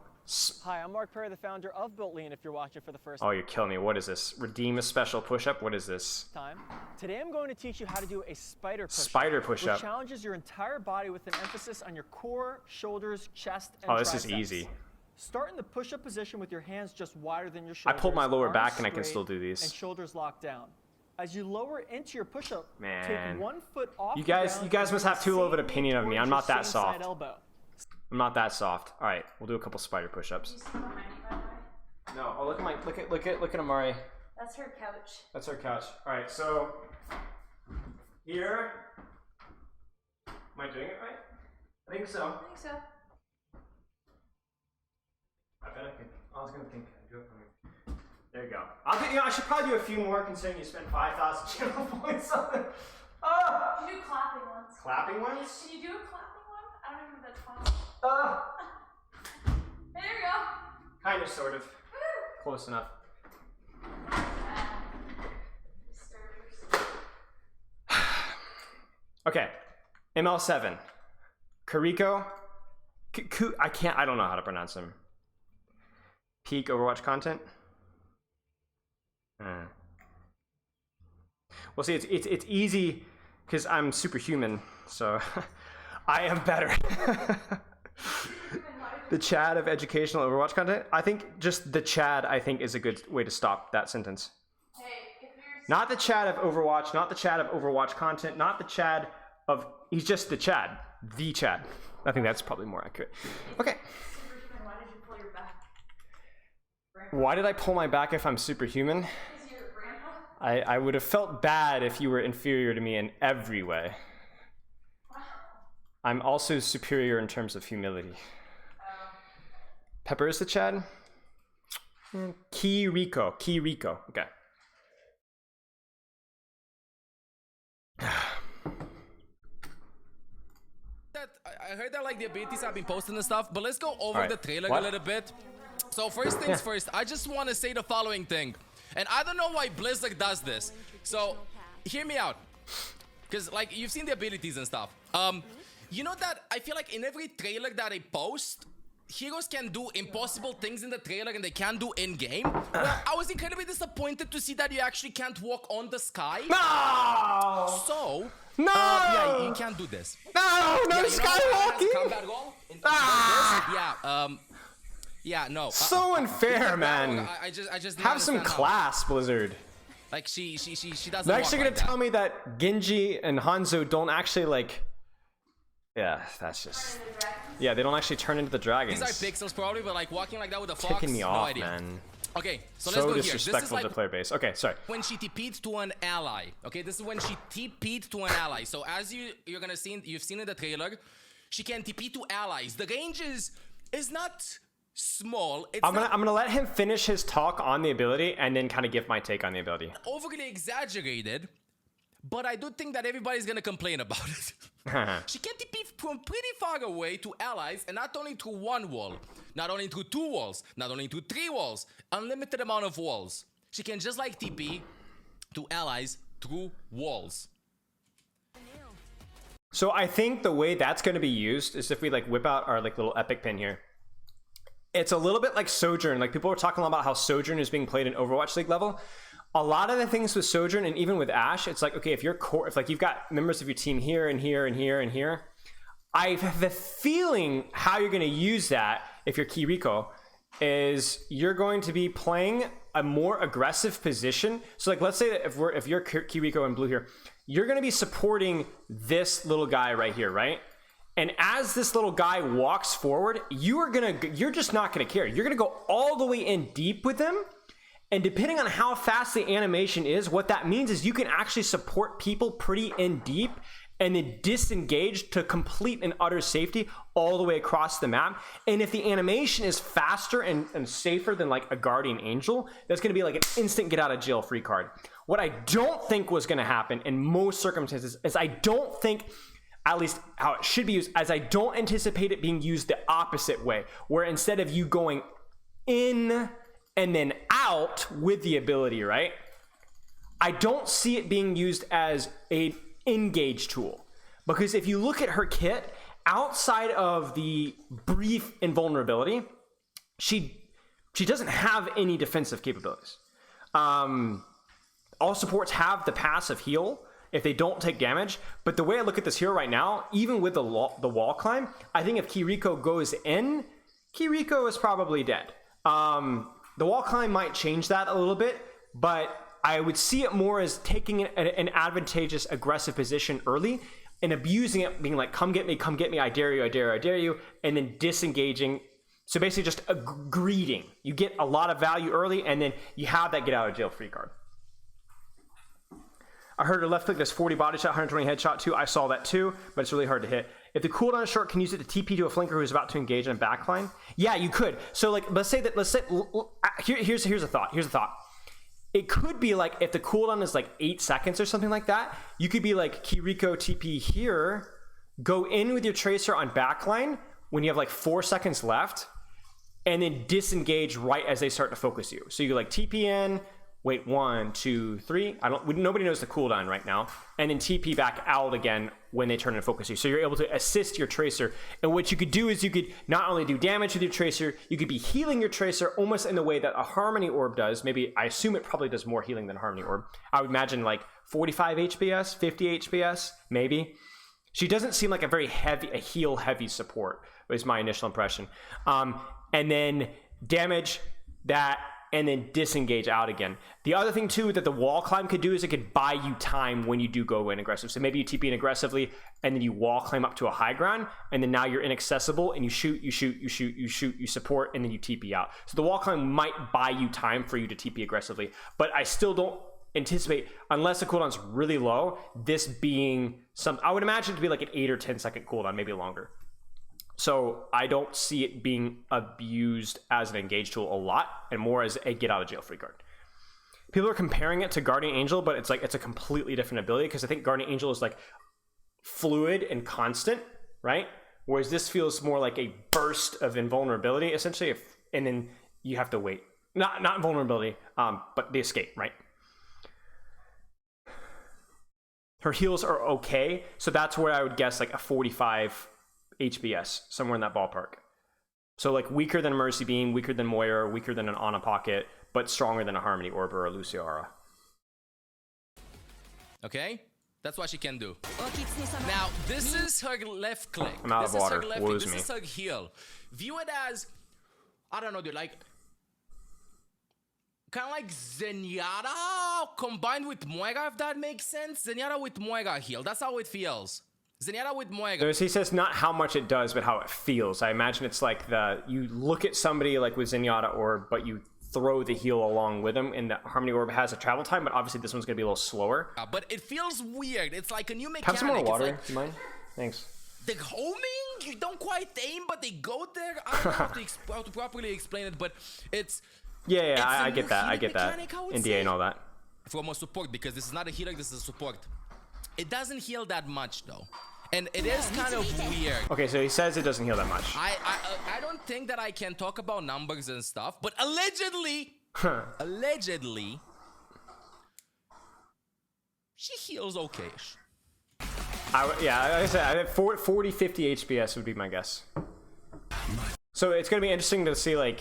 Hi, I'm Mark Perry, the founder of Builtly, if you're watching for the first Oh, you're killing me. What is this? Redeem a special push-up? What is this? time. Today I'm going to teach you how to do a spider push-up. Spider push-up. Which challenges your entire body with an emphasis on your core, shoulders, chest, and Oh, this triceps. is easy. Start in the push-up position with your hands just wider than your shoulders. I pulled my lower arms back and I can straight, still do these. And shoulders locked down. As you lower into your push-up, Man. take 1 foot off You the guys ground must and have bring too the low of an same opinion of me. knee I'm towards not your that same side soft. elbow. I'm not that soft. All right, we'll do a couple spider push-ups. You see behind you, by the way? No, oh, look at Amari. That's her couch. That's our couch. All right, so here. Am I doing it right? I think so. I think so. I bet I can. I was gonna think. Do it for me. There you go. I should probably do a few more considering you spent 5,000 channel points on it. Ah! You do clapping ones. Clapping ones? Can you do a clapping one? I don't even know if that's possible. Ah! There you go. Kind of, sort of. Woo! Close enough. Disturbers. Okay. ML7. Kariko. I don't know how to pronounce him. Peak Overwatch content. Well, see, it's easy because I'm superhuman, so I am better. The Chad of educational Overwatch content. I think just the Chad, I think, is a good way to stop that sentence. Hey, if you're Not the Chad of Overwatch, not the Chad of Overwatch content, not the Chad of... He's just the Chad. The Chad. I think that's probably more accurate. Okay. superhuman, why did you pull your back? Why did I pull my back if I'm superhuman? Because you're a grandpa? I would have felt bad if you were inferior to me in every way. I'm also superior in terms of humility. Pepper is the Chad? Kiriko. Okay. I heard that like the abilities have been posted and stuff, but let's go over Alright, the trailer what? a little bit. So first things first, I just want to say the following thing. And I don't know why Blizzard does this. So hear me out. Because like you've seen the abilities and stuff. You know that I feel like in every trailer that they post, heroes can do impossible things in the trailer and they can do in-game. Well, I was incredibly disappointed to see that you actually can't walk on the sky. No! So, No! yeah, you can't do this. No! No Yeah, you know how it has skywalking! combat roll? Yeah, no. So unfair, man. I just didn't Have some understand how. class, Blizzard. Like she doesn't. They're walk actually gonna like that. tell me that Genji and Hanzo don't actually like. Yeah, that's just. Yeah, they don't actually turn into the dragons. These are pixels probably, but like walking like that with a fox. Kicking me no off, idea. man. Okay, so let's So go here. This is disrespectful like to player base. Okay, sorry. when she TP'd to an ally. Okay, this is when she TP'd to an ally. So as you're gonna see, you've seen in the trailer, she can TP to allies. The range is not small. It's I'm not gonna let him finish his talk on the ability and then kind of give my take on the ability. overly exaggerated, but I do think that everybody's gonna complain about it. She can TP from pretty far away to allies, and not only through one wall, not only through 2 walls, not only through 3 walls, unlimited amount of walls. She can just like TP to allies through walls. So I think the way that's going to be used is if we like whip out our like little epic pin here. It's a little bit like Sojourn. Like people were talking about how Sojourn is being played in Overwatch League level. A lot of the things with Sojourn and even with Ashe, it's like, okay, if you're core, if like you've got members of your team here and here and here and here, I have the feeling how you're going to use that if you're Kiriko is you're going to be playing a more aggressive position. So like let's say that if you're Kiriko and blue here, you're going to be supporting this little guy right here, right? And as this little guy walks forward, you're just not going to care. You're going to go all the way in deep with him. And depending on how fast the animation is, what that means is you can actually support people pretty in deep and then disengage to complete and utter safety all the way across the map. And if the animation is faster and safer than like a Guardian Angel, that's going to be like an instant get out of jail free card. What I don't think was going to happen in most circumstances is I don't think, at least how it should be used, as I don't anticipate it being used the opposite way, where instead of you going in and then out with the ability, right? I don't see it being used as a engage tool, because if you look at her kit, outside of the brief invulnerability, she doesn't have any defensive capabilities. All supports have the passive heal if they don't take damage, but the way I look at this hero right now, even with the wall climb, I think if Kiriko goes in, Kiriko is probably dead. The wall climb might change that a little bit, but I would see it more as taking an advantageous aggressive position early and abusing it, being like, come get me, I dare you, I dare you, I dare you, and then disengaging. So basically just greeting. You get a lot of value early, and then you have that get out of jail free card. I heard her left click does 40 body shot, 120 headshot too. I saw that too, but it's really hard to hit. If the cooldown is short, can you use it to TP to a flanker who's about to engage in a backline? Yeah, you could. So like, let's say here's a thought. It could be like, if the cooldown is like 8 seconds or something like that, you could be like, Kiriko TP here, go in with your tracer on backline when you have like 4 seconds left, and then disengage right as they start to focus you. So you like TP in, wait 1, 2, 3. Nobody knows the cooldown right now, and then TP back out again when they turn and focus you. So you're able to assist your tracer. And what you could do is you could not only do damage with your tracer, you could be healing your tracer almost in the way that a Harmony Orb does. Maybe, I assume it probably does more healing than Harmony Orb. I would imagine like 45 HPS, 50 HPS, maybe. She doesn't seem like a heal heavy support, is my initial impression. And then damage that, and then disengage out again. The other thing too that the wall climb could do is it could buy you time when you do go in aggressive. So maybe you TP in aggressively, and then you wall climb up to a high ground, and then now you're inaccessible, and you shoot, you support, and then you TP out. So the wall climb might buy you time for you to TP aggressively, but I still don't anticipate, unless the cooldown's really low, this being I would imagine it to be like an 8 or 10 second cooldown, maybe longer. So I don't see it being abused as an engage tool a lot, and more as a get out of jail free card. People are comparing it to Guardian Angel, but it's a completely different ability, because I think Guardian Angel is like fluid and constant, right? Whereas this feels more like a burst of invulnerability, essentially, and then you have to wait. Not invulnerability, but the escape, right? Her heals are okay, so that's where I would guess like a 45 HBS, somewhere in that ballpark. So like weaker than Mercy Beam, weaker than Moira, weaker than an Ana Pocket, but stronger than a Harmony Orb or a Luciara. Okay? That's what she can do. Now, this is her left click. I'm out of water. This is her heal. View it as, I don't know, dude, like, kind of like Zenyatta combined with Moira, if that makes sense. Zenyatta with Moira heal. That's how it feels. Zenyatta with Moira. He says not how much it does, but how it feels. I imagine it's like you look at somebody like with Zenyatta Orb, but you throw the heal along with them, and the Harmony Orb has a travel time, but obviously this one's going to be a little slower. But it feels weird. It's like a new mechanic. Have some more water, like, do you mind? Thanks. The homing, you don't quite aim, but they go there. I don't know how to properly explain it, but it's... Yeah, I get that. I get that. NDA and all that. From a support, because this is not a healer, this is a support. It doesn't heal that much, though. And it is kind of weird. Okay, so he says it doesn't heal that much. I don't think that I can talk about numbers and stuff, but allegedly, she heals okay-ish. Yeah, like I said, 40, 50 HPS would be my guess. So it's going to be interesting to see, like,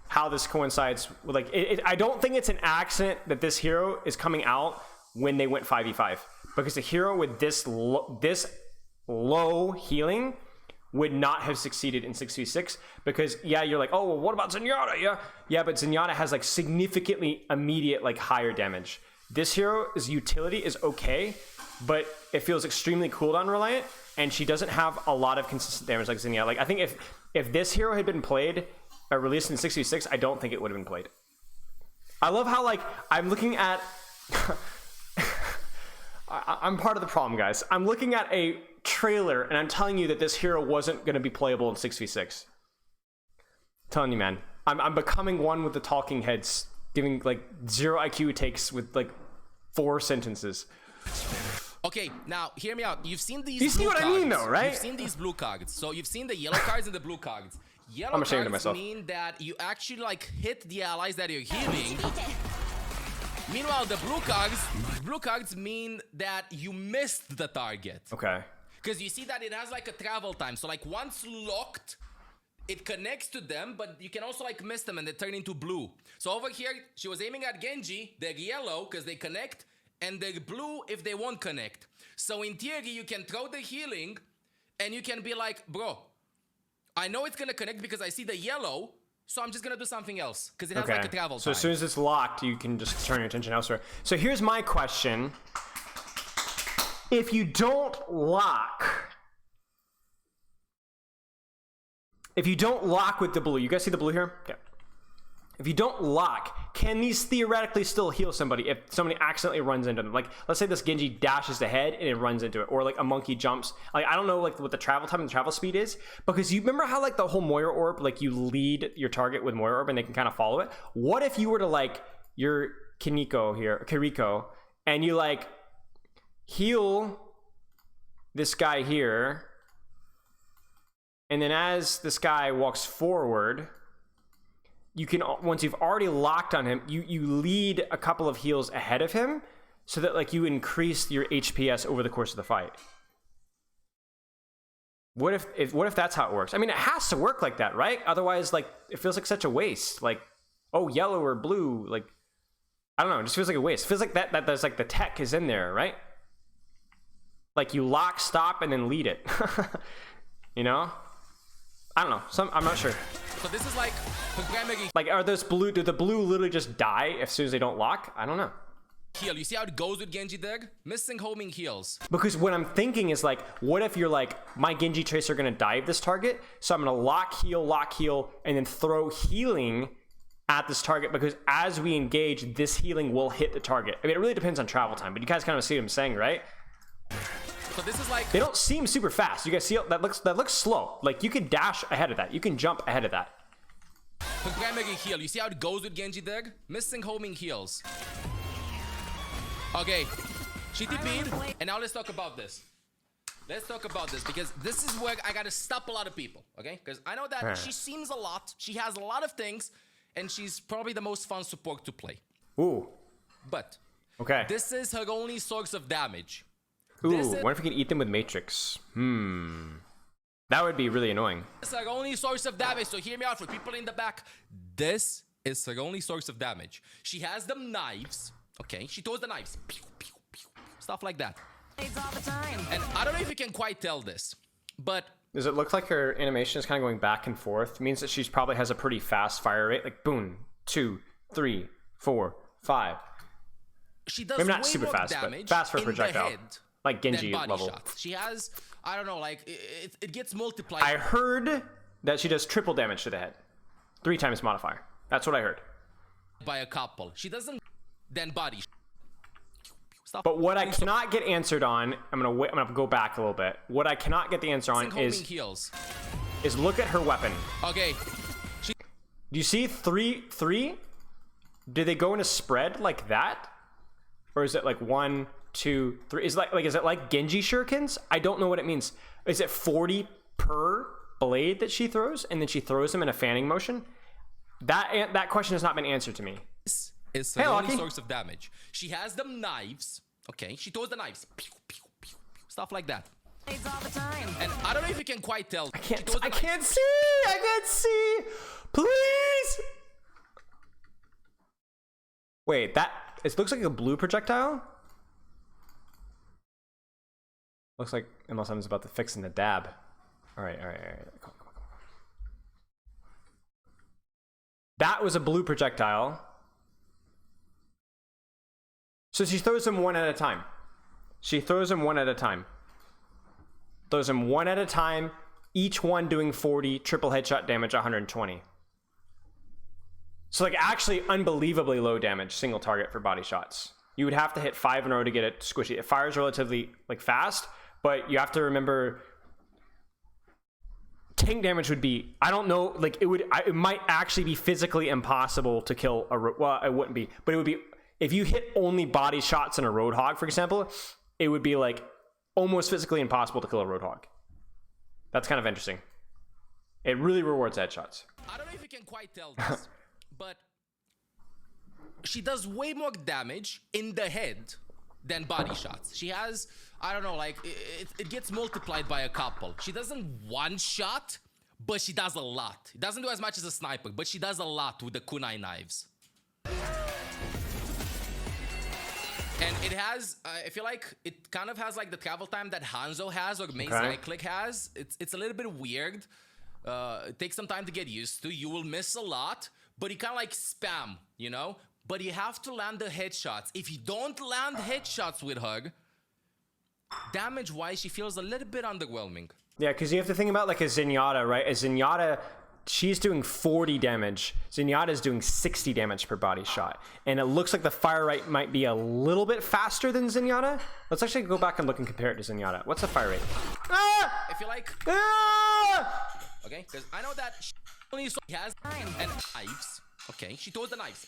how this coincides with, like, I don't think it's an accident that this hero is coming out when they went 5v5, because a hero with this low healing would not have succeeded in 6v6, because yeah, you're like, oh well, what about Zenyatta? Yeah, but Zenyatta has like significantly immediate like higher damage. This hero's utility is okay, but it feels extremely cooldown reliant, and she doesn't have a lot of consistent damage like Zenyatta. Like I think if this hero had been played released in 6v6, I don't think it would have been played. I love how like I'm looking at I'm part of the problem, guys. I'm looking at a trailer and I'm telling you that this hero wasn't going to be playable in 6v6. Telling you, man. I'm becoming one with the talking heads, giving like 0 IQ takes with like 4 sentences. Okay, now hear me out. You've seen these. You see blue what cards. I mean, though, right? You've seen these blue cards. So you've seen the yellow cards and the blue cards. Yellow I'm ashamed of cards myself. mean that you actually like hit the allies that you're healing. Meanwhile, the blue cards mean that you missed the target. Okay. Because you see that it has like a travel time. So like once locked, it connects to them, but you can also like miss them and they turn into blue. So over here, she was aiming at Genji. They're yellow because they connect, and they're blue if they won't connect. So in theory, you can throw the healing and you can be like, bro, I know it's gonna connect because I see the yellow, so I'm just gonna do something else because it has like a travel So time. as soon as it's locked, you can just turn your attention elsewhere. So here's my question. If you don't lock with the blue, you guys see the blue here? Yeah. If you don't lock, can these theoretically still heal somebody if somebody accidentally runs into them? Like, let's say this Genji dashes ahead and it runs into it, or like a monkey jumps. Like, I don't know like what the travel time and the travel speed is, because you remember how like the whole Moira orb, like you lead your target with Moira orb and they can kind of follow it. What if you were to like your Kiriko, and you like heal this guy here, and then as this guy walks forward, you can, once you've already locked on him, you lead a couple of heals ahead of him so that like you increase your HPS over the course of the fight. What if that's how it works? I mean, it has to work like that, right? Otherwise, like, it feels like such a waste. Like, oh, yellow or blue, like, I don't know, it just feels like a waste. It feels like that there's like the tech is in there, right? Like you lock, stop, and then lead it. You know? I don't know. I'm not sure. So this is like programming. Like, are those blue? Do the blue literally just die as soon as they don't lock? I don't know. Heal. You see how it goes with Genji there? Missing homing heals. Because what I'm thinking is like, what if you're like, my Genji Tracer are gonna dive this target, so I'm gonna lock, heal, and then throw healing at this target, because as we engage, this healing will hit the target. I mean, it really depends on travel time, but you guys kind of see what I'm saying, right? So this is like, they don't seem super fast. You guys see that looks slow. Like, you can dash ahead of that. You can jump ahead of that. programming a heal. You see how it goes with Genji there? Missing homing heals. Okay, she TP'd, and now let's talk about this. Let's talk about this, because this is where I gotta stop a lot of people, okay? Because I know that she seems a lot, she has a lot of things, and she's probably the most fun support to play. Ooh. But Okay. this is her only source of damage. Ooh, what if we can eat them with Matrix? That would be really annoying. This is her only source of damage, so hear me out for people in the back. This is her only source of damage. She has the knives, okay? She throws the knives. Pew, pew, pew, stuff like that. All the time. And I don't know if you can quite tell this, but Does it look like her animation is kind of going back and forth? It means that she's probably has a pretty fast fire rate, like boom, 2, 3, 4, 5. she does Maybe way not super more fast, but damage fast for in projectile. the head Like Genji than body level. shots. She has, I don't know, like it gets multiplied. I heard that she does triple damage to the head. 3 times modifier. That's what I heard. By a couple. She doesn't then body. Stop. But what I cannot get answered on, I'm gonna go back a little bit. What I cannot get the answer on Homing is heals. look at her weapon. Okay. Do you see 3? Do they go in a spread like that? Or is it like 1, 2, 3? Is it like Genji shurikens? I don't know what it means. Is it 40 per blade that she throws, and then she throws them in a fanning motion? That question has not been answered to me. This is her only source of damage. She has the knives. Okay, she throws the knives. Pew, pew, pew, pew, stuff like that. All the time. And I don't know if you can quite tell. I can't see. Please. Wait, it looks like a blue projectile. Looks like, unless I'm about to fix in the dab. All right. Come on. That was a blue projectile. So she throws them one at a time. Throws them one at a time, each one doing 40, triple headshot damage, 120. So like actually unbelievably low damage, single target for body shots. You would have to hit 5 in a row to get it squishy. It fires relatively like fast, but you have to remember tank damage would be, I don't know, like it might actually be physically impossible to kill well, it wouldn't be, but it would be, if you hit only body shots in a Roadhog, for example, it would be like almost physically impossible to kill a Roadhog. That's kind of interesting. It really rewards headshots. I don't know if you can quite tell this, but she does way more damage in the head than body shots. She has, I don't know, like it gets multiplied by a couple. She doesn't one shot, but she does a lot. It doesn't do as much as a sniper, but she does a lot with the kunai knives. And it has, I feel like it kind of has like the travel time that Hanzo has or Maze Click has. It's a little bit weird. It takes some time to get used to. You will miss a lot, but you kind of like spam, you know? But you have to land the headshots. If you don't land headshots with her, damage-wise, she feels a little bit underwhelming. Yeah, because you have to think about like a Zenyatta, right? A Zenyatta, she's doing 40 damage. Zenyatta's doing 60 damage per body shot. And it looks like the fire rate might be a little bit faster than Zenyatta. Let's actually go back and look and compare it to Zenyatta. What's the fire rate? Ah! I feel like... Ah! Okay, because I know that she only has and knives. Okay, she throws the knives.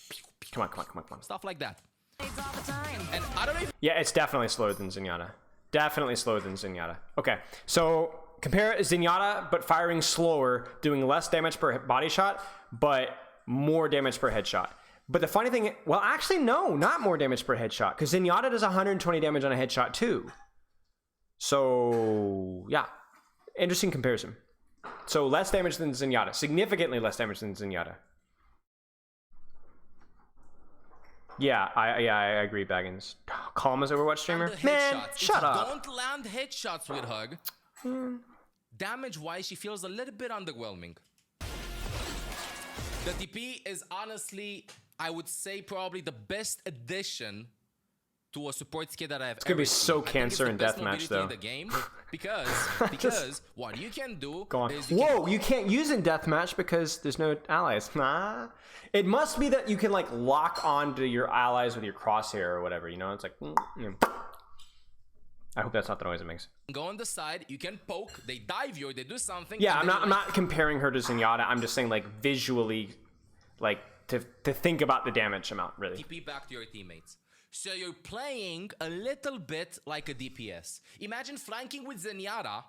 Come on. Stuff like that. It's all the time. And I don't know if... Yeah, it's definitely slower than Zenyatta. Definitely slower than Zenyatta. Okay, so compare Zenyatta, but firing slower, doing less damage per body shot, but more damage per headshot. But the funny thing, well, actually, no, not more damage per headshot, because Zenyatta does 120 damage on a headshot too. So, yeah, interesting comparison. So less damage than Zenyatta, significantly less damage than Zenyatta. Yeah, I agree, Baggins. Calm as Overwatch streamer. Man, shut up. Don't land headshots with her. Damage-wise, she feels a little bit underwhelming. The TP is honestly, I would say, probably the best addition to a support skid that I've It's gonna be so cancer in deathmatch though. In the game because what you can do is you can't use in deathmatch because there's no allies. It must be that you can like lock onto your allies with your crosshair or whatever, you know? It's like I hope that's not the noise it makes. Go on the side, you can poke, they dive you, or they do something. Yeah, I'm not comparing her to Zenyatta. I'm just saying like visually, like to think about the damage amount really. TP back to your teammates. So you're playing a little bit like a DPS. Imagine flanking with Zenyatta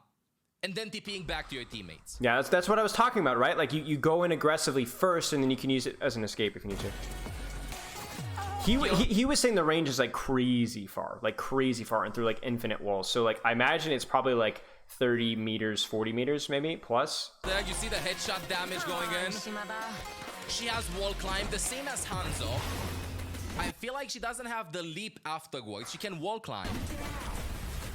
and then TPing back to your teammates. Yeah, that's what I was talking about, right? Like you go in aggressively first and then you can use it as an escape if you need to. He was saying the range is like crazy far and through like infinite walls. So like I imagine it's probably like 30 meters, 40 meters maybe plus. There you see the headshot damage going in. She has wall climb, the same as Hanzo. I feel like she doesn't have the leap afterwards. She can wall climb.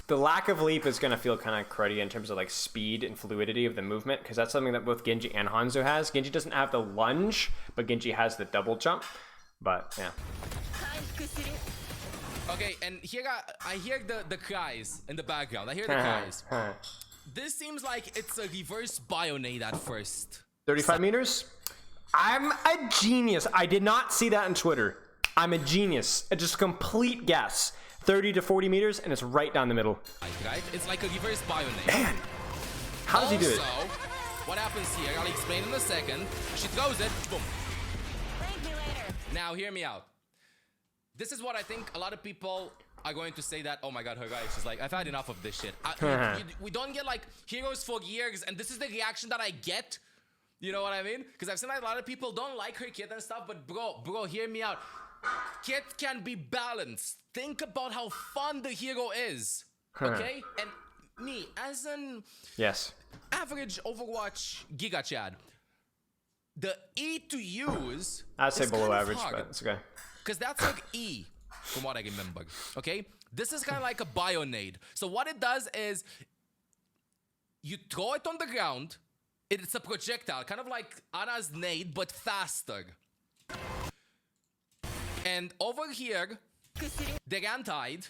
The lack of leap is going to feel kind of cruddy in terms of like speed and fluidity of the movement, because that's something that both Genji and Hanzo has. Genji doesn't have the lunge, but Genji has the double jump. But yeah. Okay, and here I hear the cries in the background. I hear the cries. This seems like it's a reverse Bionade at first. 35 meters? I'm a genius. I did not see that on Twitter. I'm a genius. It's just a complete guess. 30 to 40 meters, and it's right down the middle. Right? It's like a reverse Bionade. Man! How does he do it? What happens here? I'll explain in a second. She throws it. Boom. Thank you later. Now, hear me out. This is what I think a lot of people are going to say that, oh my god, her guy is just like, I've had enough of this shit. We don't get like heroes for years, and this is the reaction that I get. You know what I mean? Because I've seen that a lot of people don't like her kit and stuff, but bro, hear me out. Kit can be balanced. Think about how fun the hero is. Okay? And me, as an average Overwatch Giga Chad, the E to use I'd say below average, but it's okay. Because that's like E, from what I remember. Okay? This is kind of like a Bionade. So what it does is you throw it on the ground. It's a projectile, kind of like Ana's nade, but faster. And over here, the Rantide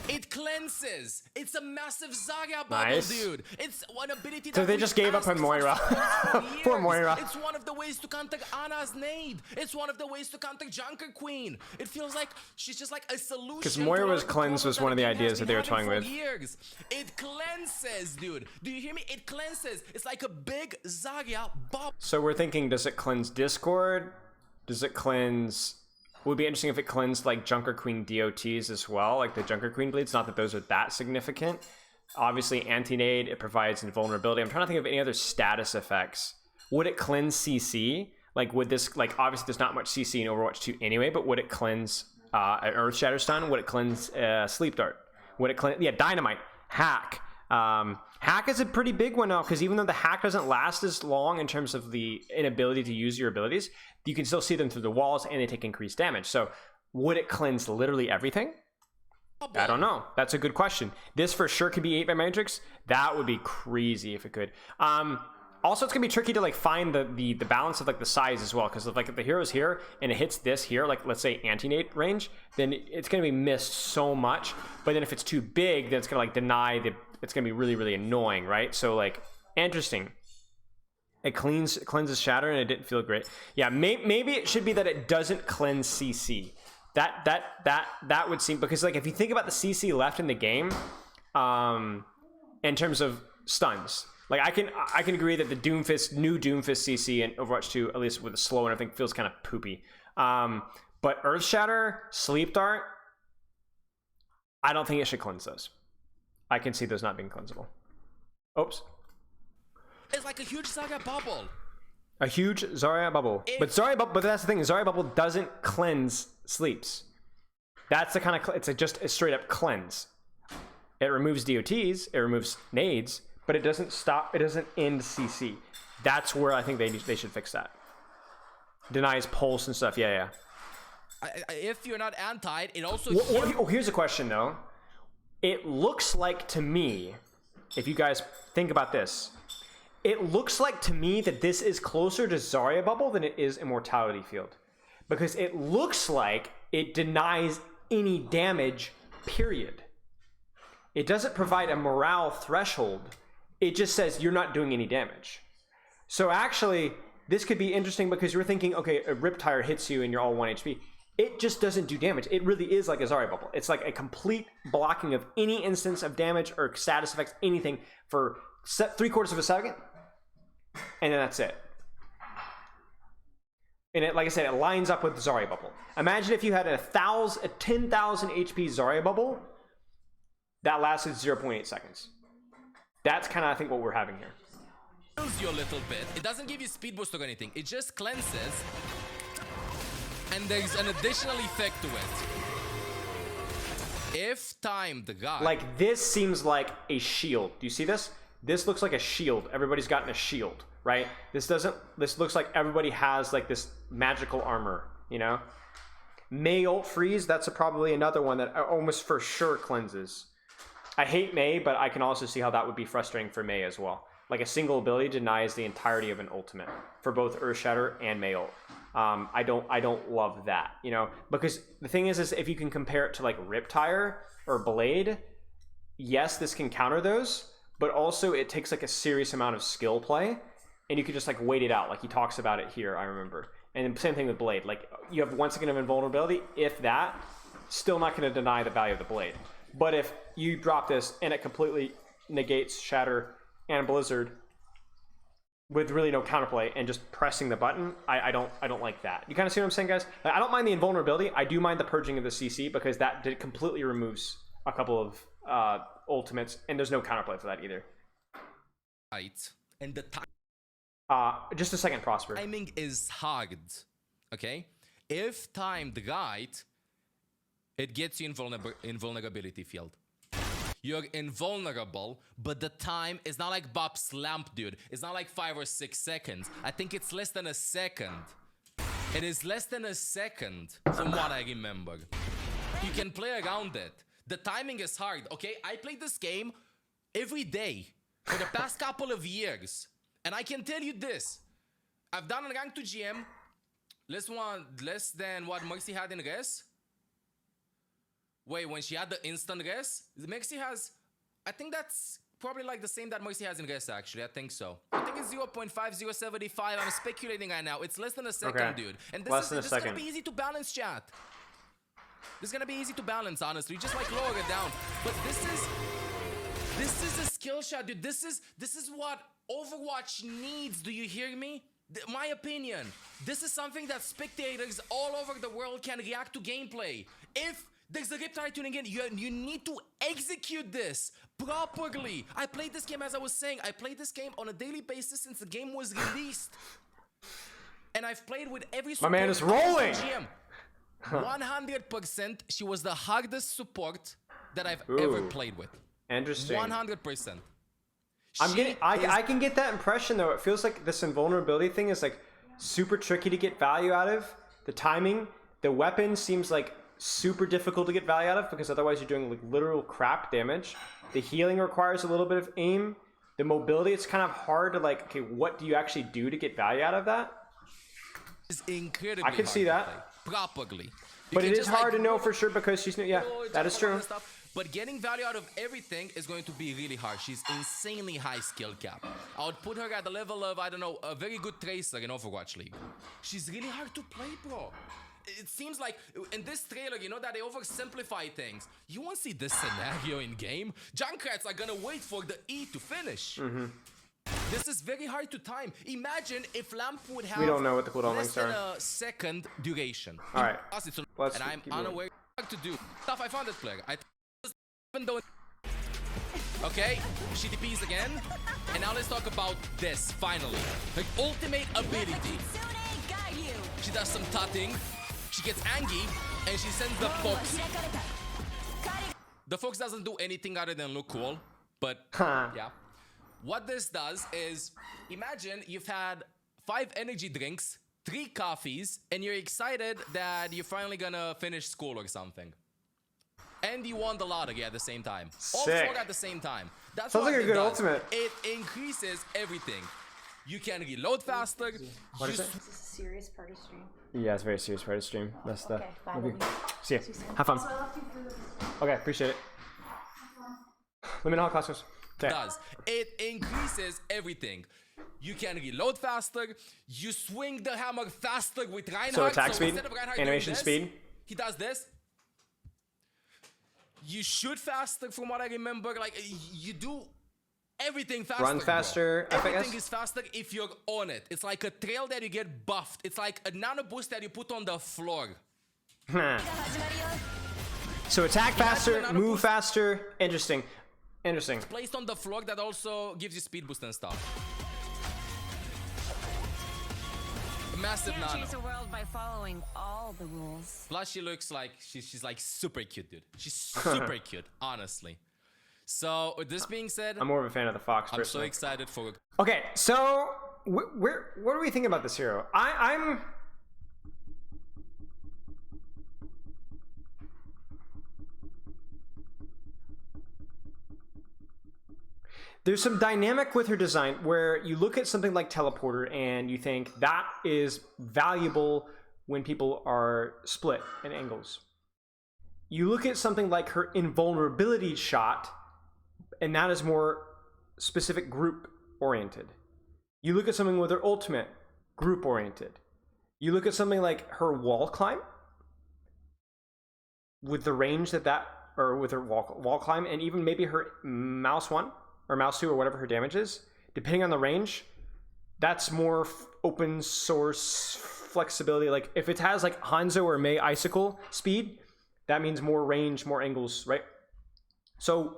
It cleanses. It's a massive Zarya bubble, Nice. dude. It's one ability So that they we just gave up asked on for Moira. for Poor years. Moira. It's one of the ways to counter Ana's nade. It's one of the ways to counter Junker Queen. It feels like she's just like a solution. 'Cause to Moira's all the cleanse was problems one of the that game ideas has that been they were having toying for with. years. It cleanses, dude. Do you hear me? It cleanses. It's like a big Zarya bubble. So we're thinking, does it cleanse Discord? Does it cleanse... Would be interesting if it cleansed like Junker Queen DOTs as well, like the Junker Queen bleeds. Not that those are that significant. Obviously, anti-nade, it provides invulnerability. I'm trying to think of any other status effects. Would it cleanse CC? Like, would this, like, obviously there's not much CC in Overwatch 2 anyway, but would it cleanse an Earth Shatter Stun? Would it cleanse Sleep Dart? Would it cleanse, yeah, Dynamite, Hack. Hack is a pretty big one now, because even though the hack doesn't last as long in terms of the inability to use your abilities, you can still see them through the walls and they take increased damage. So would it cleanse literally everything? I don't know. That's a good question. This for sure could be 8 by Matrix. That would be crazy if it could. Also, it's gonna be tricky to like find the balance of like the size as well, because if like if the hero's here and it hits this here, like let's say anti-nade range, then it's gonna be missed so much. But then if it's too big, then it's gonna like deny the. It's gonna be really, really annoying, right? So like, interesting. It cleanses Shatter, and it didn't feel great. Yeah, maybe it should be that it doesn't cleanse CC. That would seem, because like if you think about the CC left in the game, in terms of stuns, like I can agree that the new Doomfist CC in Overwatch 2, at least with the slow and everything, feels kind of poopy. But Earth Shatter, Sleep Dart, I don't think it should cleanse those. I can see those not being cleansable. Oops. It's like a huge Zarya bubble. A huge Zarya bubble. But that's the thing. Zarya bubble doesn't cleanse sleeps. That's the kind of, it's just a straight up cleanse. It removes DOTs, it removes nades, but it doesn't stop, it doesn't end CC. That's where I think they should fix that. Denies pulse and stuff. Yeah. If you're not anti, it also... Here's a question though. It looks like to me, if you guys think about this, it looks like to me that this is closer to Zarya Bubble than it is Immortality Field. Because it looks like it denies any damage, period. It doesn't provide a morale threshold. It just says you're not doing any damage. So actually, this could be interesting because you're thinking, okay, a Riptire hits you and you're all 1 HP. It just doesn't do damage. It really is like a Zarya Bubble. It's like a complete blocking of any instance of damage or status effects, anything for 3/4 of a second, and then that's it. And it, like I said, it lines up with the Zarya Bubble. Imagine if you had a 10,000 HP Zarya Bubble that lasted 0.8 seconds. That's kind of, I think, what we're having here. Kills you a little bit. It doesn't give you speed boost or anything. It just cleanses. And there's an additional effect to it. If timed, guy. Like, this seems like a shield. Do you see this? This looks like a shield. Everybody's gotten a shield, right? This looks like everybody has like this magical armor, you know? Mei ult freeze, that's probably another one that almost for sure cleanses. I hate Mei, but I can also see how that would be frustrating for Mei as well. Like a single ability denies the entirety of an ultimate for both Earthshatter and Mei ult. I don't love that, you know, because the thing is if you can compare it to like Riptire or Blade, yes, this can counter those, but also it takes like a serious amount of skill play, and you could just like wait it out. Like he talks about it here, I remember. And same thing with Blade. Like you have 1 second of invulnerability, if that, still not going to deny the value of the Blade. But if you drop this and it completely negates Shatter and Blizzard with really no counterplay and just pressing the button, I don't like that. You kind of see what I'm saying, guys? I don't mind the invulnerability. I do mind the purging of the CC because that completely removes a couple of ultimates, and there's no counterplay for that either. Right. And the just a second, Prosper. timing is hard. Okay? If timed right, it gets you invulnerability field. You're invulnerable, but the time is not like Bob's lamp, dude. It's not like 5 or 6 seconds. I think it's less than a second. It is less than a second, from what I remember. You can play around it. The timing is hard, okay? I played this game every day for the past couple of years. And I can tell you this. I've done a rank to GM less than what Mercy had in res. Wait, when she had the instant res, Mercy has, I think that's probably like the same that Mercy has in res actually. I think so. I think it's 0.5, 0.75. I'm speculating right now. It's less than a second, Okay. dude. And Less than a this is second. gonna be easy to balance, chat. This is gonna be easy to balance, honestly. You just like lower it down. But this is a skill shot, dude. This is what Overwatch needs. Do you hear me? My opinion. This is something that spectators all over the world can react to gameplay. If there's a Riptide tuning in, you need to execute this properly. I played this game, as I was saying, I played this game on a daily basis since the game was released. And I've played with every support. My man is rolling! GM. 100%, she was the hardest support that I've ever played with. Interesting. 100%. I can get that impression though. It feels like this invulnerability thing is like super tricky to get value out of. The timing, the weapon seems like super difficult to get value out of because otherwise you're doing like literal crap damage. The healing requires a little bit of aim. The mobility, it's kind of hard to like, okay, what do you actually do to get value out of that? It's incredibly I can hard see to that. play properly. But it is hard to know for sure because she's new. Yeah, that is true. But getting value out of everything is going to be really hard. She's insanely high skill cap. I would put her at the level of, I don't know, a very good tracer in Overwatch League. She's really hard to play, bro. It seems like in this trailer, you know that they oversimplify things. You won't see this scenario in game. Junkrats are gonna wait for the E to finish. This is very hard to time. Imagine if Lamp would have We don't know what the cooldown less lengths than are. a second duration. All right. And I'm unaware what to do. Stuff I found this player. I even though. Okay, she TPs again. And now let's talk about this, finally. Her ultimate ability. She does some tutting. She gets angry and she sends the Fox. The Fox doesn't do anything other than look cool. But yeah. What this does is, imagine you've had 5 energy drinks, 3 coffees, and you're excited that you're finally gonna finish school or something. And you won the lottery at the same time. All Sick. 4 at the same time. That's Sounds what like a it good does. ultimate. It increases everything. You can reload faster. What is it? Is this a serious party stream? Yeah, it's a very serious part of stream. That's the. Okay, bye. Okay. See ya. Have fun. Okay, appreciate it. Let me know how class goes. Okay. Does. It increases everything. You can reload faster. You swing the hammer faster with Reinhardt. So attack speed, instead of Reinhardt doing animation this, speed. he does this. You shoot faster, from what I remember. Like you do everything faster. Run bro. faster, I guess. Everything is faster if you're on it. It's like a trail that you get buffed. It's like a nano boost that you put on the floor. So attack faster, another move boost. faster. Interesting. Interesting. Placed on the floor that also gives you speed boost and stuff. Massive Can't nano. chase a world by following all the rules. Plus, she looks like she's like super cute, dude. She's super cute, honestly. So, with this being said, I'm more of a fan of the Fox I'm so personally. excited for. Okay, so what do we think about this hero? I'm there's some dynamic with her design where you look at something like Teleporter and you think that is valuable when people are split in angles. You look at something like her invulnerability shot, and that is more specific group oriented. You look at something with her ultimate, group oriented. You look at something like her wall climb, with the range or with her wall climb, and even maybe her mouse 1 or mouse 2 or whatever her damage is, depending on the range, that's more open source flexibility. Like if it has like Hanzo or Mei Icicle speed, that means more range, more angles, right? So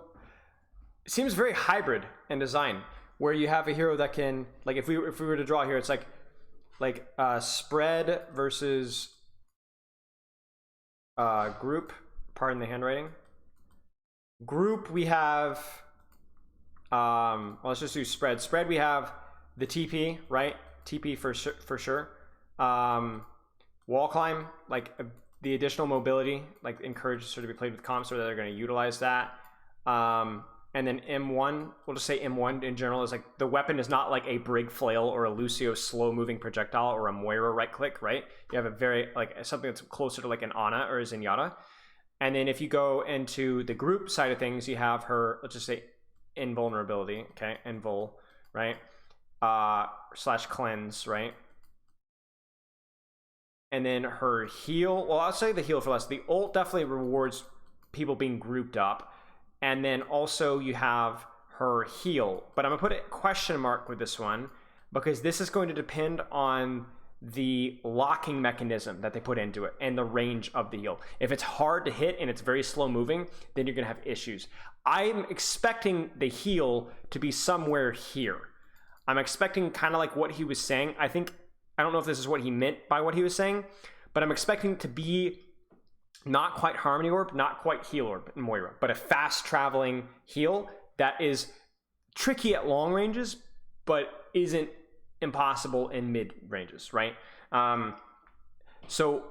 it seems very hybrid in design, where you have a hero that can, like if we were to draw here, it's like spread versus group. Pardon the handwriting. Group, we have well, let's just do spread. Spread, we have the TP, right? TP for sure. Wall climb, like the additional mobility, like encourages her to be played with comps, so that they're going to utilize that. And then M1, we'll just say M1 in general is like the weapon is not like a Brig Flail or a Lucio slow moving projectile or a Moira right click, right? You have a very like something that's closer to like an Ana or a Zenyatta. And then if you go into the group side of things, you have her, let's just say invulnerability, okay, invul, right? Slash cleanse, right? And then her heal, well, I'll say the heal for less. The ult definitely rewards people being grouped up. And then also you have her heal. But I'm going to put a question mark with this one because this is going to depend on the locking mechanism that they put into it and the range of the heal. If it's hard to hit and it's very slow moving, then you're going to have issues. I'm expecting the heal to be somewhere here. I'm expecting kind of like what he was saying. I don't know if this is what he meant by what he was saying, but I'm expecting to be not quite Harmony Orb, not quite Heal Orb in Moira, but a fast traveling heal that is tricky at long ranges, but isn't impossible in mid ranges, right? So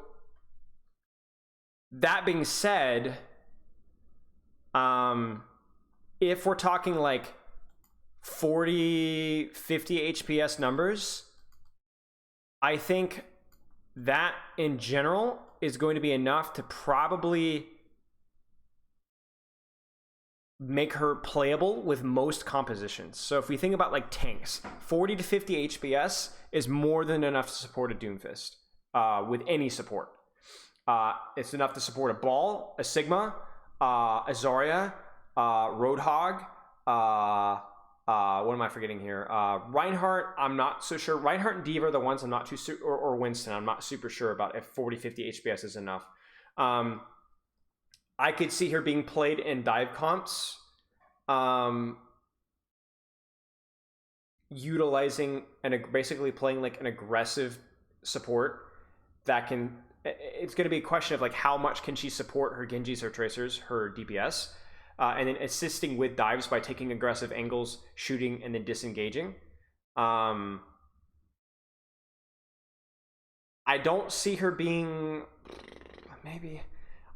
that being said, if we're talking like 40, 50 HPS numbers, I think that in general is going to be enough to probably make her playable with most compositions. So if we think about like tanks, 40 to 50 HPS is more than enough to support a Doomfist with any support. It's enough to support a Ball, a Sigma, a Zarya, Roadhog, what am I forgetting here? Reinhardt, I'm not so sure. Reinhardt and D.Va are the ones I'm not too or Winston, I'm not super sure about if 40, 50 HPS is enough. I could see her being played in dive comps, utilizing and basically playing like an aggressive support that can. It's going to be a question of like how much can she support her Genjis, her Tracers, her DPS. And then assisting with dives by taking aggressive angles, shooting, and then disengaging. I don't see her being... Maybe...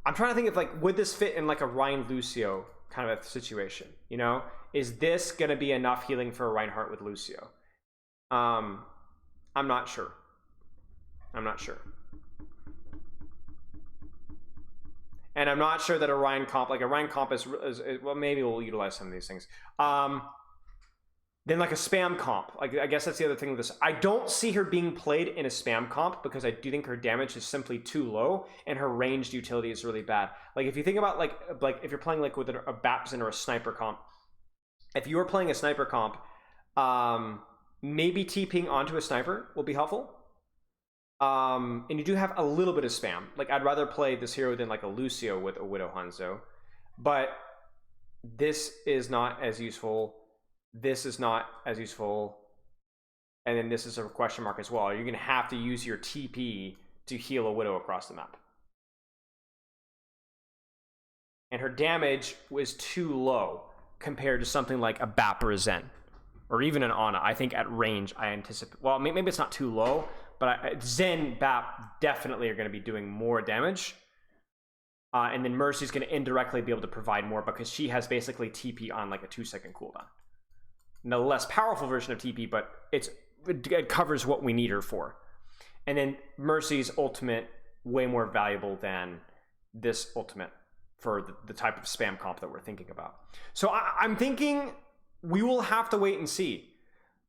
I'm trying to think of, like, would this fit in, like, a Rein Lucio kind of a situation? You know? Is this going to be enough healing for a Reinhardt with Lucio? I'm not sure. I'm not sure. And I'm not sure that a Ryan comp, like a Ryan comp is well, maybe we'll utilize some of these things. Then like a spam comp, like I guess that's the other thing with this. I don't see her being played in a spam comp because I do think her damage is simply too low and her ranged utility is really bad. Like if you think about like if you're playing like with a Baptizan or a sniper comp, if you are playing a sniper comp, maybe TPing onto a sniper will be helpful. And you do have a little bit of spam. Like I'd rather play this hero than like a Lucio with a Widow Hanzo. But this is not as useful. This is not as useful. And then this is a question mark as well. You're going to have to use your TP to heal a Widow across the map. And her damage was too low compared to something like a Bap or a Zen. Or even an Ana. I think at range I anticipate... Well, maybe it's not too low. But Zen, Bap definitely are going to be doing more damage. And then Mercy's going to indirectly be able to provide more because she has basically TP on like a 2-second cooldown. Now, the less powerful version of TP, but it covers what we need her for. And then Mercy's ultimate, way more valuable than this ultimate for the type of spam comp that we're thinking about. So I'm thinking we will have to wait and see.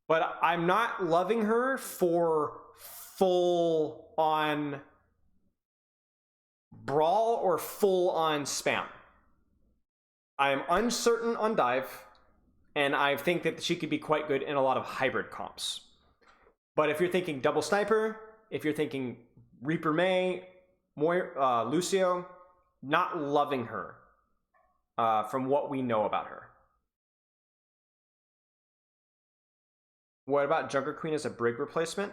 But I'm not loving her for full on brawl or full on spam. I am uncertain on dive, and I think that she could be quite good in a lot of hybrid comps. But if you're thinking double sniper, if you're thinking Reaper May, Lucio, not loving her from what we know about her. What about Junker Queen as a Brig replacement?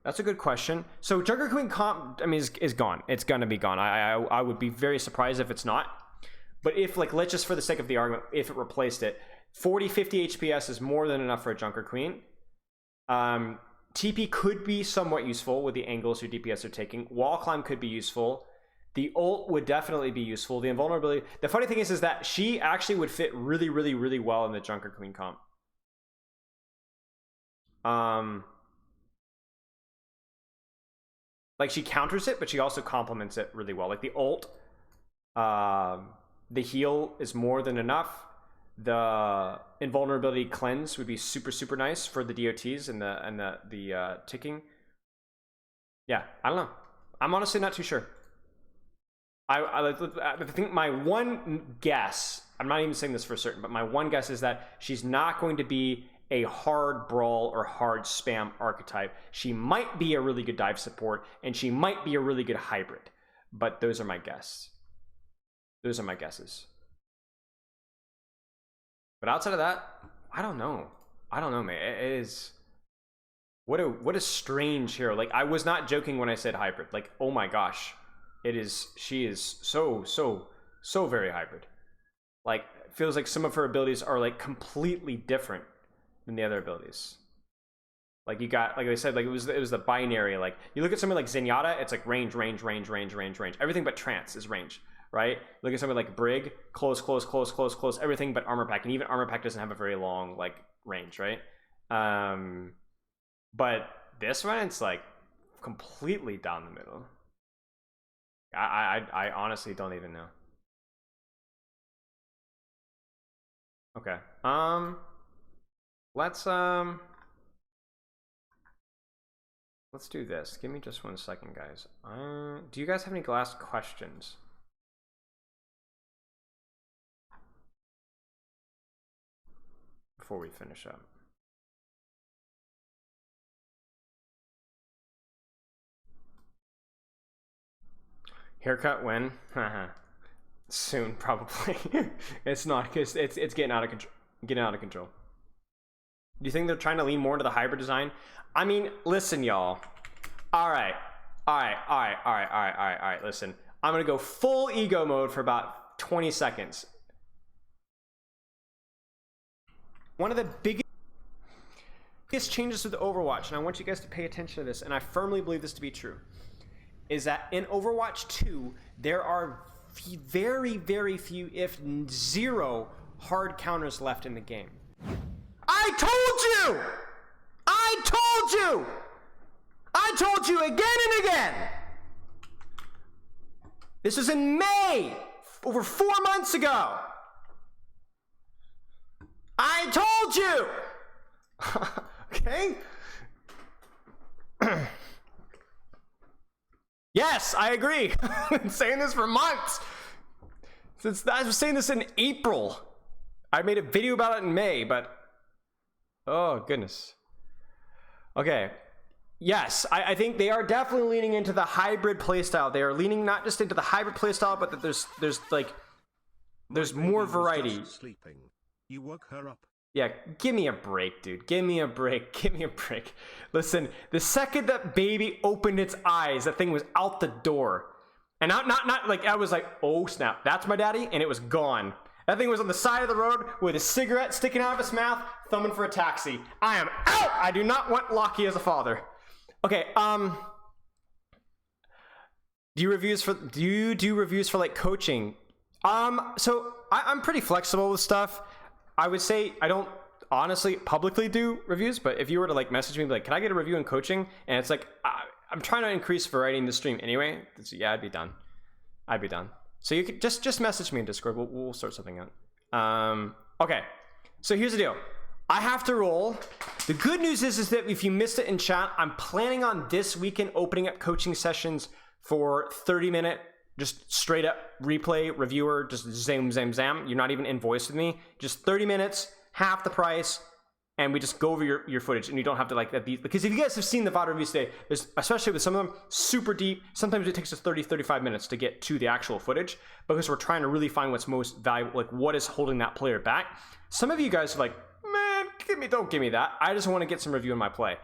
That's a good question. So Junker Queen comp, I mean, is gone. It's gonna be gone. I would be very surprised if it's not. But if, like, let's just for the sake of the argument, if it replaced it, 40, 50 HPS is more than enough for a Junker Queen. TP could be somewhat useful with the angles your DPS are taking. Wall climb could be useful. The ult would definitely be useful. The invulnerability. The funny thing is that she actually would fit really, really, really well in the Junker Queen comp. Like she counters it, but she also complements it really well. Like the ult The heal is more than enough. The invulnerability cleanse would be super, super nice for the DOTs and the ticking. Yeah, I don't know. I'm honestly not too sure. I think my one guess, I'm not even saying this for certain, but my one guess is that she's not going to be a hard brawl or hard spam archetype. She might be a really good dive support, and she might be a really good hybrid. But those are my guesses. Those are my guesses. But outside of that, I don't know. I don't know, man. It is... What a strange hero. Like, I was not joking when I said hybrid. Like, oh my gosh. She is so very hybrid. Like, it feels like some of her abilities are like completely different than the other abilities. Like, you got, like I said, like it was the binary. Like, you look at something like Zenyatta, it's like range. Everything but trance is range, right? Look at something like Brig, close. Everything but armor pack, and even armor pack doesn't have a very long like range, right? But this one, it's like completely down the middle. I honestly don't even know. Okay. Let's do this. Give me just 1 second, guys. Do you guys have any last questions? Before we finish up. Haircut when? Soon, probably. It's not, because it's getting out of control. Do you think they're trying to lean more into the hybrid design? I mean, listen, y'all. All right. Listen, I'm gonna go full ego mode for about 20 seconds. One of the biggest changes with Overwatch, and I want you guys to pay attention to this, and I firmly believe this to be true, is that in Overwatch 2, there are very, very few, if zero, hard counters left in the game. I told you again and again. This was in May, over 4 months ago. I told you. Okay? Yes, I agree. I've been saying this for months. I was saying this in April. I made a video about it in May, but oh goodness. Okay. Yes, I think they are definitely leaning into the hybrid playstyle. They are leaning not just into the hybrid playstyle, but that there's more variety. Sleeping. You woke her up. Yeah, give me a break, dude. Give me a break. Listen, the second that baby opened its eyes, that thing was out the door. And not like, I was like, oh snap, that's my daddy, and it was gone. That thing was on the side of the road with a cigarette sticking out of his mouth, thumbing for a taxi. I am out! I do not want Lockie as a father. Okay, do you do reviews for like coaching? So I'm pretty flexible with stuff. I would say I don't honestly publicly do reviews, but if you were to like message me, be like, can I get a review in coaching? And it's like, I'm trying to increase variety in the stream anyway. So yeah, I'd be done. So you could just message me in Discord. We'll sort something out. Okay. So here's the deal. I have to roll. The good news is that if you missed it in chat, I'm planning on this weekend opening up coaching sessions for 30-minute, just straight up replay, reviewer, just zam. You're not even invoiced with me. Just 30 minutes, half the price, and we just go over your footage, and you don't have to like that. Because if you guys have seen the VOD reviews today, there's, especially with some of them, super deep. Sometimes it takes us 30-35 minutes to get to the actual footage because we're trying to really find what's most valuable, like what is holding that player back. Some of you guys are like, man, don't give me that. I just want to get some review in my play.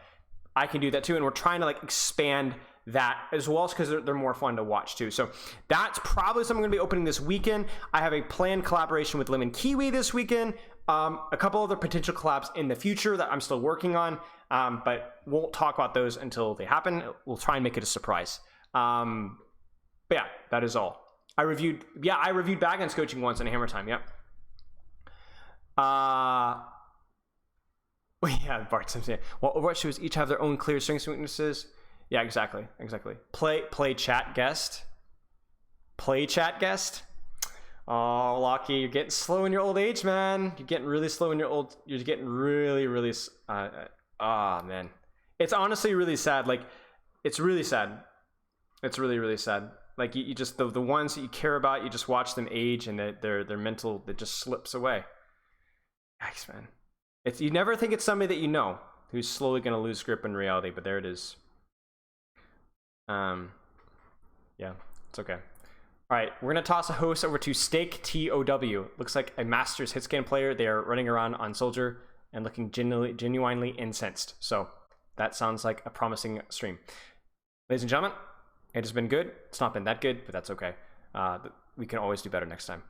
I can do that too, and we're trying to like expand that as well, because they're more fun to watch too. So that's probably something I'm going to be opening this weekend. I have a planned collaboration with Lemon Kiwi this weekend. A couple other potential collabs in the future that I'm still working on, but won't talk about those until they happen. We'll try and make it a surprise. But yeah, that is all. I reviewed Baggins coaching once in Hammer Time. Yep. Well, yeah, Bart Simpson. Well, Overwatch shows each have their own clear strengths and weaknesses. Yeah, exactly. Play chat guest. Oh, Lockie, you're getting slow in your old age, man. You're getting really slow in your old. You're getting really, really. Man, it's honestly really sad. Like, it's really sad. It's really, really sad. Like you just the ones that you care about, you just watch them age, and their mental that just slips away. Yikes, man. You never think it's somebody that you know who's slowly gonna lose grip in reality, but there it is. Yeah, it's okay. All right, we're gonna toss a host over to Stake TOW. Looks like a Masters hitscan player. They are running around on Soldier and looking genuinely incensed. So that sounds like a promising stream. Ladies and gentlemen, it has been good. It's not been that good, but that's okay. We can always do better next time.